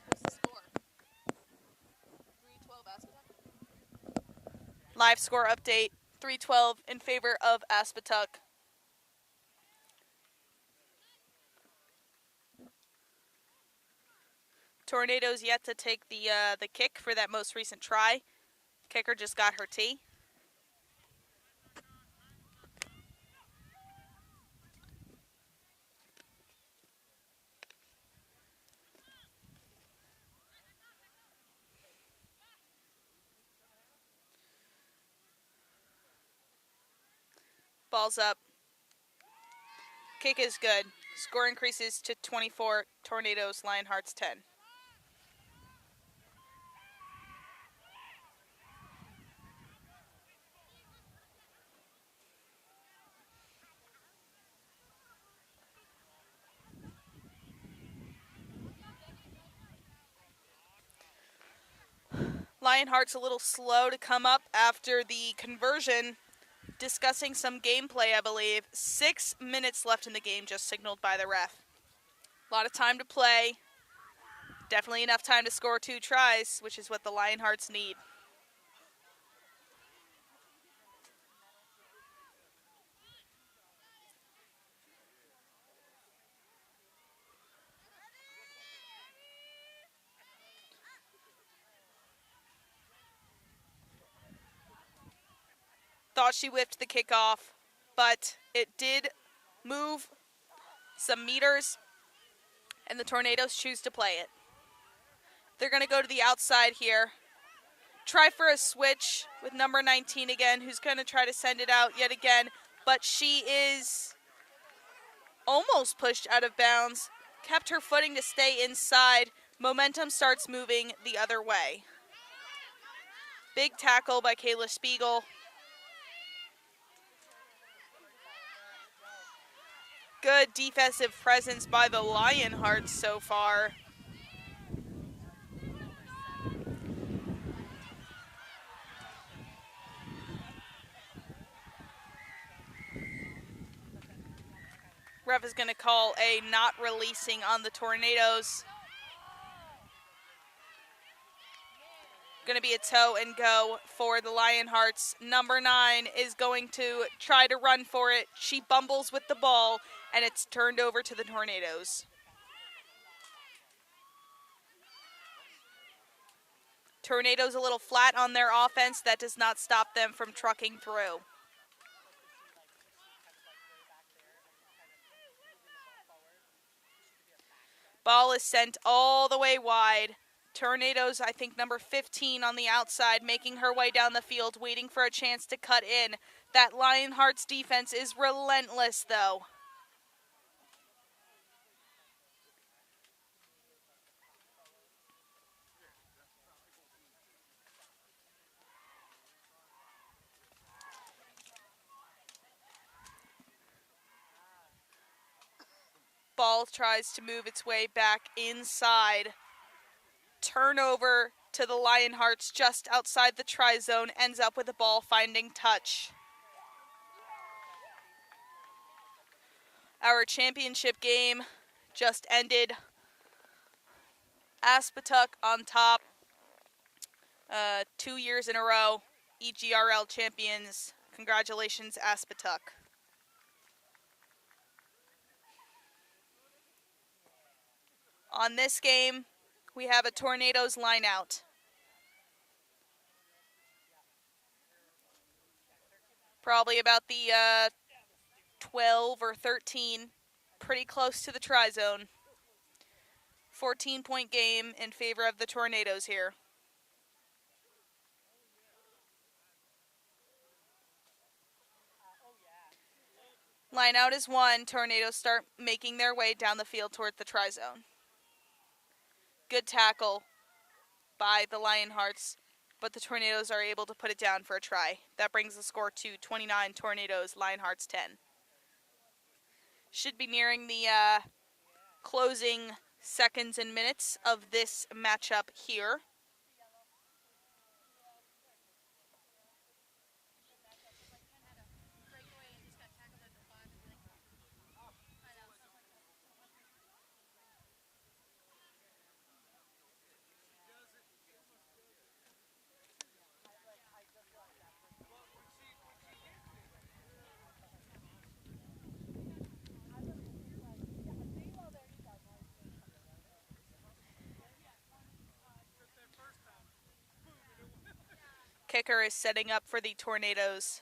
What's the score? 3-12 Aspetuck. Live score update, 3-12 in favor of Aspetuck. Tornadoes yet to take the kick for that most recent try. Kicker just got her tee. Ball's up. Kick is good. Score increases to 24, Tornadoes, Lionhearts 10. Lionheart's a little slow to come up after the conversion. Discussing some gameplay, I believe. 6 minutes left in the game, just signaled by the ref. A lot of time to play. Definitely enough time to score 2 tries, which is what the Lionhearts need. Thought she whipped the kickoff, but it did move some meters, and the Tornadoes choose to play it. They're going to go to the outside here. Try for a switch with number 19 again, who's going to try to send it out yet again, but she is almost pushed out of bounds, kept her footing to stay inside. Momentum starts moving the other way. Big tackle by Kayla Spiegel. Good defensive presence by the Lionhearts so far. Ref is going to call a not releasing on the Tornadoes. Going to be a toe and go for the Lionhearts. Number 9 is going to try to run for it. She bumbles with the ball, and it's turned over to the Tornadoes. Tornadoes a little flat on their offense. That does not stop them from trucking through. Ball is sent all the way wide. Tornadoes, I think number 15 on the outside, making her way down the field, waiting for a chance to cut in. That Lionhearts defense is relentless, though. Ball tries to move its way back inside. Turnover to the Lionhearts just outside the try zone, ends up with the ball finding touch. Our championship game just ended. Aspetuck on top, 2 years in a row, EGRL champions. Congratulations, Aspetuck. On this game, we have a Tornadoes line out. Probably about the 12 or 13, pretty close to the try zone. 14-point game in favor of the Tornadoes here. Line out is 1. Tornadoes start making their way down the field toward the try zone. Good tackle by the Lionhearts, but the Tornadoes are able to put it down for a try. That brings the score to 29 Tornadoes, Lionhearts 10. Should be nearing the closing seconds and minutes of this matchup here. Kicker is setting up for the Tornadoes.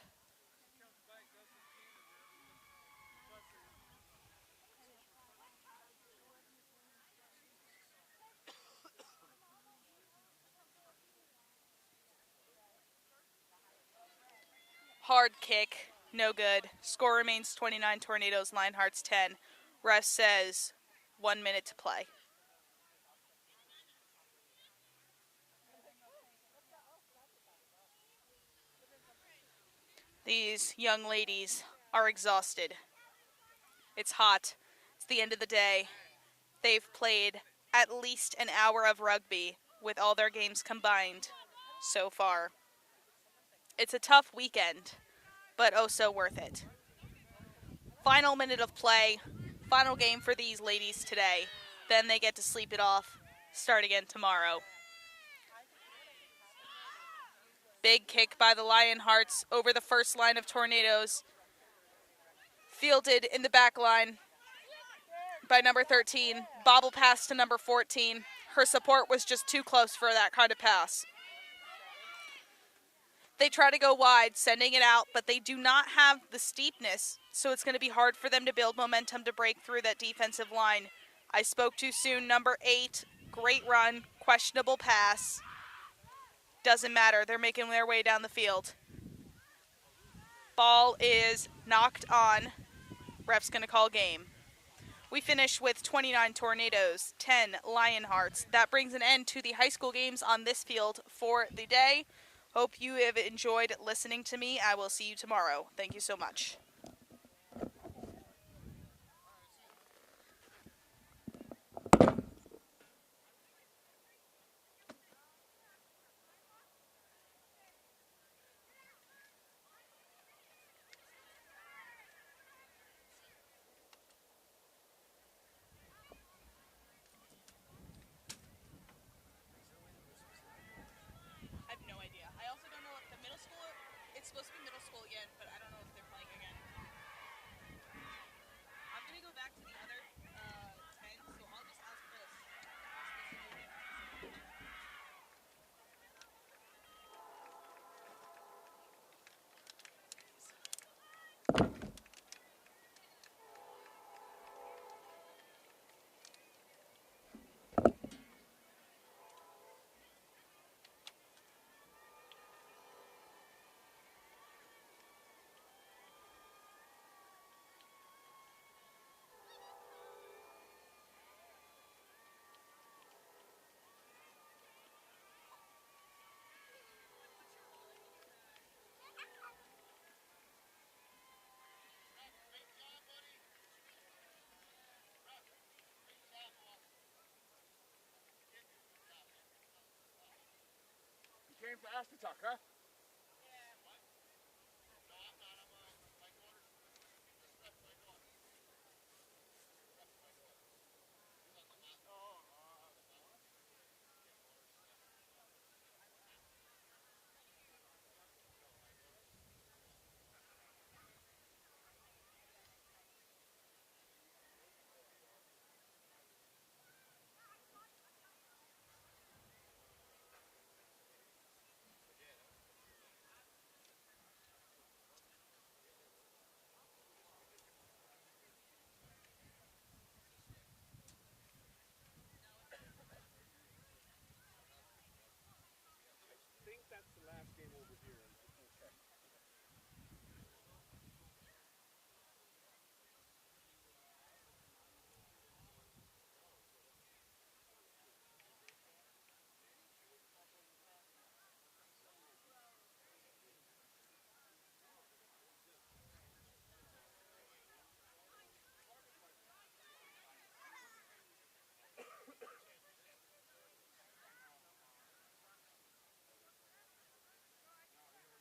Hard kick, no good. Score remains 29 Tornadoes, Lionhearts 10. Ref says 1 minute to play. These young ladies are exhausted. It's hot. It's the end of the day. They've played at least an hour of rugby with all their games combined so far. It's a tough weekend, but oh so worth it. Final minute of play, final game for these ladies today. Then they get to sleep it off, start again tomorrow. Big kick by the Lionhearts over the first line of Tornadoes. Fielded in the back line by number 13. Bobble pass to number 14. Her support was just too close for that kind of pass. They try to go wide, sending it out, but they do not have the steepness, so it's going to be hard for them to build momentum to break through that defensive line. I spoke too soon. Number 8, great run, questionable pass. Doesn't matter. They're making their way down the field. Ball is knocked on. Ref's going to call game. We finish with 29 Tornadoes, 10 Lionhearts. That brings an end to the high school games on this field for the day. Hope you have enjoyed listening to me. I will see you tomorrow. Thank you so much. I have no idea. I also don't know if the middle school, it's supposed to be middle school again, but I don't know if they're playing again. I'm going to go back to the other 10, so I'll just ask Chris. for Ashton Tuck, huh? I think that's the last game over here. Okay.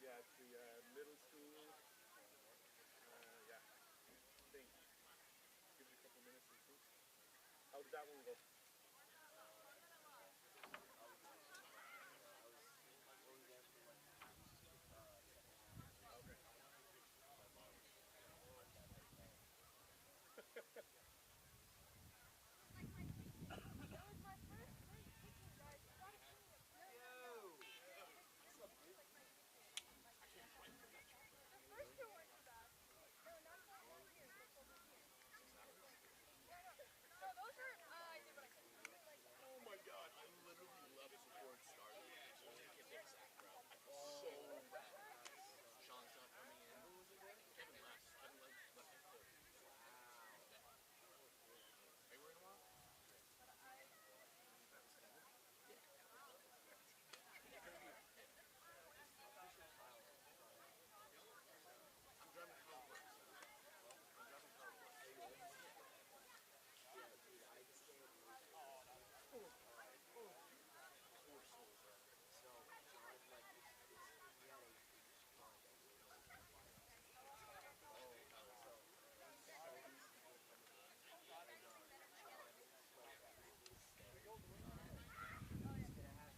Yeah, it's the middle school. Yeah, I think. Give it a couple minutes and see. How did that one go? Oh my god, I literally left before it started. Only a kid named Zach Brown. I feel so bad. Sean's not coming in. Kevin left. Kevin left at 4. Wow. Are you working tomorrow? I'm driving Carroll work. I'm driving Carroll work. Yeah, dude, I just stayed up late. Poor soul, bro. So, John, like, he had a John that was so these people coming in, and John, like, really stay. He's gonna have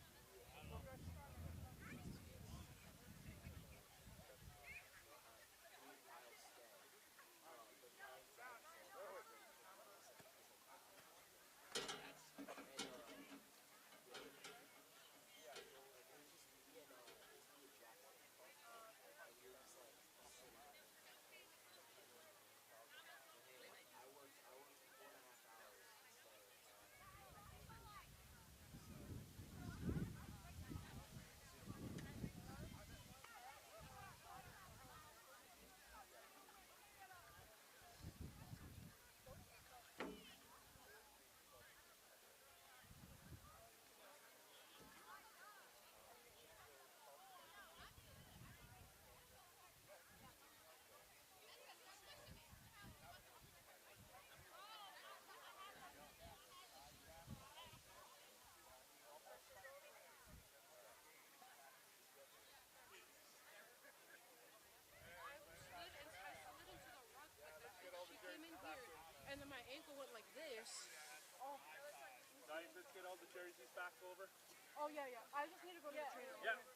And then my ankle went like this. Oh. Guys, let's get all the jerseys back over. Oh, yeah. I just need to go to the trainer. Yeah.